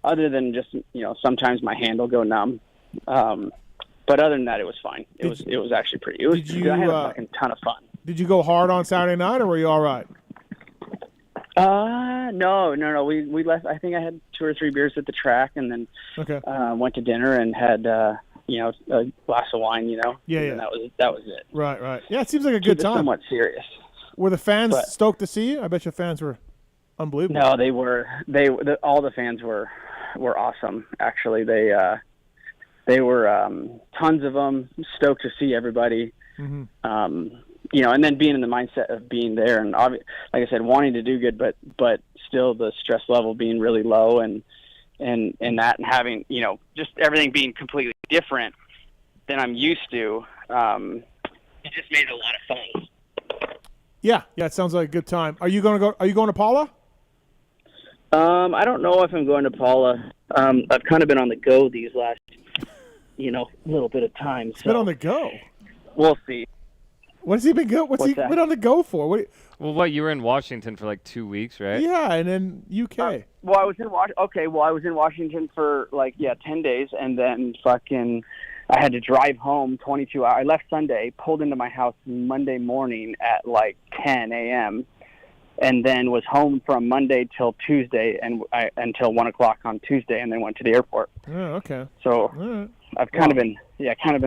other than just sometimes my hand will go numb. But other than that, it was fine. It was actually pretty. I had a fucking ton of fun. Did you go hard on Saturday night, or were you all right? No. We left. I think I had 2 or 3 beers at the track, and then went to dinner and had a glass of wine. Yeah. And that was it. Right. Yeah, it seems like a good time. Somewhat serious. Were the fans stoked to see you? I bet your fans were. unbelievable. No, they were. All the fans were awesome. Actually, they were tons of them. Stoked to see everybody. Mm-hmm. You know, and then being in the mindset of being there, and like I said, wanting to do good, but still the stress level being really low, and that, and having, you know, just everything being completely different than I'm used to. It just made it a lot of fun. Yeah, it sounds like a good time. Are you going to Paula? I don't know if I'm going to Paula. I've kind of been on the go these last, little bit of time. It's been on the go. We'll see. What has he been go? What's he been on the go for? You were in Washington for like 2 weeks, right? Yeah, and then UK. I was in Washington for 10 days, and then I had to drive home 22 hours. I left Sunday, pulled into my house Monday morning at 10 a.m., and then was home from Monday till Tuesday, until 1 o'clock on Tuesday, and then went to the airport. Oh, okay. So right. I've kind of been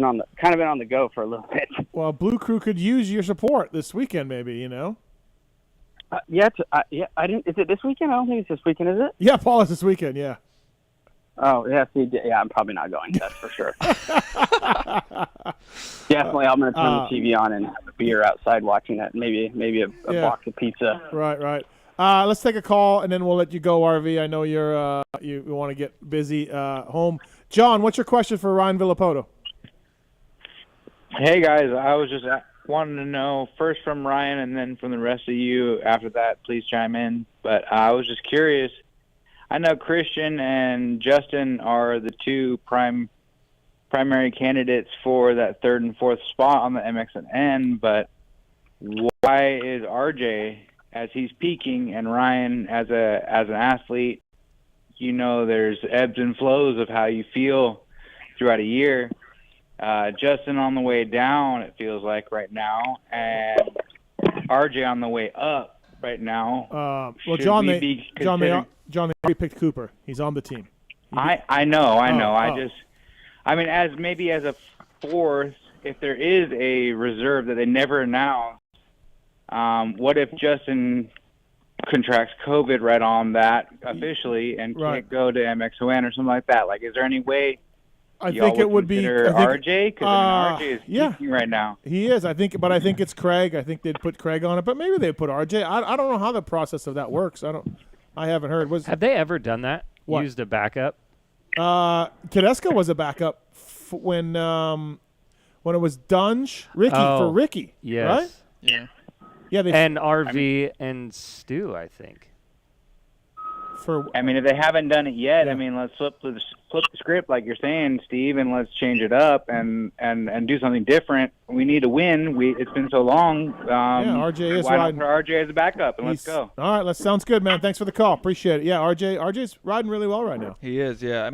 on the go for a little bit. Well, Blue Crew could use your support this weekend, maybe. I didn't. Is it this weekend? I don't think it's this weekend, is it? Yeah, Paula's this weekend. Yeah. Oh yeah, I'm probably not going. That's for sure. Definitely, I'm going to turn the TV on and have a beer outside watching it. Maybe a box of pizza. Right. Let's take a call and then we'll let you go, RV. I know you want to get busy home. John, what's your question for Ryan Villopoto? Hey guys, I was just wanting to know first from Ryan and then from the rest of you. After that, please chime in. But I was just curious. I know Christian and Justin are the two primary candidates for that third and fourth spot on the MXN, but why is RJ, as he's peaking, and Ryan as an athlete, there's ebbs and flows of how you feel throughout a year. Justin on the way down, it feels like right now, and RJ on the way up right now. John, they already picked Cooper. He's on the team. I know. As a fourth, if there is a reserve that they never announced, what if Justin contracts COVID right on that officially and can't go to MXON or something like that? Is there any way I think it would be RJ? Because RJ is peaking right now. He is. I think it's Craig. I think they'd put Craig on it, but maybe they'd put RJ. I don't know how the process of that works. I haven't heard. Have they ever done that? What? Used a backup? Tedesco was a backup when it was Dunge, for Ricky. Yes. Right? Yeah. And RV and Stu, I think. If they haven't done it yet, let's flip the script like you're saying, Steve, and let's change it up and do something different. We need to win. It's been so long. RJ is why riding. Not put RJ as a backup and let's go. All right, that sounds good, man. Thanks for the call. Appreciate it. Yeah, RJ's riding really well right now. He is. Yeah,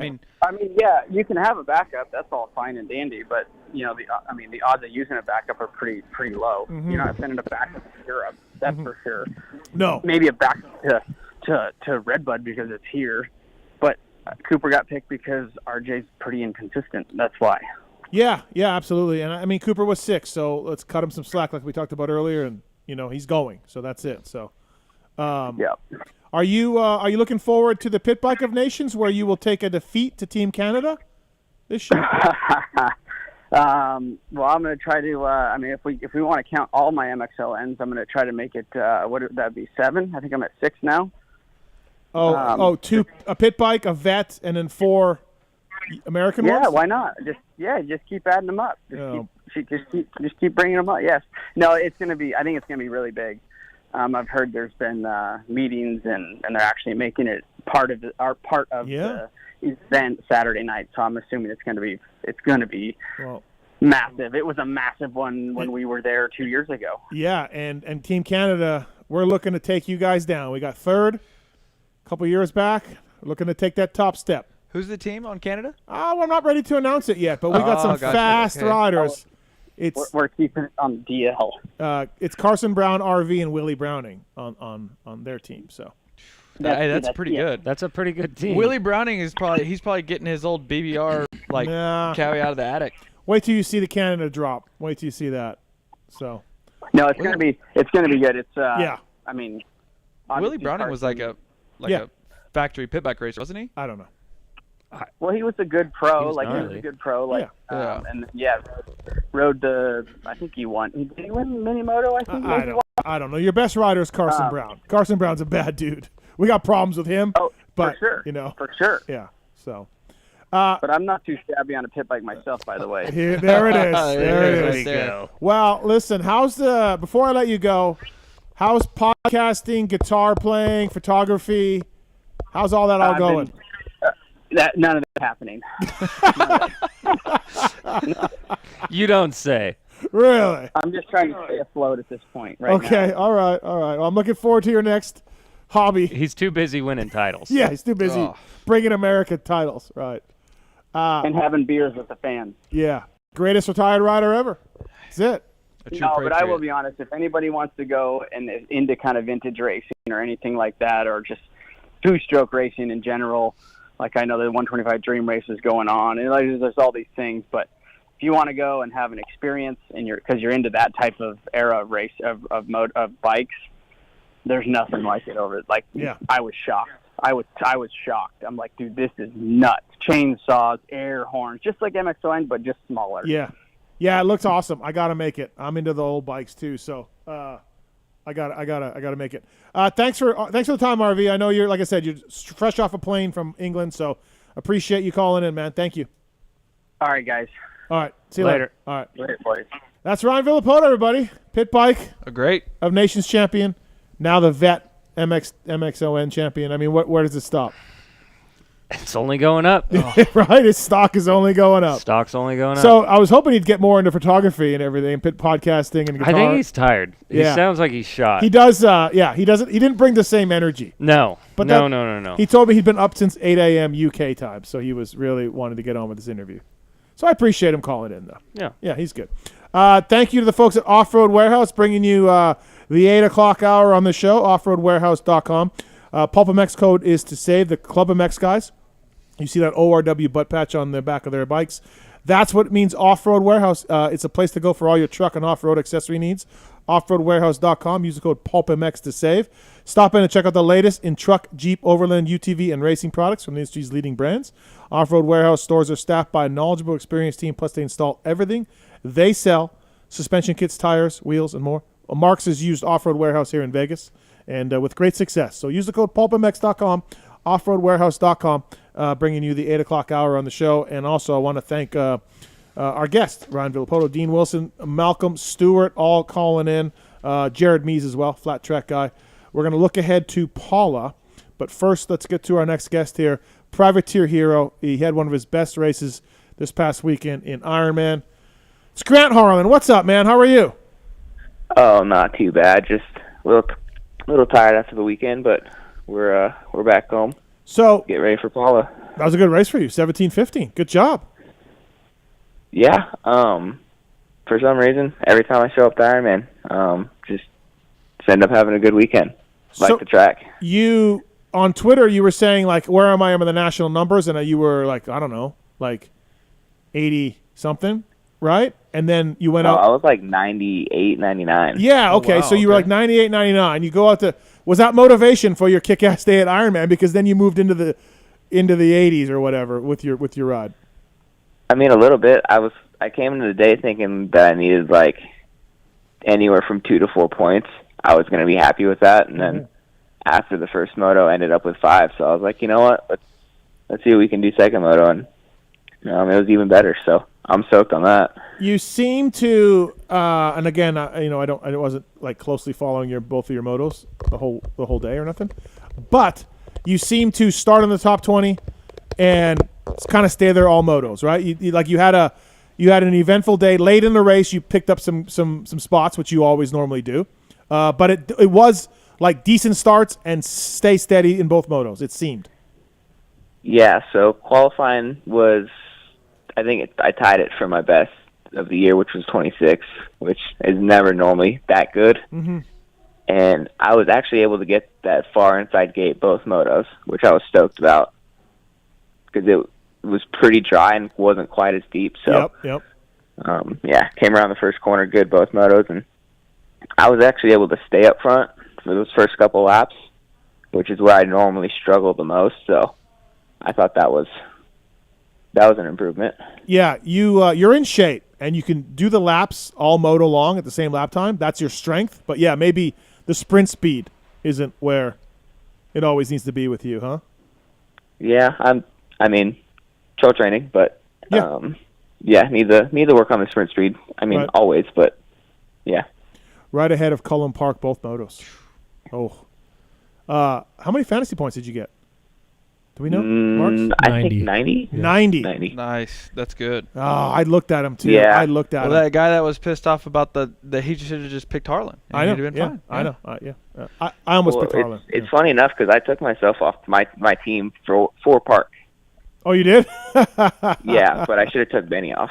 you can have a backup. That's all fine and dandy, but the odds of using a backup are pretty low. Mm-hmm. You're not sending a backup to Europe. That's for sure. No. Maybe a backup to Redbud because it's here, but Cooper got picked because RJ's pretty inconsistent. That's why. Yeah, absolutely. And Cooper was sick, so let's cut him some slack like we talked about earlier. And he's going, so that's it. So, yeah. Are you looking forward to the Pit Bike of Nations where you will take a defeat to Team Canada this year? I'm going to try to. If we want to count all my MXLNs, I'm going to try to make it. That'd be 7. I think I'm at 6 now. Two, a pit bike, a vet, and then 4 American ones? Yeah, why not? Just keep adding them up. Just keep bringing them up. Yes. No, it's going to be. I think it's going to be really big. I've heard there's been meetings and they're actually making it part of the event Saturday night. So I'm assuming it's going to be massive. It was a massive one when we were there 2 years ago. Yeah, and Team Canada, we're looking to take you guys down. We got 3rd. A couple years back, looking to take that top step. Who's the team on Canada? I'm not ready to announce it yet, but we got some fast riders. We're keeping it on DL. It's Carson Brown, RV, and Willie Browning on their team. So that's pretty good. That's a pretty good team. Willie Browning is probably getting his old BBR cavi out of the attic. Wait till you see the Canada drop. Wait till you see that. So no, it's gonna be good. It's Willie Browning was like a factory pit bike racer, wasn't he? I don't know. Well, he was a good pro. He was a good pro. Like, Yeah. And rode the. I think he won. Did he win Minimoto? I think. I don't know. Your best rider is Carson Brown. Carson Brown's a bad dude. We got problems with him. Oh, but, for sure. For sure. Yeah. So. But I'm not too shabby on a pit bike myself, by the way. There it is. There it is. Go. Well, listen. Before I let you go, how's podcasting, guitar playing, photography? How's all that all going? None of that happening. You don't say. Really? I'm just trying to stay afloat at this point now. Okay. All right. Well, I'm looking forward to your next hobby. He's too busy winning titles. Yeah, he's too busy bringing America titles. Right. And having beers with the fans. Yeah. Greatest retired rider ever. That's it. No, but I will be honest. If anybody wants to go and into kind of vintage racing or anything like that, or just two-stroke racing in general, like I know the 125 Dream Race is going on, and there's all these things. But if you want to go and have an experience, and because you're into that type of era of race of bikes, there's nothing like it over. Like, I was shocked. I was shocked. I'm like, dude, this is nuts. Chainsaws, air horns, just like MX-09, but just smaller. Yeah, it looks awesome. I gotta make it. I'm into the old bikes too, so I gotta make it. Thanks for the time, RV. I know you're, like I said, you're fresh off a plane from England, so appreciate you calling in, man. Thank you. All right, guys. All right, see you later. All right, later, boys. That's Ryan Villopoto, everybody. Pit bike, a great of Nations champion. Now the vet MXON champion. I mean, where does it stop? It's only going up. Right? His stock is only going up. Stock's only going up. So I was hoping he'd get more into photography and everything, pit podcasting and guitar. I think he's tired. He sounds like he's shot. He does. He doesn't. He didn't bring the same energy. No. But no. He told me he'd been up since 8 a.m. UK time, so he was really wanted to get on with this interview. So I appreciate him calling in, though. Yeah, he's good. Thank you to the folks at Off-Road Warehouse bringing you the 8 o'clock hour on the show, offroadwarehouse.com. PulpMX code is to save the ClubMX guys. You see that ORW butt patch on the back of their bikes. That's what it means, Off-Road Warehouse. It's a place to go for all your truck and off-road accessory needs. Offroadwarehouse.com. Use the code PulpMX to save. Stop in and check out the latest in truck, Jeep, Overland, UTV, and racing products from the industry's leading brands. Off-Road Warehouse stores are staffed by a knowledgeable, experienced team, plus they install everything they sell: suspension kits, tires, wheels, and more. Marks has used Off-Road Warehouse here in Vegas, and with great success. So use the code PulpMX.com, offroadwarehouse.com, bringing you the 8 o'clock hour on the show. And also I want to thank our guest, Ryan Villopoto, Dean Wilson, Malcolm, Stewart, all calling in, Jared Mees as well, flat track guy. We're going to look ahead to Paula, but first let's get to our next guest here, Privateer Hero. He had one of his best races this past weekend in Ironman. It's Grant Harlan. What's up, man? How are you? Oh, not too bad. Just a little tired after the weekend, but we're back home. So get ready for Paula. That was a good race for you, 17:15. Good job. Yeah. For some reason, every time I show up to Ironman, just end up having a good weekend. Like the track. You on Twitter, you were saying like, where am I on the national numbers, and you were like, I don't know, like 80 something, right? And then you went out. I was like 98, 99. Yeah, okay. So you were like 98, 99. You go out to. Was that motivation for your kick-ass day at Ironman? Because then you moved into the 80s or whatever with your ride. I mean, a little bit. I came into the day thinking that I needed like anywhere from 2 to 4 points. I was going to be happy with that, and then after the first moto, I ended up with 5. So I was like, you know what? Let's see what we can do second moto, and it was even better. So I'm stoked on that. You seem to, and again, I wasn't like closely following both of your motos the whole day or nothing, but you seem to start in the top 20 and kind of stay there all motos, right? You had an eventful day late in the race. You picked up some spots, which you always normally do, but it was like decent starts and stay steady in both motos. It seemed. Yeah. So qualifying was, I think I tied it for my best of the year, which was 26, which is never normally that good. Mm-hmm. And I was actually able to get that far inside gate both motos, which I was stoked about because it was pretty dry and wasn't quite as deep. So, yep. Came around the first corner good both motos, and I was actually able to stay up front for those first couple laps which is where I normally struggle the most. So I thought that was an improvement. Yeah, you're in shape, and you can do the laps all moto long at the same lap time. That's your strength. But, yeah, maybe the sprint speed isn't where it always needs to be with you, huh? Yeah, trail training, but need to work on the sprint speed. Right. Always, but yeah. Right ahead of Cullen Park, both motos. Oh. How many fantasy points did you get? Do we know, Marks? I think 90. 90. Nice. That's good. Oh, I looked at him, too. Yeah. I looked at him. That guy that was pissed off about he should have just picked Harlan. I know. He'd have been fine. I know. I almost picked Harlan. It's funny enough because I took myself off my team for Park. Oh, you did? Yeah, but I should have took Benny off.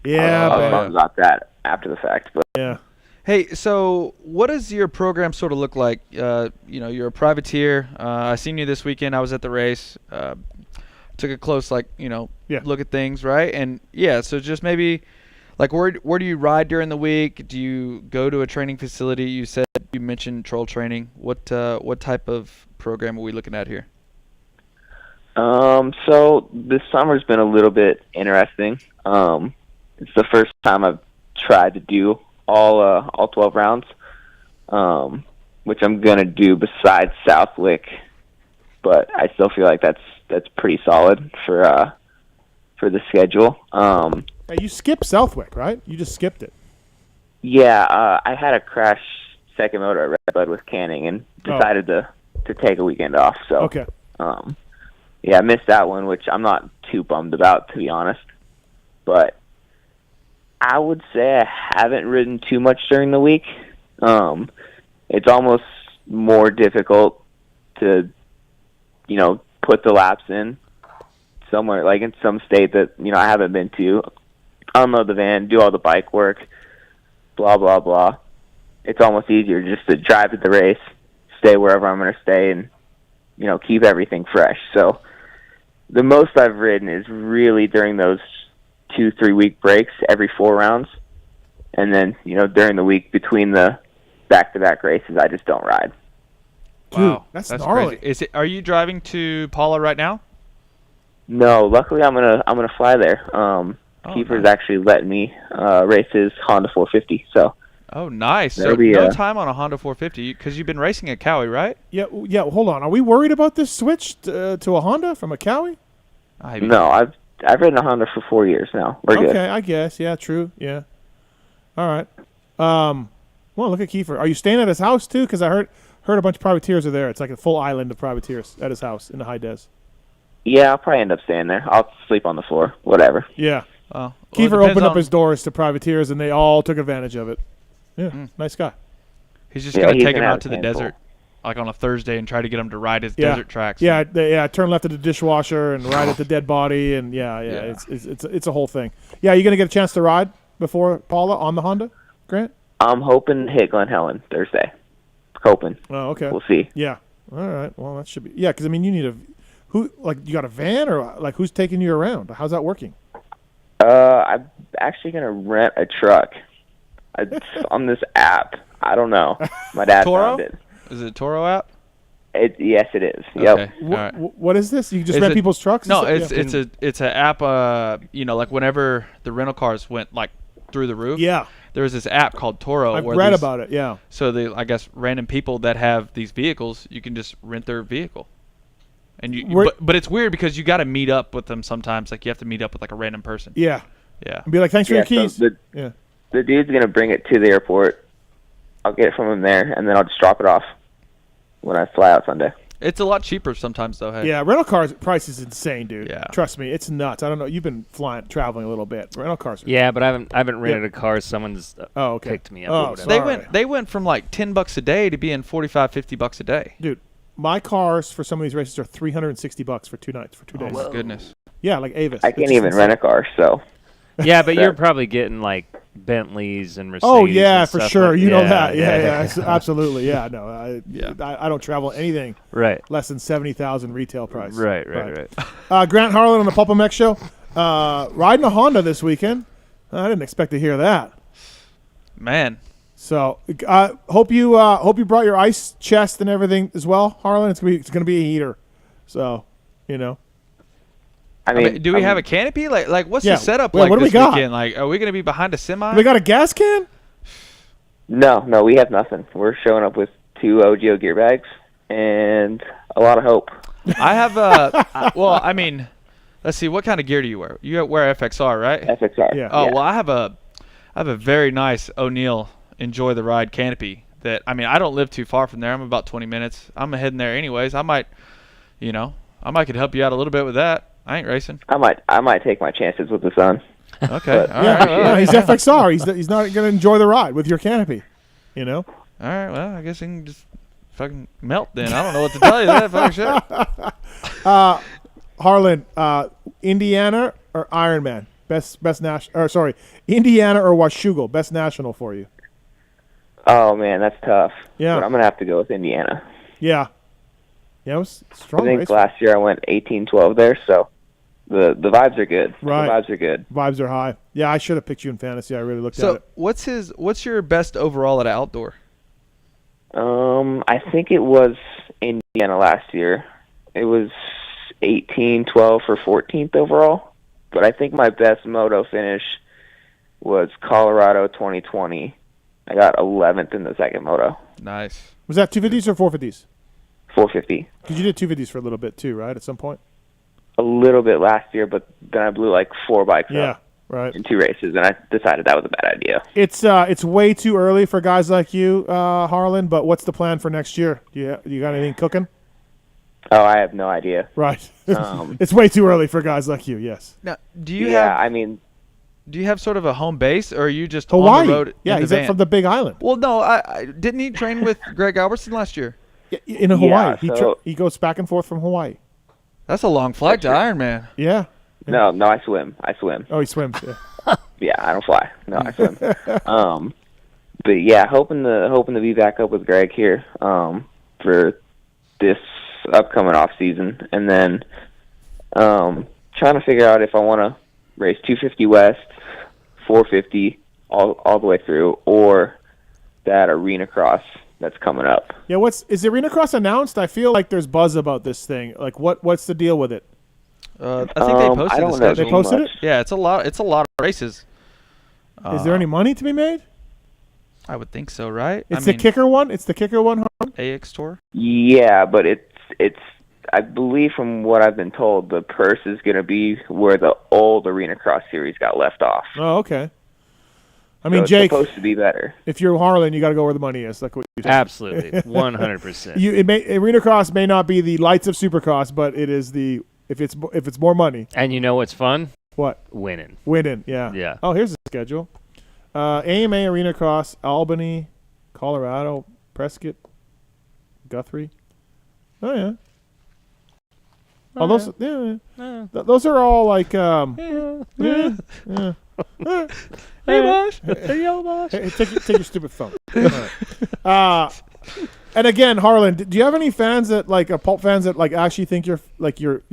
Yeah, I was bummed about that after the fact. But yeah. Hey, so what does your program sort of look like? You're a privateer. I seen you this weekend. I was at the race. Took a close, look at things, right? And so just maybe, where do you ride during the week? Do you go to a training facility? You mentioned troll training. What type of program are we looking at here? So this summer's been a little bit interesting. It's the first time I've tried to do all 12 rounds, which I'm gonna do besides Southwick, but I still feel like that's pretty solid for the schedule. Hey, you skipped Southwick, right? You just skipped it. Yeah, I had a crash second motor at Redbud with Canning and decided to take a weekend off. So okay. I missed that one, which I'm not too bummed about, to be honest. But I would say I haven't ridden too much during the week. It's almost more difficult to, put the laps in somewhere, like in some state that, I haven't been to. Unload the van, do all the bike work, blah, blah, blah. It's almost easier just to drive to the race, stay wherever I'm going to stay, and, keep everything fresh. So the most I've ridden is really during those 2-3 week breaks every 4 rounds. And then, during the week between the back-to-back races, I just don't ride. Wow, that's gnarly. Crazy. Are you driving to Paula right now? No, luckily I'm gonna fly there. Kiefer's actually letting me race his Honda 450. So. Oh, nice. So no time on a Honda 450 because you've been racing at Cowie, right? Yeah. Hold on. Are we worried about this switch to a Honda from a Cowie? No, I've ridden a Honda for 4 years now. We're good. Okay, I guess. Yeah, true. Yeah. All right. Well, look at Kiefer. Are you staying at his house too? Because I heard a bunch of privateers are there. It's like a full island of privateers at his house in the high des. Yeah, I'll probably end up staying there. I'll sleep on the floor. Whatever. Yeah. Well, Kiefer opened up his doors to privateers, and they all took advantage of it. Yeah, nice guy. He's just going to take him out to the desert, like on a Thursday, and try to get him to ride his desert tracks. Yeah, turn left at the dishwasher and ride at the dead body, and it's a whole thing. Yeah, you going to get a chance to ride before Paula on the Honda, Grant? I'm hoping to hit Glen Helen Thursday. Hoping. Oh, okay. We'll see. Yeah. All right. Well, that should be. Yeah, because you need you got a van or who's taking you around? How's that working? I'm actually going to rent a truck. On this app. I don't know. My dad found it. Is it a Toro app? Yes, it is. Yep. Okay. Right. What is this? You just rent people's trucks? No, it's an app. Like whenever the rental cars went through the roof. Yeah. There was this app called Toro. I've read about it. Yeah. So I guess random people that have these vehicles, you can just rent their vehicle. And but it's weird because you got to meet up with them sometimes. Like you have to meet up with a random person. Yeah. Yeah. And be like, thanks for your keys. So the dude's gonna bring it to the airport. I'll get it from him there, and then I'll just drop it off when I fly out Sunday. It's a lot cheaper sometimes, though. Hey. Yeah, rental cars price is insane, dude. Yeah. Trust me, it's nuts. I don't know. You've been traveling a little bit. Rental cars. Yeah, but I haven't rented a car. Someone's picked me up. Oh, or whatever. They went from $10 a day to being $45-50 a day. Dude, my cars for some of these races are $360 for 2 nights for 2 days. Oh my goodness. Yeah, like Avis. I can't even rent a car, so. Yeah, but you're probably getting Bentleys and Mercedes. Oh yeah, for sure. Like, you know that. Yeah, absolutely. Yeah, no, I don't travel anything less than 70,000 retail price. Right. Grant Harlan on the PulpMX show, riding a Honda this weekend. I didn't expect to hear that. Man, So hope you brought your ice chest and everything as well, Harlan. It's gonna be a heater. So, you know. I mean, do we have a canopy? Like what's the setup what do this we got? weekend? Like, are we gonna be behind a semi? We got a gas can? No, we have nothing. We're showing up with 2 OGO gear bags and a lot of hope. I have well, I mean, let's see, what kind of gear do you wear? You wear FXR, right? FXR. Yeah. Oh, well, I have a very nice O'Neill Enjoy the Ride canopy that, I mean, I don't live too far from there. I'm about 20 minutes. I'm heading there anyways. I might could help you out a little bit with that. I ain't racing. I might take my chances with the sun. Okay. But, all right. No, he's FXR. He's not going to enjoy the ride with your canopy, you know? All right. Well, I guess he can just fucking melt then. I don't know what to tell you. That fucking shit. Harlan, Indiana or Ironman? Indiana or Washougal? Best national for you? Oh, man, that's tough. Yeah. But I'm going to have to go with Indiana. Yeah. Yeah, it was strong. I think race. last year I went 18-12 there, so the vibes are good. Right. The vibes are good. Vibes are high. Yeah, I should have picked you in fantasy. I really looked at it. So what's your best overall at outdoor? I think it was Indiana last year. It was 18-12 for 14th overall. But I think my best moto finish was Colorado 2020. I got 11th in the second moto. Nice. Was that 250s or 450s? 450. Because you did 250s for a little bit too, right? At some point. A little bit last year, but then I blew like 4 bikes up right. in 2 races, and I decided that was a bad idea. It's way too early for guys like you, Harlan. But what's the plan for next year? You got anything cooking? Oh, I have no idea. Right. It's way too early for guys like you. Yes. Now, do you do you have sort of a home base, or are you just Hawaii? on the road? Yeah, he's from the Big Island. Well, no, I didn't he train with Greg Albertson last year? In Hawaii, Yeah, he goes back and forth from Hawaii. That's a long flight to Ironman. Yeah. No, I swim. Oh, he swims. Yeah. Yeah, I don't fly. No, I swim. But yeah, hoping to be back up with Greg here for this upcoming off season, and then trying to figure out if I want to race 250 West, 450 all the way through, or that arena cross that's coming up. Yeah, is the arena cross announced? I feel like there's buzz about this thing. Like, what's the deal with it? I think they posted I don't the know schedule. They posted it? Yeah, it's a lot of races. Is there any money to be made? I would think so, right? It's the kicker one. It's the kicker one. Harlan? AX Tour. Yeah, but it's I believe from what I've been told, the purse is going to be where the old Arena Cross series got left off. Oh, okay. I mean, so it's Jake, supposed to be better. If you're Harlan, you got to go where the money is. Like what you said. Absolutely, 100%. Arena Cross may not be the lights of Supercross, but it is the if it's more money. And you know what's fun? What? Winning. Yeah. Yeah. Oh, here's the schedule. AMA Arena Cross, Albany, Colorado, Prescott, Guthrie. Oh yeah. Oh, those are all like Hey, boss. Hey, yo, boss. Hey, take your stupid phone. All right. And again, Harlan, do you have any fans that like Pulp fans that like actually think you're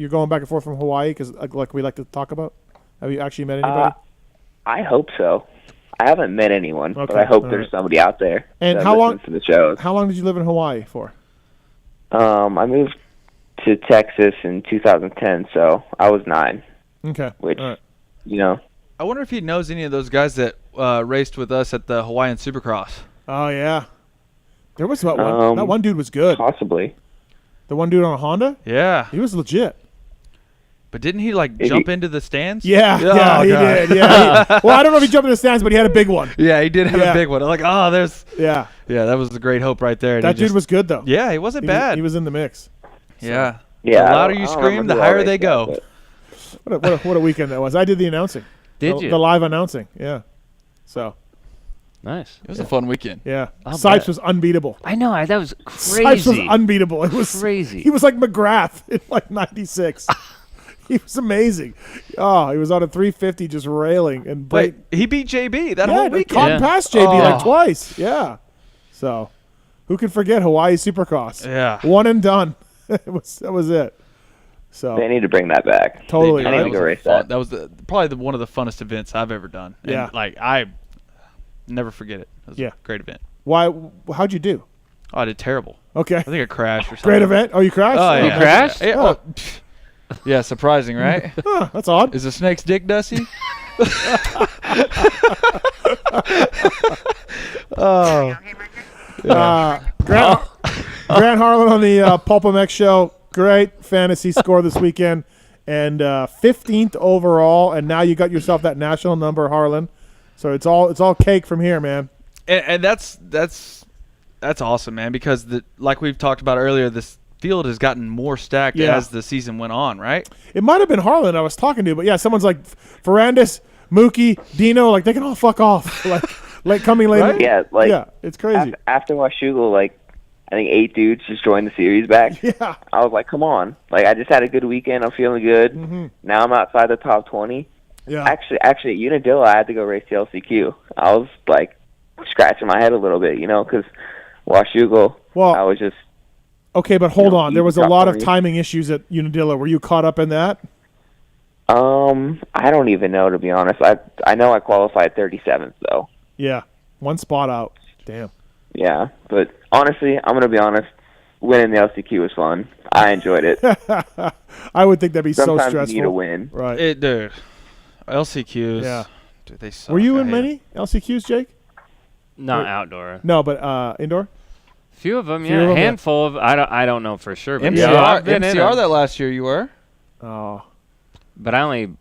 going back and forth from Hawaii because like we like to talk about? Have you actually met anybody? I hope so. I haven't met anyone, but I hope there's somebody out there. And that how long listens to the shows. How long did you live in Hawaii for? I moved to Texas in 2010, so I was 9. Okay. Which, all right. you know. I wonder if he knows any of those guys that raced with us at the Hawaiian Supercross. Oh yeah, there was that one dude was good. Possibly. The one dude on a Honda. Yeah, he was legit. But didn't he jump into the stands? Yeah, he did. Yeah. Well, I don't know if he jumped in the stands, but he had a big one. Yeah, he did have a big one. I'm like, there's. Yeah. Yeah, that was the great hope right there. That dude was good though. Yeah, he wasn't bad. He was in the mix. Yeah. Yeah. The louder you scream, the higher they go. What a weekend that was. I did the announcing. Did you? The live announcing. Yeah. So. Nice. It was a fun weekend. Yeah. Sipes was unbeatable. I know. That was crazy. Sipes was unbeatable. It was crazy. He was like McGrath in like 96. He was amazing. Oh, he was on a 350 just railing. And Wait, he beat JB that whole weekend. Caught past JB like twice. Yeah. So, who can forget Hawaii Supercross? Yeah. One and done. That was it. So they need to bring that back. Totally. I need to go race that. That was probably one of the funnest events I've ever done. And yeah. Like never forget it. It was a great event. Why? How'd you do? Oh, I did terrible. Okay. I think I crashed or something. Great event. Oh, you crashed? Oh, yeah. You crashed? Yeah, yeah, surprising, right? Huh, that's odd. Is a snake's dick dusty? Oh. Grant Harlan on the PulpMX show. Great fantasy score this weekend, and 15th overall. And now you got yourself that national number, Harlan. So it's all cake from here, man. And that's awesome, man. Because like we've talked about earlier, this field has gotten more stacked as the season went on, right? It might have been Harlan I was talking to, but yeah, someone's like Ferrandis, Mookie, Dino, like they can all fuck off, like coming later. Right? Yeah, like it's crazy. After Washougal, like I think 8 dudes just joined the series back. Yeah, I was like, come on, like I just had a good weekend. I'm feeling good. Mm-hmm. Now I'm outside the top 20. Yeah. Actually, at Unadilla, I had to go race the LCQ. I was like scratching my head a little bit, because Washougal, I was just. Okay, but hold on. There was a lot of timing issues at Unadilla. Were you caught up in that? I don't even know, to be honest. I know I qualified 37th though. Yeah, one spot out. Damn. Yeah, but honestly, I'm gonna be honest. Winning the LCQ was fun. I enjoyed it. I would think that'd be Sometimes so stressful. you need a win, right? Dude, LCQs. Yeah. Dude, they suck. Were you in many LCQs, Jake? Not outdoor. No, but indoor. Few of them, yeah. A handful of. I don't know for sure. But MCR that last year you were. Oh. But I only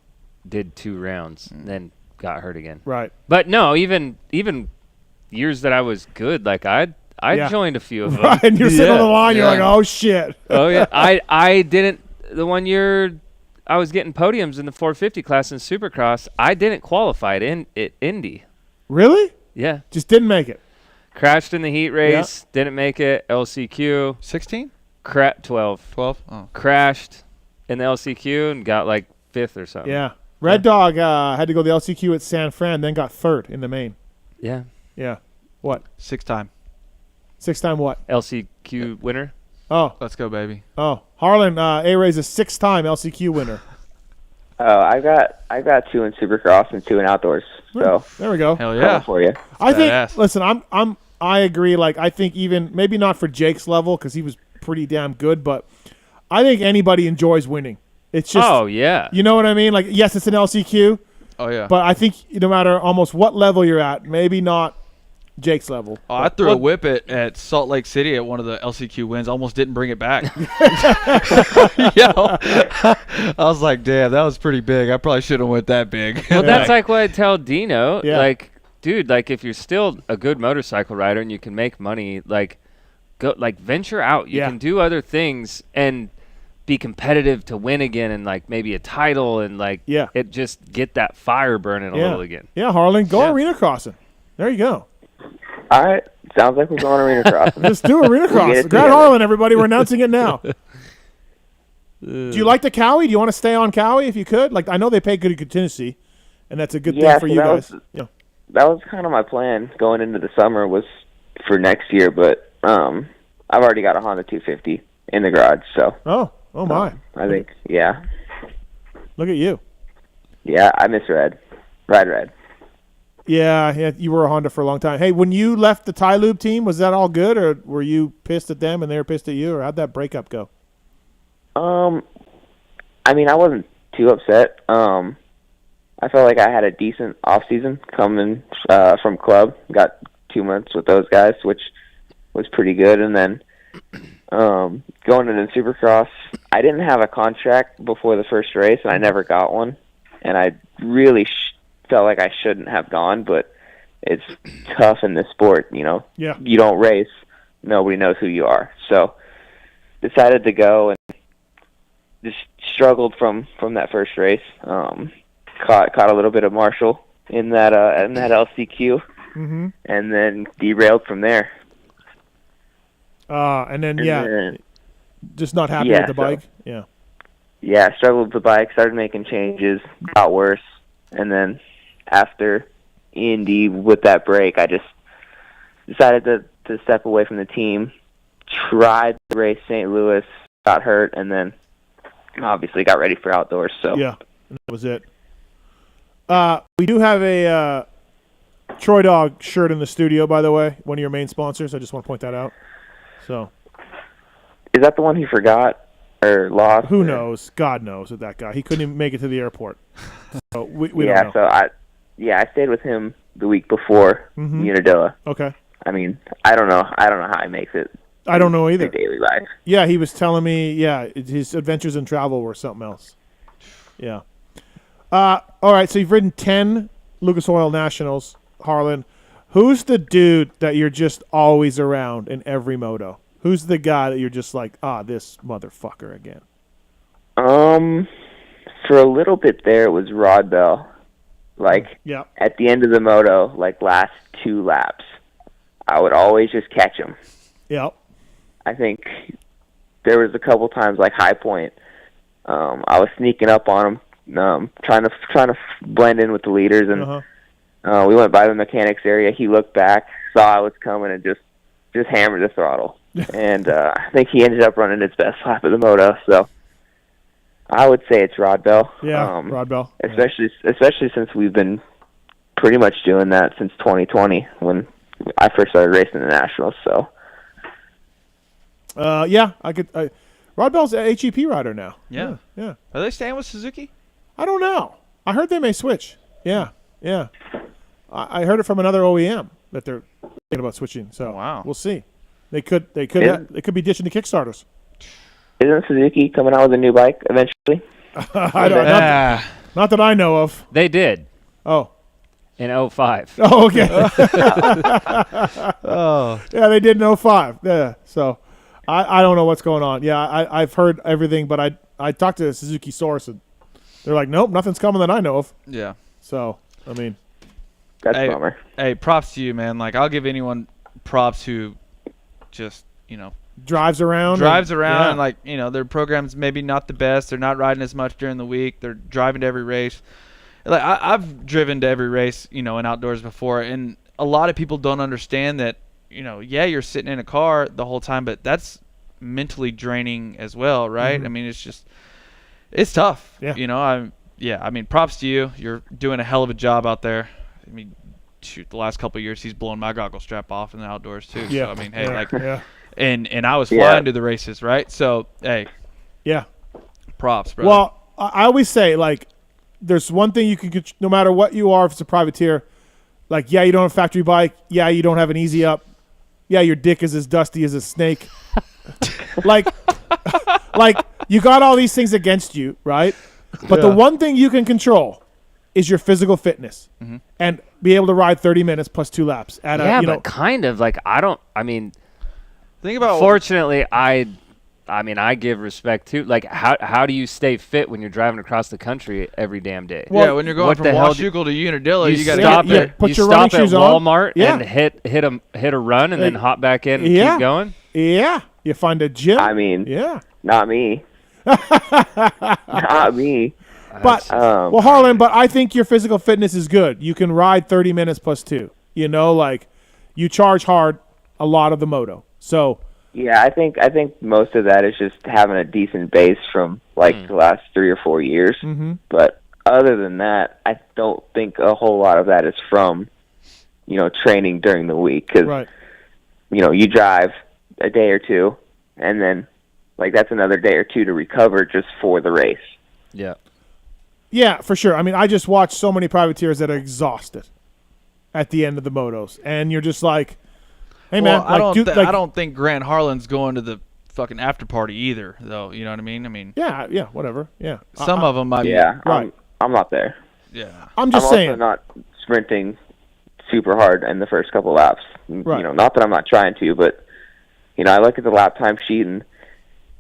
did 2 rounds, then got hurt again. Right. But no, even years that I was good, like I joined a few of them. Right, and you're sitting on the line, you're like, oh shit. Oh yeah. I didn't. The one year I was getting podiums in the 450 class in Supercross, I didn't qualify at Indy. Really? Yeah. Just didn't make it. Crashed in the heat race, didn't make it. LCQ. 16? 12. 12? Oh. Crashed in the LCQ and got like 5th or something. Yeah. Red Dog had to go the LCQ at San Fran, then got 3rd in the main. Yeah. Yeah. What? 6-time. 6-time what? LCQ winner. Oh. Let's go, baby. Oh. Harlan, A-Ray's a 6-time LCQ winner. Oh, I got 2 in Supercross and 2 in outdoors. So there we go. Hell yeah. For you. I think. Listen, I agree. Like I think even maybe not for Jake's level because he was pretty damn good, but I think anybody enjoys winning. It's just. Oh yeah. You know what I mean? Like yes, it's an LCQ. Oh yeah. But I think no matter almost what level you're at, maybe not Jake's level. Oh, I threw a whip at Salt Lake City at one of the LCQ wins. Almost didn't bring it back. I was like, damn, that was pretty big. I probably shouldn't have went that big. Well, that's like what I tell Dino. Yeah. Like, dude, like if you're still a good motorcycle rider and you can make money, like go, like venture out. You can do other things and be competitive to win again, and like maybe a title, and like it just get that fire burning a little again. Yeah, Harlan, go arena crossing. There you go. All right. Sounds like we're going arena crossing. Let's do arena crossing. Grant Harlan, everybody. We're announcing it now. Do you like the Cowie? Do you want to stay on Cowie if you could? Like I know they pay good contingency, and that's a good thing for you guys. That was kind of my plan going into the summer was for next year, but I've already got a Honda 250 in the garage. So. Oh my. I think yeah. Look at you. Yeah, I miss Ride Red. Yeah, you were a Honda for a long time. Hey, when you left the Ty Lube team, was that all good, or were you pissed at them and they were pissed at you, or how'd that breakup go? I mean, I wasn't too upset. I felt like I had a decent off season coming from club. Got 2 months with those guys, which was pretty good. And then going into Supercross, I didn't have a contract before the first race, and I never got one. And I really felt like I shouldn't have gone, but it's tough in this sport, Yeah. You don't race, nobody knows who you are. So decided to go and just struggled from that first race. Caught a little bit of Marshall in that LCQ, and then derailed from there. And then just not happy with the bike. Yeah, struggled with the bike. Started making changes. Got worse, and then after Indy with that break, I just decided to step away from the team. Tried to race St. Louis, got hurt, and then obviously got ready for outdoors. So yeah, that was it. We do have a Troy Dog shirt in the studio, by the way, one of your main sponsors. I just want to point that out. So, is that the one he forgot or lost? Who knows? God knows with that guy. He couldn't even make it to the airport. So we don't know. So I stayed with him the week before Unadilla. Okay. I mean, I don't know how he makes it. I don't know either. Daily life. Yeah, he was telling me. Yeah, his adventures in travel were something else. Yeah. All right. So you've ridden 10 Lucas Oil Nationals, Harlan. Who's the dude that you're just always around in every moto? Who's the guy that you're just like, this motherfucker again? For a little bit there, it was Rod Bell. Like, at the end of the moto, like last 2 laps, I would always just catch him. Yep. I think there was a couple times, like High Point, I was sneaking up on him, trying to blend in with the leaders, and we went by the mechanics area. He looked back, saw I was coming, and just hammered the throttle. And I think he ended up running his best lap of the moto. So I would say it's Rod Bell. Yeah, Rod Bell. Especially since we've been pretty much doing that since 2020 when I first started racing the Nationals. So. Rod Bell's an HEP rider now. Yeah. Yeah. Are they staying with Suzuki? I don't know. I heard they may switch. Yeah. I heard it from another OEM that they're thinking about switching. So we'll see. They could be ditching the Kickstarters. Isn't Suzuki coming out with a new bike eventually? Not that I know of. They did. Oh. In 05. Oh, okay. Yeah, they did in 05. Yeah. So I don't know what's going on. Yeah, I've heard everything, but I talked to a Suzuki source, and they're like, nope, nothing's coming that I know of. Yeah. So, I mean. That's a bummer. Hey, props to you, man. Like, I'll give anyone props who just, drives around and like, their program's maybe not the best. They're not riding as much during the week. They're driving to every race. Like, I've driven to every race, in outdoors before, and a lot of people don't understand that, you're sitting in a car the whole time, but that's mentally draining as well, right? Mm-hmm. I mean, it's tough. Yeah. I mean, props to you. You're doing a hell of a job out there. I mean, shoot, the last couple of years he's blown my goggle strap off in the outdoors too. Yeah. So I mean, hey, Yeah. and I was flying to the races, right? So hey, yeah, props, brother. Well, I always say, like, there's one thing you can, no matter what you are, if it's a privateer, like, you don't have a factory bike, you don't have an easy up, your dick is as dusty as a snake, like you got all these things against you, right? But the one thing you can control is your physical fitness and be able to ride 30 minutes plus 2 laps at but kind of like think about. Fortunately, I give respect to, like, how do you stay fit when you're driving across the country every damn day? Well, when you're going from Washougal to Unadilla, you got to stop get there. Put you your stop running at shoes on. Walmart and hit a run and then hop back in and keep going. Yeah, you find a gym. I mean, not me. Not me. But Harlan, but I think your physical fitness is good. You can ride 30 minutes plus 2. Like, you charge hard a lot of the moto. So yeah, I think most of that is just having a decent base from like the last 3 or 4 years. Mm-hmm. But other than that, I don't think a whole lot of that is from training during the week, because you drive a day or two, and then like that's another day or two to recover just for the race. Yeah. Yeah, for sure. I mean, I just watched so many privateers that are exhausted at the end of the motos, and you're just like, hey, man. I don't think Grant Harlan's going to the fucking after party either, though. You know what I mean? Yeah, whatever. Yeah. Some of them might. Yeah, right. I'm not there. Yeah. I'm saying. Also not sprinting super hard in the first couple laps. Right. Not that I'm not trying to, but I look at the lap time sheet, and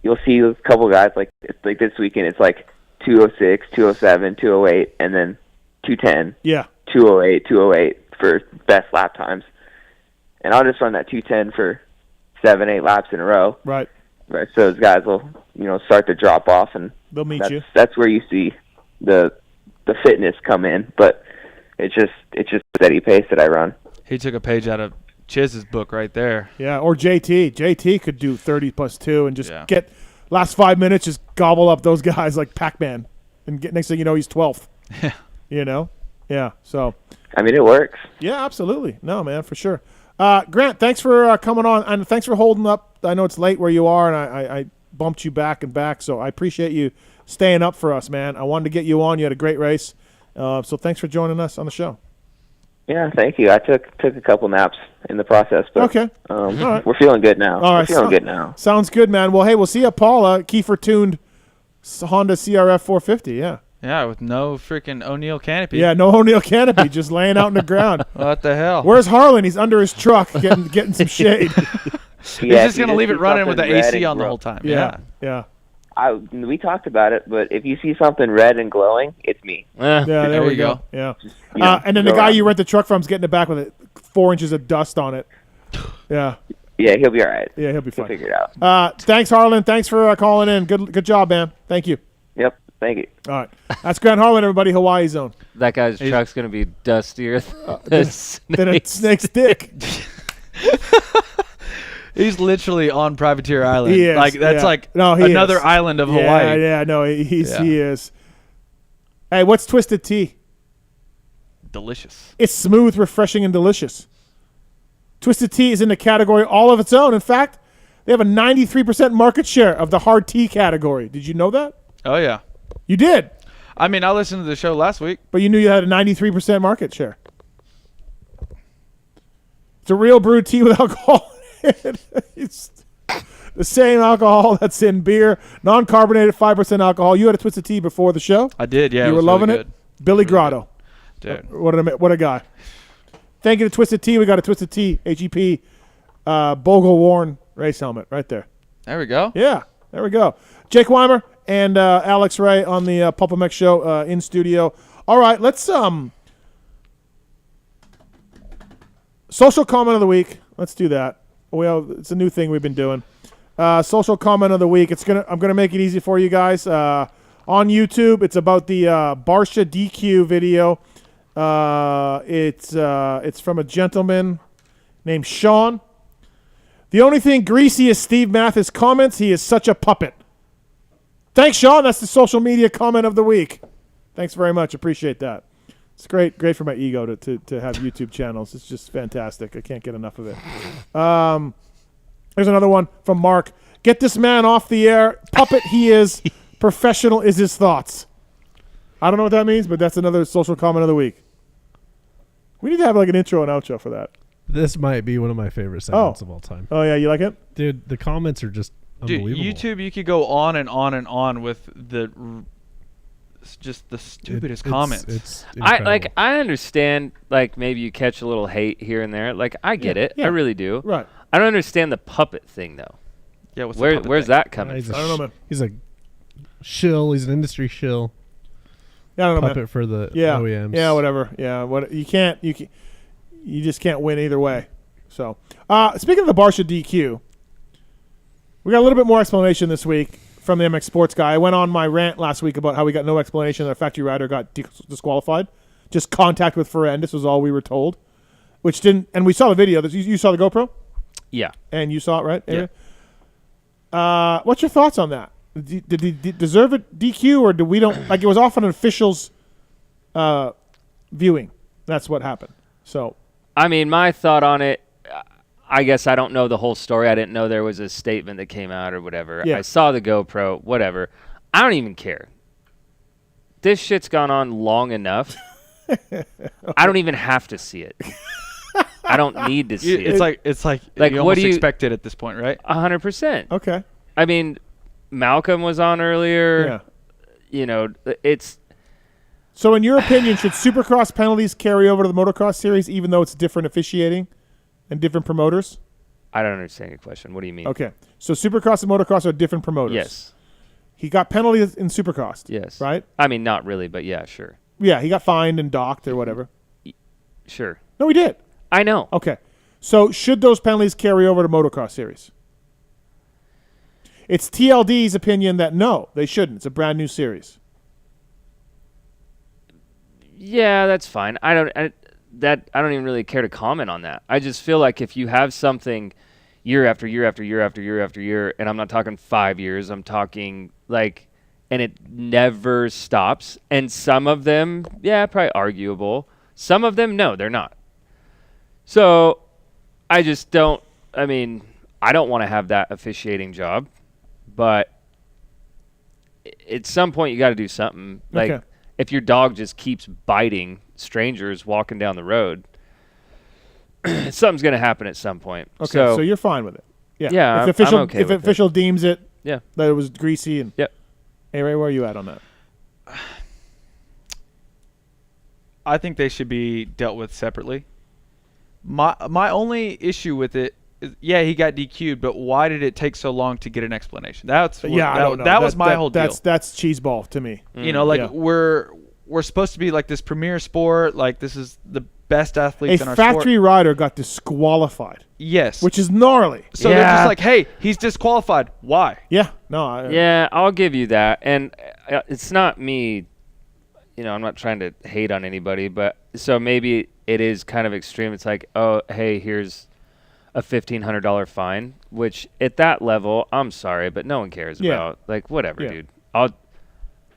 you'll see a couple guys like this weekend. It's like 206, 207, 208, and then 210. Yeah. 208, 208 for best lap times. And I'll just run that 210 for 7-8 laps in a row. Right. So those guys will, start to drop off, and they'll meet you. That's where you see the fitness come in, but it's just steady pace that I run. He took a page out of Chiz's book right there. Yeah, or JT. JT could do 30 plus 2 and just get last 5 minutes, just gobble up those guys like Pac-Man, and get next thing you know, he's 12th. Yeah. Yeah. So. I mean, it works. Yeah, absolutely. No, man, for sure. Grant, thanks for coming on, and thanks for holding up. I know it's late where you are, and I bumped you back and back, so I appreciate you staying up for us, man. I wanted to get you on. You had a great race, so thanks for joining us on the show. Yeah, thank you. I took a couple naps in the process, but okay. All right. We're feeling good now. All right, we're feeling good now. Sounds good, man. Well, hey, we'll see you at Paula. Kiefer tuned Honda CRF 450. Yeah. Yeah, with no freaking O'Neill canopy. Yeah, no O'Neill canopy, just laying out in the ground. What the hell? Where's Harlan? He's under his truck getting some shade. He's just going to leave it running with the AC on the whole time. Yeah. We talked about it, but if you see something red and glowing, it's me. Yeah, there we go. Yeah. And then the guy you rent the truck from's getting it back with 4 inches of dust on it. Yeah. Yeah, he'll be all right. Yeah, he'll be fine. He'll figure it out. Thanks, Harlan. Thanks for calling in. Good job, man. Thank you. Yep. Thank you. All right. That's Grant Harlan, everybody, Hawaii Zone. That guy's truck's going to be dustier than a snake's dick. He's literally on Privateer Island. He is, like that's another island of Hawaii. Yeah, no, he is. Hey, what's Twisted Tea? Delicious. It's smooth, refreshing, and delicious. Twisted Tea is in a category all of its own. In fact, they have a 93% market share of the hard tea category. Did you know that? Oh, yeah. You did? I mean, I listened to the show last week. But you knew you had a 93% market share. It's a real brewed tea with alcohol in it. It's the same alcohol that's in beer. Non-carbonated, 5% alcohol. You had a Twisted Tea before the show. I did, yeah. You were loving it? Billy Grotto. Dude. What a guy. Thank you to Twisted Tea. We got a Twisted Tea HEP Bogle Warren race helmet right there. There we go. Yeah, there we go. Jake Weimer and Alex Ray on the PulpMX show in studio. All right, let's social comment of the week. Let's do that. It's a new thing we've been doing. Social comment of the week. I'm gonna make it easy for you guys. On YouTube, it's about the Barcia DQ video. It's from a gentleman named Sean. The only thing greasy is Steve Mathis comments. He is such a puppet. Thanks, Sean. That's the social media comment of the week. Thanks very much. Appreciate that. It's great for my ego to have YouTube channels. It's just fantastic. I can't get enough of it. There's another one from Mark. Get this man off the air. Puppet he is. Professional is his thoughts. I don't know what that means, but that's another social comment of the week. We need to have like an intro and outro for that. This might be one of my favorite segments of all time. Oh, yeah, you like it? Dude, the comments are just unbelievable. YouTube, you could go on and on and on with just the stupidest comments. It's I understand, like, maybe you catch a little hate here and there. Like, I get it. I really do. Right. I don't understand the puppet thing, though. Yeah, where's that coming from? I don't know, man. He's a shill. He's an industry shill. Yeah, I don't know, puppet man. for the yeah. OEMs. Yeah, whatever. Yeah, you just can't win either way. So, speaking of the Barcia DQ, we got a little bit more explanation this week from the MX Sports guy. I went on my rant last week about how we got no explanation that a factory rider got disqualified. Just contact with Ferrandis was all we were told, which didn't. And we saw the video. You saw the GoPro? Yeah. And you saw it, right? Yeah. What's your thoughts on that? Did he deserve a DQ, or do we don't like? It was off on an official's viewing. That's what happened. So, I mean, my thought on it, I guess I don't know the whole story. I didn't know there was a statement that came out or whatever. Yeah. I saw the GoPro, whatever. I don't even care. This shit's gone on long enough. I don't even have to see it. I don't need to see it. It's like you almost expect it at this point, right? 100%. Okay. I mean, Malcolm was on earlier. Yeah. You know, it's. So, in your opinion, should Supercross penalties carry over to the Motocross series, even though it's different officiating and different promoters? I don't understand your question. What do you mean? Okay. So, Supercross and Motocross are different promoters. Yes. He got penalties in Supercross. Yes. Right? I mean, not really, but yeah, sure. Yeah, he got fined and docked or whatever. Sure. No, he did. I know. Okay. So, should those penalties carry over to Motocross series? It's TLD's opinion that no, they shouldn't. It's a brand new series. Yeah, that's fine. I don't even really care to comment on that. I just feel like if you have something year after year after year after year after year, and I'm not talking 5 years, I'm talking like and it never stops. And some of them, yeah, probably arguable. Some of them, no, they're not. So I just don't, I don't want to have that officiating job, but at some point you got to do something. Like if your dog just keeps biting strangers walking down the road, something's going to happen at some point. Okay, so you're fine with it. Yeah, if the official, I'm okay if the with official deems it, that it was greasy. And Yep. Hey, Ray, where are you at on that? I think they should be dealt with separately. My only issue with it is, he got DQ'd, but why did it take so long to get an explanation? I don't know. That was my whole deal. That's cheeseball to me. You know, we're supposed to be like this premier sport, like this is the best athletes in our sport. A factory rider got disqualified. Yes. Which is gnarly. So they're just like, hey, he's disqualified. Why? Yeah. No. I'll give you that. And it's not me, I'm not trying to hate on anybody, but so maybe it is kind of extreme. It's like, oh, hey, here's a $1,500 fine, which at that level, I'm sorry, but no one cares about. Like, whatever, dude.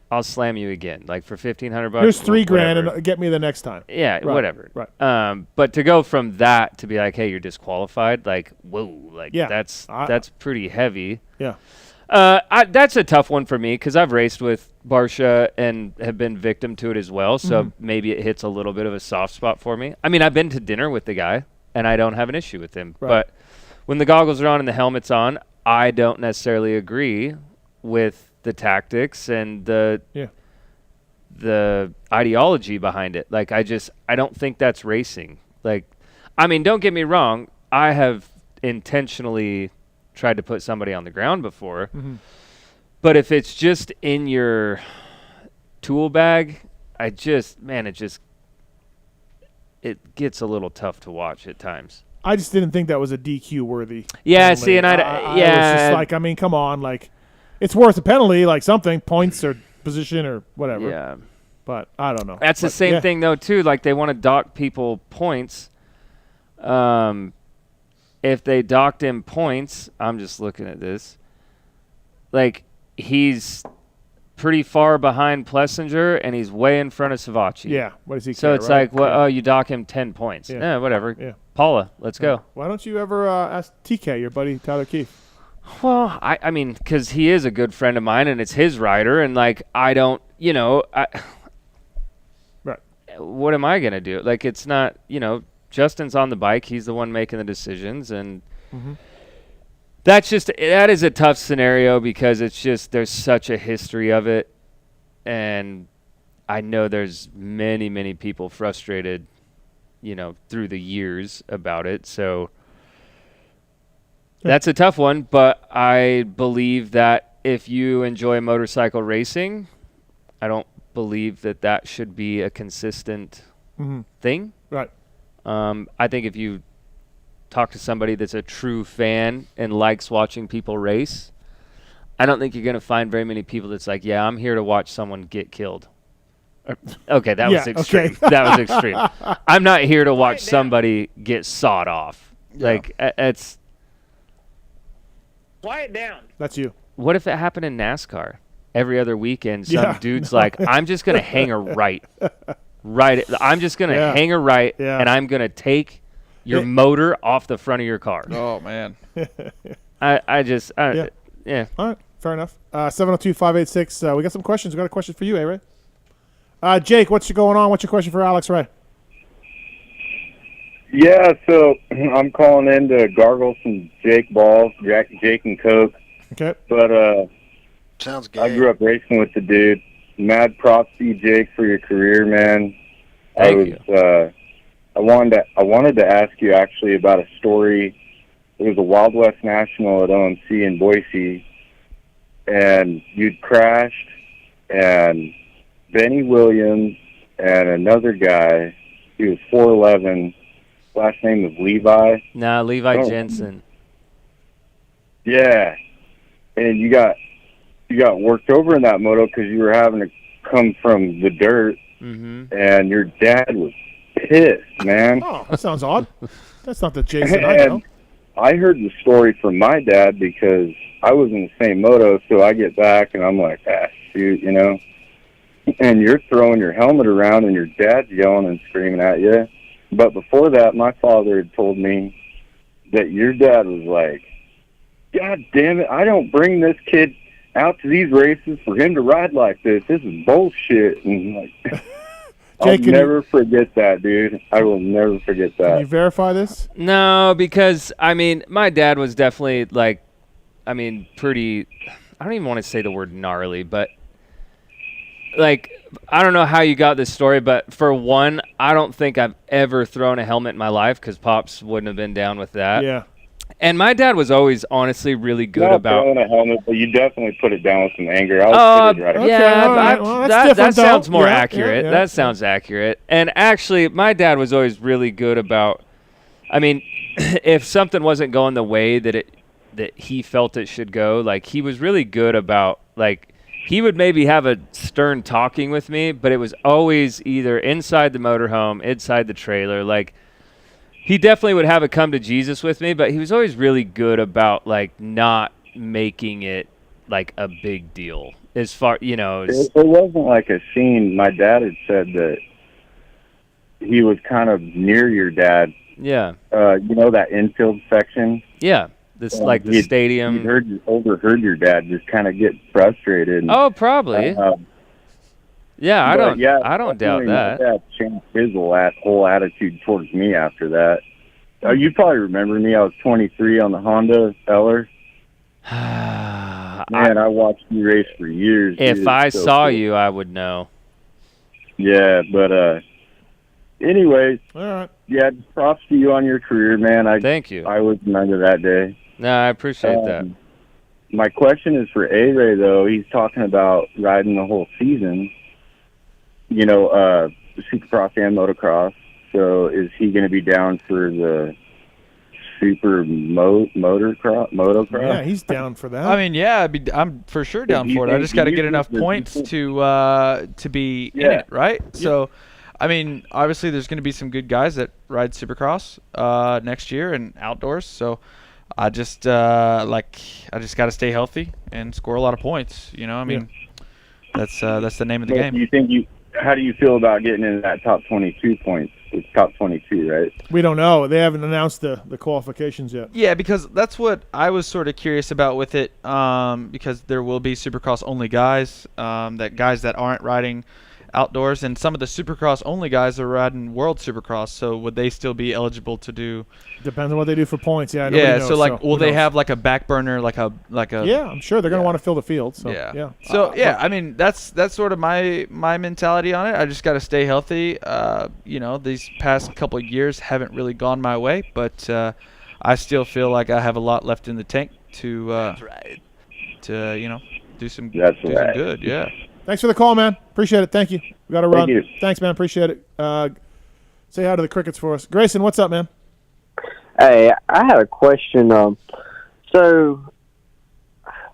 I'll slam you again. Like for $1,500. Here's $3,000 and get me the next time. Yeah, whatever. Right. But to go from that to be like, hey, you're disqualified. Like, whoa, like that's pretty heavy. Yeah. That's a tough one for me because I've raced with Barsha and have been victim to it as well. So maybe it hits a little bit of a soft spot for me. I mean, I've been to dinner with the guy and I don't have an issue with him. Right. But when the goggles are on and the helmet's on, I don't necessarily agree with the tactics and the ideology behind it. Like, I don't think that's racing. Like, I mean, don't get me wrong. I have intentionally tried to put somebody on the ground before. But if it's just in your tool bag, it gets a lit's tough to watch at times. I just didn't think that was a DQ worthy. Yeah, penalty. see, and I was just like, I mean, come on, like, it's worth a penalty, like something, points or position or whatever. Yeah. But I don't know. That's the same thing, though, too. Like, they want to dock people points. If they docked him points, I'm just looking at this. Like, he's pretty far behind Plessinger, and he's way in front of Savachi. Yeah. What does he So care, it's right? like, well, you dock him 10 points. Yeah, whatever. Yeah. Paula, let's go. Why don't you ever ask TK, your buddy Tyler Keefe? Well, I mean, because he is a good friend of mine, and it's his rider, and, like, I don't, right. What am I going to do? Like, it's not, Justin's on the bike. He's the one making the decisions, and that is a tough scenario because it's just there's such a history of it, and I know there's many, many people frustrated, through the years about it. So that's a tough one, but I believe that if you enjoy motorcycle racing, I don't believe that should be a consistent thing. Right. I think if you talk to somebody that's a true fan and likes watching people race, I don't think you're going to find very many people that's like, yeah, I'm here to watch someone get killed. Okay, that was extreme. Okay. That was extreme. I'm not here to watch somebody get sawed off. Yeah. Like, it's... Quiet down. That's you. What if it happened in NASCAR? Every other weekend, some dude's like, I'm just going to hang a right. I'm just going to hang a right, and I'm going to take your motor off the front of your car. Oh, man. Yeah. All right, fair enough. 702-586. We got some questions. We got a question for you, Ray. Jake, what's going on? What's your question for Alex Ray? Yeah, so I'm calling in to gargle some Jake balls, Jake and Coke. Okay. But sounds good. I grew up racing with the dude. Mad props to you, Jake, for your career, man. Thank you. I wanted to ask you actually about a story. It was a Wild West National at OMC in Boise, and you'd crashed, and Benny Williams and another guy, he was 4'11", last name was Levi. Nah, Levi Jensen. Yeah, and you got worked over in that moto because you were having to come from the dirt, and your dad was pissed, man. Oh, that sounds odd. That's not the Jason I know. I heard the story from my dad because I was in the same moto, so I get back and I'm like, shoot, you know, and you're throwing your helmet around and your dad's yelling and screaming at you. But before that, my father had told me that your dad was like, God damn it, I don't bring this kid out to these races for him to ride like this. This is bullshit. And like, I'll never forget that, dude. I will never forget that. Can you verify this? No, because, I mean, my dad was definitely, like, I mean, pretty, I don't even want to say the word gnarly, but, like, I don't know how you got this story, but for one, I don't think I've ever thrown a helmet in my life because Pops wouldn't have been down with that. Yeah. And my dad was always honestly really good about throwing a helmet, but you definitely put it down with some anger. I was right. That sounds more accurate. That sounds accurate. And actually, my dad was always really good about. I mean, if something wasn't going the way that he felt it should go, like he was really good about like he would maybe have a stern talking with me, but it was always either inside the motorhome, inside the trailer, like. He definitely would have a come to Jesus with me, but he was always really good about like not making it like a big deal. As far it wasn't like a scene. My dad had said that he was kind of near your dad. Yeah. You know that infield section. Yeah, this like the stadium. Overheard your dad just kind of get frustrated. Oh, probably. Yeah, I don't doubt that. My dad changed his whole attitude towards me after that. You probably remember me. I was 23 on the Honda Eller. Man, I watched you race for years. If I saw you, I would know. Yeah, but anyways. All right. Yeah, props to you on your career, man. Thank you. I was remember that day. No, I appreciate that. My question is for A-Ray, though. He's talking about riding the whole season. You know, Supercross and motocross. So is he going to be down for the Super motocross? Yeah, he's down for that. I mean, yeah, I'm for sure down for it. I just got to get enough points to be in it, right? Yeah. So, I mean, obviously there's going to be some good guys that ride Supercross next year and outdoors. So I just got to stay healthy and score a lot of points. You know, I mean, that's the name of the game. How do you feel about getting into that top 22 points? It's top 22, right? We don't know. They haven't announced the qualifications yet. Yeah, because that's what I was sort of curious about with it, because there will be Supercross only guys that aren't riding outdoors, and some of the Supercross only guys are riding World Supercross. So would they still be eligible to do? Depends on what they do for points. Yeah. Yeah. Knows, so like, will they have like a back burner, like a? Yeah, I'm sure they're gonna want to fill the field. So yeah. So I mean, that's sort of my mentality on it. I just got to stay healthy. You know, these past couple of years haven't really gone my way, but I still feel like I have a lot left in the tank to do some good. Yeah. Thanks for the call, man. Appreciate it. Thank you. We got to run. Thank you. Thanks, man. Appreciate it. Say hi to the Crickets for us. Grayson, what's up, man? Hey, I had a question. So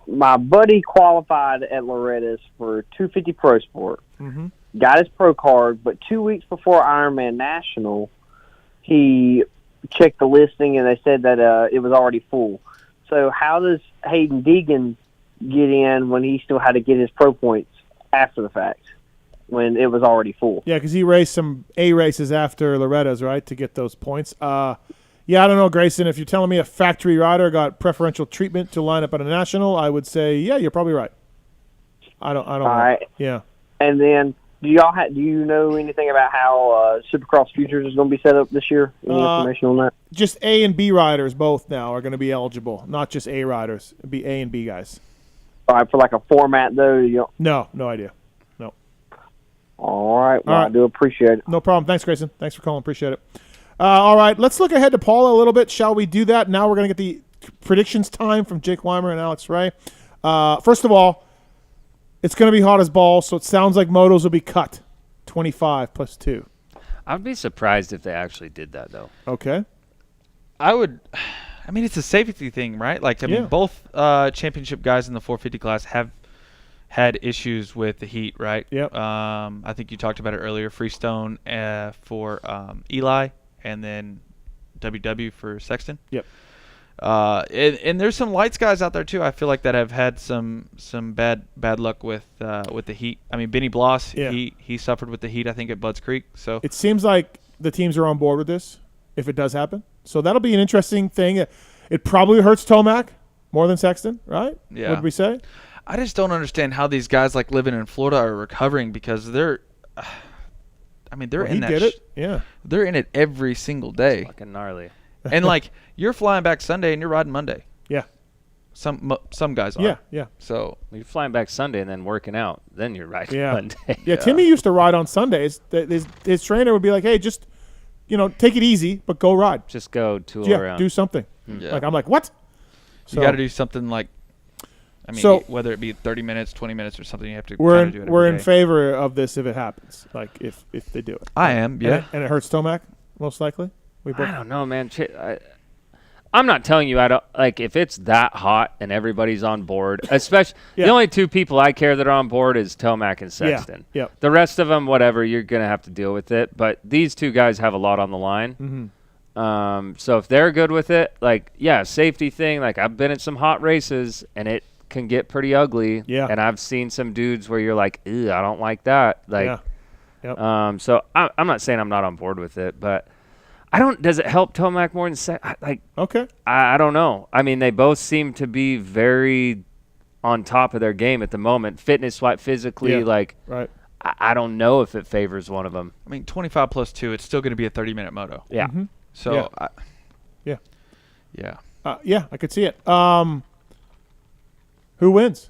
my buddy qualified at Loretta's for 250 Pro Sport. Mm-hmm. Got his pro card, but 2 weeks before Ironman National, he checked the listing and they said that it was already full. So how does Hayden Deegan get in when he still had to get his pro points after the fact when it was already full? Yeah, because he raced some A races after Loretta's, right, to get those points. Yeah, I don't know, Grayson. If you're telling me a factory rider got preferential treatment to line up at a national, I would say, yeah, you're probably right. I don't know. Right. Yeah. And then do you know anything about how Supercross Futures is going to be set up this year? Any information on that? Just A and B riders both now are going to be eligible, not just A riders. It'd be A and B guys. All right, for like a format, though? No idea. No. All right. Well, I do appreciate it. No problem. Thanks, Grayson. Thanks for calling. Appreciate it. All right, let's look ahead to Paula a little bit. Shall we do that? Now we're going to get the predictions time from Jake Weimer and Alex Ray. First of all, it's going to be hot as balls, so it sounds like motos will be cut. 25 plus 2. I'd be surprised if they actually did that, though. Okay. I mean, it's a safety thing, right? Like, I mean, both championship guys in the 450 class have had issues with the heat, right? Yep. I think you talked about it earlier. Freestone for Eli, and then WW for Sexton. Yep. And there's some lights guys out there too. I feel like that have had some bad luck with the heat. I mean, Benny Bloss, he suffered with the heat, I think, at Budds Creek. So it seems like the teams are on board with this if it does happen. So that'll be an interesting thing. It probably hurts Tomac more than Sexton, right? Yeah. What did we say? I just don't understand how these guys like living in Florida are recovering, because they're in that. Yeah. They're in it every single day. Fucking gnarly. And like, you're flying back Sunday and you're riding Monday. Yeah. Some guys are. Yeah, yeah. So you're flying back Sunday and then working out. Then you're riding Monday. Yeah, Timmy used to ride on Sundays. His trainer would be like, "Hey, just take it easy, but go ride. Just go tool around. Do something." Yeah. Like, I'm like, "What?" You got to do something like, I mean, whether it be 30 minutes, 20 minutes, or something, you have to. We're do it in favor of this if it happens. Like if they do it. I am. Yeah. And it hurts Tomac most likely. I don't know, man. I'm not telling you I don't like if it's that hot and everybody's on board. Especially the only two people I care that are on board is Tomac and Sexton. Yeah. The rest of them, whatever, you're gonna have to deal with it. But these two guys have a lot on the line. Mm-hmm. So if they're good with it, safety thing. Like, I've been in some hot races and it can get pretty ugly. Yeah. And I've seen some dudes where you're like, ew, I don't like that. Like, Yep. So I'm not saying I'm not on board with it, but does it help Tomac more than okay. I don't know. I mean, they both seem to be very on top of their game at the moment, fitness-wise, physically. Right. I don't know if it favors one of them. I mean, 25 plus 2, it's still going to be a 30-minute moto. Yeah. Mm-hmm. So, yeah. Yeah, I could see it. Who wins?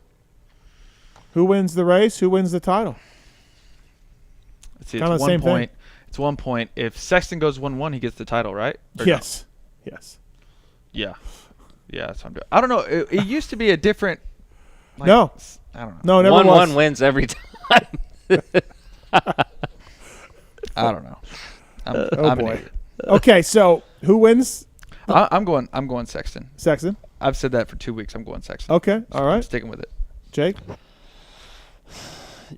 Who wins the race? Who wins the title? See, kind of the same thing. It's 1 point. If Sexton goes 1-1, he gets the title, right? Or yes. No? Yes. Yeah. Yeah, that's what I'm doing. I don't know. It used to be a different. No. I don't know. No, never was. 1-1 wins every time. I don't know. I'm boy. Okay, so who wins? I'm going Sexton. Sexton. I've said that for 2 weeks. I'm going Sexton. Okay. All right. I'm sticking with it. Jake.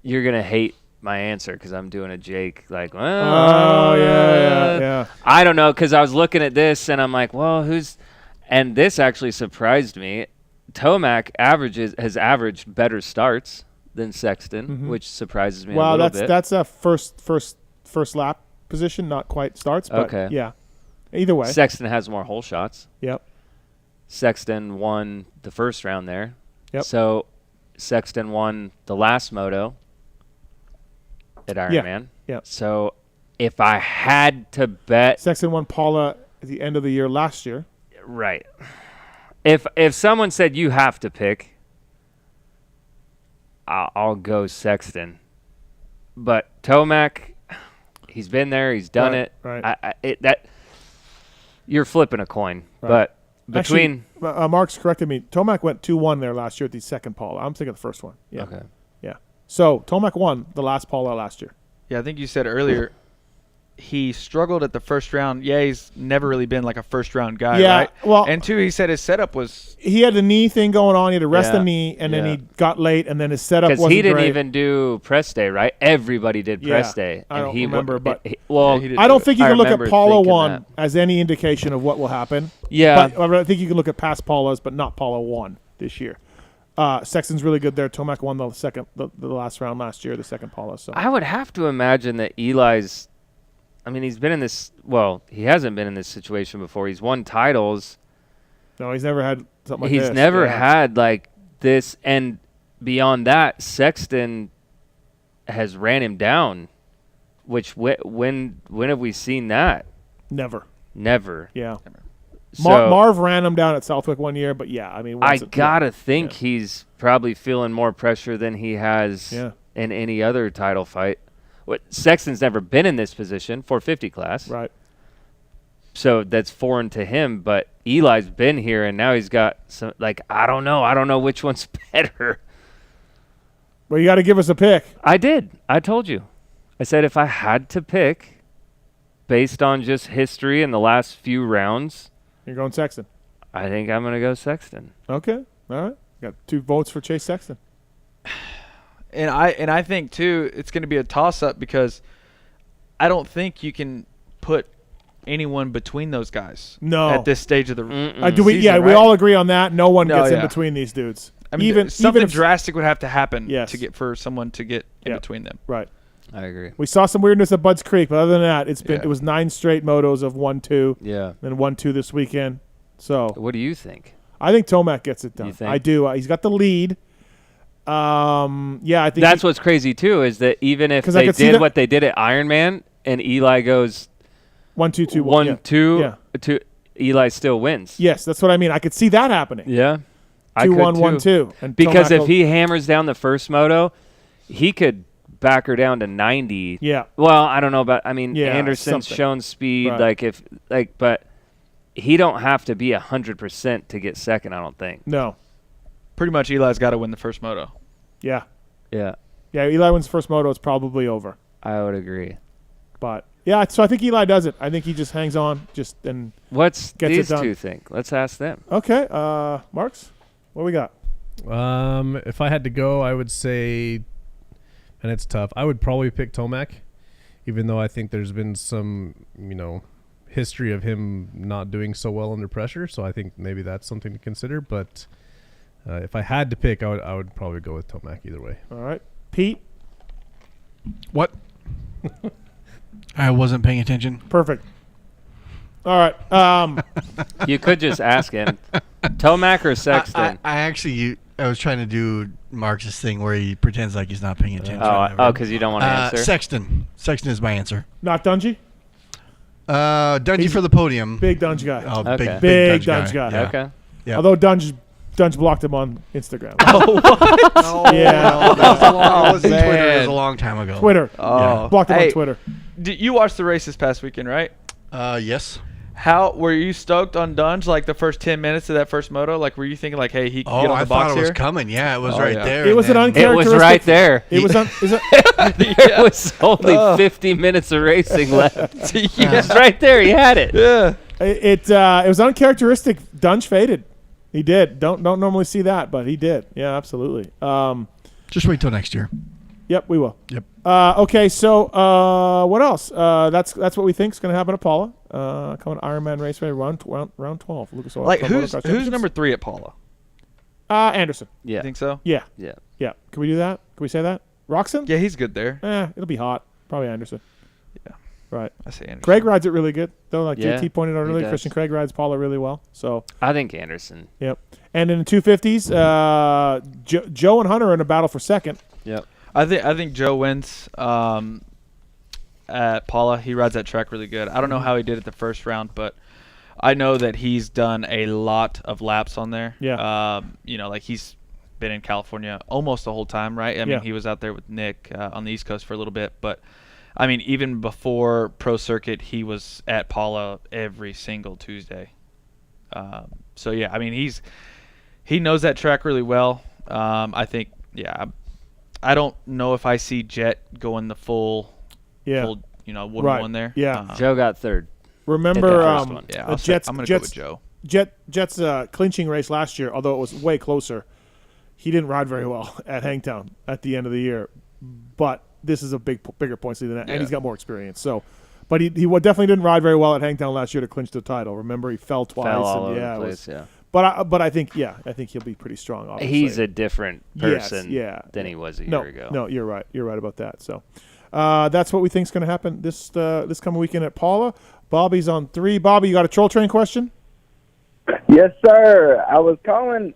You're gonna hate my answer because I'm doing a Jake yeah. I don't know, because I was looking at this and I'm like, well, and this actually surprised me. Tomac has averaged better starts than Sexton, which surprises me a little bit. That's a first lap position, not quite starts, but yeah. Either way. Sexton has more hole shots. Yep. Sexton won the first round there. Yep. So Sexton won the last moto at Ironman. Yeah. So if I had to bet, Sexton won Paula at the end of the year last year. Right. If someone said you have to pick, I'll go Sexton. But Tomac, he's been there, he's done it. Right. You're flipping a coin, but between Mark's corrected me. Tomac went 2-1 there last year at the second Paula. I'm thinking of the first one. Yeah. Okay. Yeah. So Tomac won the last Paula last year. Yeah, I think you said earlier he struggled at the first round. Yeah, he's never really been like a first round guy, right? Well, and two, he said his setup was. He had a knee thing going on. He had to rest the knee, and then he got late, and then his setup wasn't great. Because he didn't great. even do press day, right? Everybody did press day. I and don't remember, but I don't think you can look at Paula 1 as any indication of what will happen. Yeah. But I think you can look at past Paulas, but not Paula 1 this year. Sexton's really good there. Tomac won the last round last year, the second Paula. So I would have to imagine that Eli's. I mean, he's been in this. Well, he hasn't been in this situation before. He's won titles. No, he's never had something like this. He's never had like this, and beyond that, Sexton has ran him down. Which when have we seen that? Never. Yeah. So, Marv ran him down at Southwick one year, but I mean, I gotta think he's probably feeling more pressure than he has in any other title fight. Sexton's never been in this position, 450 class. Right. So that's foreign to him, but Eli's been here, and now he's got some, I don't know which one's better. Well, you got to give us a pick. I did. I told you. I said if I had to pick, based on just history in the last few rounds. You're going Sexton. I think I'm going to go Sexton. Okay. All right. Got 2 votes for Chase Sexton. And I think too it's going to be a toss up because I don't think you can put anyone between those guys. No. At this stage of the do we? season, Yeah, right? we all agree on that. No one No, gets in yeah. between these dudes. I mean, something drastic would have to happen for someone to get in between them. Right. I agree. We saw some weirdness at Budds Creek, but other than that, it was 9 straight motos of 1-2. Yeah. Then 1-2 this weekend. So what do you think? I think Tomac gets it done. You think? I do. He's got the lead. I think that's what's crazy too is that even if they did what they did at Ironman and Eli goes 1-2-2 1-2, Eli still wins. Yes, that's what I mean. I could see that happening. Yeah. 2-1, 1-2. And because Tomac if he hammers down the first moto, he could back her down to 90. Yeah. Well, I don't know about. I mean, Anderson's something. shown speed. Right. But he don't have to be 100% to get second. I don't think. No. Pretty much, Eli's got to win the first moto. Yeah. Yeah. Yeah. Eli wins the first moto. It's probably over. I would agree. But yeah, so I think Eli does it. I think he just hangs on, and what's gets these it done. two think? Let's ask them. Okay. Marks, what we got? If I had to go, I would say, and it's tough, I would probably pick Tomac, even though I think there's been some, history of him not doing so well under pressure. So I think maybe that's something to consider. But if I had to pick, I would probably go with Tomac either way. All right. Pete? What? I wasn't paying attention. Perfect. All right. You could just ask him. Tomac or Sexton? I was trying to do Mark's thing where he pretends like he's not paying attention. Because you don't want to answer? Sexton. Sexton is my answer. Not Dungy? Dungy for the podium. Big Dunge guy. Oh, okay. big Dunge guy. Yeah. Okay. Yeah. Although Dunge blocked him on Instagram. Oh, what? No, yeah. It wasn't Twitter. It was a long time ago. Twitter. Oh. Yeah. Blocked him on Twitter. You watched the race this past weekend, right? Yes. How were you stoked on Dunge? Like the first 10 minutes of that first moto, like were you thinking like, hey, he can get on the box here? I thought it was coming. Yeah, it was there. It was an uncharacteristic. It was right there. It was. There was only 50 minutes of racing left. It was right there. He had it. Yeah. It was uncharacteristic. Dunge faded. He did. Don't normally see that, but he did. Yeah, absolutely. Just wait till next year. Yep, we will. Yep. Okay, so what else? That's what we think is going to happen at Paula. Coming Ironman Race round 12. Lucas Oil. Like who's number 3 at Paula? Anderson. Yeah. You think so? Yeah. Yeah. Yeah. Can we do that? Can we say that? Roxon? Yeah, he's good there. It'll be hot. Probably Anderson. Yeah. Right. I say Anderson. Craig rides it really good, though. Like Yeah, JT pointed out he earlier, does. Christian Craig rides Paula really well. So I think Anderson. Yep. And in the 250s, Joe and Hunter are in a battle for second. Yep. I think Joe wins at Paula. He rides that track really good. I don't know how he did it the first round, but I know that he's done a lot of laps on there. Yeah. Like he's been in California almost the whole time, right? I mean, Yeah. he was out there with Nick on the East Coast for a little bit, but I mean, even before Pro Circuit, he was at Paula every single Tuesday. So yeah, I mean, he knows that track really well. I think, I don't know if I see Jet going the full 1-1 there. Yeah. Joe got third. Remember, I'm going to go with Joe. Jet's clinching race last year, although it was way closer. He didn't ride very well at Hangtown at the end of the year, but this is a bigger points lead than that, and he's got more experience. So, but he definitely didn't ride very well at Hangtown last year to clinch the title. Remember, he fell twice. All and over the place, yeah. But I think he'll be pretty strong. Obviously. He's a different person than he was a year ago. No, you're right. You're right about that. So that's what we think is going to happen this coming weekend at Paula. Bobby's on 3. Bobby, you got a troll train question? Yes, sir. I was calling.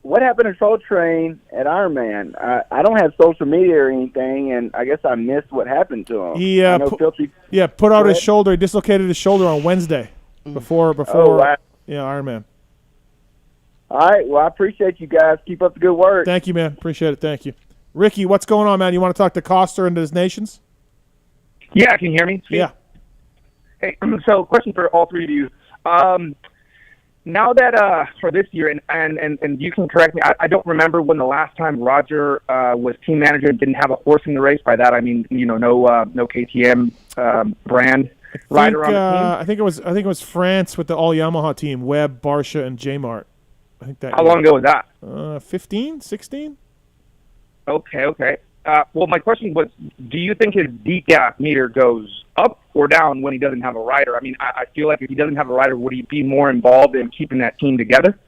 What happened to Troll Train at Ironman? I don't have social media or anything, and I guess I missed what happened to him. He put out his shoulder. He dislocated his shoulder on Wednesday before Ironman. All right. Well, I appreciate you guys. Keep up the good work. Thank you, man. Appreciate it. Thank you. Ricky, what's going on, man? You want to talk to Coster and his nations? Yeah, can you hear me? Yeah. Hey, so question for all three of you. Now that for this year, and you can correct me, I don't remember when the last time Roger was team manager and didn't have a horse in the race. By that I mean, no KTM brand rider on the team. I think it was France with the all Yamaha team, Webb, Barsha, and J-Mart. I think that. How long ago was that? 15, 16. Okay. Well, my question was, do you think his decaf meter goes up or down when he doesn't have a rider? I mean, I feel like if he doesn't have a rider, would he be more involved in keeping that team together?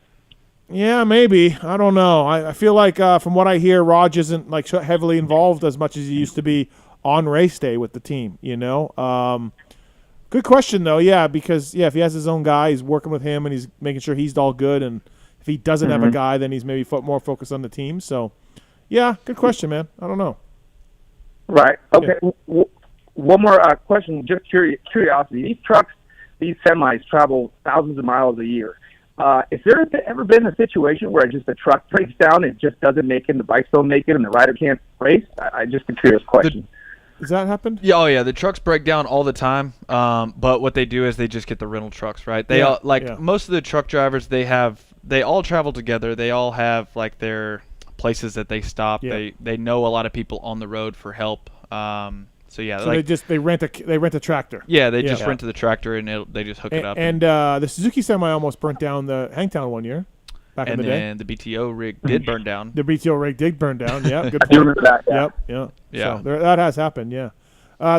Yeah, maybe. I don't know. I feel like from what I hear, Raj isn't like heavily involved as much as he used to be on race day with the team. Good question though. Yeah, because if he has his own guy, he's working with him and he's making sure he's all good. And if he doesn't have a guy, then he's maybe more focused on the team. So, yeah, good question, man. I don't know. Right. Okay. Yeah. One more question. Just curiosity. These trucks, these semis travel thousands of miles a year. Is there ever been a situation where just the truck breaks down, it just doesn't make it, and the bikes don't make it, and the rider can't race? I just a curious question. Has that happened? Yeah, yeah. The trucks break down all the time. But what they do is they just get the rental trucks, right? They all most of the truck drivers. They all travel together. They all have like their places that they stop. Yeah. They know a lot of people on the road for help. So they rent a tractor. Yeah, they just rent the tractor and they just hook it up. And the Suzuki semi almost burnt down the Hangtown one year. Back in the day. And the BTO rig did burn down. The BTO rig did burn down. Yeah, good point. I do remember that. Yeah. Yep. Yeah. So that has happened. Yeah.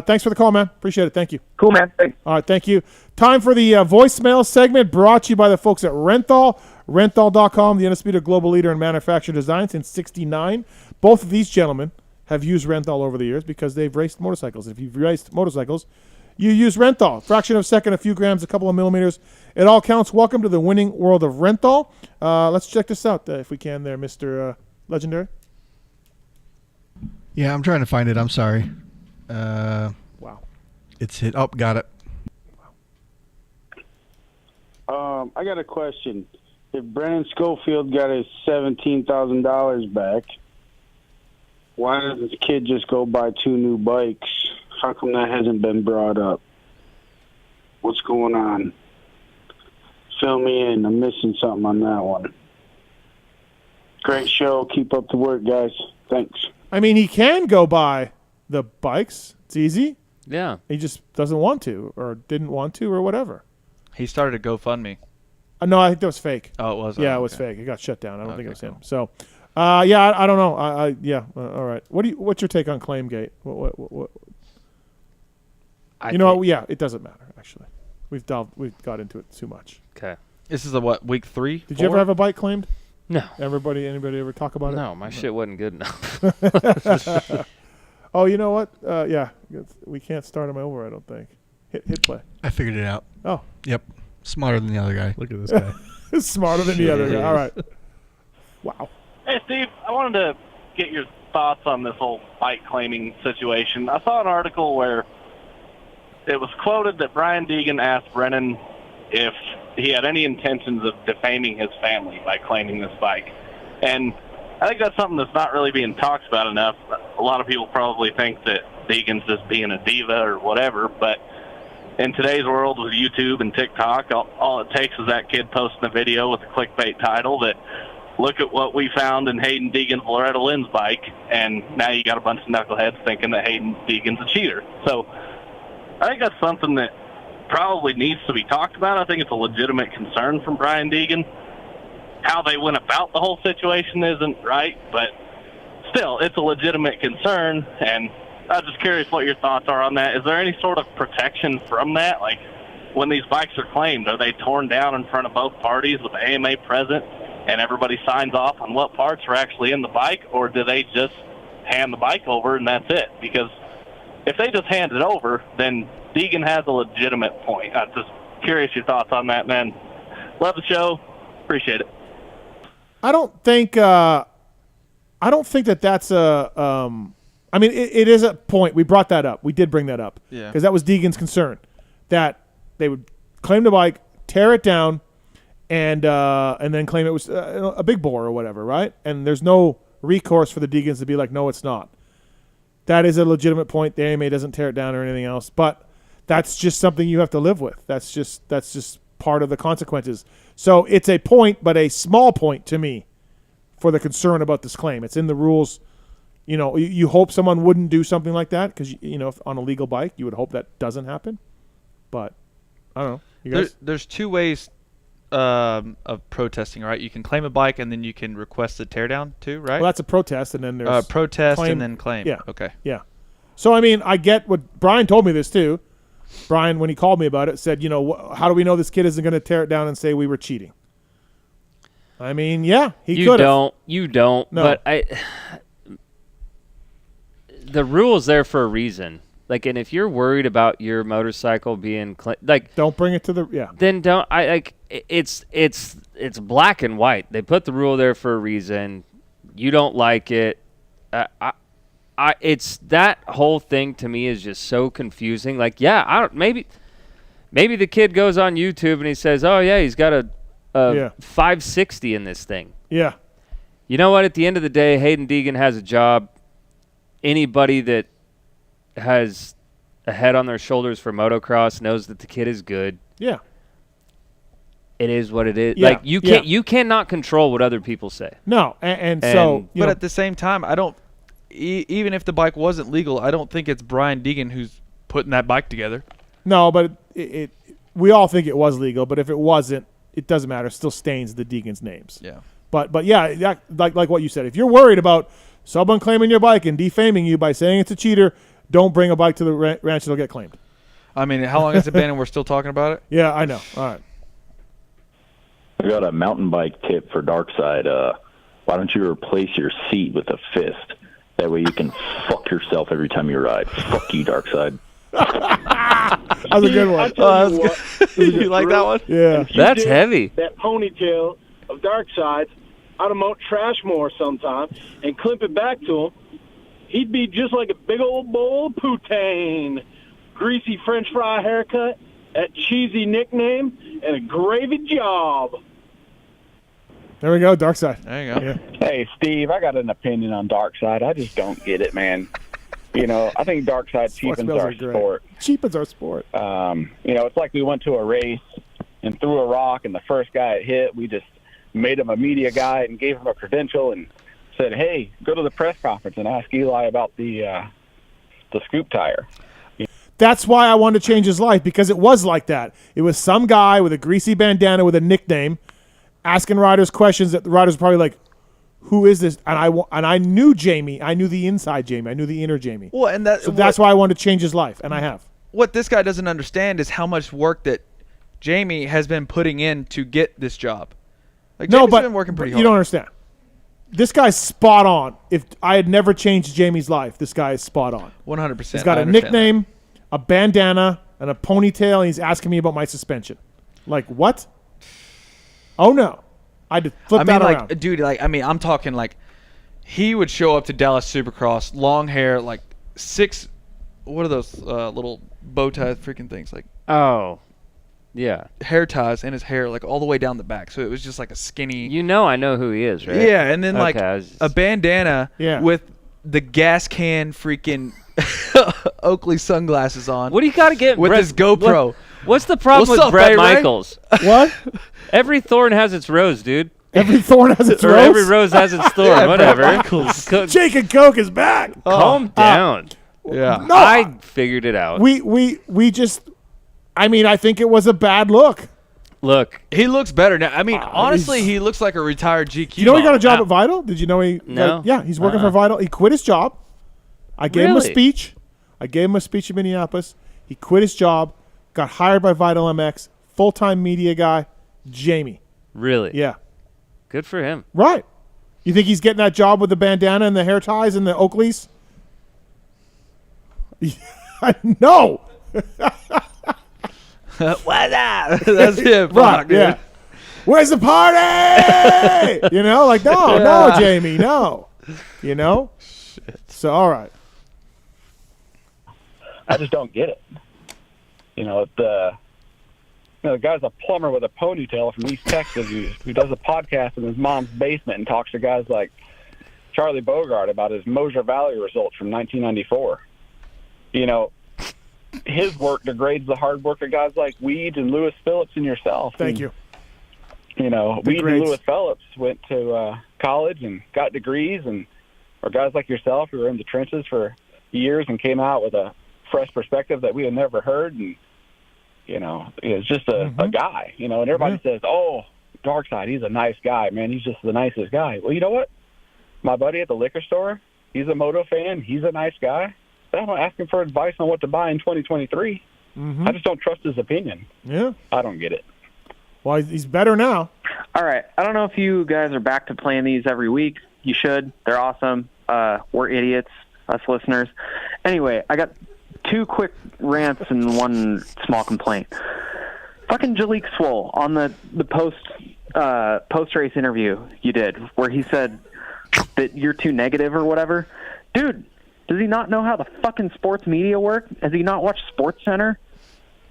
Thanks for the call, man. Appreciate it. Thank you. Cool, man. Thanks. All right, thank you. Time for the voicemail segment brought to you by the folks at Renthal. Renthal.com, the undisputed global leader in manufactured design since '69. Both of these gentlemen have used Renthal over the years because they've raced motorcycles. If you've raced motorcycles, you use Renthal. Fraction of a second, a few grams, a couple of millimeters. It all counts. Welcome to the winning world of Renthal. Let's check this out if we can there, Mr. Legendary. Yeah, I'm trying to find it. I'm sorry. Wow. It's hit. Oh, got it. I got a question. If Brennan Schofield got his $17,000 back, why doesn't the kid just go buy 2 new bikes? How come that hasn't been brought up? What's going on? Fill me in. I'm missing something on that one. Great show. Keep up the work, guys. Thanks. I mean, he can go buy the bikes. It's easy. Yeah. He just doesn't want to or didn't want to or whatever. He started a GoFundMe. No, I think that was fake. Oh, it was? Yeah, it was fake. It got shut down. I don't think it was him. So, I don't know. All right. What's your take on Claimgate? What? Yeah, it doesn't matter, actually. We've got into it too much. Okay. This is week 3? Did you ever have a bike claimed? No. Anybody ever talk about it? No, my shit wasn't good enough. Oh, you know what? We can't start them over, I don't think. Hit play. I figured it out. Oh. Yep. Smarter than the other guy. Look at this guy. Smarter than the other guy. All right. Wow. Hey, Steve, I wanted to get your thoughts on this whole bike claiming situation. I saw an article where it was quoted that Brian Deegan asked Brennan if he had any intentions of defaming his family by claiming this bike. And I think that's something that's not really being talked about enough. A lot of people probably think that Deegan's just being a diva or whatever, but in today's world with YouTube and TikTok, all it takes is that kid posting a video with a clickbait title that, look at what we found in Hayden Deegan's Loretta Lynn's bike, and now you got a bunch of knuckleheads thinking that Hayden Deegan's a cheater. So I think that's something that probably needs to be talked about. I think it's a legitimate concern from Brian Deegan. How they went about the whole situation isn't right, but still, it's a legitimate concern, and I'm just curious what your thoughts are on that. Is there any sort of protection from that? Like, when these bikes are claimed, are they torn down in front of both parties with the AMA present and everybody signs off on what parts are actually in the bike, or do they just hand the bike over and that's it? Because if they just hand it over, then Deegan has a legitimate point. I'm just curious your thoughts on that, man. Love the show. Appreciate it. I don't think that that's a I mean, it is a point. We brought that up. We did bring that up. Yeah. Because that was Deegan's concern, that they would claim the bike, tear it down, and then claim it was a big bore or whatever, right? And there's no recourse for the Deegans to be like, no, it's not. That is a legitimate point. The AMA doesn't tear it down or anything else, but that's just something you have to live with. That's just part of the consequences. So it's a point, but a small point to me for the concern about this claim. It's in the rules. You know, you hope someone wouldn't do something like that because, you know, if on a legal bike, you would hope that doesn't happen. But I don't know. You guys? There's 2 ways of protesting, right? You can claim a bike and then you can request a teardown too, right? Well, that's a protest, and then there's protest claim. and then claim. Yeah. Okay. Yeah. So I mean, I get what Brian told me this too. Brian, when he called me about it, said, how do we know this kid isn't going to tear it down and say we were cheating? I mean, yeah, he could have. You don't. No. But the rule's there for a reason. Like, and if you're worried about your motorcycle being don't bring it to the Then don't. It's black and white. They put the rule there for a reason. You don't like it. It's that whole thing to me is just so confusing. Like, yeah, I don't. Maybe the kid goes on YouTube and he says, "Oh yeah, he's got a 560 in this thing." Yeah. You know what? At the end of the day, Hayden Deegan has a job. Anybody that has a head on their shoulders for motocross knows that the kid is good. Yeah. It is what it is. Yeah, like you cannot control what other people say. No, and so but at the same time, I don't. Even if the bike wasn't legal, I don't think it's Brian Deegan who's putting that bike together. No, but we all think it was legal. But if it wasn't, it doesn't matter. It still stains the Deegan's names. Yeah. But yeah, like what you said. If you're worried about someone claiming your bike and defaming you by saying it's a cheater, don't bring a bike to the ranch. It'll get claimed. I mean, how long has it been and we're still talking about it? Yeah, I know. All right. I got a mountain bike tip for Darkside. Why don't you replace your seat with a fist? That way you can fuck yourself every time you ride. Fuck you, Darkside. That was a good one. You like that one? Yeah. That's heavy. That ponytail of Darkside, I'd Mount Trashmore sometime and clip it back to him. He'd be just like a big old bowl of poutine. Greasy French fry haircut, that cheesy nickname, and a gravy job. There we go, Darkside. There you go. Yeah. Hey, Steve, I got an opinion on Darkside. I just don't get it, man. I think Darkside cheapens our sport. Cheapens our sport. It's like we went to a race and threw a rock, and the first guy it hit, we just made him a media guy and gave him a credential and said, hey, go to the press conference and ask Eli about the scoop tire. That's why I wanted to change his life, because it was like that. It was some guy with a greasy bandana with a nickname asking riders questions that the riders were probably like, who is this? And I knew Jamie. I knew the inside Jamie. I knew the inner Jamie. Well, and that's why I wanted to change his life, and I have. What this guy doesn't understand is how much work that Jamie has been putting in to get this job. Like, Jamie's been working pretty hard. You don't understand. This guy's spot on. If I had never changed Jamie's life, this guy is spot on. 100%. He's got a nickname, a bandana, and a ponytail, and he's asking me about my suspension. Like, what? Oh, no. I had to flip that around. Dude, I'm talking like he would show up to Dallas Supercross, long hair, like what are those little bow tie freaking things? Like, oh, yeah. Hair ties in his hair, like all the way down the back. So it was just like a skinny. I know who he is, right? Yeah, and then a bandana with the gas can freaking Oakley sunglasses on. What do you got to get with his GoPro? What's the problem with Brett Michaels? What? Every thorn has its rose, dude. Every thorn has its or rose? Every rose has its thorn, whatever. Jake and Coke is back. Calm down. Yeah. No, I figured it out. We just, I think it was a bad look. Look. He looks better now. Honestly, he looks like a retired GQ. You know he got a job at Vital? Did you know he? No. Yeah, he's working for Vital. He quit his job. I gave him a speech. in Minneapolis. He quit his job, got hired by Vital MX, full-time media guy, Jamie. Really? Yeah. Good for him. Right. You think he's getting that job with the bandana and the hair ties and the Oakleys? No. What up? That's him. Right, yeah. Where's the party? No, Jamie, no. Shit. So, all right. I just don't get it. The guy's a plumber with a ponytail from East Texas who does a podcast in his mom's basement and talks to guys like Charlie Bogart about his Mosher Valley results from 1994. His work degrades the hard work of guys like Weeds and Lewis Phillips and yourself. Thank you. Weeds and Lewis Phillips went to college and got degrees, or guys like yourself who were in the trenches for years and came out with a fresh perspective that we had never heard. And it's just a guy, and everybody says, oh, Darkside, he's a nice guy, man. He's just the nicest guy. Well, you know what? My buddy at the liquor store, he's a moto fan. He's a nice guy. I'm asking for advice on what to buy in 2023. Mm-hmm. I just don't trust his opinion. Yeah. I don't get it. Well, he's better now. All right. I don't know if you guys are back to playing these every week. You should. They're awesome. We're idiots, us listeners. Anyway, I got 2 quick rants and 1 small complaint. Fucking Jalik Swole on the post race interview you did, where he said that you're too negative or whatever. Dude, does he not know how the fucking sports media work? Has he not watched Sports Center?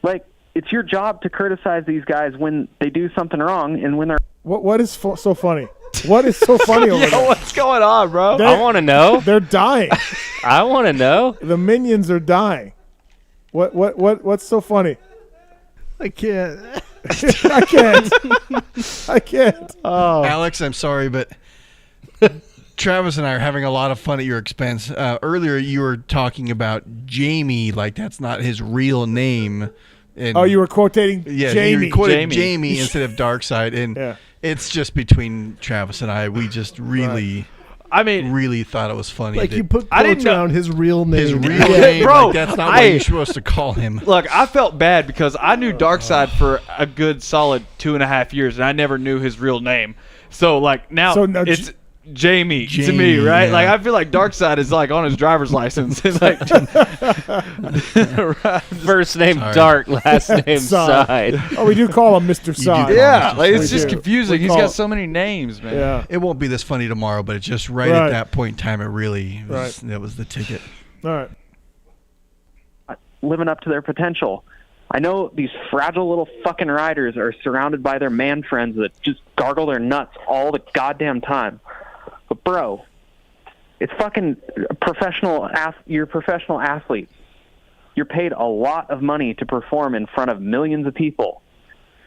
Like, it's your job to criticize these guys when they do something wrong and when they're... What is so funny? What is so funny over there? What's going on, bro? I want to know. They're dying. I want to know. The minions are dying. What's so funny? I can't. I can't. I can't. Oh, Alex, I'm sorry, but Travis and I are having a lot of fun at your expense. Earlier, you were talking about Jamie, like that's not his real name. And you were quoting Jamie. You quoted Jamie instead of Darkseid, and it's just between Travis and I. We just really... really thought it was funny. Like you put quotes around his real name. His real name, bro. Like that's not what you're supposed to call him. Look, I felt bad because I knew Darkseid for a good solid 2.5 years, and I never knew his real name. So like now it's Jamie to me, right? Yeah. Like I feel like Darkseid is like on his driver's license. It's like first name Dark, last name Side. Oh, we do call him Mr. Side. Yeah, like it's just confusing. He's got so many names, man. Yeah. It won't be this funny tomorrow, but it's just right at that point in time. It really was, that was the ticket. All right. living up to their potential. I know these fragile little fucking riders are surrounded by their man friends that just gargle their nuts all the goddamn time. But bro, it's fucking you're professional athletes. You're paid a lot of money to perform in front of millions of people.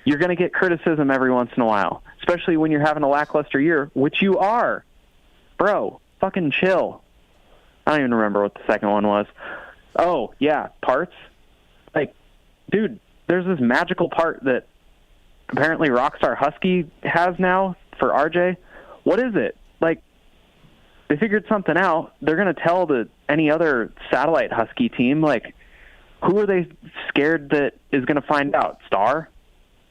You're going to get criticism every once in a while, especially when you're having a lackluster year, which you are. Bro, fucking chill. I don't even remember what the second one was. Oh, yeah, parts. Like, dude, there's this magical part that apparently Rockstar Husky has now for RJ. What is it? Like, they figured something out. They're going to tell any other satellite Husky team, like, who are they scared that is going to find out? Star?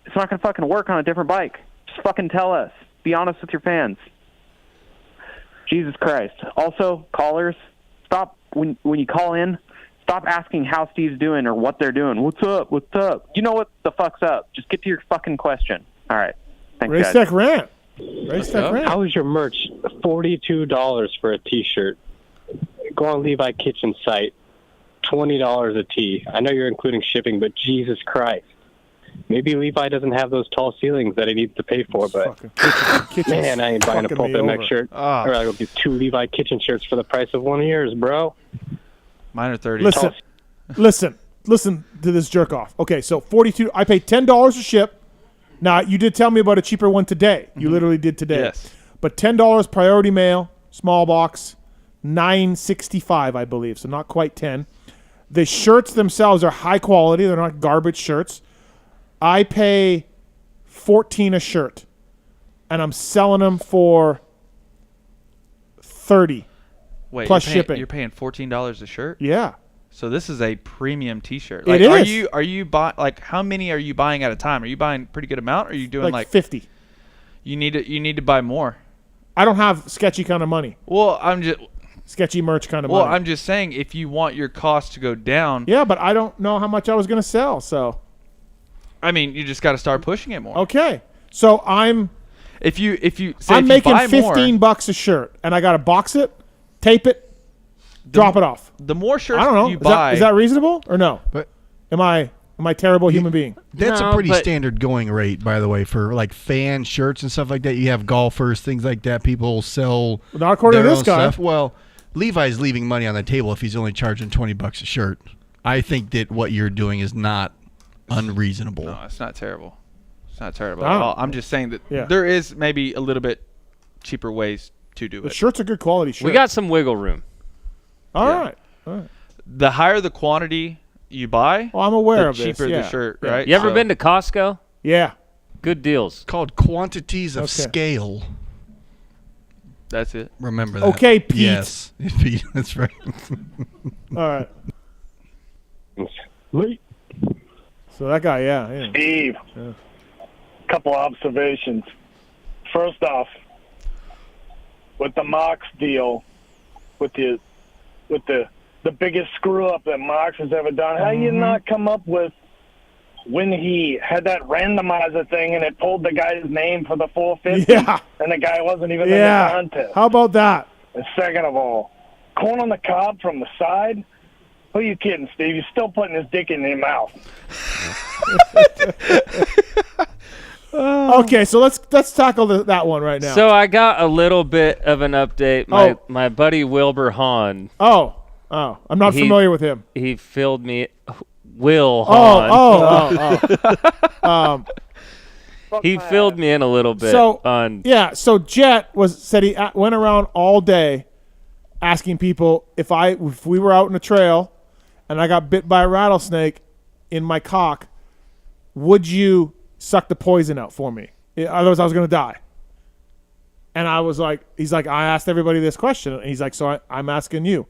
It's not going to fucking work on a different bike. Just fucking tell us. Be honest with your fans. Jesus Christ. Also, callers, stop when you call in, stop asking how Steve's doing or what they're doing. What's up? What's up? You know what the fuck's up. Just get to your fucking question. All right. Thanks, Race guys. Tech Rant. Race Tech Rant. How is your merch? $42 for a T-shirt. Go on Levi Kitchen site. $20 a tee. I know you're including shipping, but Jesus Christ. Maybe Levi doesn't have those tall ceilings that he needs to pay for, but man, I ain't buying a PulpMX shirt. Or I'll get 2 Levi Kitchen shirts for the price of one of yours, bro. Mine are 30. Listen to this jerk off. Okay, so 42. I paid $10 to ship. Now you did tell me about a cheaper one today. You literally did today. Yes. But $10 priority mail, small box, $9.65 I believe. So not quite 10. The shirts themselves are high quality. They're not garbage shirts. I pay $14 a shirt, and I'm selling them for $30 plus shipping. You're paying $14 a shirt? Yeah. So this is a premium T-shirt. It is. Are you how many are you buying at a time? Are you buying a pretty good amount? Or are you doing like 50? You need to buy more. I don't have sketchy kind of money. Well, I'm just sketchy merch kind of money. Well, I'm just saying if you want your cost to go down. Yeah, but I don't know how much I was going to sell, so. I mean, you just got to start pushing it more. Okay, so I'm making $15 a shirt, and I got to box it, tape it, drop it off. The more shirts I don't know. you buy, is that reasonable or no? But am I a terrible human being? That's a pretty standard going rate, by the way, for like fan shirts and stuff like that. You have golfers, things like that. People sell not according to their this own guy. stuff. Well, Levi's leaving money on the table if he's only charging $20 a shirt. I think that what you're doing is not unreasonable. No, it's not terrible. It's not terrible at all. I'm just saying that there is maybe a little bit cheaper ways to do it. The shirts are good quality shirts. We got some wiggle room. All right. The higher the quantity you buy, I'm aware of the this. cheaper the shirt, right? You ever been to Costco? Yeah. Good deals. Called quantities of scale. That's it. Remember that. Okay, Pete. Yes. Pete, that's right. All right. So that guy, yeah. Steve, couple observations. First off, with the Mox deal, with the biggest screw up that Mox has ever done, how you not come up with when he had that randomizer thing and it pulled the guy's name for the 450, and the guy wasn't even in the contest? How about that? And second of all, corn on the cob from the side. Who are you kidding, Steve? You're still putting his dick in your mouth. Okay, so let's tackle that one right now. So I got a little bit of an update. My buddy Wilbur Hahn. Oh, I'm not familiar with him. He filled me. Will Hahn. He filled me in a little bit. So Jet said he went around all day asking people if we were out in a trail and I got bit by a rattlesnake in my cock, would you suck the poison out for me? Otherwise I was going to die. And I was like, he's like, I asked everybody this question. And he's like, so I'm asking you.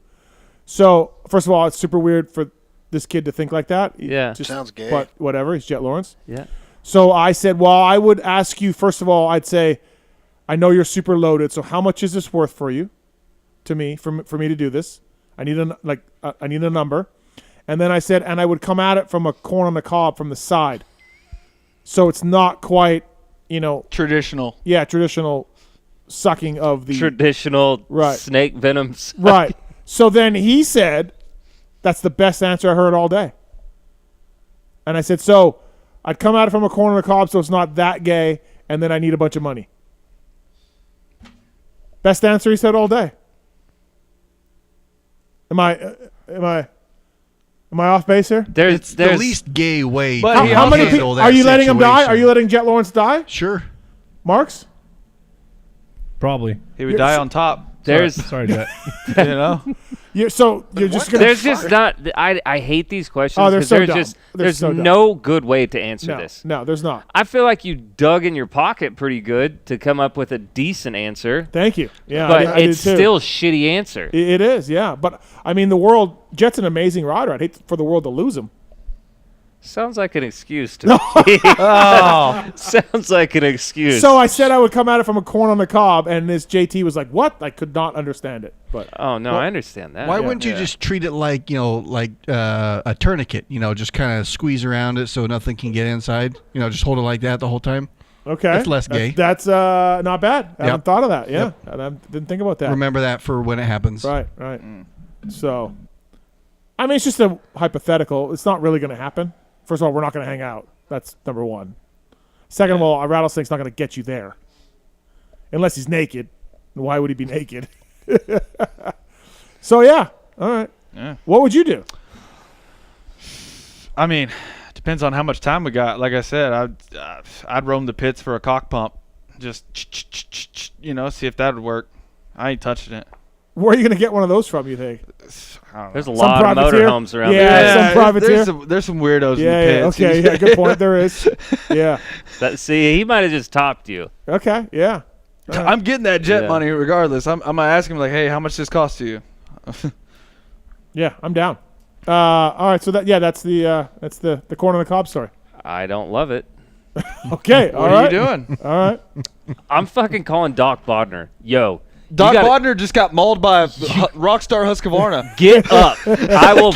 So first of all, it's super weird for this kid to think like that. Yeah. Sounds gay. But whatever, he's Jet Lawrence. Yeah. So I said, well, I would ask you, first of all, I'd say, I know you're super loaded. So how much is this worth for you? To me, for me to do this, I need a number, and then I said, and I would come at it from a corn on the cob from the side, so it's not quite, traditional. Yeah, traditional sucking of the traditional snake venoms. Right. So then he said, that's the best answer I heard all day, and I said, so I'd come at it from a corn on the cob, so it's not that gay, and then I need a bunch of money. Best answer he said all day. Am I off base here? It's the least gay way. But how many people are you letting him die? Are you letting Jet Lawrence die? Sure. Marks? Probably. He would die on top. Sorry, Jet. You're just gonna. There's just not. I hate these questions. Oh, they're so dumb. There's so dumb. no good way to answer this. No, there's not. I feel like you dug in your pocket pretty good to come up with a decent answer. Thank you. Yeah, but I it's did too. still a shitty answer. It is, yeah. But I mean, Jet's an amazing rider. I'd hate for the world to lose him. Sounds like an excuse to me. Sounds like an excuse. So I said I would come at it from a corn on the cob, and this JT was like, "What?" I could not understand it. But I understand that. Why wouldn't you just treat it like a tourniquet? Just kind of squeeze around it so nothing can get inside. Just hold it like that the whole time. Okay, that's less gay. That's not bad. I haven't thought of that. Yeah, and I didn't think about that. Remember that for when it happens. Right. So, I mean, it's just a hypothetical. It's not really going to happen. First of all, we're not going to hang out. That's number one. Second of all, a rattlesnake's not going to get you there. Unless he's naked. Why would he be naked? So, yeah. All right. Yeah. What would you do? I mean, depends on how much time we got. Like I said, I'd roam the pits for a cock pump. Just, see if that would work. I ain't touching it. Where are you going to get one of those from, you think? There's a lot of motorhomes around there. Yeah, some privateer. There's some weirdos in the pits. Okay, yeah, good point. There is. Yeah. See, he might have just topped you. Okay, yeah. I'm getting that jet money regardless. I'm going to ask him, like, hey, how much does this cost to you? Yeah, I'm down. All right, so that's the corn on the cob story. I don't love it. Okay, what are you doing? All right. I'm fucking calling Doc Bodner. Yo. Doc Bodner just got mauled by a Rockstar Husqvarna. Get up. I will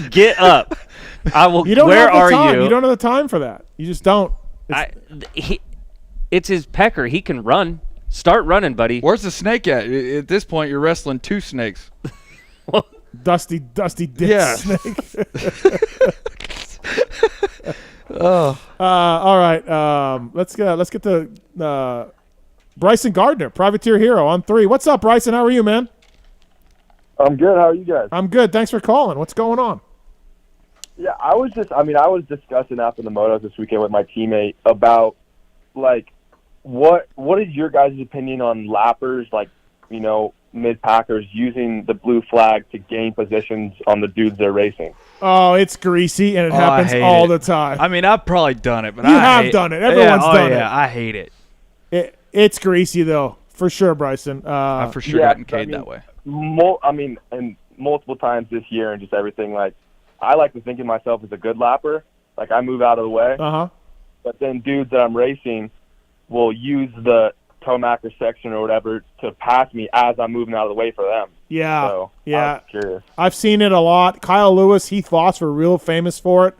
get up. I will. You don't where have the are time. you? You don't have the time for that. You just don't. It's his pecker. He can run. Start running, buddy. Where's the snake at? At this point, you're wrestling two snakes. Dusty dick snake. Oh. All right. Let's get to Bryson Gardner, Privateer Hero on 3. What's up, Bryson? How are you, man? I'm good. How are you guys? I'm good. Thanks for calling. What's going on? Yeah, I was discussing after the motos this weekend with my teammate about, like, what is your guys' opinion on lappers, like, mid-packers using the blue flag to gain positions on the dudes they're racing? Oh, it's greasy, and it happens all the time. I mean, I've probably done it, but you have done it. Everyone's done it. Yeah, I hate it. It's greasy, though, for sure, Bryson. I've for sure gotten K'd that way. And multiple times this year and just everything, like, I like to think of myself as a good lapper. Like, I move out of the way. Uh-huh. But then dudes that I'm racing will use the Tomac or section or whatever to pass me as I'm moving out of the way for them. Yeah. So, yeah. I was curious. I've seen it a lot. Kyle Lewis, Heath Voss were real famous for it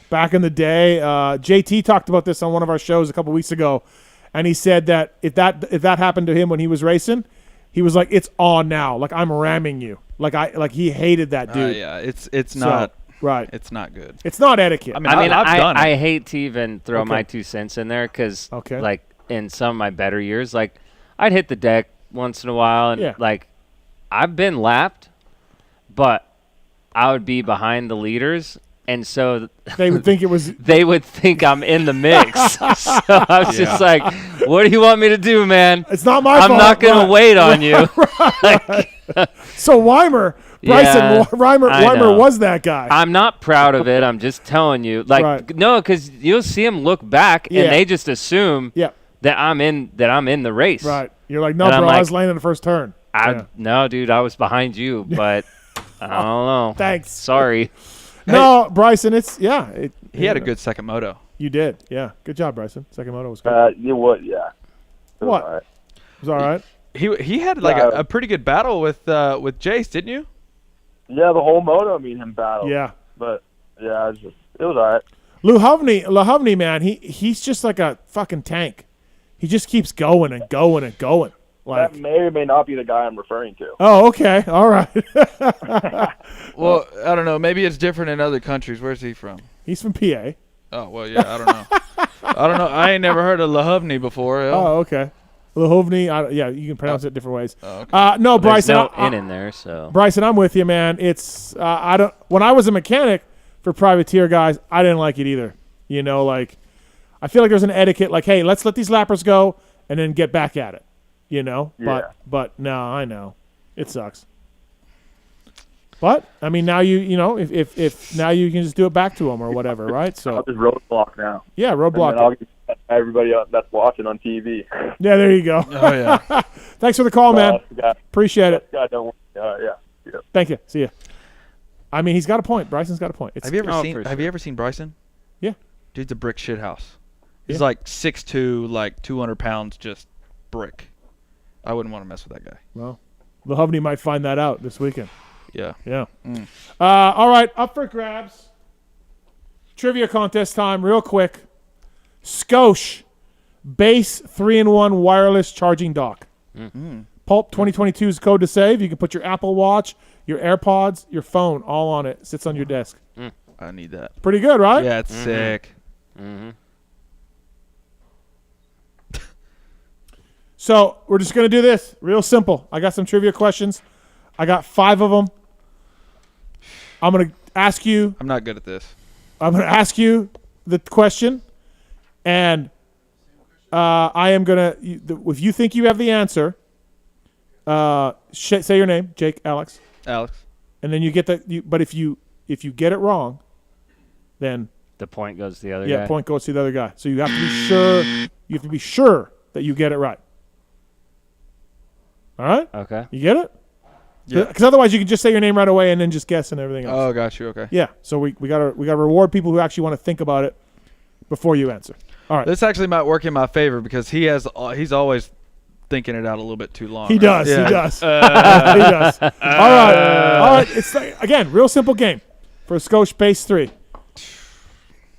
back in the day. JT talked about this on one of our shows a couple weeks ago, and he said that if that happened to him when he was racing, he was like, "It's on now. Like, I'm ramming you." Like he hated that dude. Yeah, it's not right. It's not good. It's not etiquette. I mean, I've done it. I hate to even throw Okay. my 2 cents in there because, Okay. like, in some of my better years, like, I'd hit the deck once in a while, and, Yeah. like, I've been lapped, but I would be behind the leaders, and so They would think it was. they would think I'm in the mix. So I was just like, what do you want me to do, man? It's not my I'm fault. not going Right. to wait on you. So Weimer, Bryson, Yeah, Weimer I know. was that guy. I'm not proud of it. I'm just telling you. Like, Right. no, because you'll see them look back, Yeah. and they just assume Yeah. that I'm in the race. Right. You're like, no, And I'm bro, I like, was laying in the first turn. Yeah. No, dude, I was behind you, but I don't know. Thanks. Sorry. No, Bryson, it's He had a good second moto. You did, yeah. Good job, Bryson. Second moto was good. You would, yeah. It was What? all right. It was all right. He had like a pretty good battle with Jace, didn't you? Yeah, the whole moto, me and him battled. Yeah. But, yeah, it was all right. Lahovny, man, he's just like a fucking tank. He just keeps going and going and going. Like, That may or may not be the guy I'm referring to. oh, okay, all right. Well, I don't know. Maybe it's different in other countries. Where's he from? He's from PA. Oh, well, yeah, I don't know. I don't know. I ain't never heard of Lahovny before. Oh, okay. Lahovny, yeah, you can pronounce it different ways. Oh, okay. No, Well, Bryson, there's no in there, so. Bryson, I'm with you, man. It's I don't. When I was a mechanic for privateer guys, I didn't like it either. You know, like I feel like there's an etiquette, like, hey, let's let these lappers go and then get back at it. You know, Yeah. but no, I know it sucks. But I mean, now you know if now you can just do it back to them or whatever, right? So I'll just roadblock now. yeah, And roadblock. then I'll get everybody else that's watching on TV. Yeah, there you go. Oh, yeah. Thanks for the call, man. Yeah. Appreciate it. Yeah, don't worry. Yeah. Thank you. See ya. I mean, he's got a point. Bryson's got a point. Have you ever seen Bryson? Yeah. Dude's a brick shit house. He's Yeah. like 6'2", like 200 pounds, just brick. I wouldn't want to mess with that guy. Well, Lahovny might find that out this weekend. Yeah. Yeah. All right, up for grabs. Trivia contest time, real quick. Skosh Base 3-in-1 wireless charging dock. Pulp 2022's code to save. You can put your Apple Watch, your AirPods, your phone all on it. Sits on your desk. I need that. Pretty good, right? Yeah, it's sick. So we're just going to do this. Real simple. I got some trivia questions. I got 5 of them. I'm going to ask you. I'm not good at this. I'm going to ask you the question. And I am going to, if you think you have the answer, say your name, Jake, Alex. Alex. And then you get that. But if you get it wrong, then the point goes to the other guy. Yeah, point goes to the other guy. So you have to be sure. You have to be sure that you get it right. All right. Okay. You get it? Yeah. Because otherwise, you can just say your name right away and then just guess and everything else. Oh, got you. Okay. Yeah. So we gotta reward people who actually want to think about it before you answer. All right. This actually might work in my favor because he's always thinking it out a little bit too long. He right? does. Yeah. He does. He does. All right. It's again real simple game for Skosh Base 3.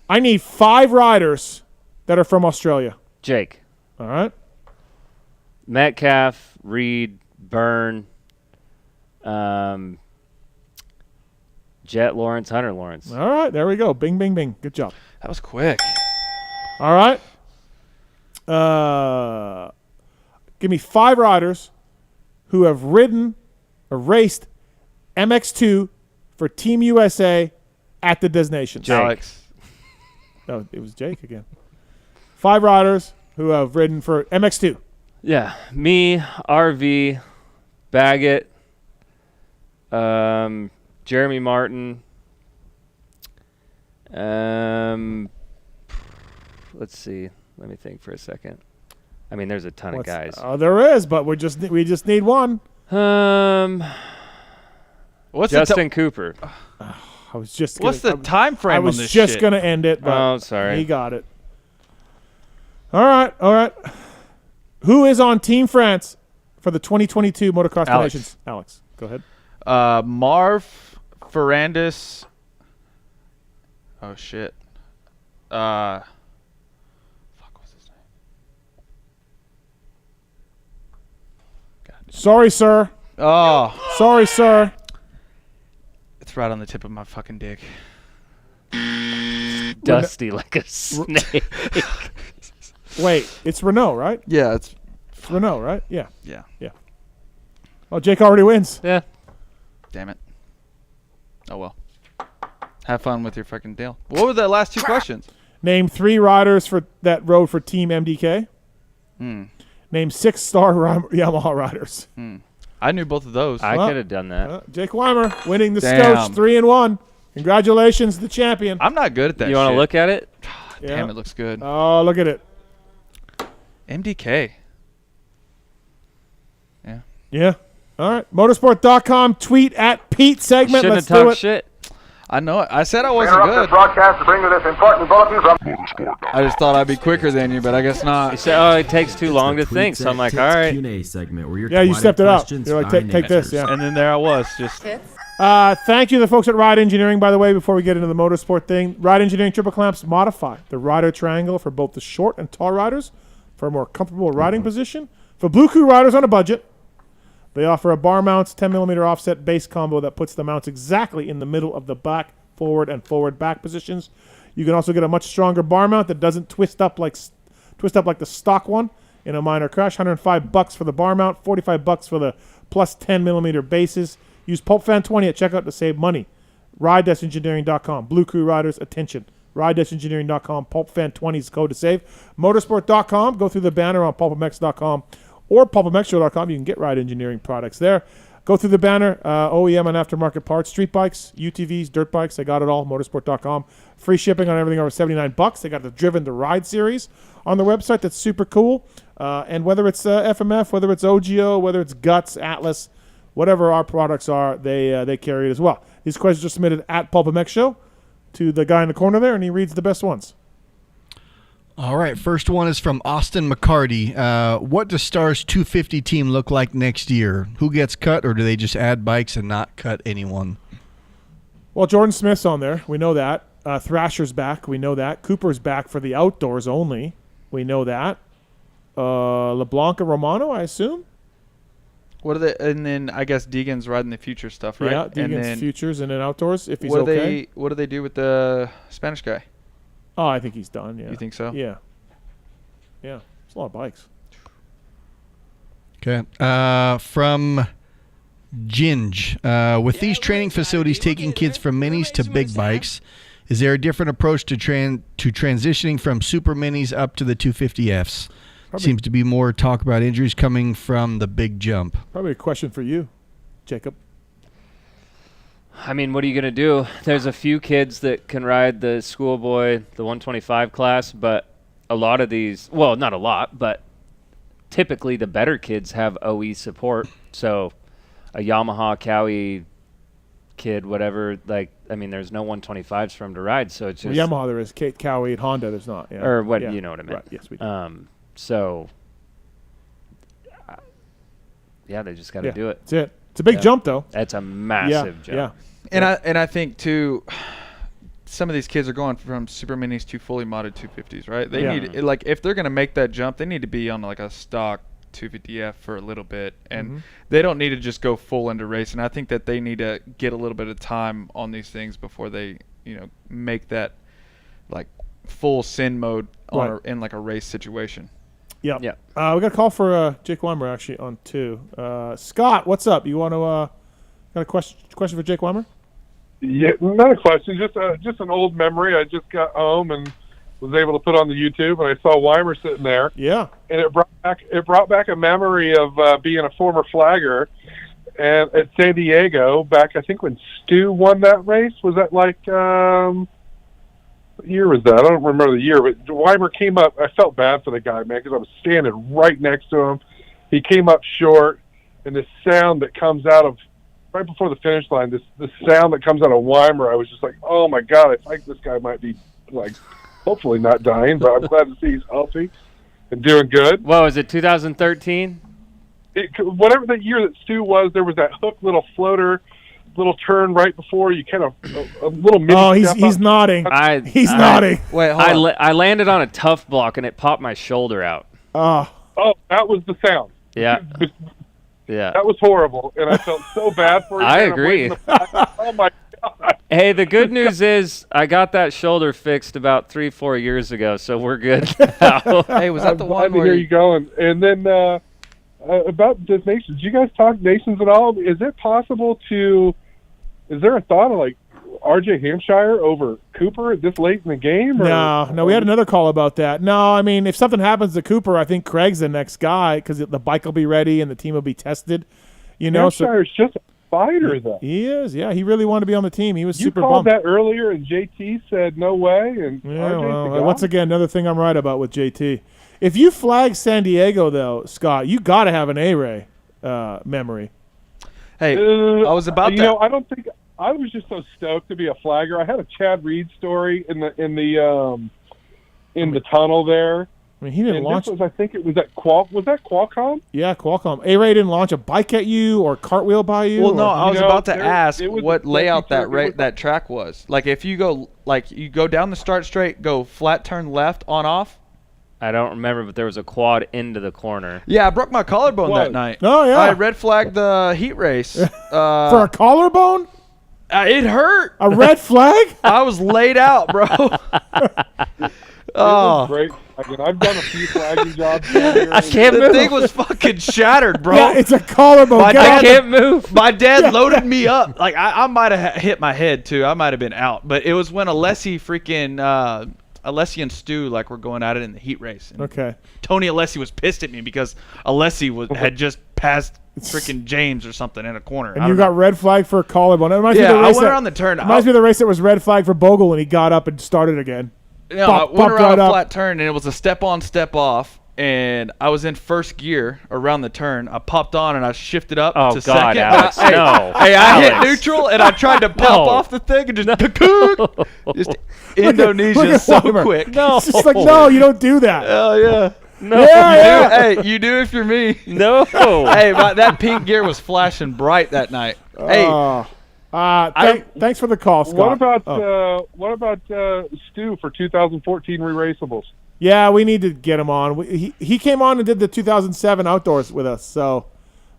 I need 5 riders that are from Australia. Jake. All right. Metcalf, Reed, Byrne, Jet Lawrence, Hunter Lawrence. All right. There we go. Bing, bing, bing. Good job. That was quick. All right. Give me 5 riders who have ridden or raced MX2 for Team USA at the Destinations. Alex. No, it was Jake again. 5 riders who have ridden for MX2. Yeah, me, RV, Baggett, Jeremy Martin. Let's see. Let me think for a second. I mean, there's a ton of guys. Oh, there is, but we just need one. What's Justin Cooper? I was just. What's the time frame on this I was just shit? going to end it, but Oh, sorry. he got it. All right. Who is on Team France for the 2022 Motocross Nations? Alex, go ahead. Marv, Ferrandis. Oh shit. Fuck, what's his name? Sorry, sir. Oh. Sorry, sir. It's right on the tip of my fucking dick. Dusty like a snake. Wait, it's Renault, right? Yeah, it's Renault, right? Yeah. Yeah. Well, Jake already wins. Yeah. Damn it. Oh well. Have fun with your fucking deal. What were the last two questions? Name 3 riders that rode for Team MDK. Name 6-star Yamaha riders. I knew both of those. I could have done that. Jake Weimer winning the Damn. Scotch 3-1. Congratulations, the champion. I'm not good at that. You want to look at it? Damn, it looks good. Oh, look at it. MDK. Yeah. All right. Motorsport.com. Tweet at Pete segment. Shouldn't Let's have do talked it. shit. I know it. I said I wasn't Interrupt this good. broadcast to bring you this important bulletin from Motorsport. I just thought I'd be quicker than you, but I guess not. You said, "Oh, it takes too long to think." So I'm like, "All right." Q&A segment where Yeah, you stepped it up. You're like, take this. Yeah. And then there I was, just. Thank you to the folks at Ride Engineering, by the way, before we get into the motorsport thing. Ride Engineering Triple Clamps modify the rider triangle for both the short and tall riders for a more comfortable riding position. For Blue Crew riders on a budget, they offer a bar mounts 10mm offset base combo that puts the mounts exactly in the middle of the back, forward, and forward back positions. You can also get a much stronger bar mount that doesn't twist up like the stock one in a minor crash. $105 for the bar mount, $45 for the plus 10mm bases. Use PulpFan20 at checkout to save money. Ride-engineering.com. Blue Crew riders, attention. Ride-engineering.com. PulpFan20 is the code to save. Motorsport.com. Go through the banner on PulpMX.com or PulpMXshow.com. You can get Ride Engineering products there. Go through the banner. OEM and aftermarket parts. Street bikes, UTVs, dirt bikes. They got it all. Motorsport.com. Free shipping on everything over $79. They got the Driven to Ride series on the website. That's super cool. And whether it's FMF, whether it's OGO, whether it's Guts, Atlas, whatever our products are, they carry it as well. These questions are submitted at PulpMX Show to the guy in the corner there, and he reads the best ones. All right, first one is from Austin McCarty. What does Star's 250 team look like next year? Who gets cut, or do they just add bikes and not cut anyone? Well, Jordan Smith's on there. We know that. Thrasher's back. We know that. Cooper's back for the outdoors only. We know that. LeBlanc and Romano, I assume. What are they? And then I guess Deegan's riding the future stuff, right? Yeah, Deegan's futures and then outdoors if he's what okay. What do they do with the Spanish guy? Oh, I think he's done. Yeah. You think so? Yeah. Yeah. It's a lot of bikes. Okay. From Ginge. With these training facilities taking kids from minis to big bikes, is there a different approach to transitioning from super minis up to the 250Fs? Seems to be more talk about injuries coming from the big jump. Probably a question for you, Jacob. I mean, what are you going to do? There's a few kids that can ride the schoolboy, the 125 class, but a lot of these, well, not a lot, but typically the better kids have OE support. So a Yamaha, Cowie kid, whatever, like, I mean, there's no 125s for him to ride, so it's just... Well, Yamaha there is, Cowie, and Honda there's not. Yeah. Or what, yeah. you know what I mean. Right. Yes, we do. So, yeah, they just got to do it. That's it. It's a big jump, though. That's a massive jump. Yeah. And I think too, some of these kids are going from super minis to fully modded 250s, right? They need, like, if they're gonna make that jump, they need to be on like a stock 250F for a little bit, and they don't need to just go full into racing. I think that they need to get a little bit of time on these things before they, make that like full sin mode on in like a race situation. Yeah. We got a call for Jake Weimer actually on 2. Scott, what's up? You want to got a question for Jake Weimer? Yeah, not a question, just an old memory. I just got home and was able to put on the YouTube, and I saw Weimer sitting there. Yeah. And it brought back a memory of being a former flagger and at San Diego back, I think, when Stu won that race. Was that like what year was that? I don't remember the year, but Weimer came up. I felt bad for the guy, man, because I was standing right next to him. He came up short, and the sound that comes out of right before the finish line, this sound that comes out of Weimer, I was just like, oh my God, I think this guy might be like, hopefully not dying, but I'm glad to see he's healthy and doing good. What was it, 2013? Whatever the year that Stu was, there was that hook little floater, little turn right before you kind of a little mini. Oh, he's nodding. He's nodding. Wait, I landed on a tough block and it popped my shoulder out. Oh, that was the sound. Yeah. Yeah. That was horrible, and I felt so bad for you. I agree. Oh my God. Hey, the good news is I got that shoulder fixed about 3-4 years ago, so we're good now. Hey, was that the one where you going? And then about the Nations, did you guys talk Nations at all? Is it possible to? Is there a thought of like RJ Hampshire over Cooper this late in the game? Or? No, we had another call about that. No, I mean, if something happens to Cooper, I think Craig's the next guy because the bike will be ready and the team will be tested. You know, Hampshire's just a fighter, though. He is, yeah. He really wanted to be on the team. He was super bummed. bummed. You called that earlier, and JT said no way. And yeah, well, once again, another thing I'm right about with JT. If you flag San Diego, though, Scott, you got to have an A-Ray memory. Hey, I was about to. I don't think. I was just so stoked to be a flagger. I had a Chad Reed story in the tunnel there. I mean, he didn't launch. I think it was at Was that Qualcomm? Yeah, Qualcomm. A-Ray didn't launch a bike at you or cartwheel by you. Well, no, I was about to ask what layout that track was. Like, if you go down the start straight, go flat turn left on off. I don't remember, but there was a quad into the corner. Yeah, I broke my collarbone that night. Oh yeah, I red flagged the heat race for a collarbone. It hurt. A red flag? I was laid out, bro. Oh, great! I've done a few flagging jobs. I can't move. The thing was fucking shattered, bro. Yeah, it's a collarbone. I can't move. My dad loaded me up. Like I might have hit my head too. I might have been out. But it was when Alessi and Stu were going at it in the heat race. And okay. Tony Alessi was pissed at me because Alessi had just passed freaking James or something in a corner. And you got red flag for a collarbone. I went around the turn. Reminds me of the race that was red flag for Bogle, and he got up and started again. No, I went around a flat turn, and it was a step on, step off, and I was in first gear around the turn. I popped on, and I shifted up to second. Alex, no. Hey, I hit neutral, and I tried to pop off the thing and just Indonesia so quick. No. It's just like, no, you don't do that. Oh, yeah. No. Yeah. Hey, you do if you're me. No. Hey, that pink gear was flashing bright that night. Hey. Thanks for the call, Scott. What about Stu for 2014 re-raceables? Yeah, we need to get him on. He came on and did the 2007 outdoors with us. So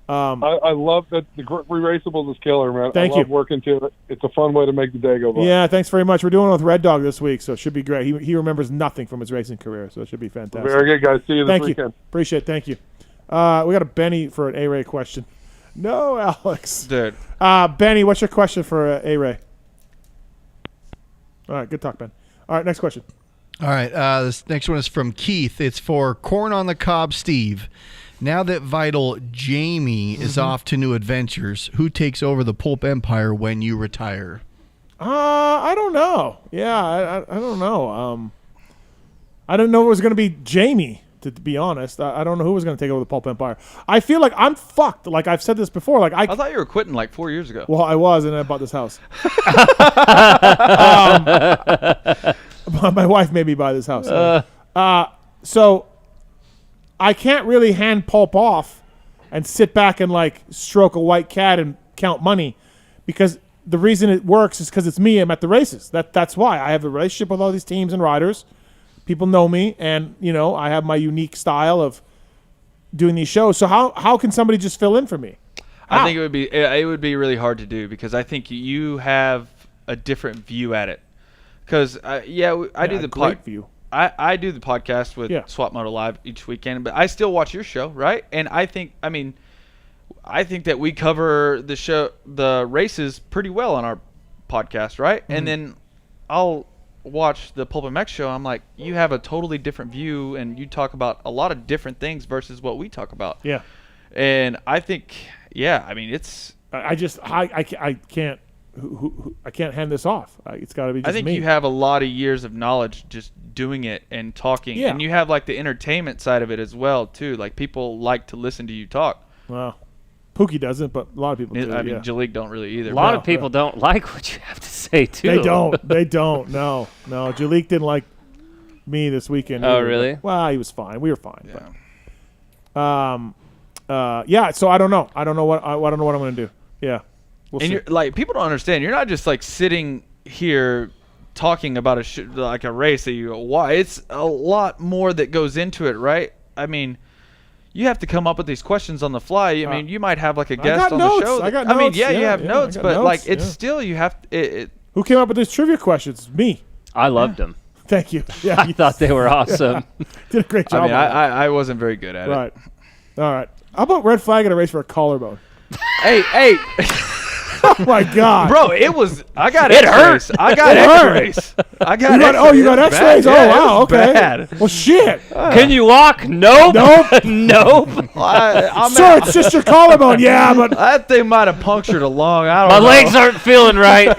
I love that the re-raceables is killer, man. Thank I love working to it. It's a fun way to make the day go by. Yeah, thanks very much. We're doing it with Red Dog this week, so it should be great. He remembers nothing from his racing career, so it should be fantastic. Very good, guys. See you this weekend. Thank you. Appreciate it. Thank you. We got a Benny for an A-Ray question. No, Alex. Dude. Benny, what's your question for A-Ray? All right, good talk, Ben. All right, next question. All right, this next one is from Keith. It's for Corn on the Cob Steve. Now that Vital Jamie is off to new adventures, who takes over the Pulp Empire when you retire? I don't know. Yeah, I don't know. I didn't know it was going to be Jamie, to be honest. I don't know who was going to take over the Pulp Empire. I feel like I'm fucked. Like, I've said this before. Like I thought you were quitting 4 years ago. Well, I was, and I bought this house. My wife made me buy this house. So I can't really hand Pulp off and sit back and stroke a white cat and count money, because the reason it works is because it's me. I'm at the races. That's why I have a relationship with all these teams and riders. People know me, and I have my unique style of doing these shows. So how can somebody just fill in for me? I think it would be really hard to do, because I think you have a different view at it. Because I do the view. I do the podcast with Swap Moto Live each weekend, but I still watch your show, right? And I think that we cover the races pretty well on our podcast, right? Mm-hmm. And then I'll watch the PulpMX show. I'm like, you have a totally different view, and you talk about a lot of different things versus what we talk about. Yeah. And I think, it's. I can't. I can't hand this off. It's got to be just me. I think you have a lot of years of knowledge just doing it and talking, and you have the entertainment side of it as well too. Like, people like to listen to you talk. Wow. Pookie doesn't, but a lot of people do. I mean, Jalik don't really either. A lot of people don't like what you have to say too. They don't. No. Jalik didn't like me this weekend. Oh, either, really? But, well, he was fine. We were fine. Yeah. But, so I don't know. I don't know what I'm going to do. Yeah. We'll see. You're, like, people don't understand. You're not just like sitting here talking about a race that you go, why? It's a lot more that goes into it, right? I mean, you have to come up with these questions on the fly. I mean, you might have like a guest on the show. I got notes. I mean, you have notes, but like it's still you have Who came up with these trivia questions? Me. I loved them. Thank you. Yeah, I thought they were awesome. Did a great job. I mean, I wasn't very good at it. Right. All right. How about red flag in a race for a collarbone? Hey. Oh my God, bro! It was. I got it X-rays. hurt. I got X-rays. I got. You got X-rays. Yeah, oh wow. Okay. Bad. Well, shit. Can you walk? Nope. Nope. Sir, it's just your collarbone. Yeah, but that thing might have punctured along. I don't My know. legs aren't feeling right.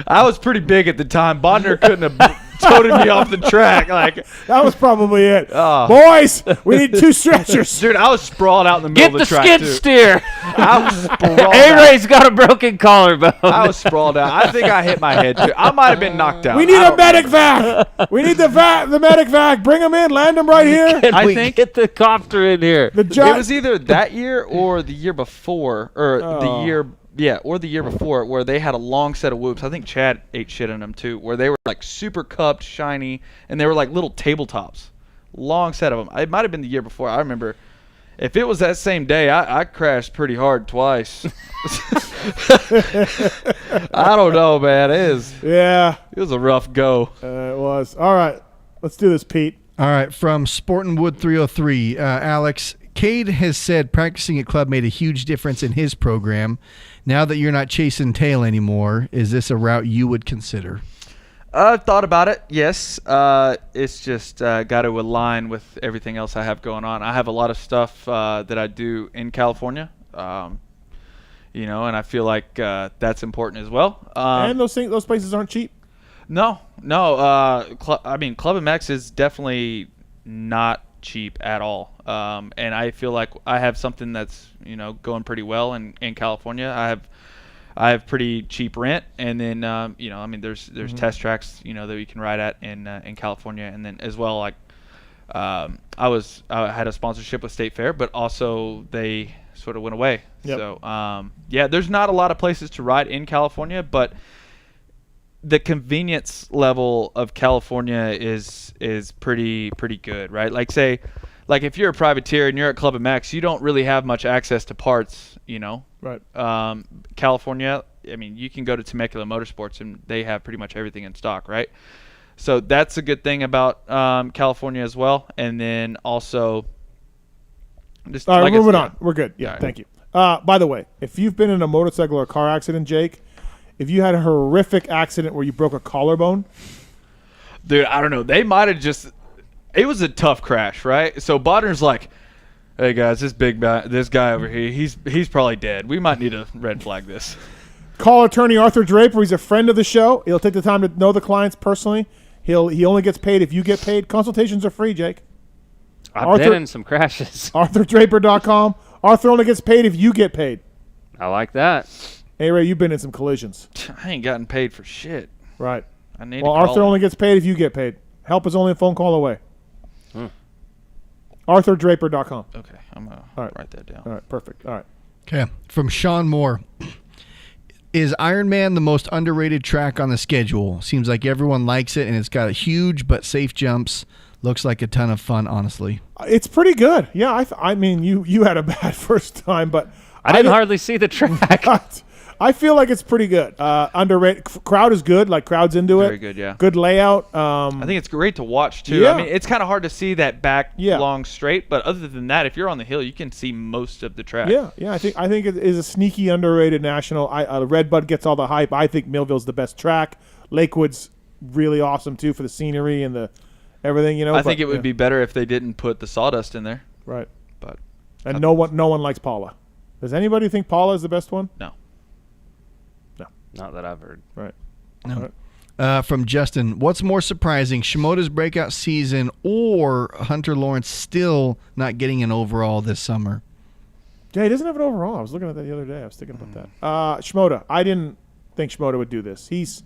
I was pretty big at the time. Bodner couldn't have toted me off the track. Like that was probably it. Boys, we need 2 stretchers. Dude, I was sprawled out in the middle of the track. Get the skid steer. I was sprawled out. A-Ray's got a broken collarbone. I was sprawled out. I think I hit my head too. I might have been knocked out. We need a medic vac. We need the medic vac. Bring him in. Land him right here. Can we get the copter in here? It was either that year or the year before, or the year before, where they had a long set of whoops. I think Chad ate shit in them too, where they were like super cupped, shiny, and they were like little tabletops. Long set of them. It might have been the year before. I remember. If it was that same day, I crashed pretty hard twice. I don't know, man. It was a rough go. It was. All right. Let's do this, Pete. All right. From Sportin' Wood 303, Alex, Cade has said practicing at club made a huge difference in his program. Now that you're not chasing tail anymore, is this a route you would consider? I've thought about it, yes. It's just got to align with everything else I have going on. I have a lot of stuff that I do in California, and I feel like that's important as well. And those places aren't cheap? No. PulpMX is definitely not cheap at all. And I feel like I have something that's, going pretty well in California. I have pretty cheap rent, and then there's test tracks that we can ride at in California, and then as well I had a sponsorship with State Fair, but also they sort of went away. Yep. So there's not a lot of places to ride in California, but the convenience level of California is pretty good, right? Like if you're a privateer and you're at PulpMX, you don't really have much access to parts, Right. California, I mean, you can go to Temecula Motorsports and they have pretty much everything in stock, right? So that's a good thing about California as well. And then also, just all right, moving on. We're good. Yeah, right. Thank you. By the way, if you've been in a motorcycle or car accident, Jake, if you had a horrific accident where you broke a collarbone, dude, I don't know. They might have just. It was a tough crash, right? So Bodner's like, "Hey guys, this guy over here, he's probably dead. We might need to red flag this." Call attorney Arthur Draper. He's a friend of the show. He'll take the time to know the clients personally. He only gets paid if you get paid. Consultations are free, Jake. I've been in some crashes. ArthurDraper.com. Arthur only gets paid if you get paid. I like that. Hey Ray, you've been in some collisions. I ain't gotten paid for shit. Right. I need. Well, Arthur only gets paid if you get paid. Help is only a phone call away. ArthurDraper.com. Okay, I'm going to write that down. All right, perfect. All right. Okay, from Sean Moore. Is Ironman the most underrated track on the schedule? Seems like everyone likes it, and it's got huge but safe jumps. Looks like a ton of fun, honestly. It's pretty good. Yeah, I mean, you had a bad first time, but I didn't hardly see the track. I feel like it's pretty good. Underrated. Crowd is good. Like, crowd's into it. Very good, yeah. Good layout. I think it's great to watch, too. Yeah. I mean, it's kind of hard to see that back long straight, but other than that, if you're on the hill, you can see most of the track. Yeah. I think it is a sneaky underrated national. Redbud gets all the hype. I think Millville's the best track. Lakewood's really awesome, too, for the scenery and the everything, I think it would be better if they didn't put the sawdust in there. Right. But no one likes Paula. Does anybody think Paula is the best one? No. Not that I've heard. Right. No. Right. From Justin, what's more surprising, Shimoda's breakout season or Hunter Lawrence still not getting an overall this summer? Yeah, he doesn't have an overall. I was looking at that the other day. I was thinking about that. Shimoda. I didn't think Shimoda would do this. He's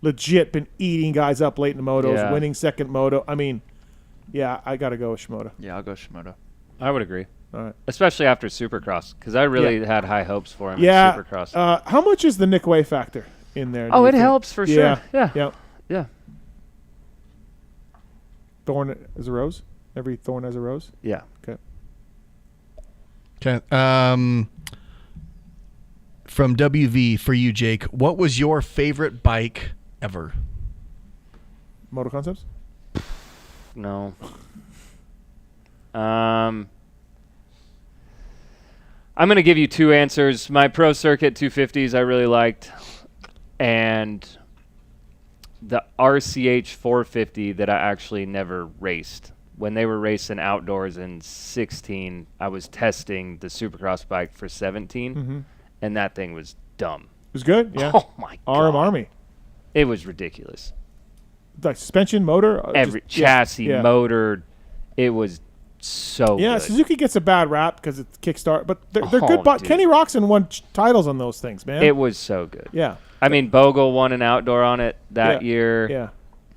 legit been eating guys up late in the motos, winning second moto. I mean, yeah, I got to go with Shimoda. Yeah, I'll go Shimoda. I would agree. All right. Especially after Supercross, because I really had high hopes for him in Supercross. How much is the Nick Way factor in there? Oh, it helps for sure. Yeah. Thorn as a rose? Every thorn has a rose? Yeah. Okay. From WV for you, Jake, what was your favorite bike ever? Moto Concepts? No. I'm going to give you two answers. My Pro Circuit 250s I really liked, and the RCH 450 that I actually never raced. When they were racing outdoors in 16, I was testing the Supercross bike for 17, and that thing was dumb. It was good? Yeah. Oh, my God. RM Army. It was ridiculous. Like suspension, motor? Every chassis, motor, it was so good. Suzuki gets a bad rap because it's kickstart, but they're good. But Kenny Roczen won titles on those things, man. It was so good. Yeah. I mean, Bogle won an outdoor on it that year. Yeah.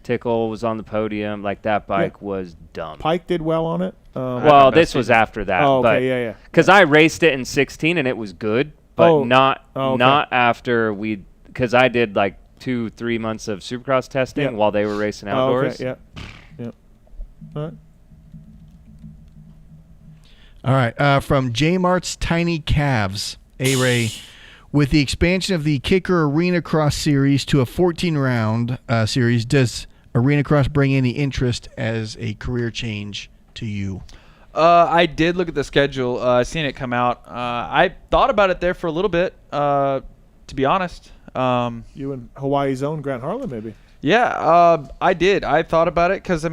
Tickle was on the podium. Like, that bike was dumb. Pike did well on it. Well, this was after that. Oh, okay, Because I raced it in 16 and it was good, but not after because I did like 2-3 months of Supercross testing while they were racing outdoors. Yeah. All right. All right. From J Mart's Tiny Calves, A-Ray, with the expansion of the Kicker Arena Cross series to a 14-round series, does Arena Cross bring any interest as a career change to you? I did look at the schedule. Seen it come out. I thought about it there for a little bit, to be honest. You and Hawaii's own Grant Harlan, maybe? Yeah, I did. I thought about it because,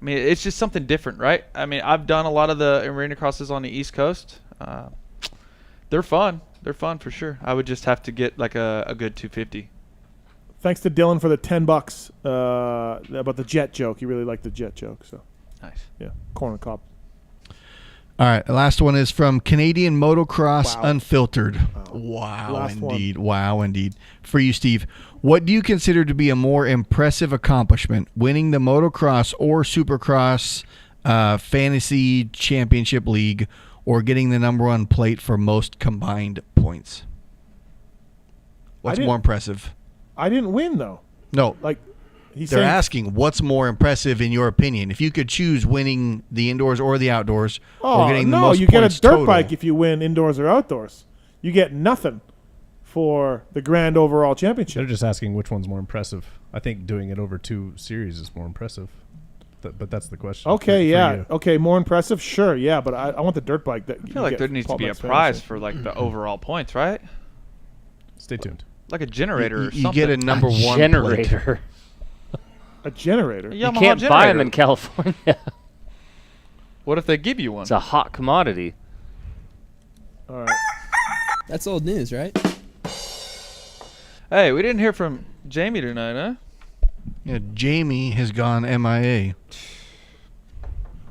it's just something different, right? I mean, I've done a lot of the arena crosses on the East Coast. They're fun. They're fun for sure. I would just have to get like a good 250. Thanks to Dylan for the $10 about the jet joke. He really liked the jet joke. So nice. Yeah, corn and cob. All right, the last one is from Canadian Motocross Unfiltered. Last Wow, indeed. For you, Steve, what do you consider to be a more impressive accomplishment, winning the Motocross or Supercross Fantasy Championship League, or getting the #1 plate for most combined points? What's more impressive? I didn't win, though. No. Like, they're asking what's more impressive in your opinion. If you could choose winning the indoors or the outdoors, or getting the most you points get a dirt total. bike if you win indoors or outdoors. You get nothing for the grand overall championship. They're just asking which one's more impressive. I think doing it over 2 series is more impressive. But that's the question. Okay, for you. Okay, more impressive? Sure, yeah, but I want the dirt bike. That I feel like there needs to be a prize for like the overall points, right? Stay tuned. Like a generator or something. You get a #1 generator. A generator? You can't buy them in California. What if they give you one? It's a hot commodity. All right. That's old news, right? Hey, we didn't hear from Jamie tonight, huh? Yeah, Jamie has gone MIA.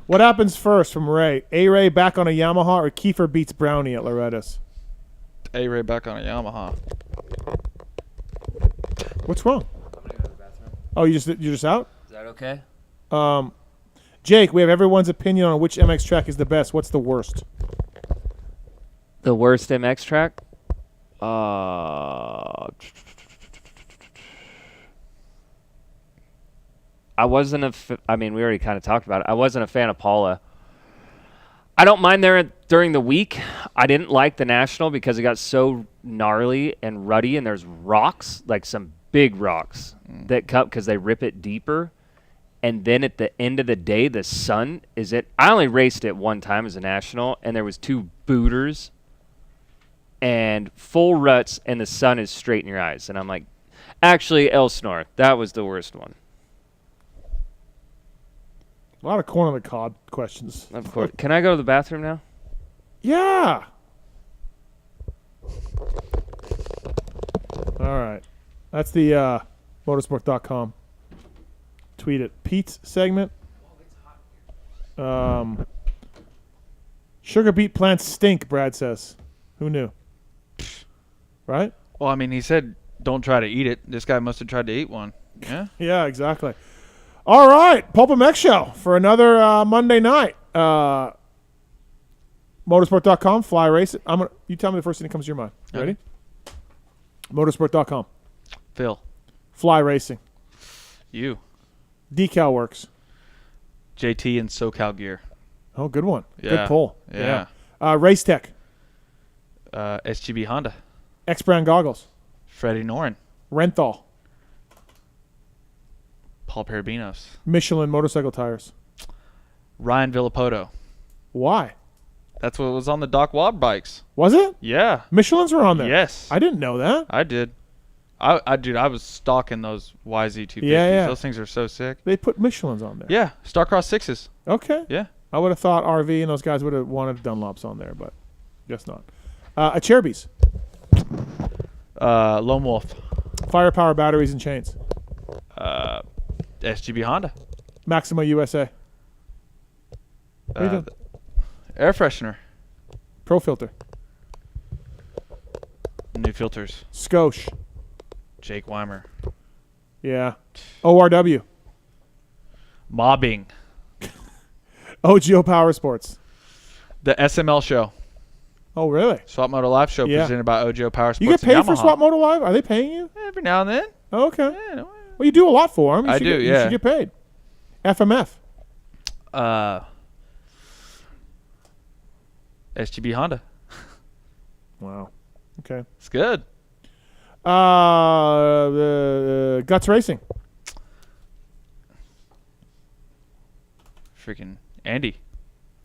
What happens first from Ray? A-Ray back on a Yamaha or Kiefer beats Brownie at Loretta's? A-Ray back on a Yamaha. What's wrong? Oh, you're just out? Is that okay? Jake, we have everyone's opinion on which MX track is the best. What's the worst? The worst MX track? I wasn't we already kind of talked about it. I wasn't a fan of Paula. I don't mind there during the week. I didn't like the National because it got so gnarly and ruddy, and there's rocks, like some big rocks that cut because they rip it deeper. And then at the end of the day, the sun is it. I only raced it one time as a National, and there was 2 booters and full ruts, and the sun is straight in your eyes. And I'm like, actually, Elsinore, that was the worst one. A lot of corn on the cob questions. Of course. Can I go to the bathroom now? Yeah. All right. That's the motorsport.com. Tweet it. Pete's segment. Sugar beet plants stink, Brad says. Who knew? Right? Well, I mean, he said don't try to eat it. This guy must have tried to eat one. Yeah? Yeah, exactly. All right, PulpMX show for another Monday night. Motorsport.com, fly race it. You tell me the first thing that comes to your mind. You ready? Motorsport.com. Phil. Fly racing. You. Decal Works. JT and SoCal Gear. Oh, good one. Yeah. Good pull. Yeah. Race Tech. SGB Honda. X Brand Goggles. Freddie Noren. Renthal. Paul Parabinos. Michelin motorcycle tires. Ryan Villopoto. Why? That's what was on the Doc Wob bikes. Was it? Yeah. Michelin's were on there. Yes. I didn't know that. I did. I was stalking those YZ250s. Yeah. Those things are so sick. They put Michelin's on there. Yeah. Starcross 6s. Okay. Yeah. I would have thought RV and those guys would have wanted Dunlops on there, but guess not. Acherbys. Lone Wolf. Firepower batteries and chains. SGB Honda. Maxima USA. What are you doing? Air freshener. Pro filter. New filters. Skosh. Jake Weimer. Yeah. ORW. Mobbing. OGO Power Sports. The SML show. Oh, really? Swap Moto Live show presented by OGO Power Sports. You get paid for Swap Moto Live? Are they paying you? Every now and then. Oh, okay. Yeah, no, well, you do a lot for them. I do, yeah. You should get paid. FMF. SGB Honda. Wow. Okay. It's good. Guts Racing. Freaking Andy.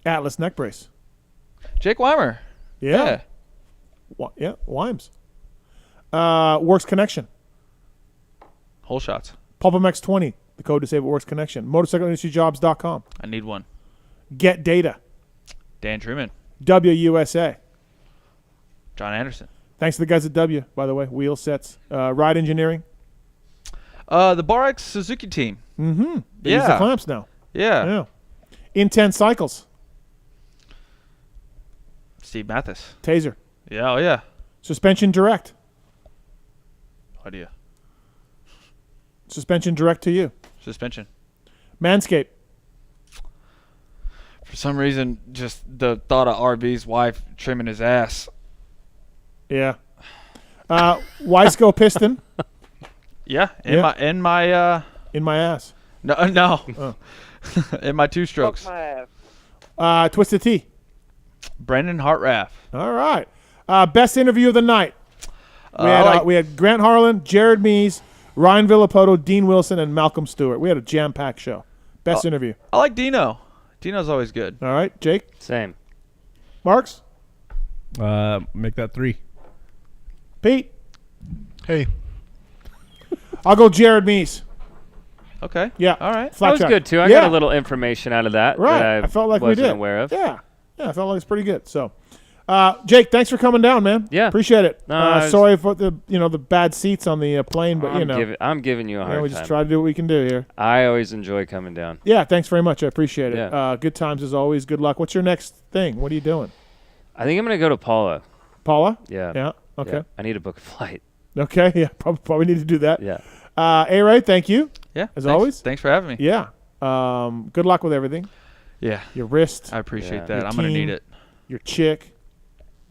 Atlas neck brace. Jake Weimer. Yeah. Yeah, Wimes. Works Connection. Whole shots. PulpMX 20, the code to save at Works Connection. MotorcycleIndustryJobs.com. I need one. Get Data. Dan Truman. WUSA. John Anderson. Thanks to the guys at W, by the way. Wheel Sets. Ride Engineering. The Bar X Suzuki team. Mm-hmm. They use the clamps now. Yeah. Intense Cycles. Steve Mathis. Taser. Yeah, oh yeah. Suspension Direct. No idea. Suspension Direct to you. Suspension. Manscaped. For some reason, just the thought of RV's wife trimming his ass. Yeah. Wiseco Piston. Yeah. In my ass. No. Oh. In my two strokes. Fuck my ass. Twisted Tea. Brendan Hartraff. All right. Best interview of the night. We had Grant Harlan, Jared Mees, Ryan Villopoto, Dean Wilson, and Malcolm Stewart. We had a jam-packed show. Best interview. I like Dino. Dino's always good. All right. Jake? Same. Marks? Make that 3. Pete? Hey. I'll go Jared Mees. Okay. Yeah. All right. That was good, too. I got a little information out of that. Right. That I felt like we wasn't did. aware of. Yeah. Yeah, I felt like it's pretty good. So, Jake, thanks for coming down, man. Yeah. Appreciate it. No, sorry for the bad seats on the plane, but I'm giving you a hard time. We just try to do what we can do here. I always enjoy coming down. Yeah, thanks very much. I appreciate it. Yeah. Good times as always. Good luck. What's your next thing? What are you doing? I think I'm going to go to Paula. Paula? Yeah. Yeah. Okay. Yeah. I need to book a flight. Okay. Yeah. Probably need to do that. Yeah. A-Ray, thank you. Yeah. As always. Thanks for having me. Yeah. Good luck with everything. Yeah. Your wrist. I appreciate that. Your I'm going to team, need it. Your chick.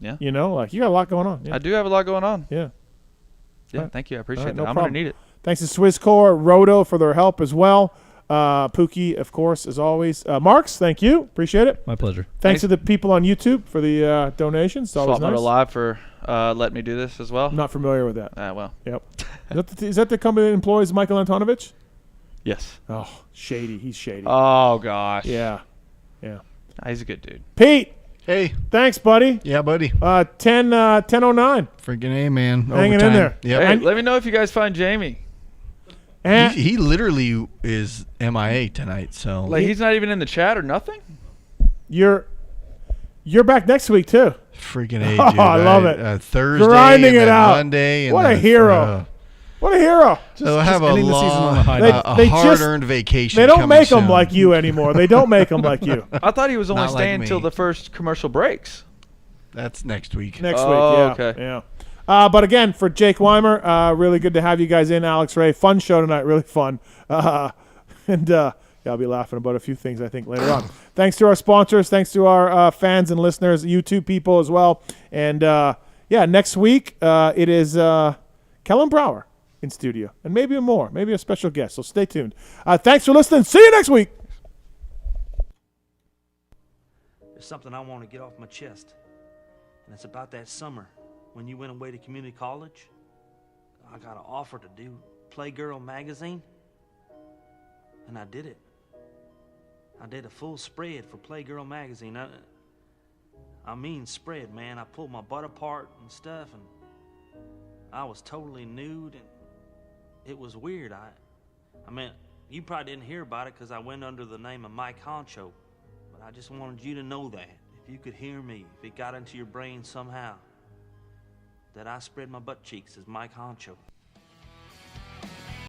Yeah. You got a lot going on. Yeah. I do have a lot going on. Yeah. Yeah. Thank you. I appreciate it. No I'm problem. going to need it. Thanks to Swisscore, Roto for their help as well. Pookie, of course, as always. Marks, thank you. Appreciate it. My pleasure. Thanks to the people on YouTube for the donations. It's always Swap Moto nice. Live for letting me do this as well. I'm not familiar with that. Well. Yep. Is that the company that employs Michael Antonovich? Yes. Oh, shady. He's shady. Oh, gosh. Yeah. Yeah. He's a good dude. Pete. Hey. Thanks, buddy. Yeah, buddy. 10:09. Freaking A, man. Hanging Overtime. in there. Yep. Hey, let me know if you guys find Jamie. He literally is MIA tonight, so Like he's not even in the chat or nothing? You're back next week too. Freaking A, dude. I love it. Thursday, grinding and it then out. Monday, and what then a hero! What a hero! They'll have a long, hard-earned vacation. They don't coming make them soon. like you anymore. They don't make them like you. I thought he was only Not like staying me. until the first commercial breaks. That's next week. Next week, yeah. Okay. Yeah. But again, for Jake Weimer, really good to have you guys in. Alex Ray, fun show tonight, really fun. I'll be laughing about a few things, I think, later on. Thanks to our sponsors. Thanks to our fans and listeners, YouTube people as well. And, next week it is Kellen Brower in studio. And maybe more. Maybe a special guest. So stay tuned. Thanks for listening. See you next week. There's something I want to get off my chest. And it's about that summer when you went away to community college. I got an offer to do Playgirl magazine. And I did it. I did a full spread for Playgirl magazine. I mean spread, man. I pulled my butt apart and stuff, and I was totally nude, and it was weird. I mean, you probably didn't hear about it because I went under the name of Mike Honcho, but I just wanted you to know that. If you could hear me, if it got into your brain somehow, that I spread my butt cheeks as Mike Honcho.